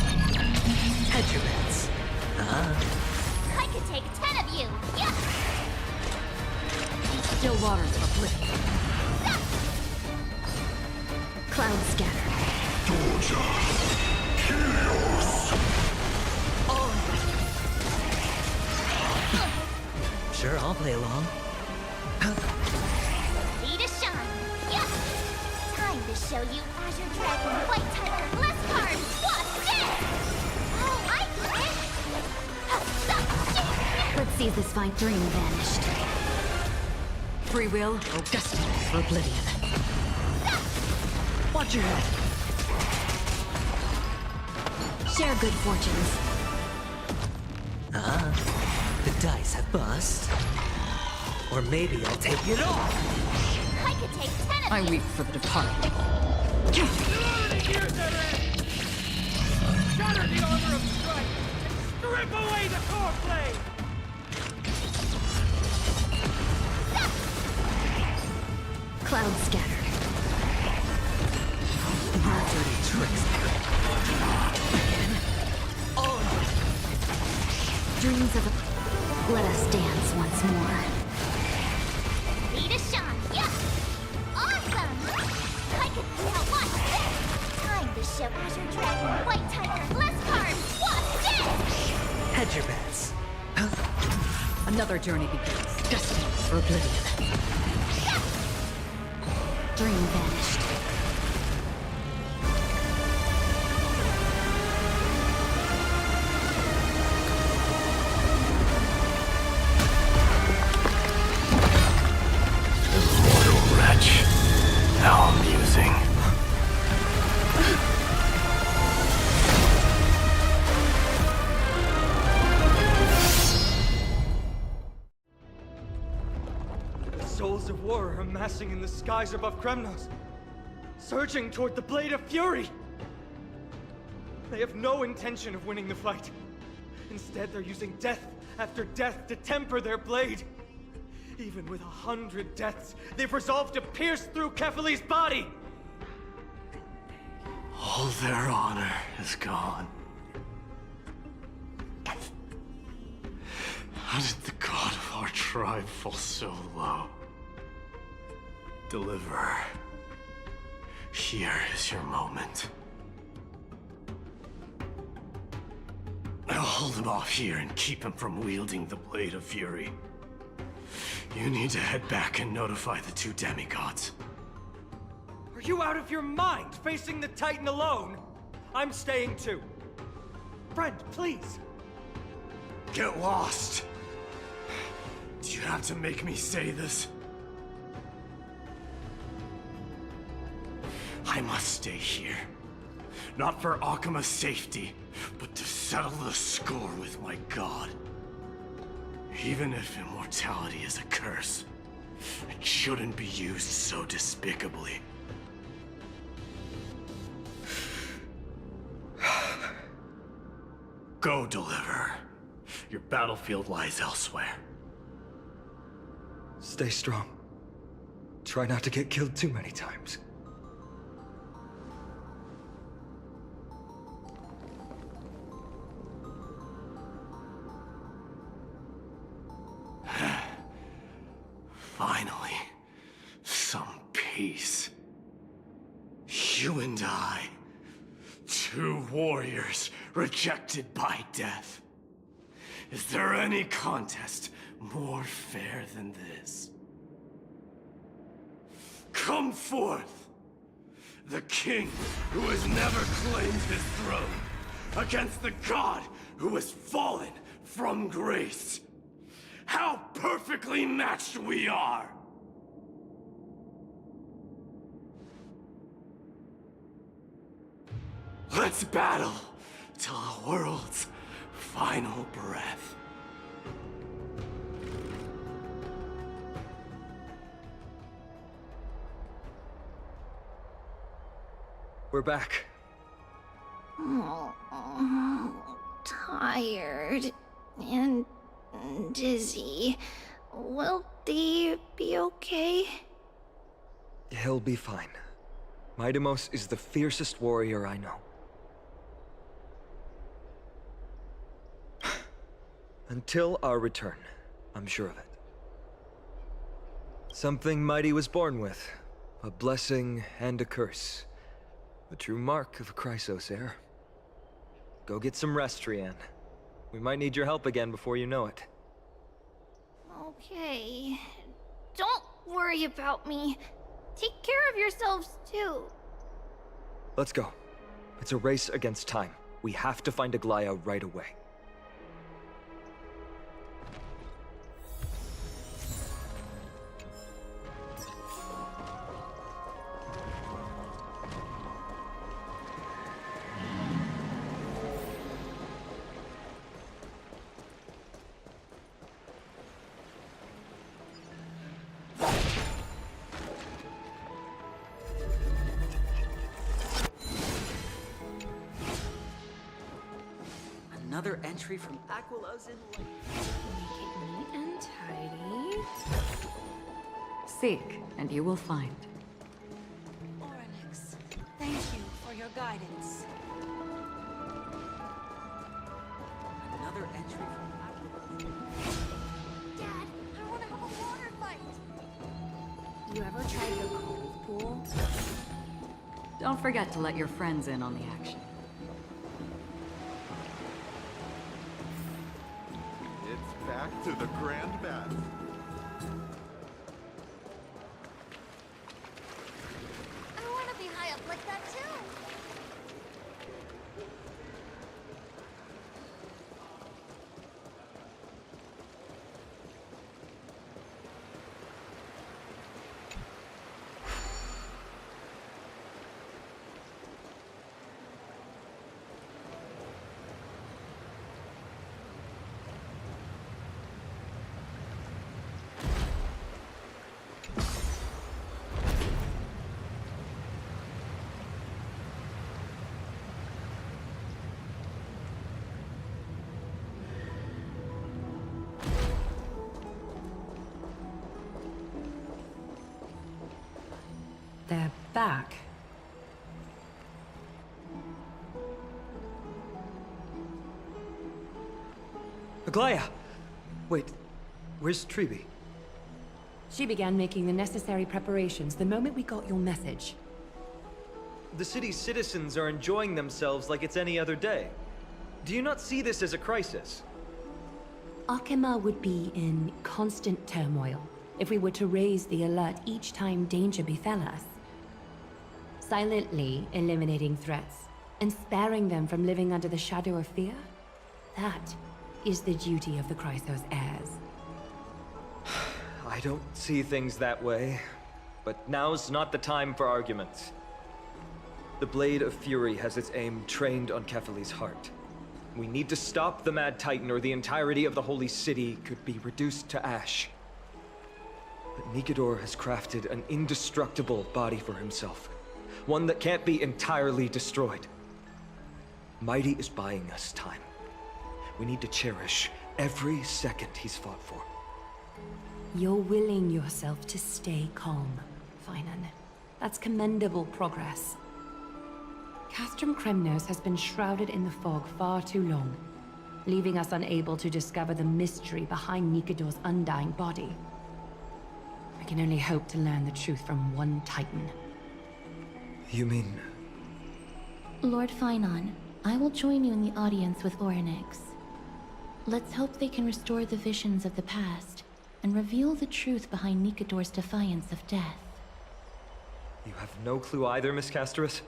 Hedge your bets. I could take 10 of you! Yeah! Still waters of oblivion. Clouds scattered. Sure, I'll play along. Ready to shine! Yeah! Time to show you Azure Dragon, White Tiger, Bless Card! What's this? Oh, I get it! Let's seize this fine. Dream vanished. Free will, or destiny for oblivion. Watch your head. Share good fortunes. The dice have bust. Or maybe I'll take it all. I could take 10 of I you! weep for the departed. Shatter the armor of strife and strip away the core blade! Clouds scattered. Dirty tricks. Dreams of a... Let us dance once more. Ready to shine! Yeah! Awesome! I could now watch this! Time to show Azure Dragon, White Tiger, Bless Card! What's this? Hedge your bets. Another journey begins. Destiny for oblivion. Dream vanished. Wretch. How amusing. The souls of war are amassing in the skies above Kremnos, surging toward the Blade of Fury! They have no intention of winning the fight. Instead, they're using death after death to temper their blade. Even with 100 deaths, they've resolved to pierce through Kefali's body! All their honor is gone. How did the god of our tribe fall so low? Deliverer, here is your moment. I'll hold him off here and keep him from wielding the Blade of Fury. You need to head back and notify the two demigods. Are you out of your mind, facing the Titan alone? I'm staying too. Friend, please. Get lost! Do you have to make me say this? I must stay here. Not for Akima's safety, but to settle the score with my god. Even if immortality is a curse, it shouldn't be used so despicably. Go, Deliverer. Your battlefield lies elsewhere. Stay strong. Try not to get killed too many times. Finally, some peace. You and I, two warriors rejected by death. Is there any contest more fair than this? Come forth, the king who has never claimed his throne, against the god who has fallen from grace. How perfectly matched we are! Let's battle till the world's final breath. We're back. Tired and dizzy. Will they be okay? He'll be fine. Midamos is the fiercest warrior I know. Until our return, I'm sure of it. Something mighty was born with. A blessing and a curse. The true mark of a Chrysos heir. Go get some rest, Trianne. We might need your help again before you know it. Okay. Don't worry about me. Take care of yourselves, too. Let's go. It's a race against time. We have to find Aglaya right away. Another entry from Aquila's in Lake. Make it neat and tidy. Seek, and you will find. Oryx, thank you for your guidance. Another entry from Aquila's. Dad, I want to have a water fight. You ever tried the cold pool? Don't forget to let your friends in on the action. It's back to the grand bath. I want to be high up like that too. They're back. Aglaya! Wait, where's Treeby? She began making the necessary preparations the moment we got your message. The city's citizens are enjoying themselves like it's any other day. Do you not see this as a crisis? Arkema would be in constant turmoil if we were to raise the alert each time danger befell us. Silently eliminating threats and sparing them from living under the shadow of fear? That is the duty of the Chrysos heirs. I don't see things that way, but now's not the time for arguments. The Blade of Fury has its aim trained on Kefali's heart. We need to stop the Mad Titan or the entirety of the Holy City could be reduced to ash. But Nikedor has crafted an indestructible body for himself. One that can't be entirely destroyed. Mighty is buying us time. We need to cherish every second he's fought for. You're willing yourself to stay calm, Finan. That's commendable progress. Castrum Kremnos has been shrouded in the fog far too long, leaving us unable to discover the mystery behind Nikedor's undying body. can only hope to learn the truth from one Titan. You mean... Lord Phainon, I will join you in the audience with Orynyx. Let's hope they can restore the visions of the past and reveal the truth behind Nikador's defiance of death. You have no clue either, Miss Casterus?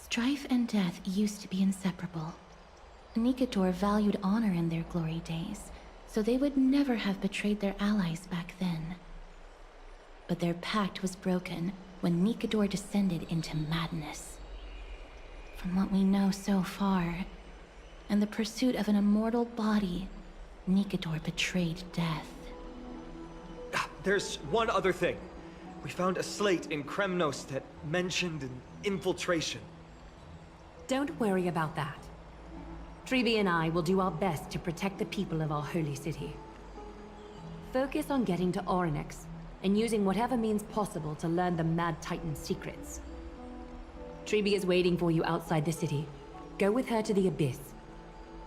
Strife and death used to be inseparable. Nikador valued honor in their glory days, so they would never have betrayed their allies back then. But their pact was broken when Nikador descended into madness. From what we know so far, and the pursuit of an immortal body, Nikador betrayed death. There's one other thing. We found a slate in Kremnos that mentioned an infiltration. Don't worry about that. Treeby and I will do our best to protect the people of our holy city. Focus on getting to Orynyx, and using whatever means possible to learn the Mad Titan's secrets. Treeby is waiting for you outside the city. Go with her to the Abyss.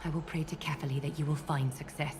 I will pray to Kefali that you will find success.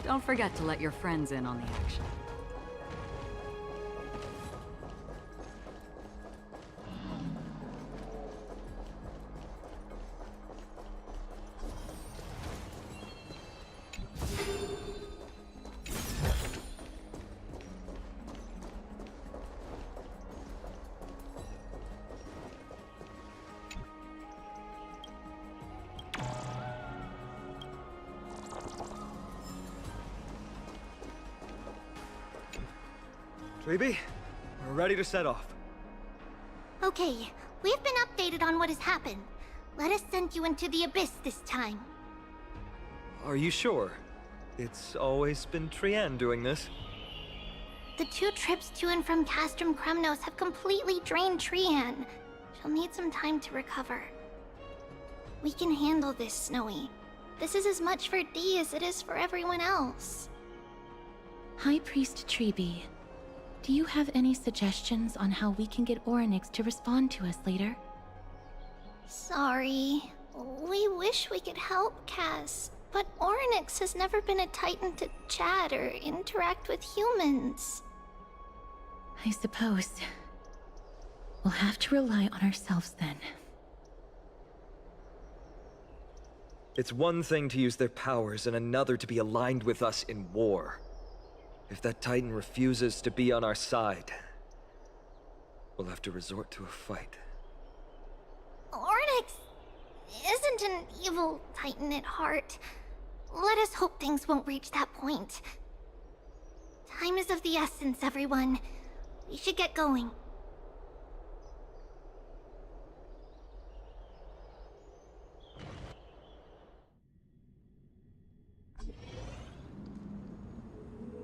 Don't forget to let your friends in on the action. Treeby, we're ready to set off. Okay, we've been updated on what has happened. Let us send you into the Abyss this time. Are you sure? It's always been Trienne doing this. The 2 trips to and from Castrum Kremnos have completely drained Trienne. She'll need some time to recover. We can handle this, Snowy. This is as much for Dee as it is for everyone else. High Priest Treeby, do you have any suggestions on how we can get Orynyx to respond to us later? Sorry. We wish we could help, Cass, but Orynyx has never been a Titan to chat or interact with humans. I suppose. We'll have to rely on ourselves then. It's one thing to use their powers and another to be aligned with us in war. If that Titan refuses to be on our side, we'll have to resort to a fight. Orynyx isn't an evil Titan at heart. Let us hope things won't reach that point. Time is of the essence, everyone. We should get going.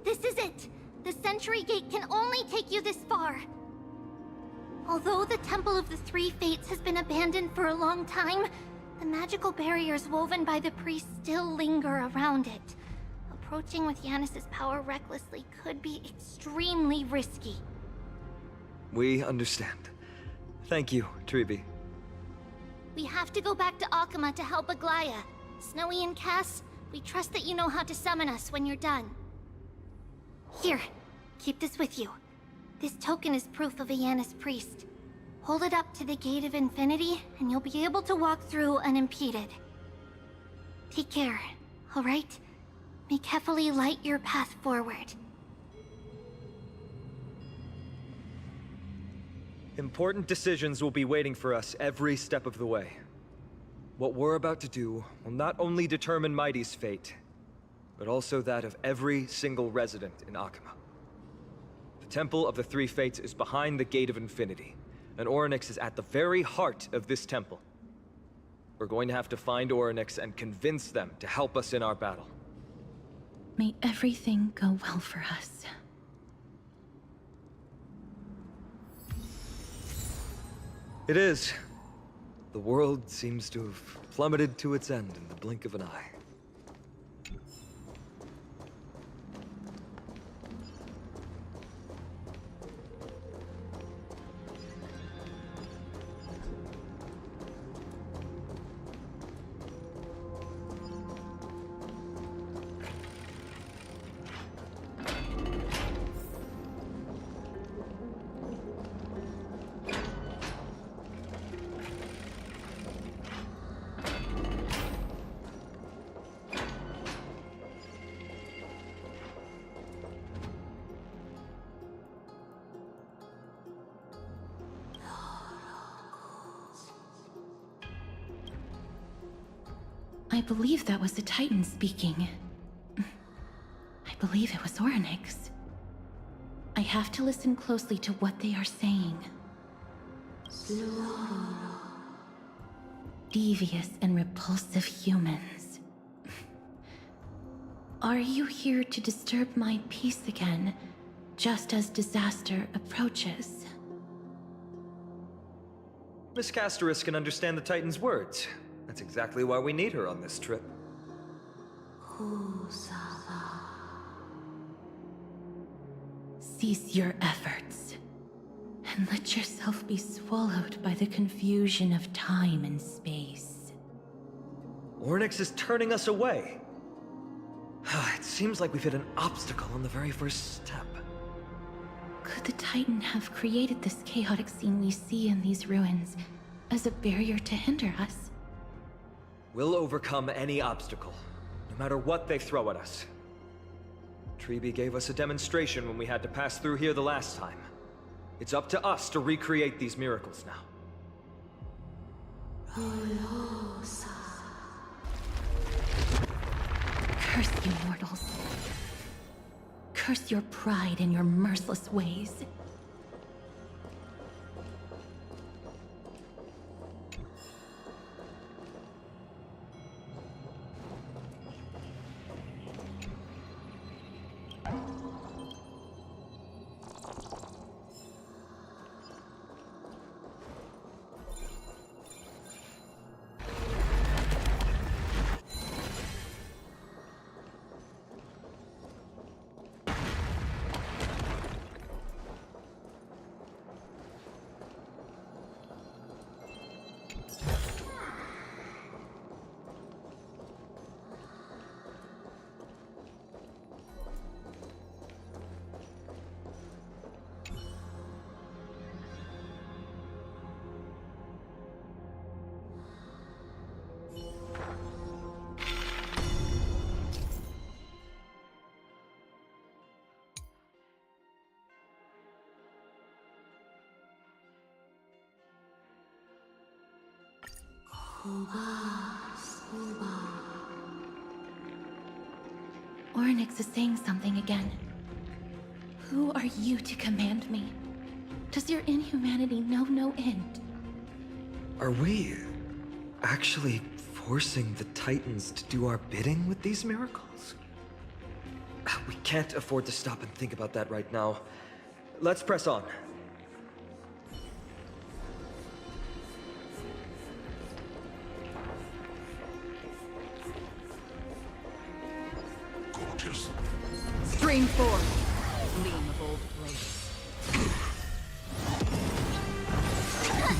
This is it! The Century Gate can only take you this far. Although the Temple of the Three Fates has been abandoned for a long time, the magical barriers woven by the priests still linger around it. Approaching with Yanis's power recklessly could be extremely risky. We understand. Thank you, Treeby. We have to go back to Akama to help Aglaya. Snowy and Cass, we trust that you know how to summon us when you're done. Here, keep this with you. This token is proof of a Yanis priest. Hold it up to the Gate of Infinity, and you'll be able to walk through unimpeded. Take care, alright? May Kefali light your path forward. Important decisions will be waiting for us every step of the way. What we're about to do will not only determine Mighty's fate, but also that of every single resident in Akuma. The Temple of the Three Fates is behind the Gate of Infinity, and Orynyx is at the very heart of this temple. We're going to have to find Orynyx and convince them to help us in our battle. May everything go well for us. It is. The world seems to have plummeted to its end in the blink of an eye. I believe that was the Titan speaking. I believe it was Orynyx. I have to listen closely to what they are saying. Devious and repulsive humans. Are you here to disturb my peace again, just as disaster approaches? Miss Castorus can understand the Titan's words. That's exactly why we need her on this trip. Cease your efforts, and let yourself be swallowed by the confusion of time and space. Orynyx is turning us away. It seems like we've hit an obstacle on the very first step. Could the Titan have created this chaotic scene we see in these ruins as a barrier to hinder us? We'll overcome any obstacle, no matter what they throw at us. Treeby gave us a demonstration when we had to pass through here the last time. It's up to us to recreate these miracles now. Curse you mortals. Curse your pride and your merciless ways. Orynyx is saying something again. Who are you to command me? Does your inhumanity know no end? Are we actually forcing the Titans to do our bidding with these miracles? We can't afford to stop and think about that right now. Let's press on. Gorgeous. Stream forth. Gleam of old blades.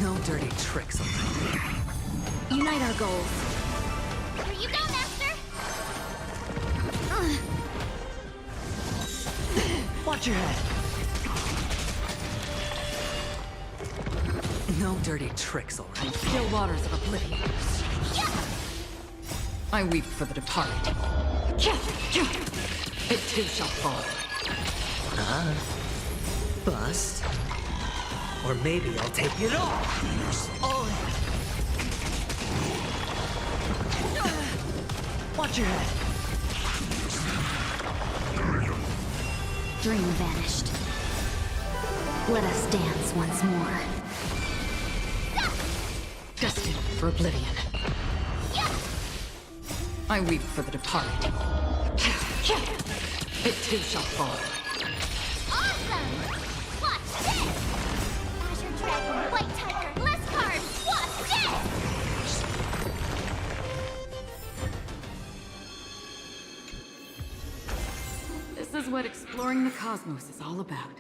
No dirty tricks on me. Unite our goals. Here you go, Master! Watch your head. No dirty tricks, all right? Still waters of oblivion. I weep for the departed. It too shall fall. Bust. Or maybe I'll take it all. Watch your head. Dream vanished. Let us dance once more. Destined for oblivion. I weep for the departed. It too shall fall. Awesome! Watch this! Azure Dragon, White Tiger, list card! Watch this! This is what exploring the cosmos is all about.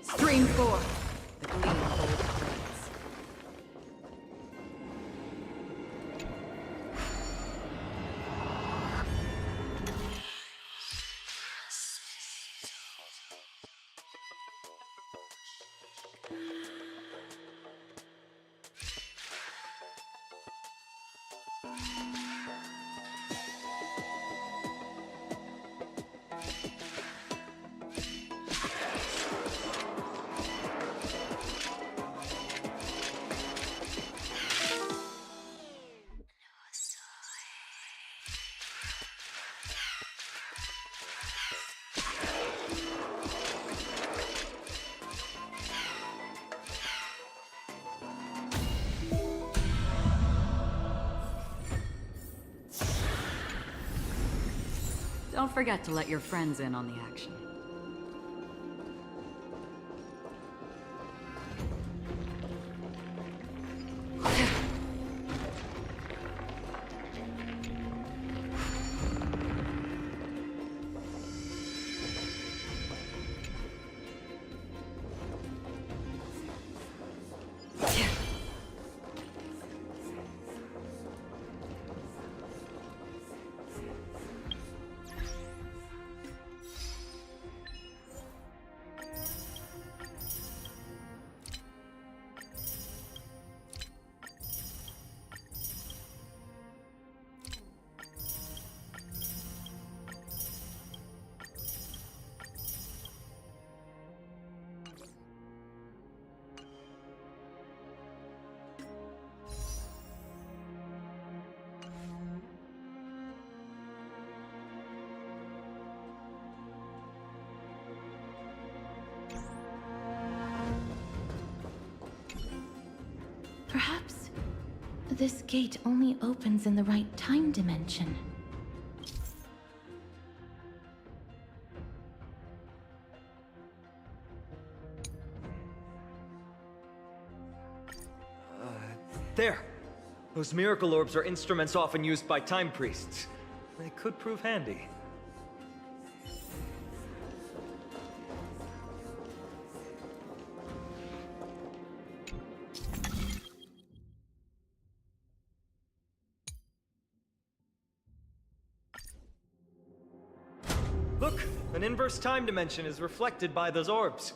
Stream 4. The gleam of old praise. Don't forget to let your friends in on the action. Perhaps this gate only opens in the right time dimension. There! Those miracle orbs are instruments often used by time priests. They could prove handy. Look! An inverse time dimension is reflected by those orbs.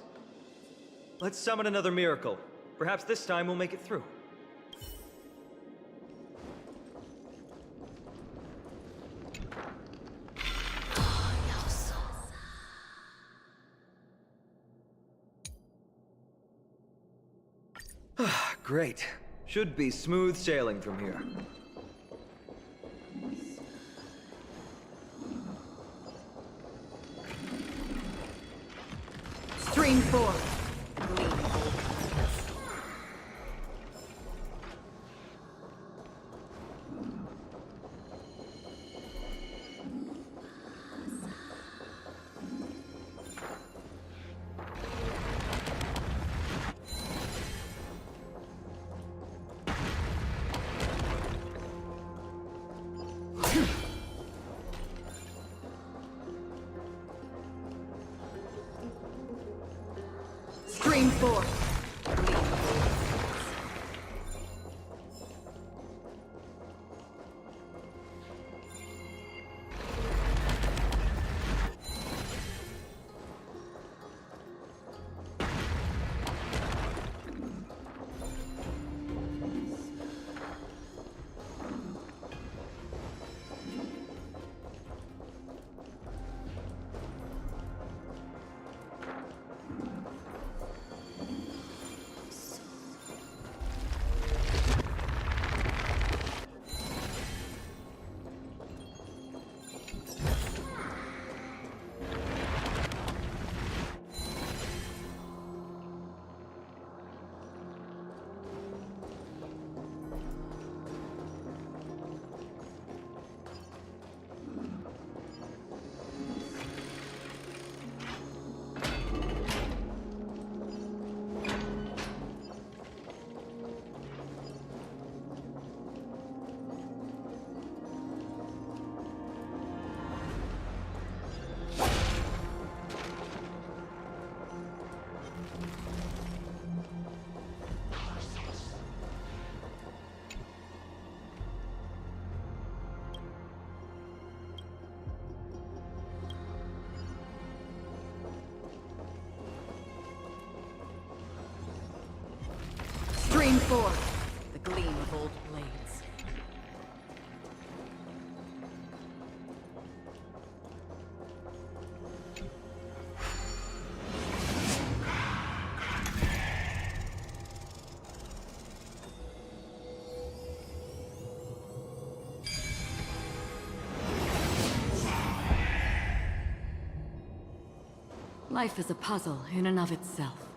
Let's summon another miracle. Perhaps this time we'll make it through. Great. Should be smooth sailing from here. Stream 4. 4. The gleam of old blades. Life is a puzzle in and of itself.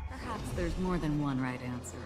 Perhaps there's more than one right answer.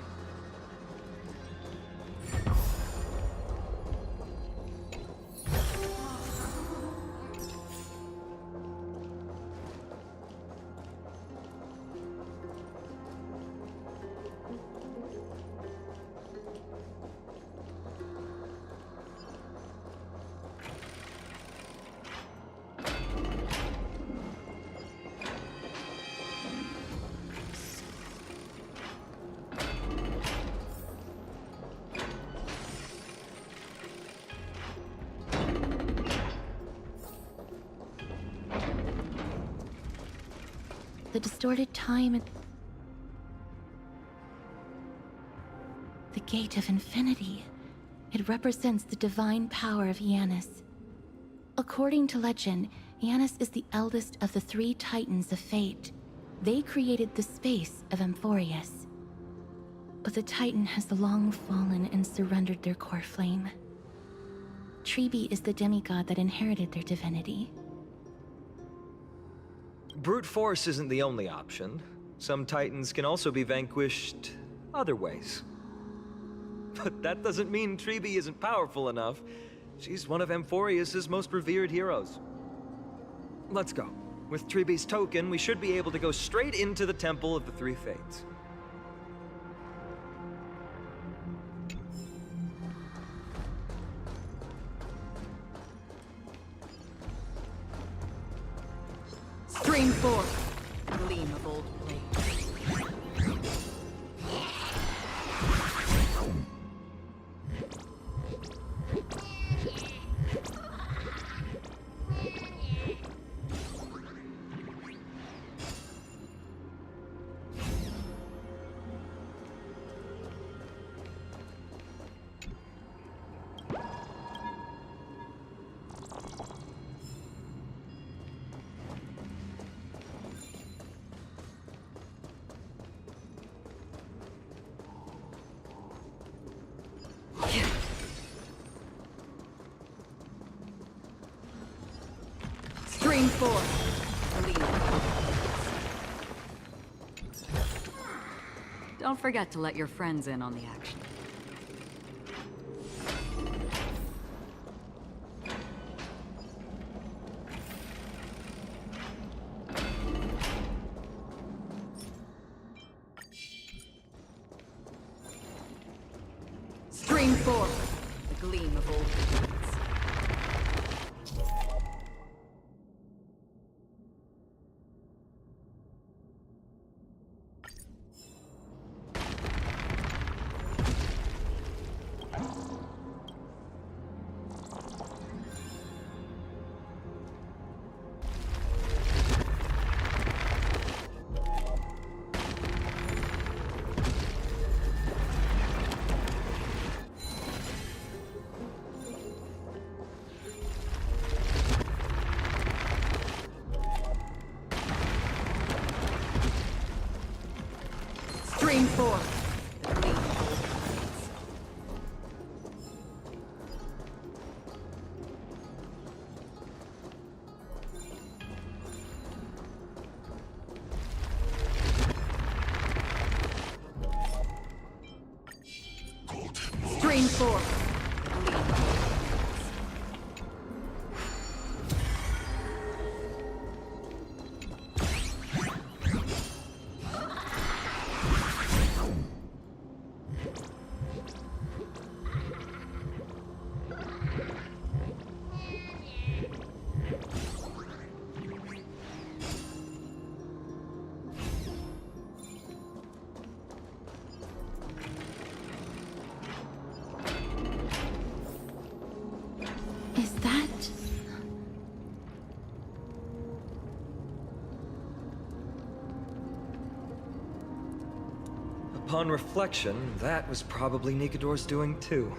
The distorted time... The Gate of Infinity. It represents the divine power of Janus. According to legend, Janus is the eldest of the 3 Titans of Fate. They created the space of Amphorius. But the Titan has long fallen and surrendered their core flame. Tribi is the demigod that inherited their divinity. Brute force isn't the only option. Some titans can also be vanquished other ways. But that doesn't mean Tribi isn't powerful enough. She's one of Amphorius' most revered heroes. Let's go. With Tribi's token, we should be able to go straight into the Temple of the Three Fates. Stream 4. Gleam of old blades. Stream 4. Don't forget to let your friends in on the action. Stream 4. The gleam of old blades. Stream 4. Stream 4. Is that... Upon reflection, that was probably Nikador's doing too.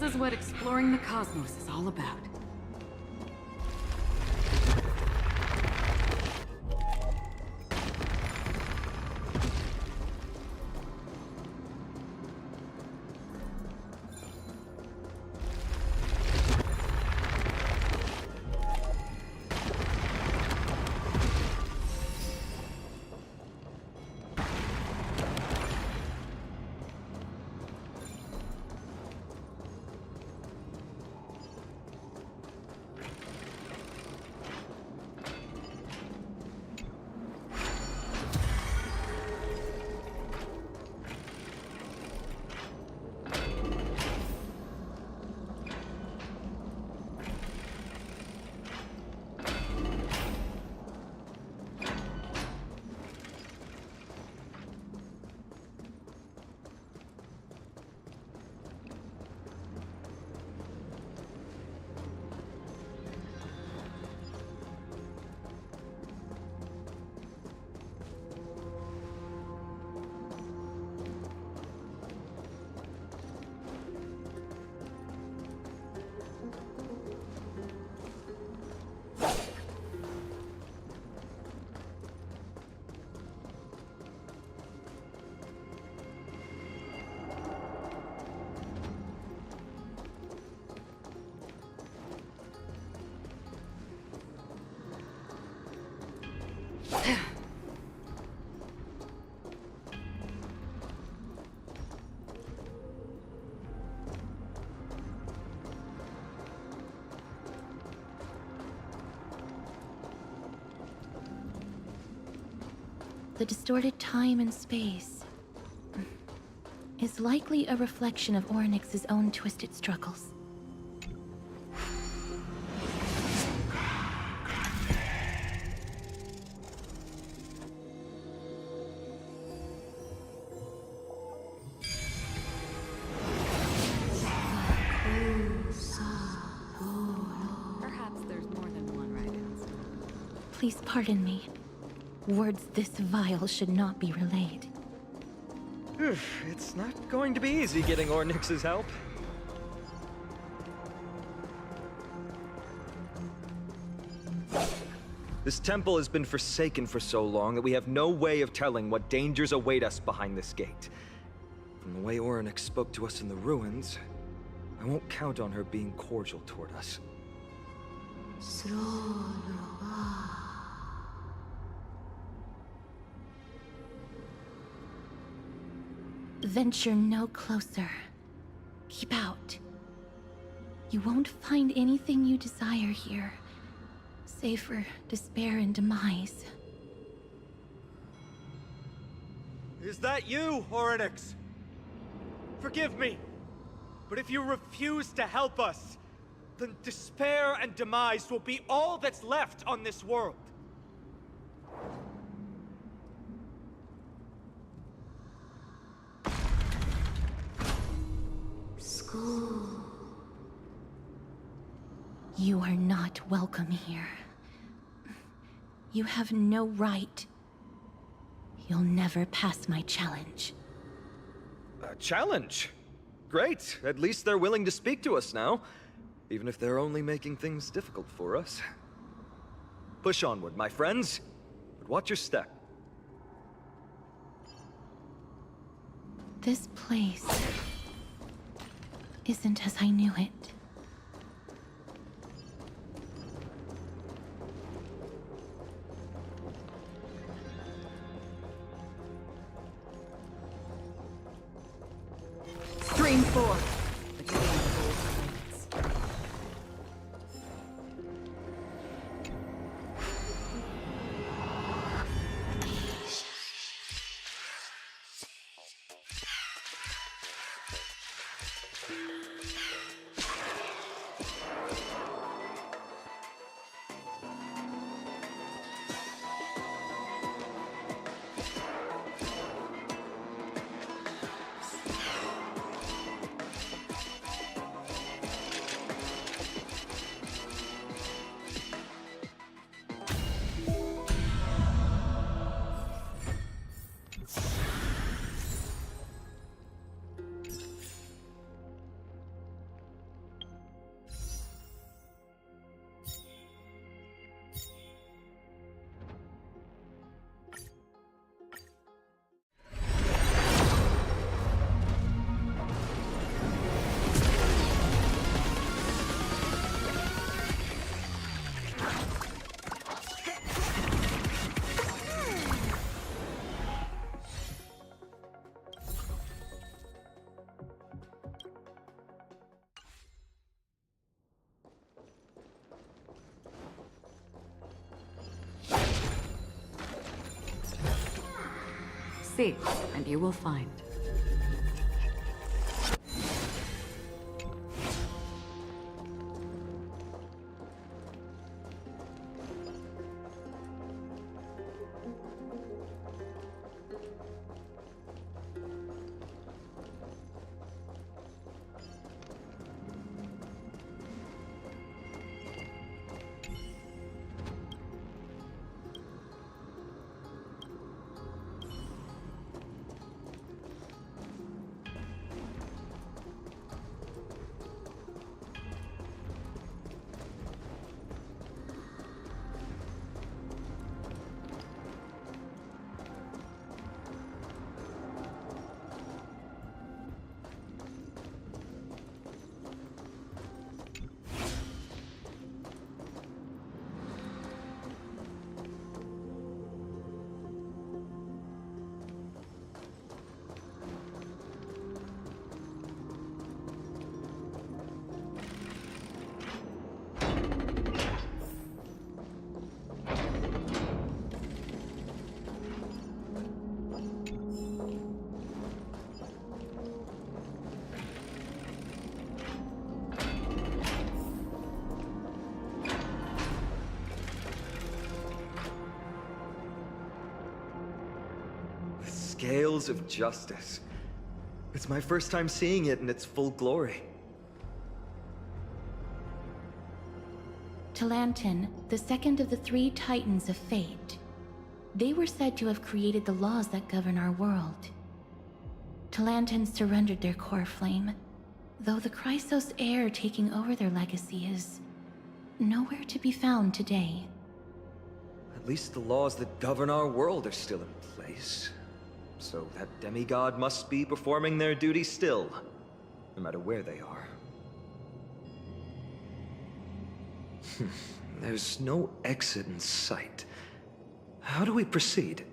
This is what exploring the cosmos is all about. The distorted time and space is likely a reflection of Orynyx's own twisted struggles. Perhaps there's more than one right answer. Please pardon me. Words this vile should not be relayed. It's not going to be easy getting Orynyx's help. This temple has been forsaken for so long that we have no way of telling what dangers await us behind this gate. From the way Orynyx spoke to us in the ruins, I won't count on her being cordial toward us. Venture no closer. Keep out. You won't find anything you desire here, save for despair and demise. Is that you, Orynyx? Forgive me, but if you refuse to help us, then despair and demise will be all that's left on this world. School. You are not welcome here. You have no right. You'll never pass my challenge. A challenge? Great. At least they're willing to speak to us now. Even if they're only making things difficult for us. Push onward, my friends. But watch your step. This place isn't as I knew it. Stream 4. Seek, and you will find. scales of justice. It's my first time seeing it in its full glory. Talantin, the second of the three Titans of Fate. They were said to have created the laws that govern our world. Talantin surrendered their core flame, though the Chrysos heir taking over their legacy is nowhere to be found today. At least the laws that govern our world are still in place. So that demigod must be performing their duty still, no matter where they are. There's no exit in sight. How do we proceed?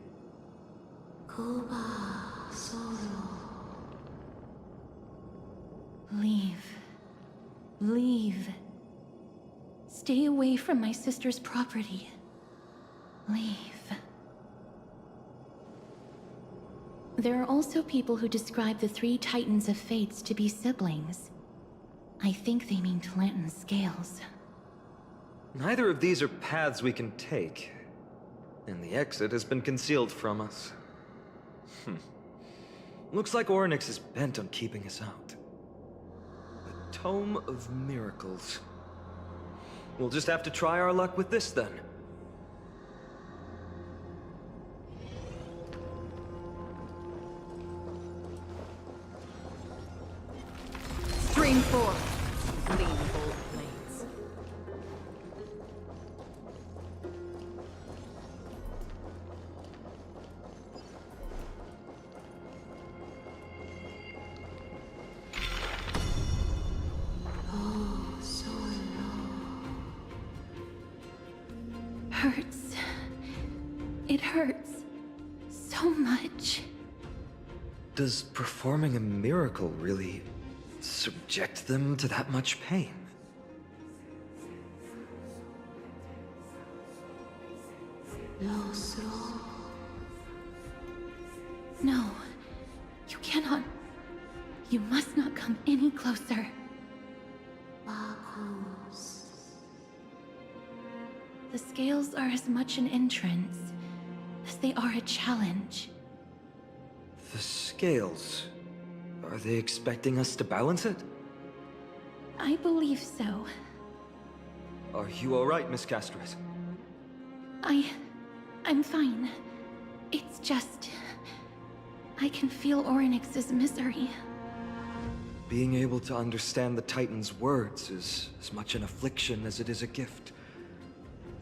Leave. Leave. Stay away from my sister's property. Leave. There are also people who describe the three Titans of Fates to be siblings. I think they mean Talantin's scales. Neither of these are paths we can take, and the exit has been concealed from us. Looks like Orynyx is bent on keeping us out. The Tome of Miracles. We'll just have to try our luck with this then. Stream 4. Clean bold blades. Hurts. It hurts so much. Does performing a miracle really subject them to that much pain? No. You cannot. You must not come any closer. The scales are as much an entrance as they are a challenge. The scales... are they expecting us to balance it? I believe so. Are you alright, Miss Castris? I'm fine. It's just... I can feel Orynyx's misery. Being able to understand the Titan's words is as much an affliction as it is a gift.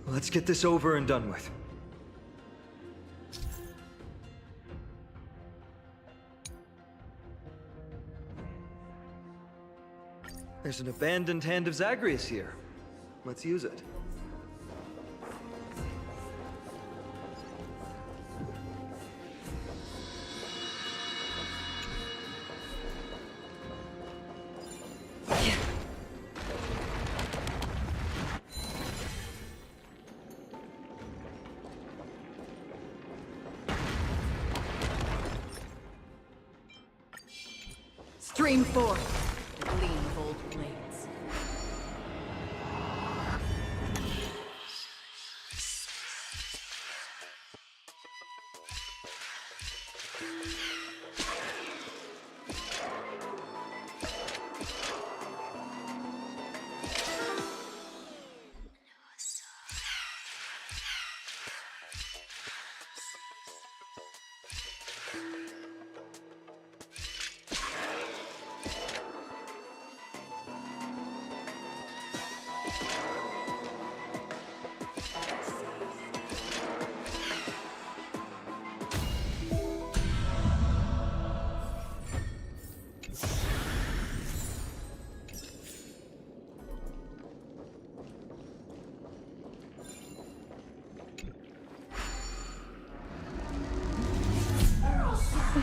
Let's get this over and done with. There's an abandoned hand of Zagreus here. Let's use it. Stream 4. Clean bold blades.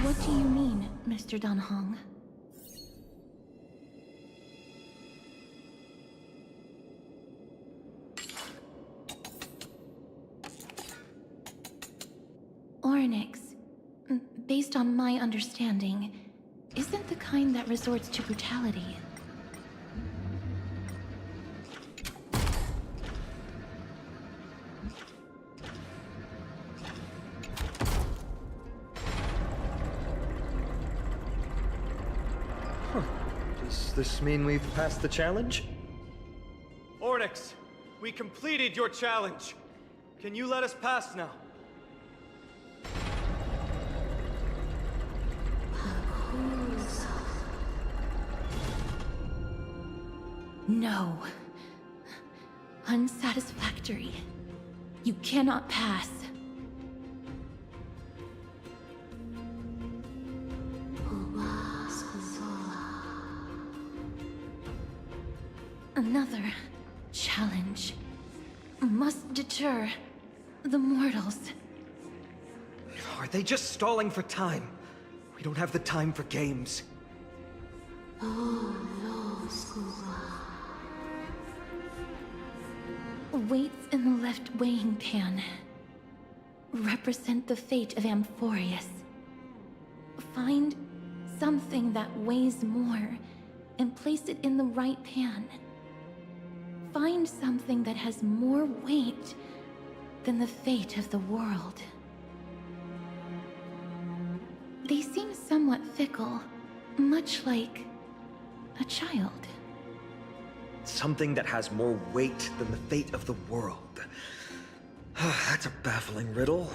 What do you mean, Mr. Danhong? Orynyx, based on my understanding, isn't the kind that resorts to brutality. Does this mean we've passed the challenge? Onyx, we completed your challenge. Can you let us pass now? No. Unsatisfactory. You cannot pass. Another challenge must deter the mortals. Are they just stalling for time? We don't have the time for games. Weights in the left weighing pan represent the fate of Amphorius. Find something that weighs more and place it in the right pan. Find something that has more weight than the fate of the world. They seem somewhat fickle, much like a child. Something that has more weight than the fate of the world. That's a baffling riddle.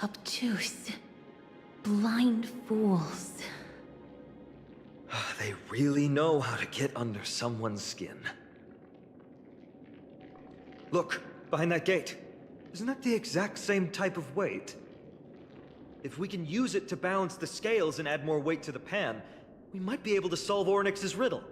Obtuse. Blind fools. They really know how to get under someone's skin. Look, behind that gate. Isn't that the exact same type of weight? If we can use it to balance the scales and add more weight to the pan, we might be able to solve Ornyx's riddle.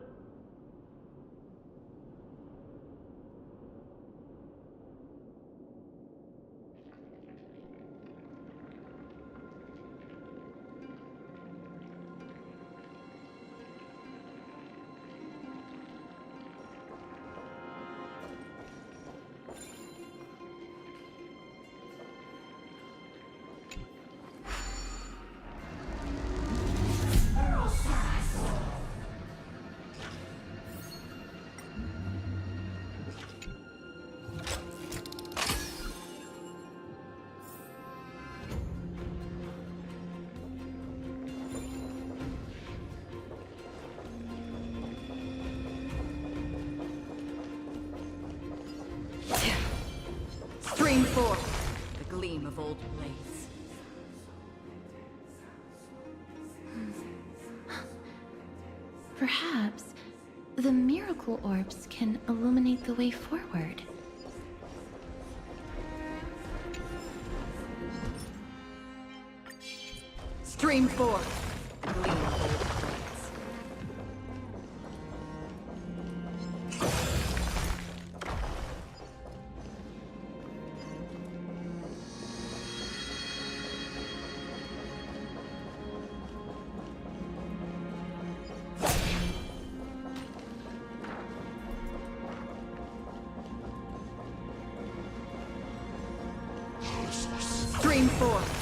Stream forth the gleam of old blades. Perhaps the miracle orbs can illuminate the way forward. Stream forth the gleam of old blades. Stream forth.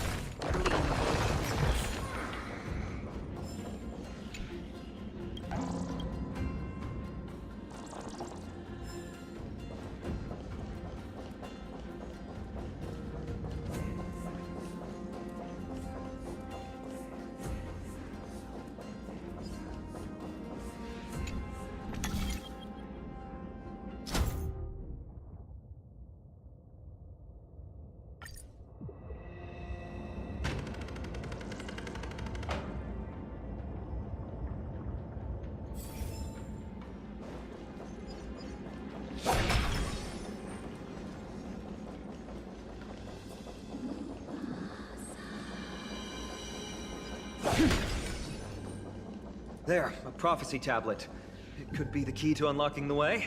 There, a prophecy tablet. It could be the key to unlocking the way.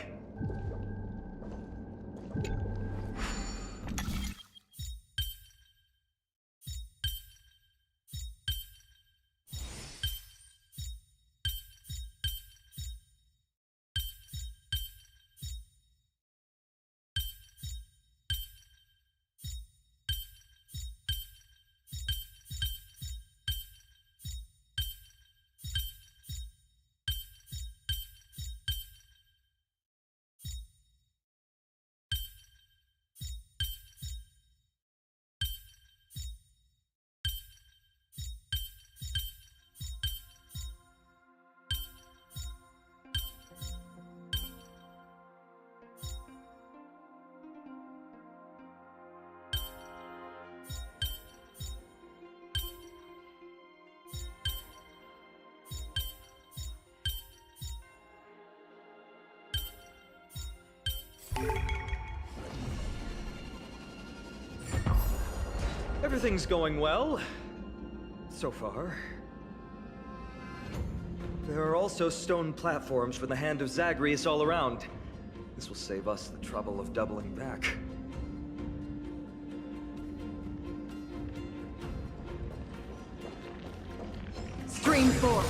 Everything's going well. So far. There are also stone platforms for the Hand of Zagreus all around. This will save us the trouble of doubling back. Stream forward.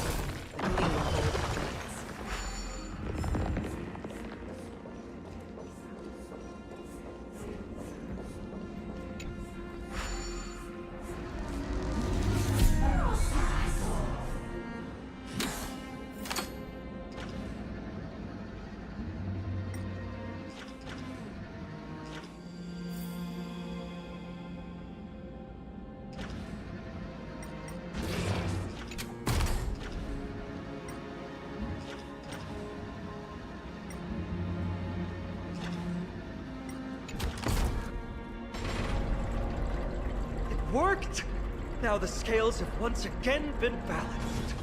Worked! Now the scales have once again been balanced.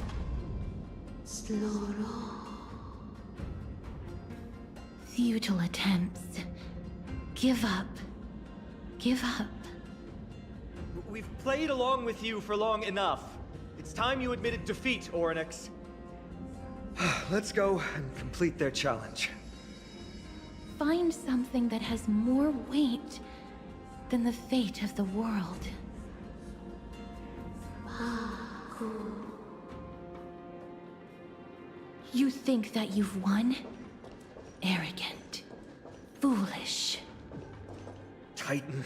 Futile attempts. Give up. Give up. We've played along with you for long enough. It's time you admitted defeat, Oryx. Let's go and complete their challenge. Find something that has more weight than the fate of the world. You think that you've won? Arrogant. Foolish. Titan,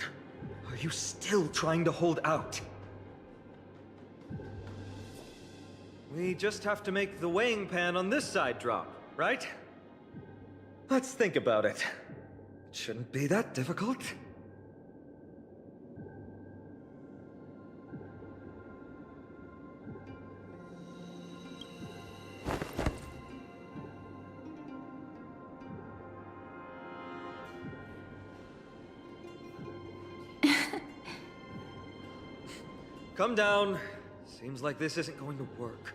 are you still trying to hold out? We just have to make the weighing pan on this side drop, right? Let's think about it. It shouldn't be that difficult. Come down. Seems like this isn't going to work.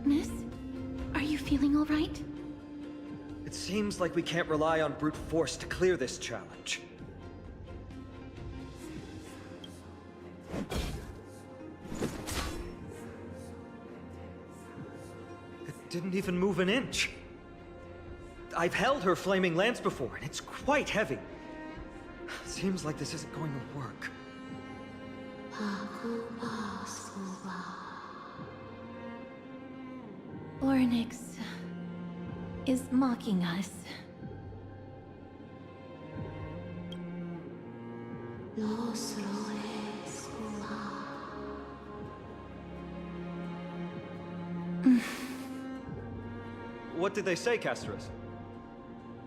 Miss? Are you feeling all right? It seems like we can't rely on brute force to clear this challenge. Didn't even move an inch. I've held her flaming lance before, and it's quite heavy. Seems like this isn't going to work. Ornyx is mocking us. What did they say, Castros?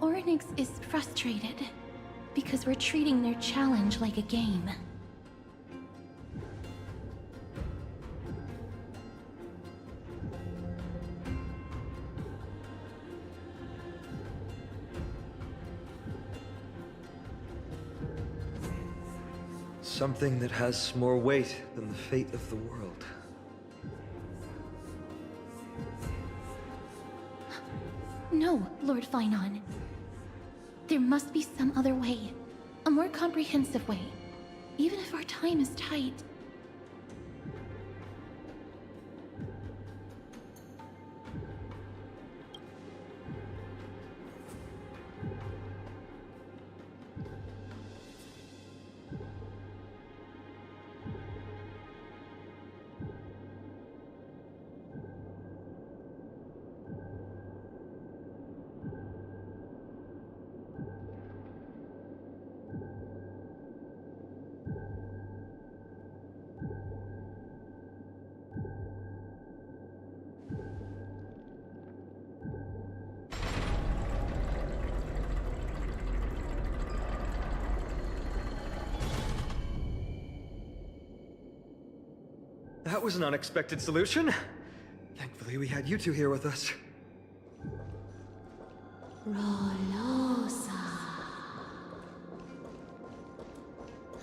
Ornyx is frustrated because we're treating their challenge like a game. Something that has more weight than the fate of the world. No, Lord Finon. There must be some other way. A more comprehensive way. Even if our time is tight. That was an unexpected solution. Thankfully, we had you two here with us.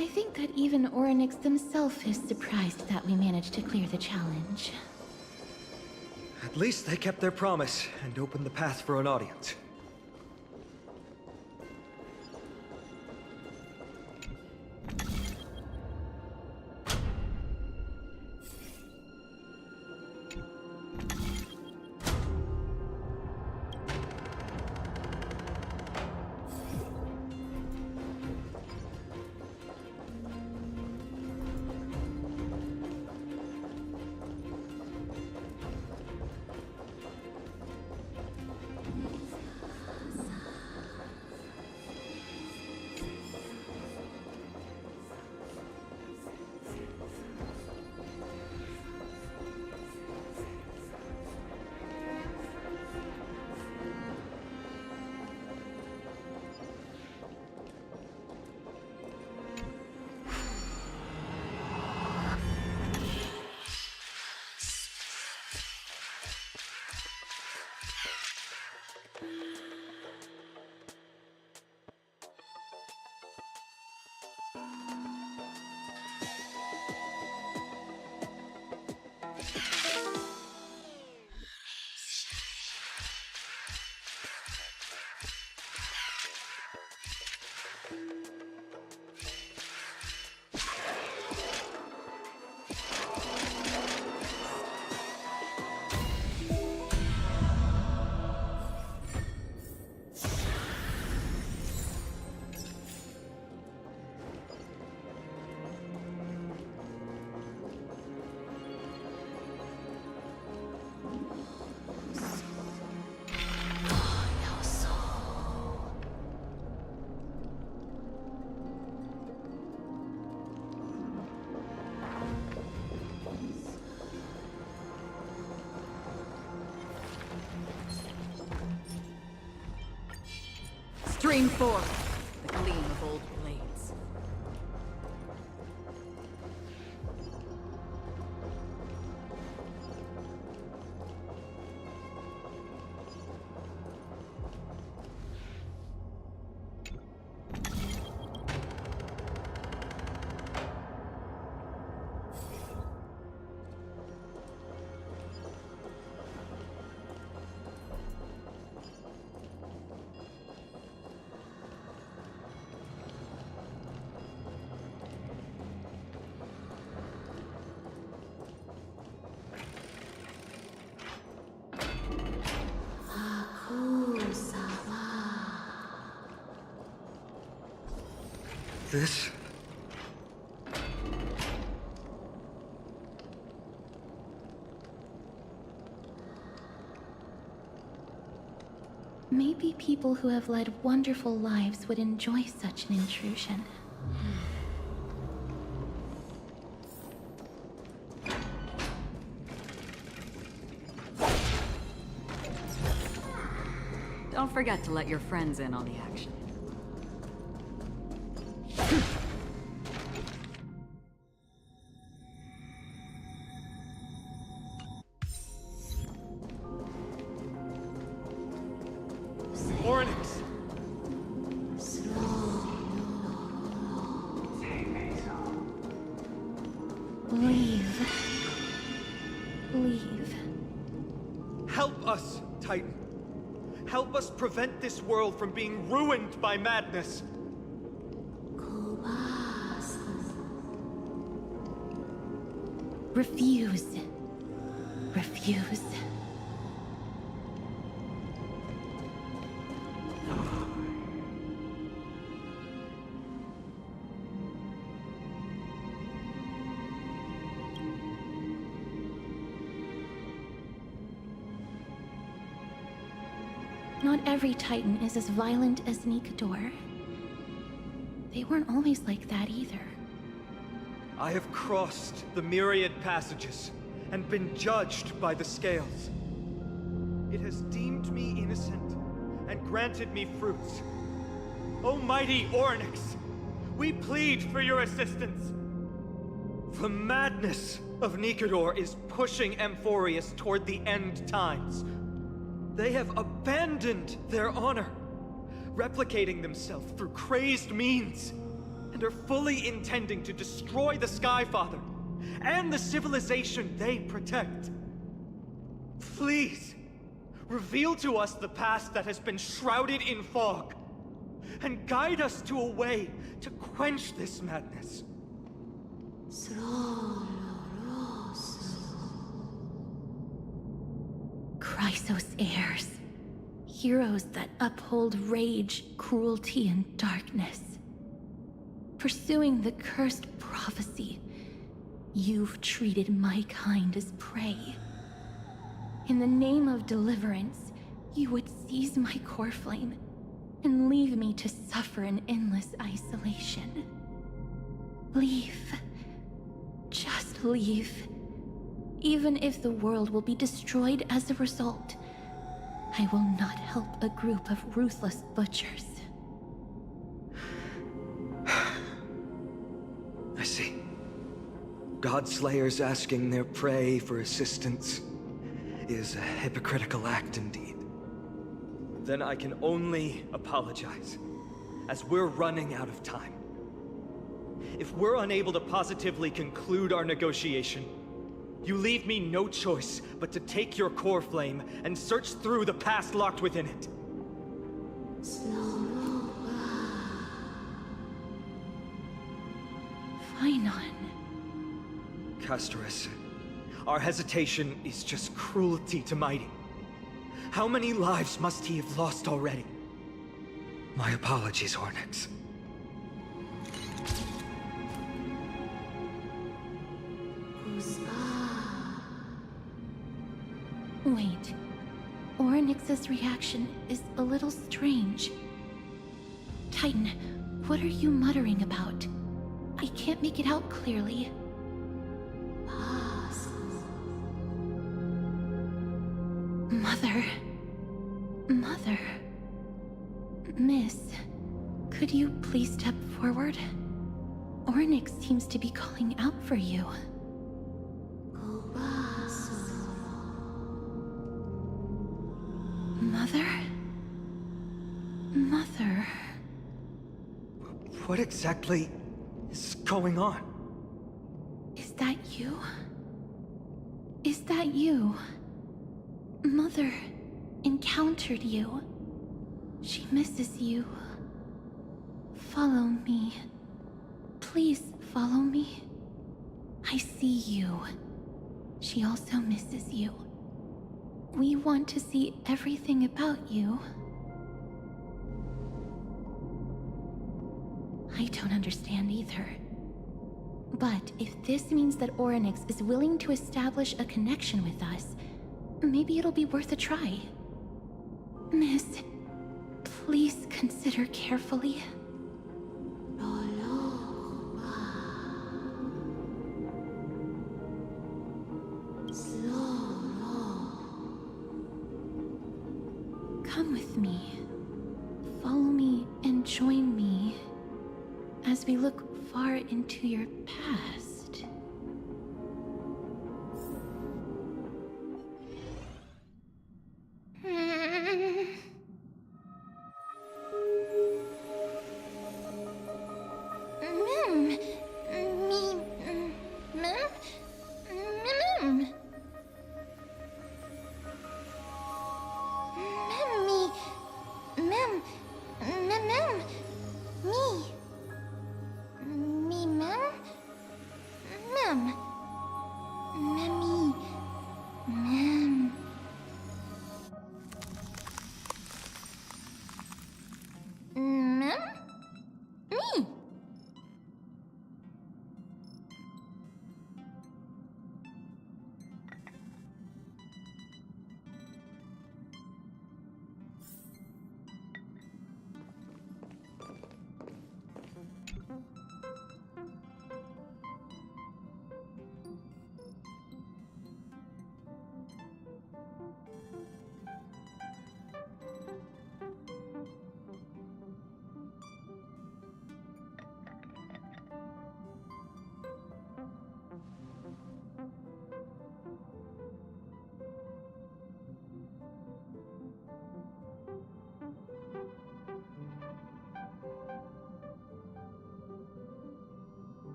I think that even Orynyx himself is surprised that we managed to clear the challenge. At least they kept their promise and opened the path for an audience. Stream forth, the gleam of old blades. This? Maybe people who have led wonderful lives would enjoy such an intrusion. Don't forget to let your friends in on the action. Orynyx! Leave. Leave. Help us, Titan. Help us prevent this world from being ruined by madness. Refuse. Refuse. Not every Titan is as violent as Nikador. They weren't always like that either. I have crossed the myriad passages and been judged by the scales. It has deemed me innocent and granted me fruits. Almighty Orynyx, we plead for your assistance. The madness of Nikador is pushing Amphorius toward the end times. They have abandoned their honor, replicating themselves through crazed means. and are fully intending to destroy the Skyfather and the civilization they protect. Please, reveal to us the past that has been shrouded in fog, and guide us to a way to quench this madness. Chrysos heirs. Heroes that uphold rage, cruelty, and darkness. Pursuing the cursed prophecy, you've treated my kind as prey. In the name of deliverance, you would seize my core flame and leave me to suffer in endless isolation. Leave. Just leave. Even if the world will be destroyed as a result, I will not help a group of ruthless butchers. I see. Godslayers asking their prey for assistance is a hypocritical act indeed. Then I can only apologize, as we're running out of time. If we're unable to positively conclude our negotiation, you leave me no choice but to take your core flame and search through the past locked within it. Phainon. Castorus, our hesitation is just cruelty to Mighty. How many lives must he have lost already? My apologies, Hornix. Wait. Orynyx's reaction is a little strange. Titan, what are you muttering about? I can't make it out clearly. Mother. Mother. Miss, could you please step forward? Orynyx seems to be calling out for you. Mother? Mother? What exactly is going on? Is that you? Is that you? Mother encountered you. She misses you. Follow me. Please follow me. I see you. She also misses you. We want to see everything about you. I don't understand either. But if this means that Orynyx is willing to establish a connection with us, maybe it'll be worth a try. Miss, please consider carefully. Come with me. Follow me and join me as we look far into your past.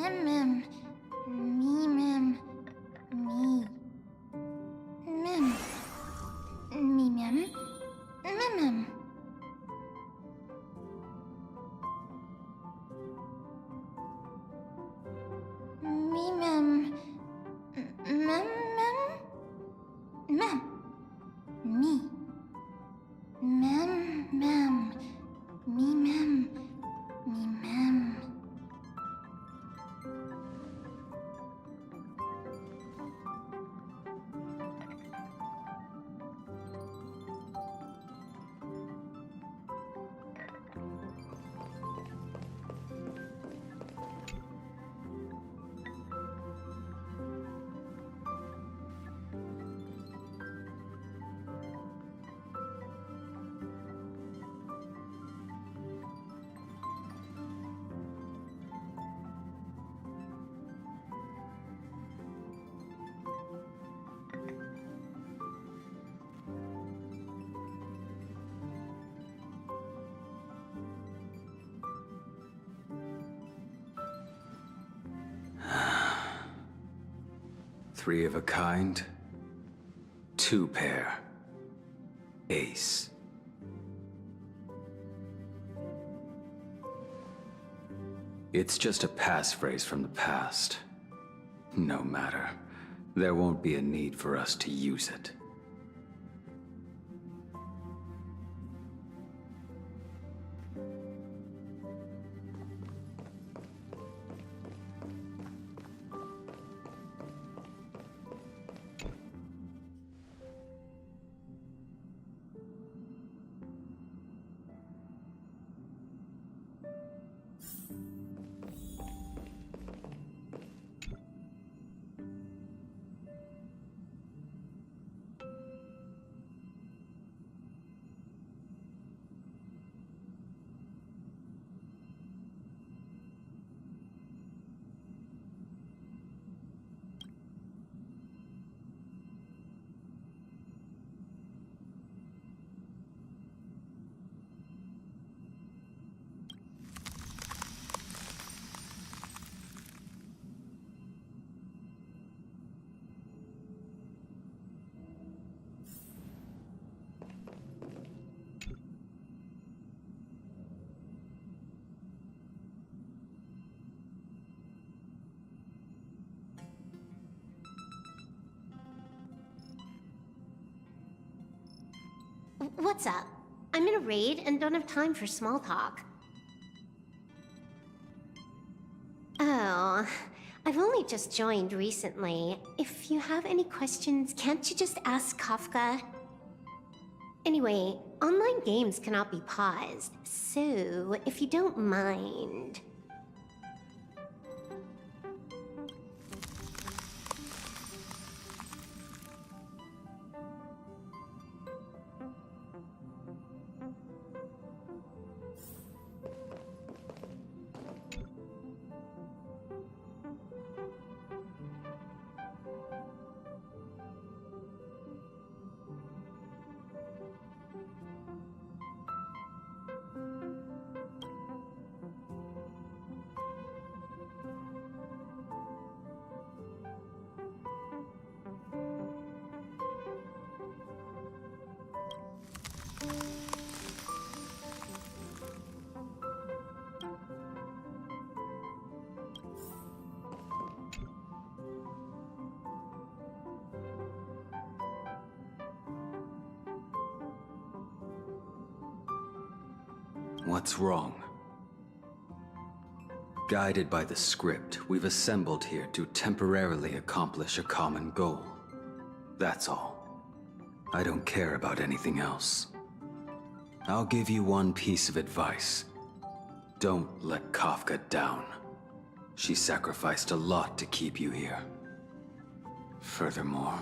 Mem mem. Me mem. Me. Mem. Me mem. Mem mem. Me mem. Mem mem. Mem. Me. Mem mem. Me mem. Me mem. Three of a kind, two pair, ace. It's just a passphrase from the past. No matter. There won't be a need for us to use it. What's up? I'm in a raid and don't have time for small talk. Oh, I've only just joined recently. If you have any questions, can't you just ask Kafka? Anyway, online games cannot be paused, so if you don't mind... What's wrong? Guided by the script, we've assembled here to temporarily accomplish a common goal. That's all. I don't care about anything else. I'll give you one piece of advice. Don't let Kafka down. She sacrificed a lot to keep you here. Furthermore...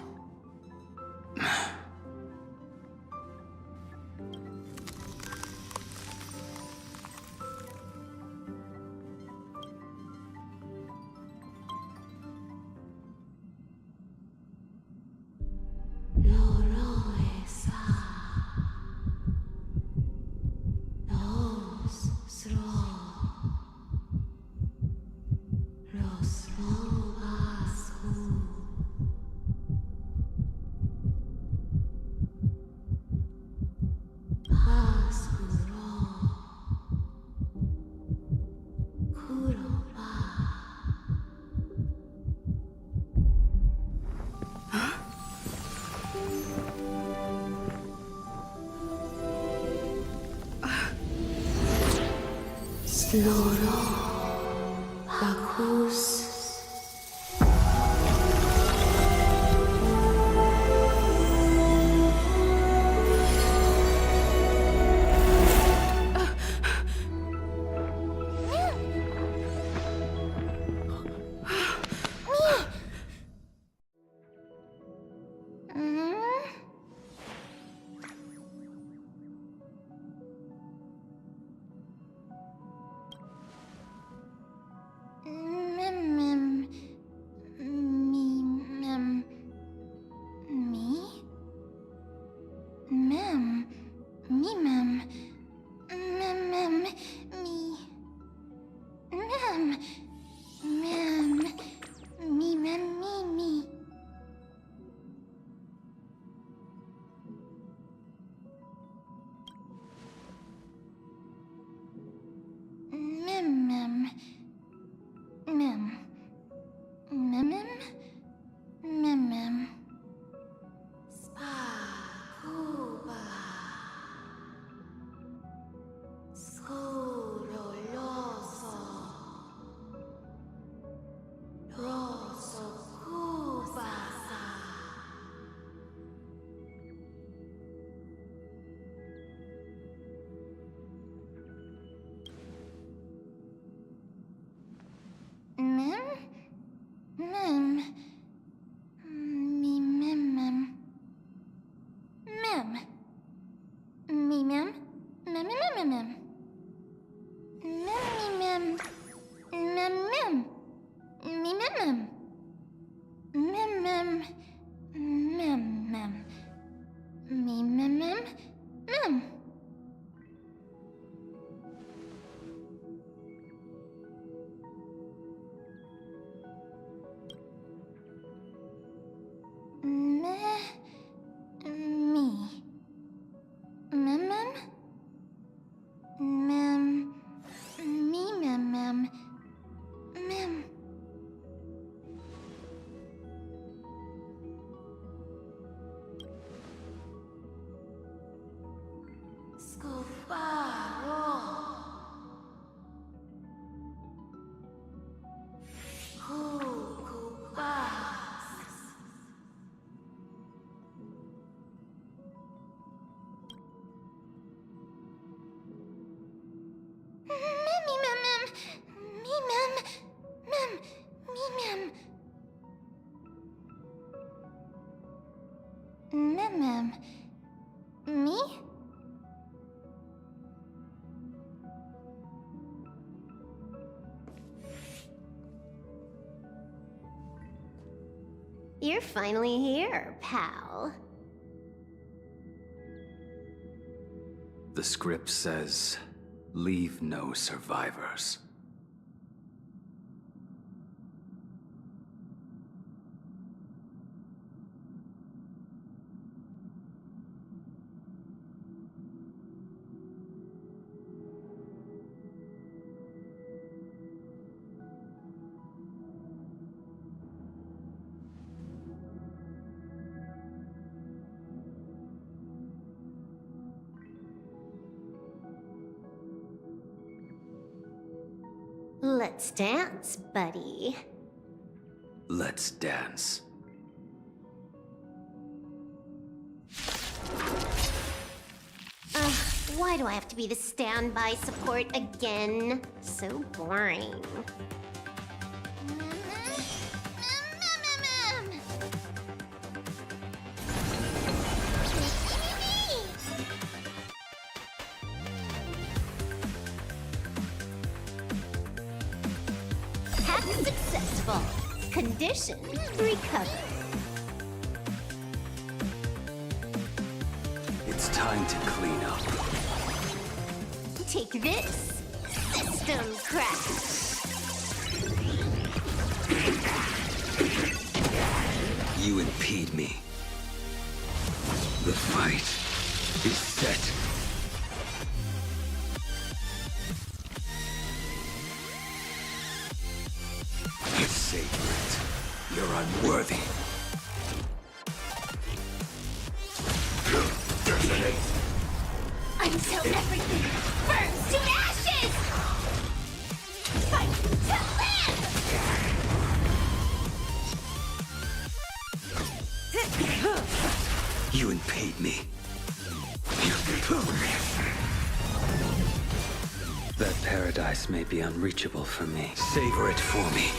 Sloro. Bakus. Me? You're finally here, pal. The script says, leave no survivors. Let's dance, buddy. Let's dance. Why do I have to be the standby support again? So boring. Hack successful. Condition recovered. It's time to clean up. Take this. System crash. You impede me. The fight is set. Savor it. You're unworthy. Until everything burns to ashes! You impede me. That paradise may be unreachable for me. Savor it for me.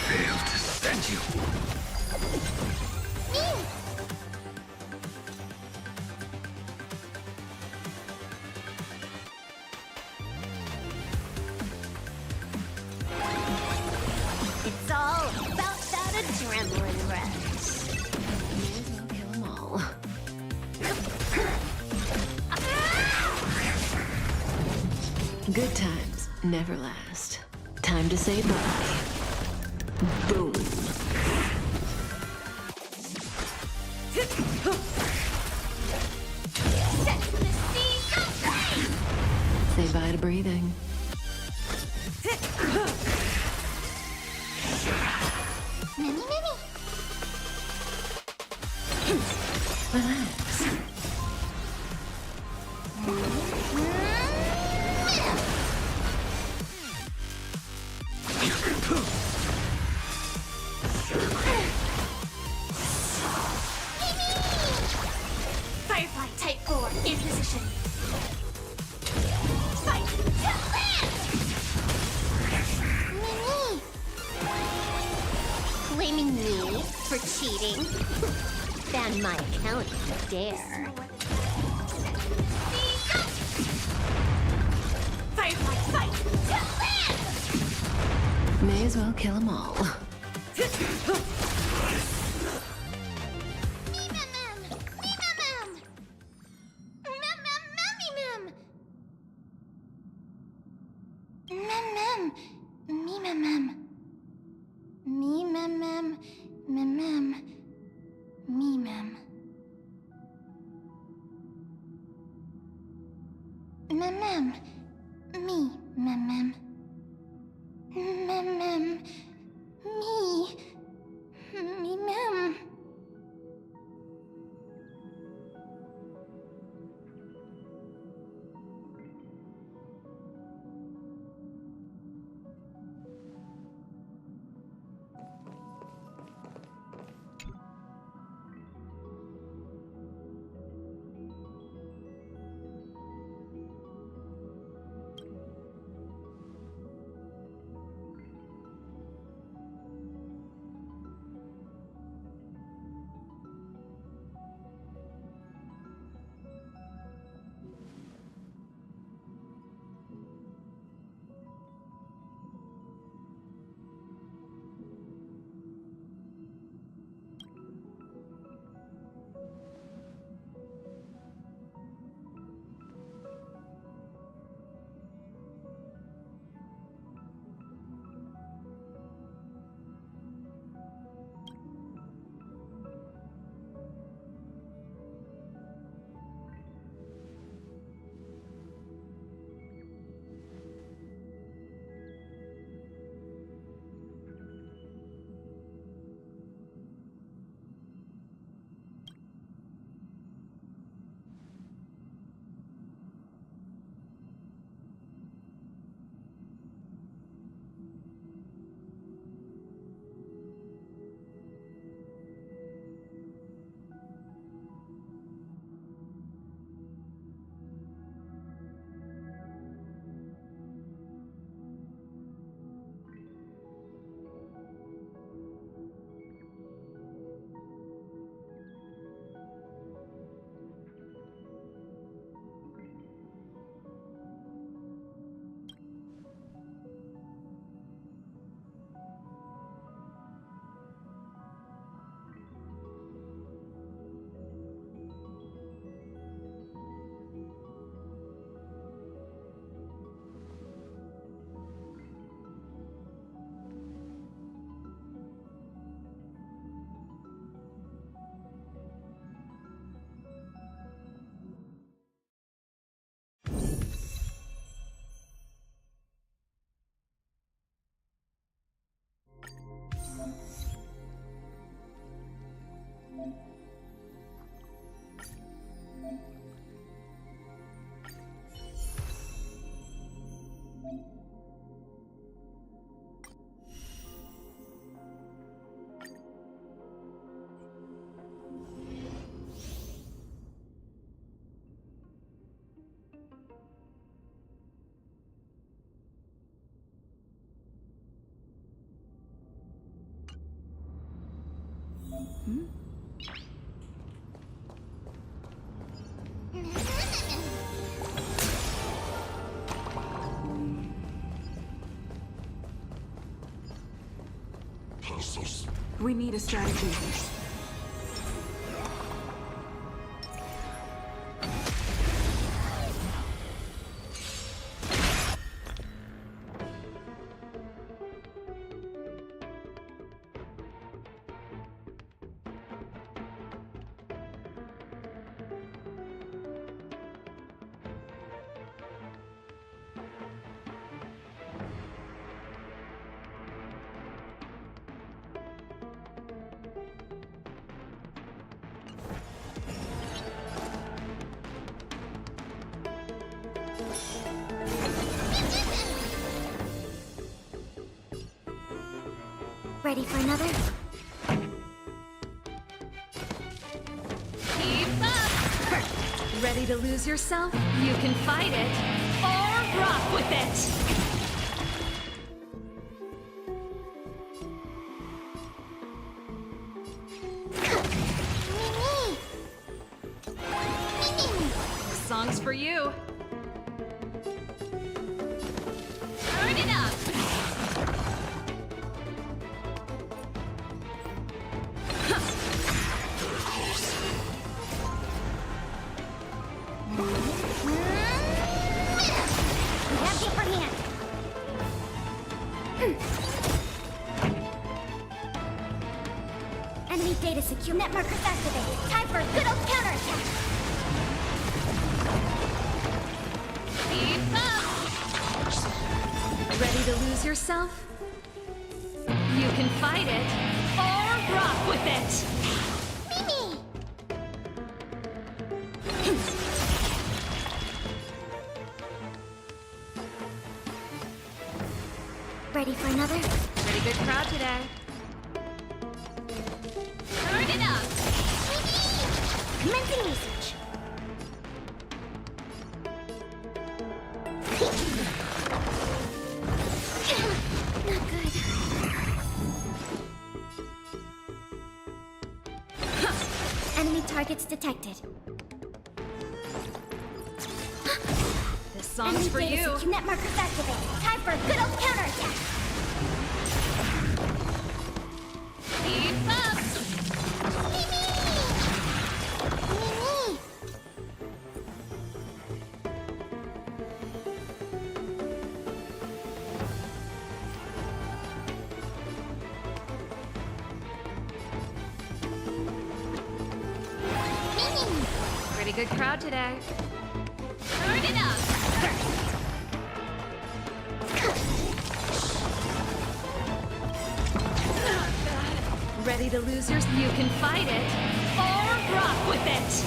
Failed to stand you. It's all about that adrenaline rush. Kill 'em all. Good times never last. Time to say bye. Boom. Say bye to breathing. Mimi, Mimi. Relax. Firefly Type 4 in position. Fight to land! Mimi! Blaming me for cheating? Ban my account if you dare. Firefly Fight to land! May as well kill 'em all. We need a strategy. Ready for another? Keep up! Ready to lose yourself? You can fight it, or rock with it! This song's for you. Turn it up! Enemy data secure. Net markers activated. Time for a good old counterattack. Keep up! Ready to lose yourself? You can fight it, or rock with it! Mimi! Ready for another? Pretty good crowd today. Turn it up! Commencing research. Not good. Enemy targets detected. This song's Enemy for data you. secure. Net markers activated. Time for a good old counterattack. Keep up! Pretty good crowd today. Turn it up! Ready to lose yours? You can fight it, or rock with it!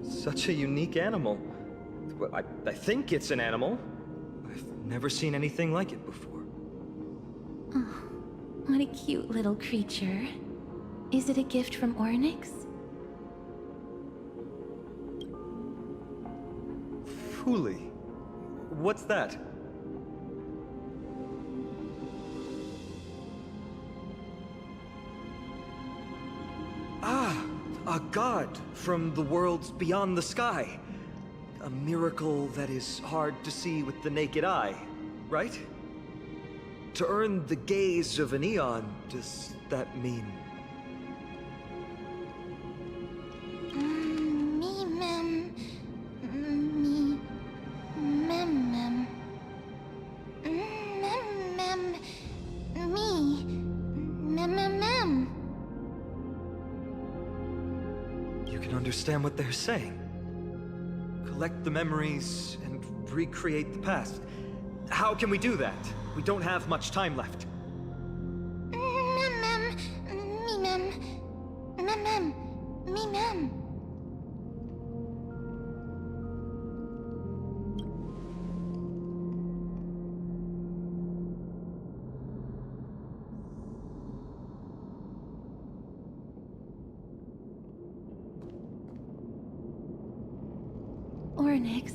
Such a unique animal. Well, I think it's an animal. I've never seen anything like it before. Oh, what a cute little creature. Is it a gift from Ornyx? Fooly. What's that? Ah, a god from the worlds beyond the sky. A miracle that is hard to see with the naked eye, right? To earn the gaze of an eon, does that mean? Me, mem. Me. Mem, mem. Mem, mem. Me. Mem, mem, mem. You can understand what they're saying. Collect the memories and recreate the past. How can we do that? We don't have much time left. Mem, Phoenix,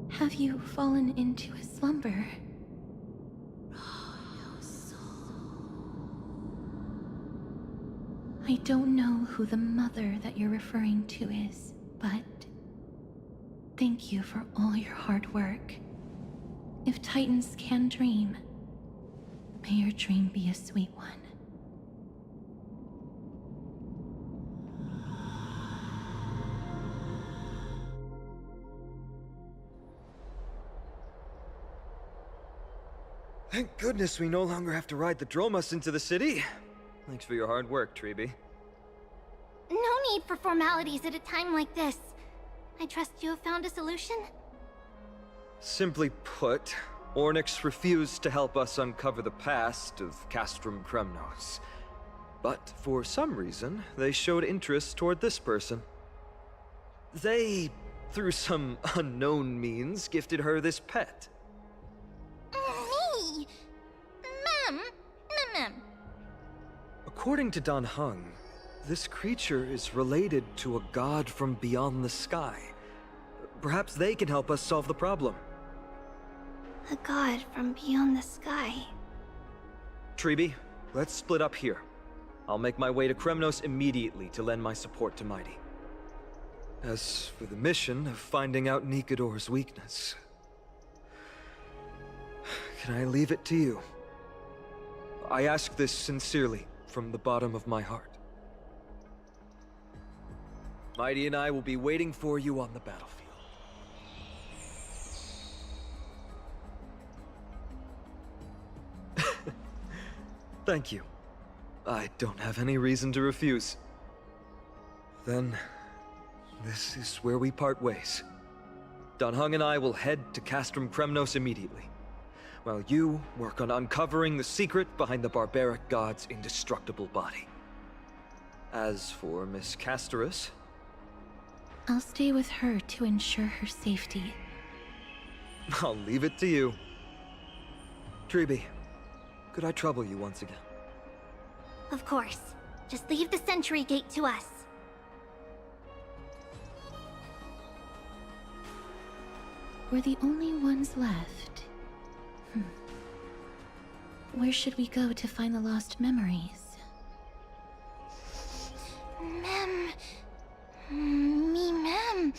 have you fallen into a slumber? I don't know who the mother that you're referring to is, but thank you for all your hard work. If Titans can dream, may your dream be a sweet one. Thank goodness we no longer have to ride the Dromus into the city. Thanks for your hard work, Treeby. No need for formalities at a time like this. I trust you have found a solution? Simply put, Ornyx refused to help us uncover the past of Castrum Kremnos. But for some reason, they showed interest toward this person. They, through some unknown means, gifted her this pet. Me? Mem. According to Dan Heng, this creature is related to a god from beyond the sky. Perhaps they can help us solve the problem. A god from beyond the sky. Treeby, let's split up here. I'll make my way to Kremnos immediately to lend my support to Mighty. As for the mission of finding out Nikador's weakness, can I leave it to you? I ask this sincerely, from the bottom of my heart. Mighty and I will be waiting for you on the battlefield. Thank you. I don't have any reason to refuse. Then, this is where we part ways. Dan Heng and I will head to Castrum Kremnos immediately, while you work on uncovering the secret behind the barbaric god's indestructible body. As for Miss Castorus, I'll stay with her to ensure her safety. I'll leave it to you. Treeby, could I trouble you once again? Of course. Just leave the sentry gate to us. We're the only ones left. Where should we go to find the lost memories? Mem. Mem.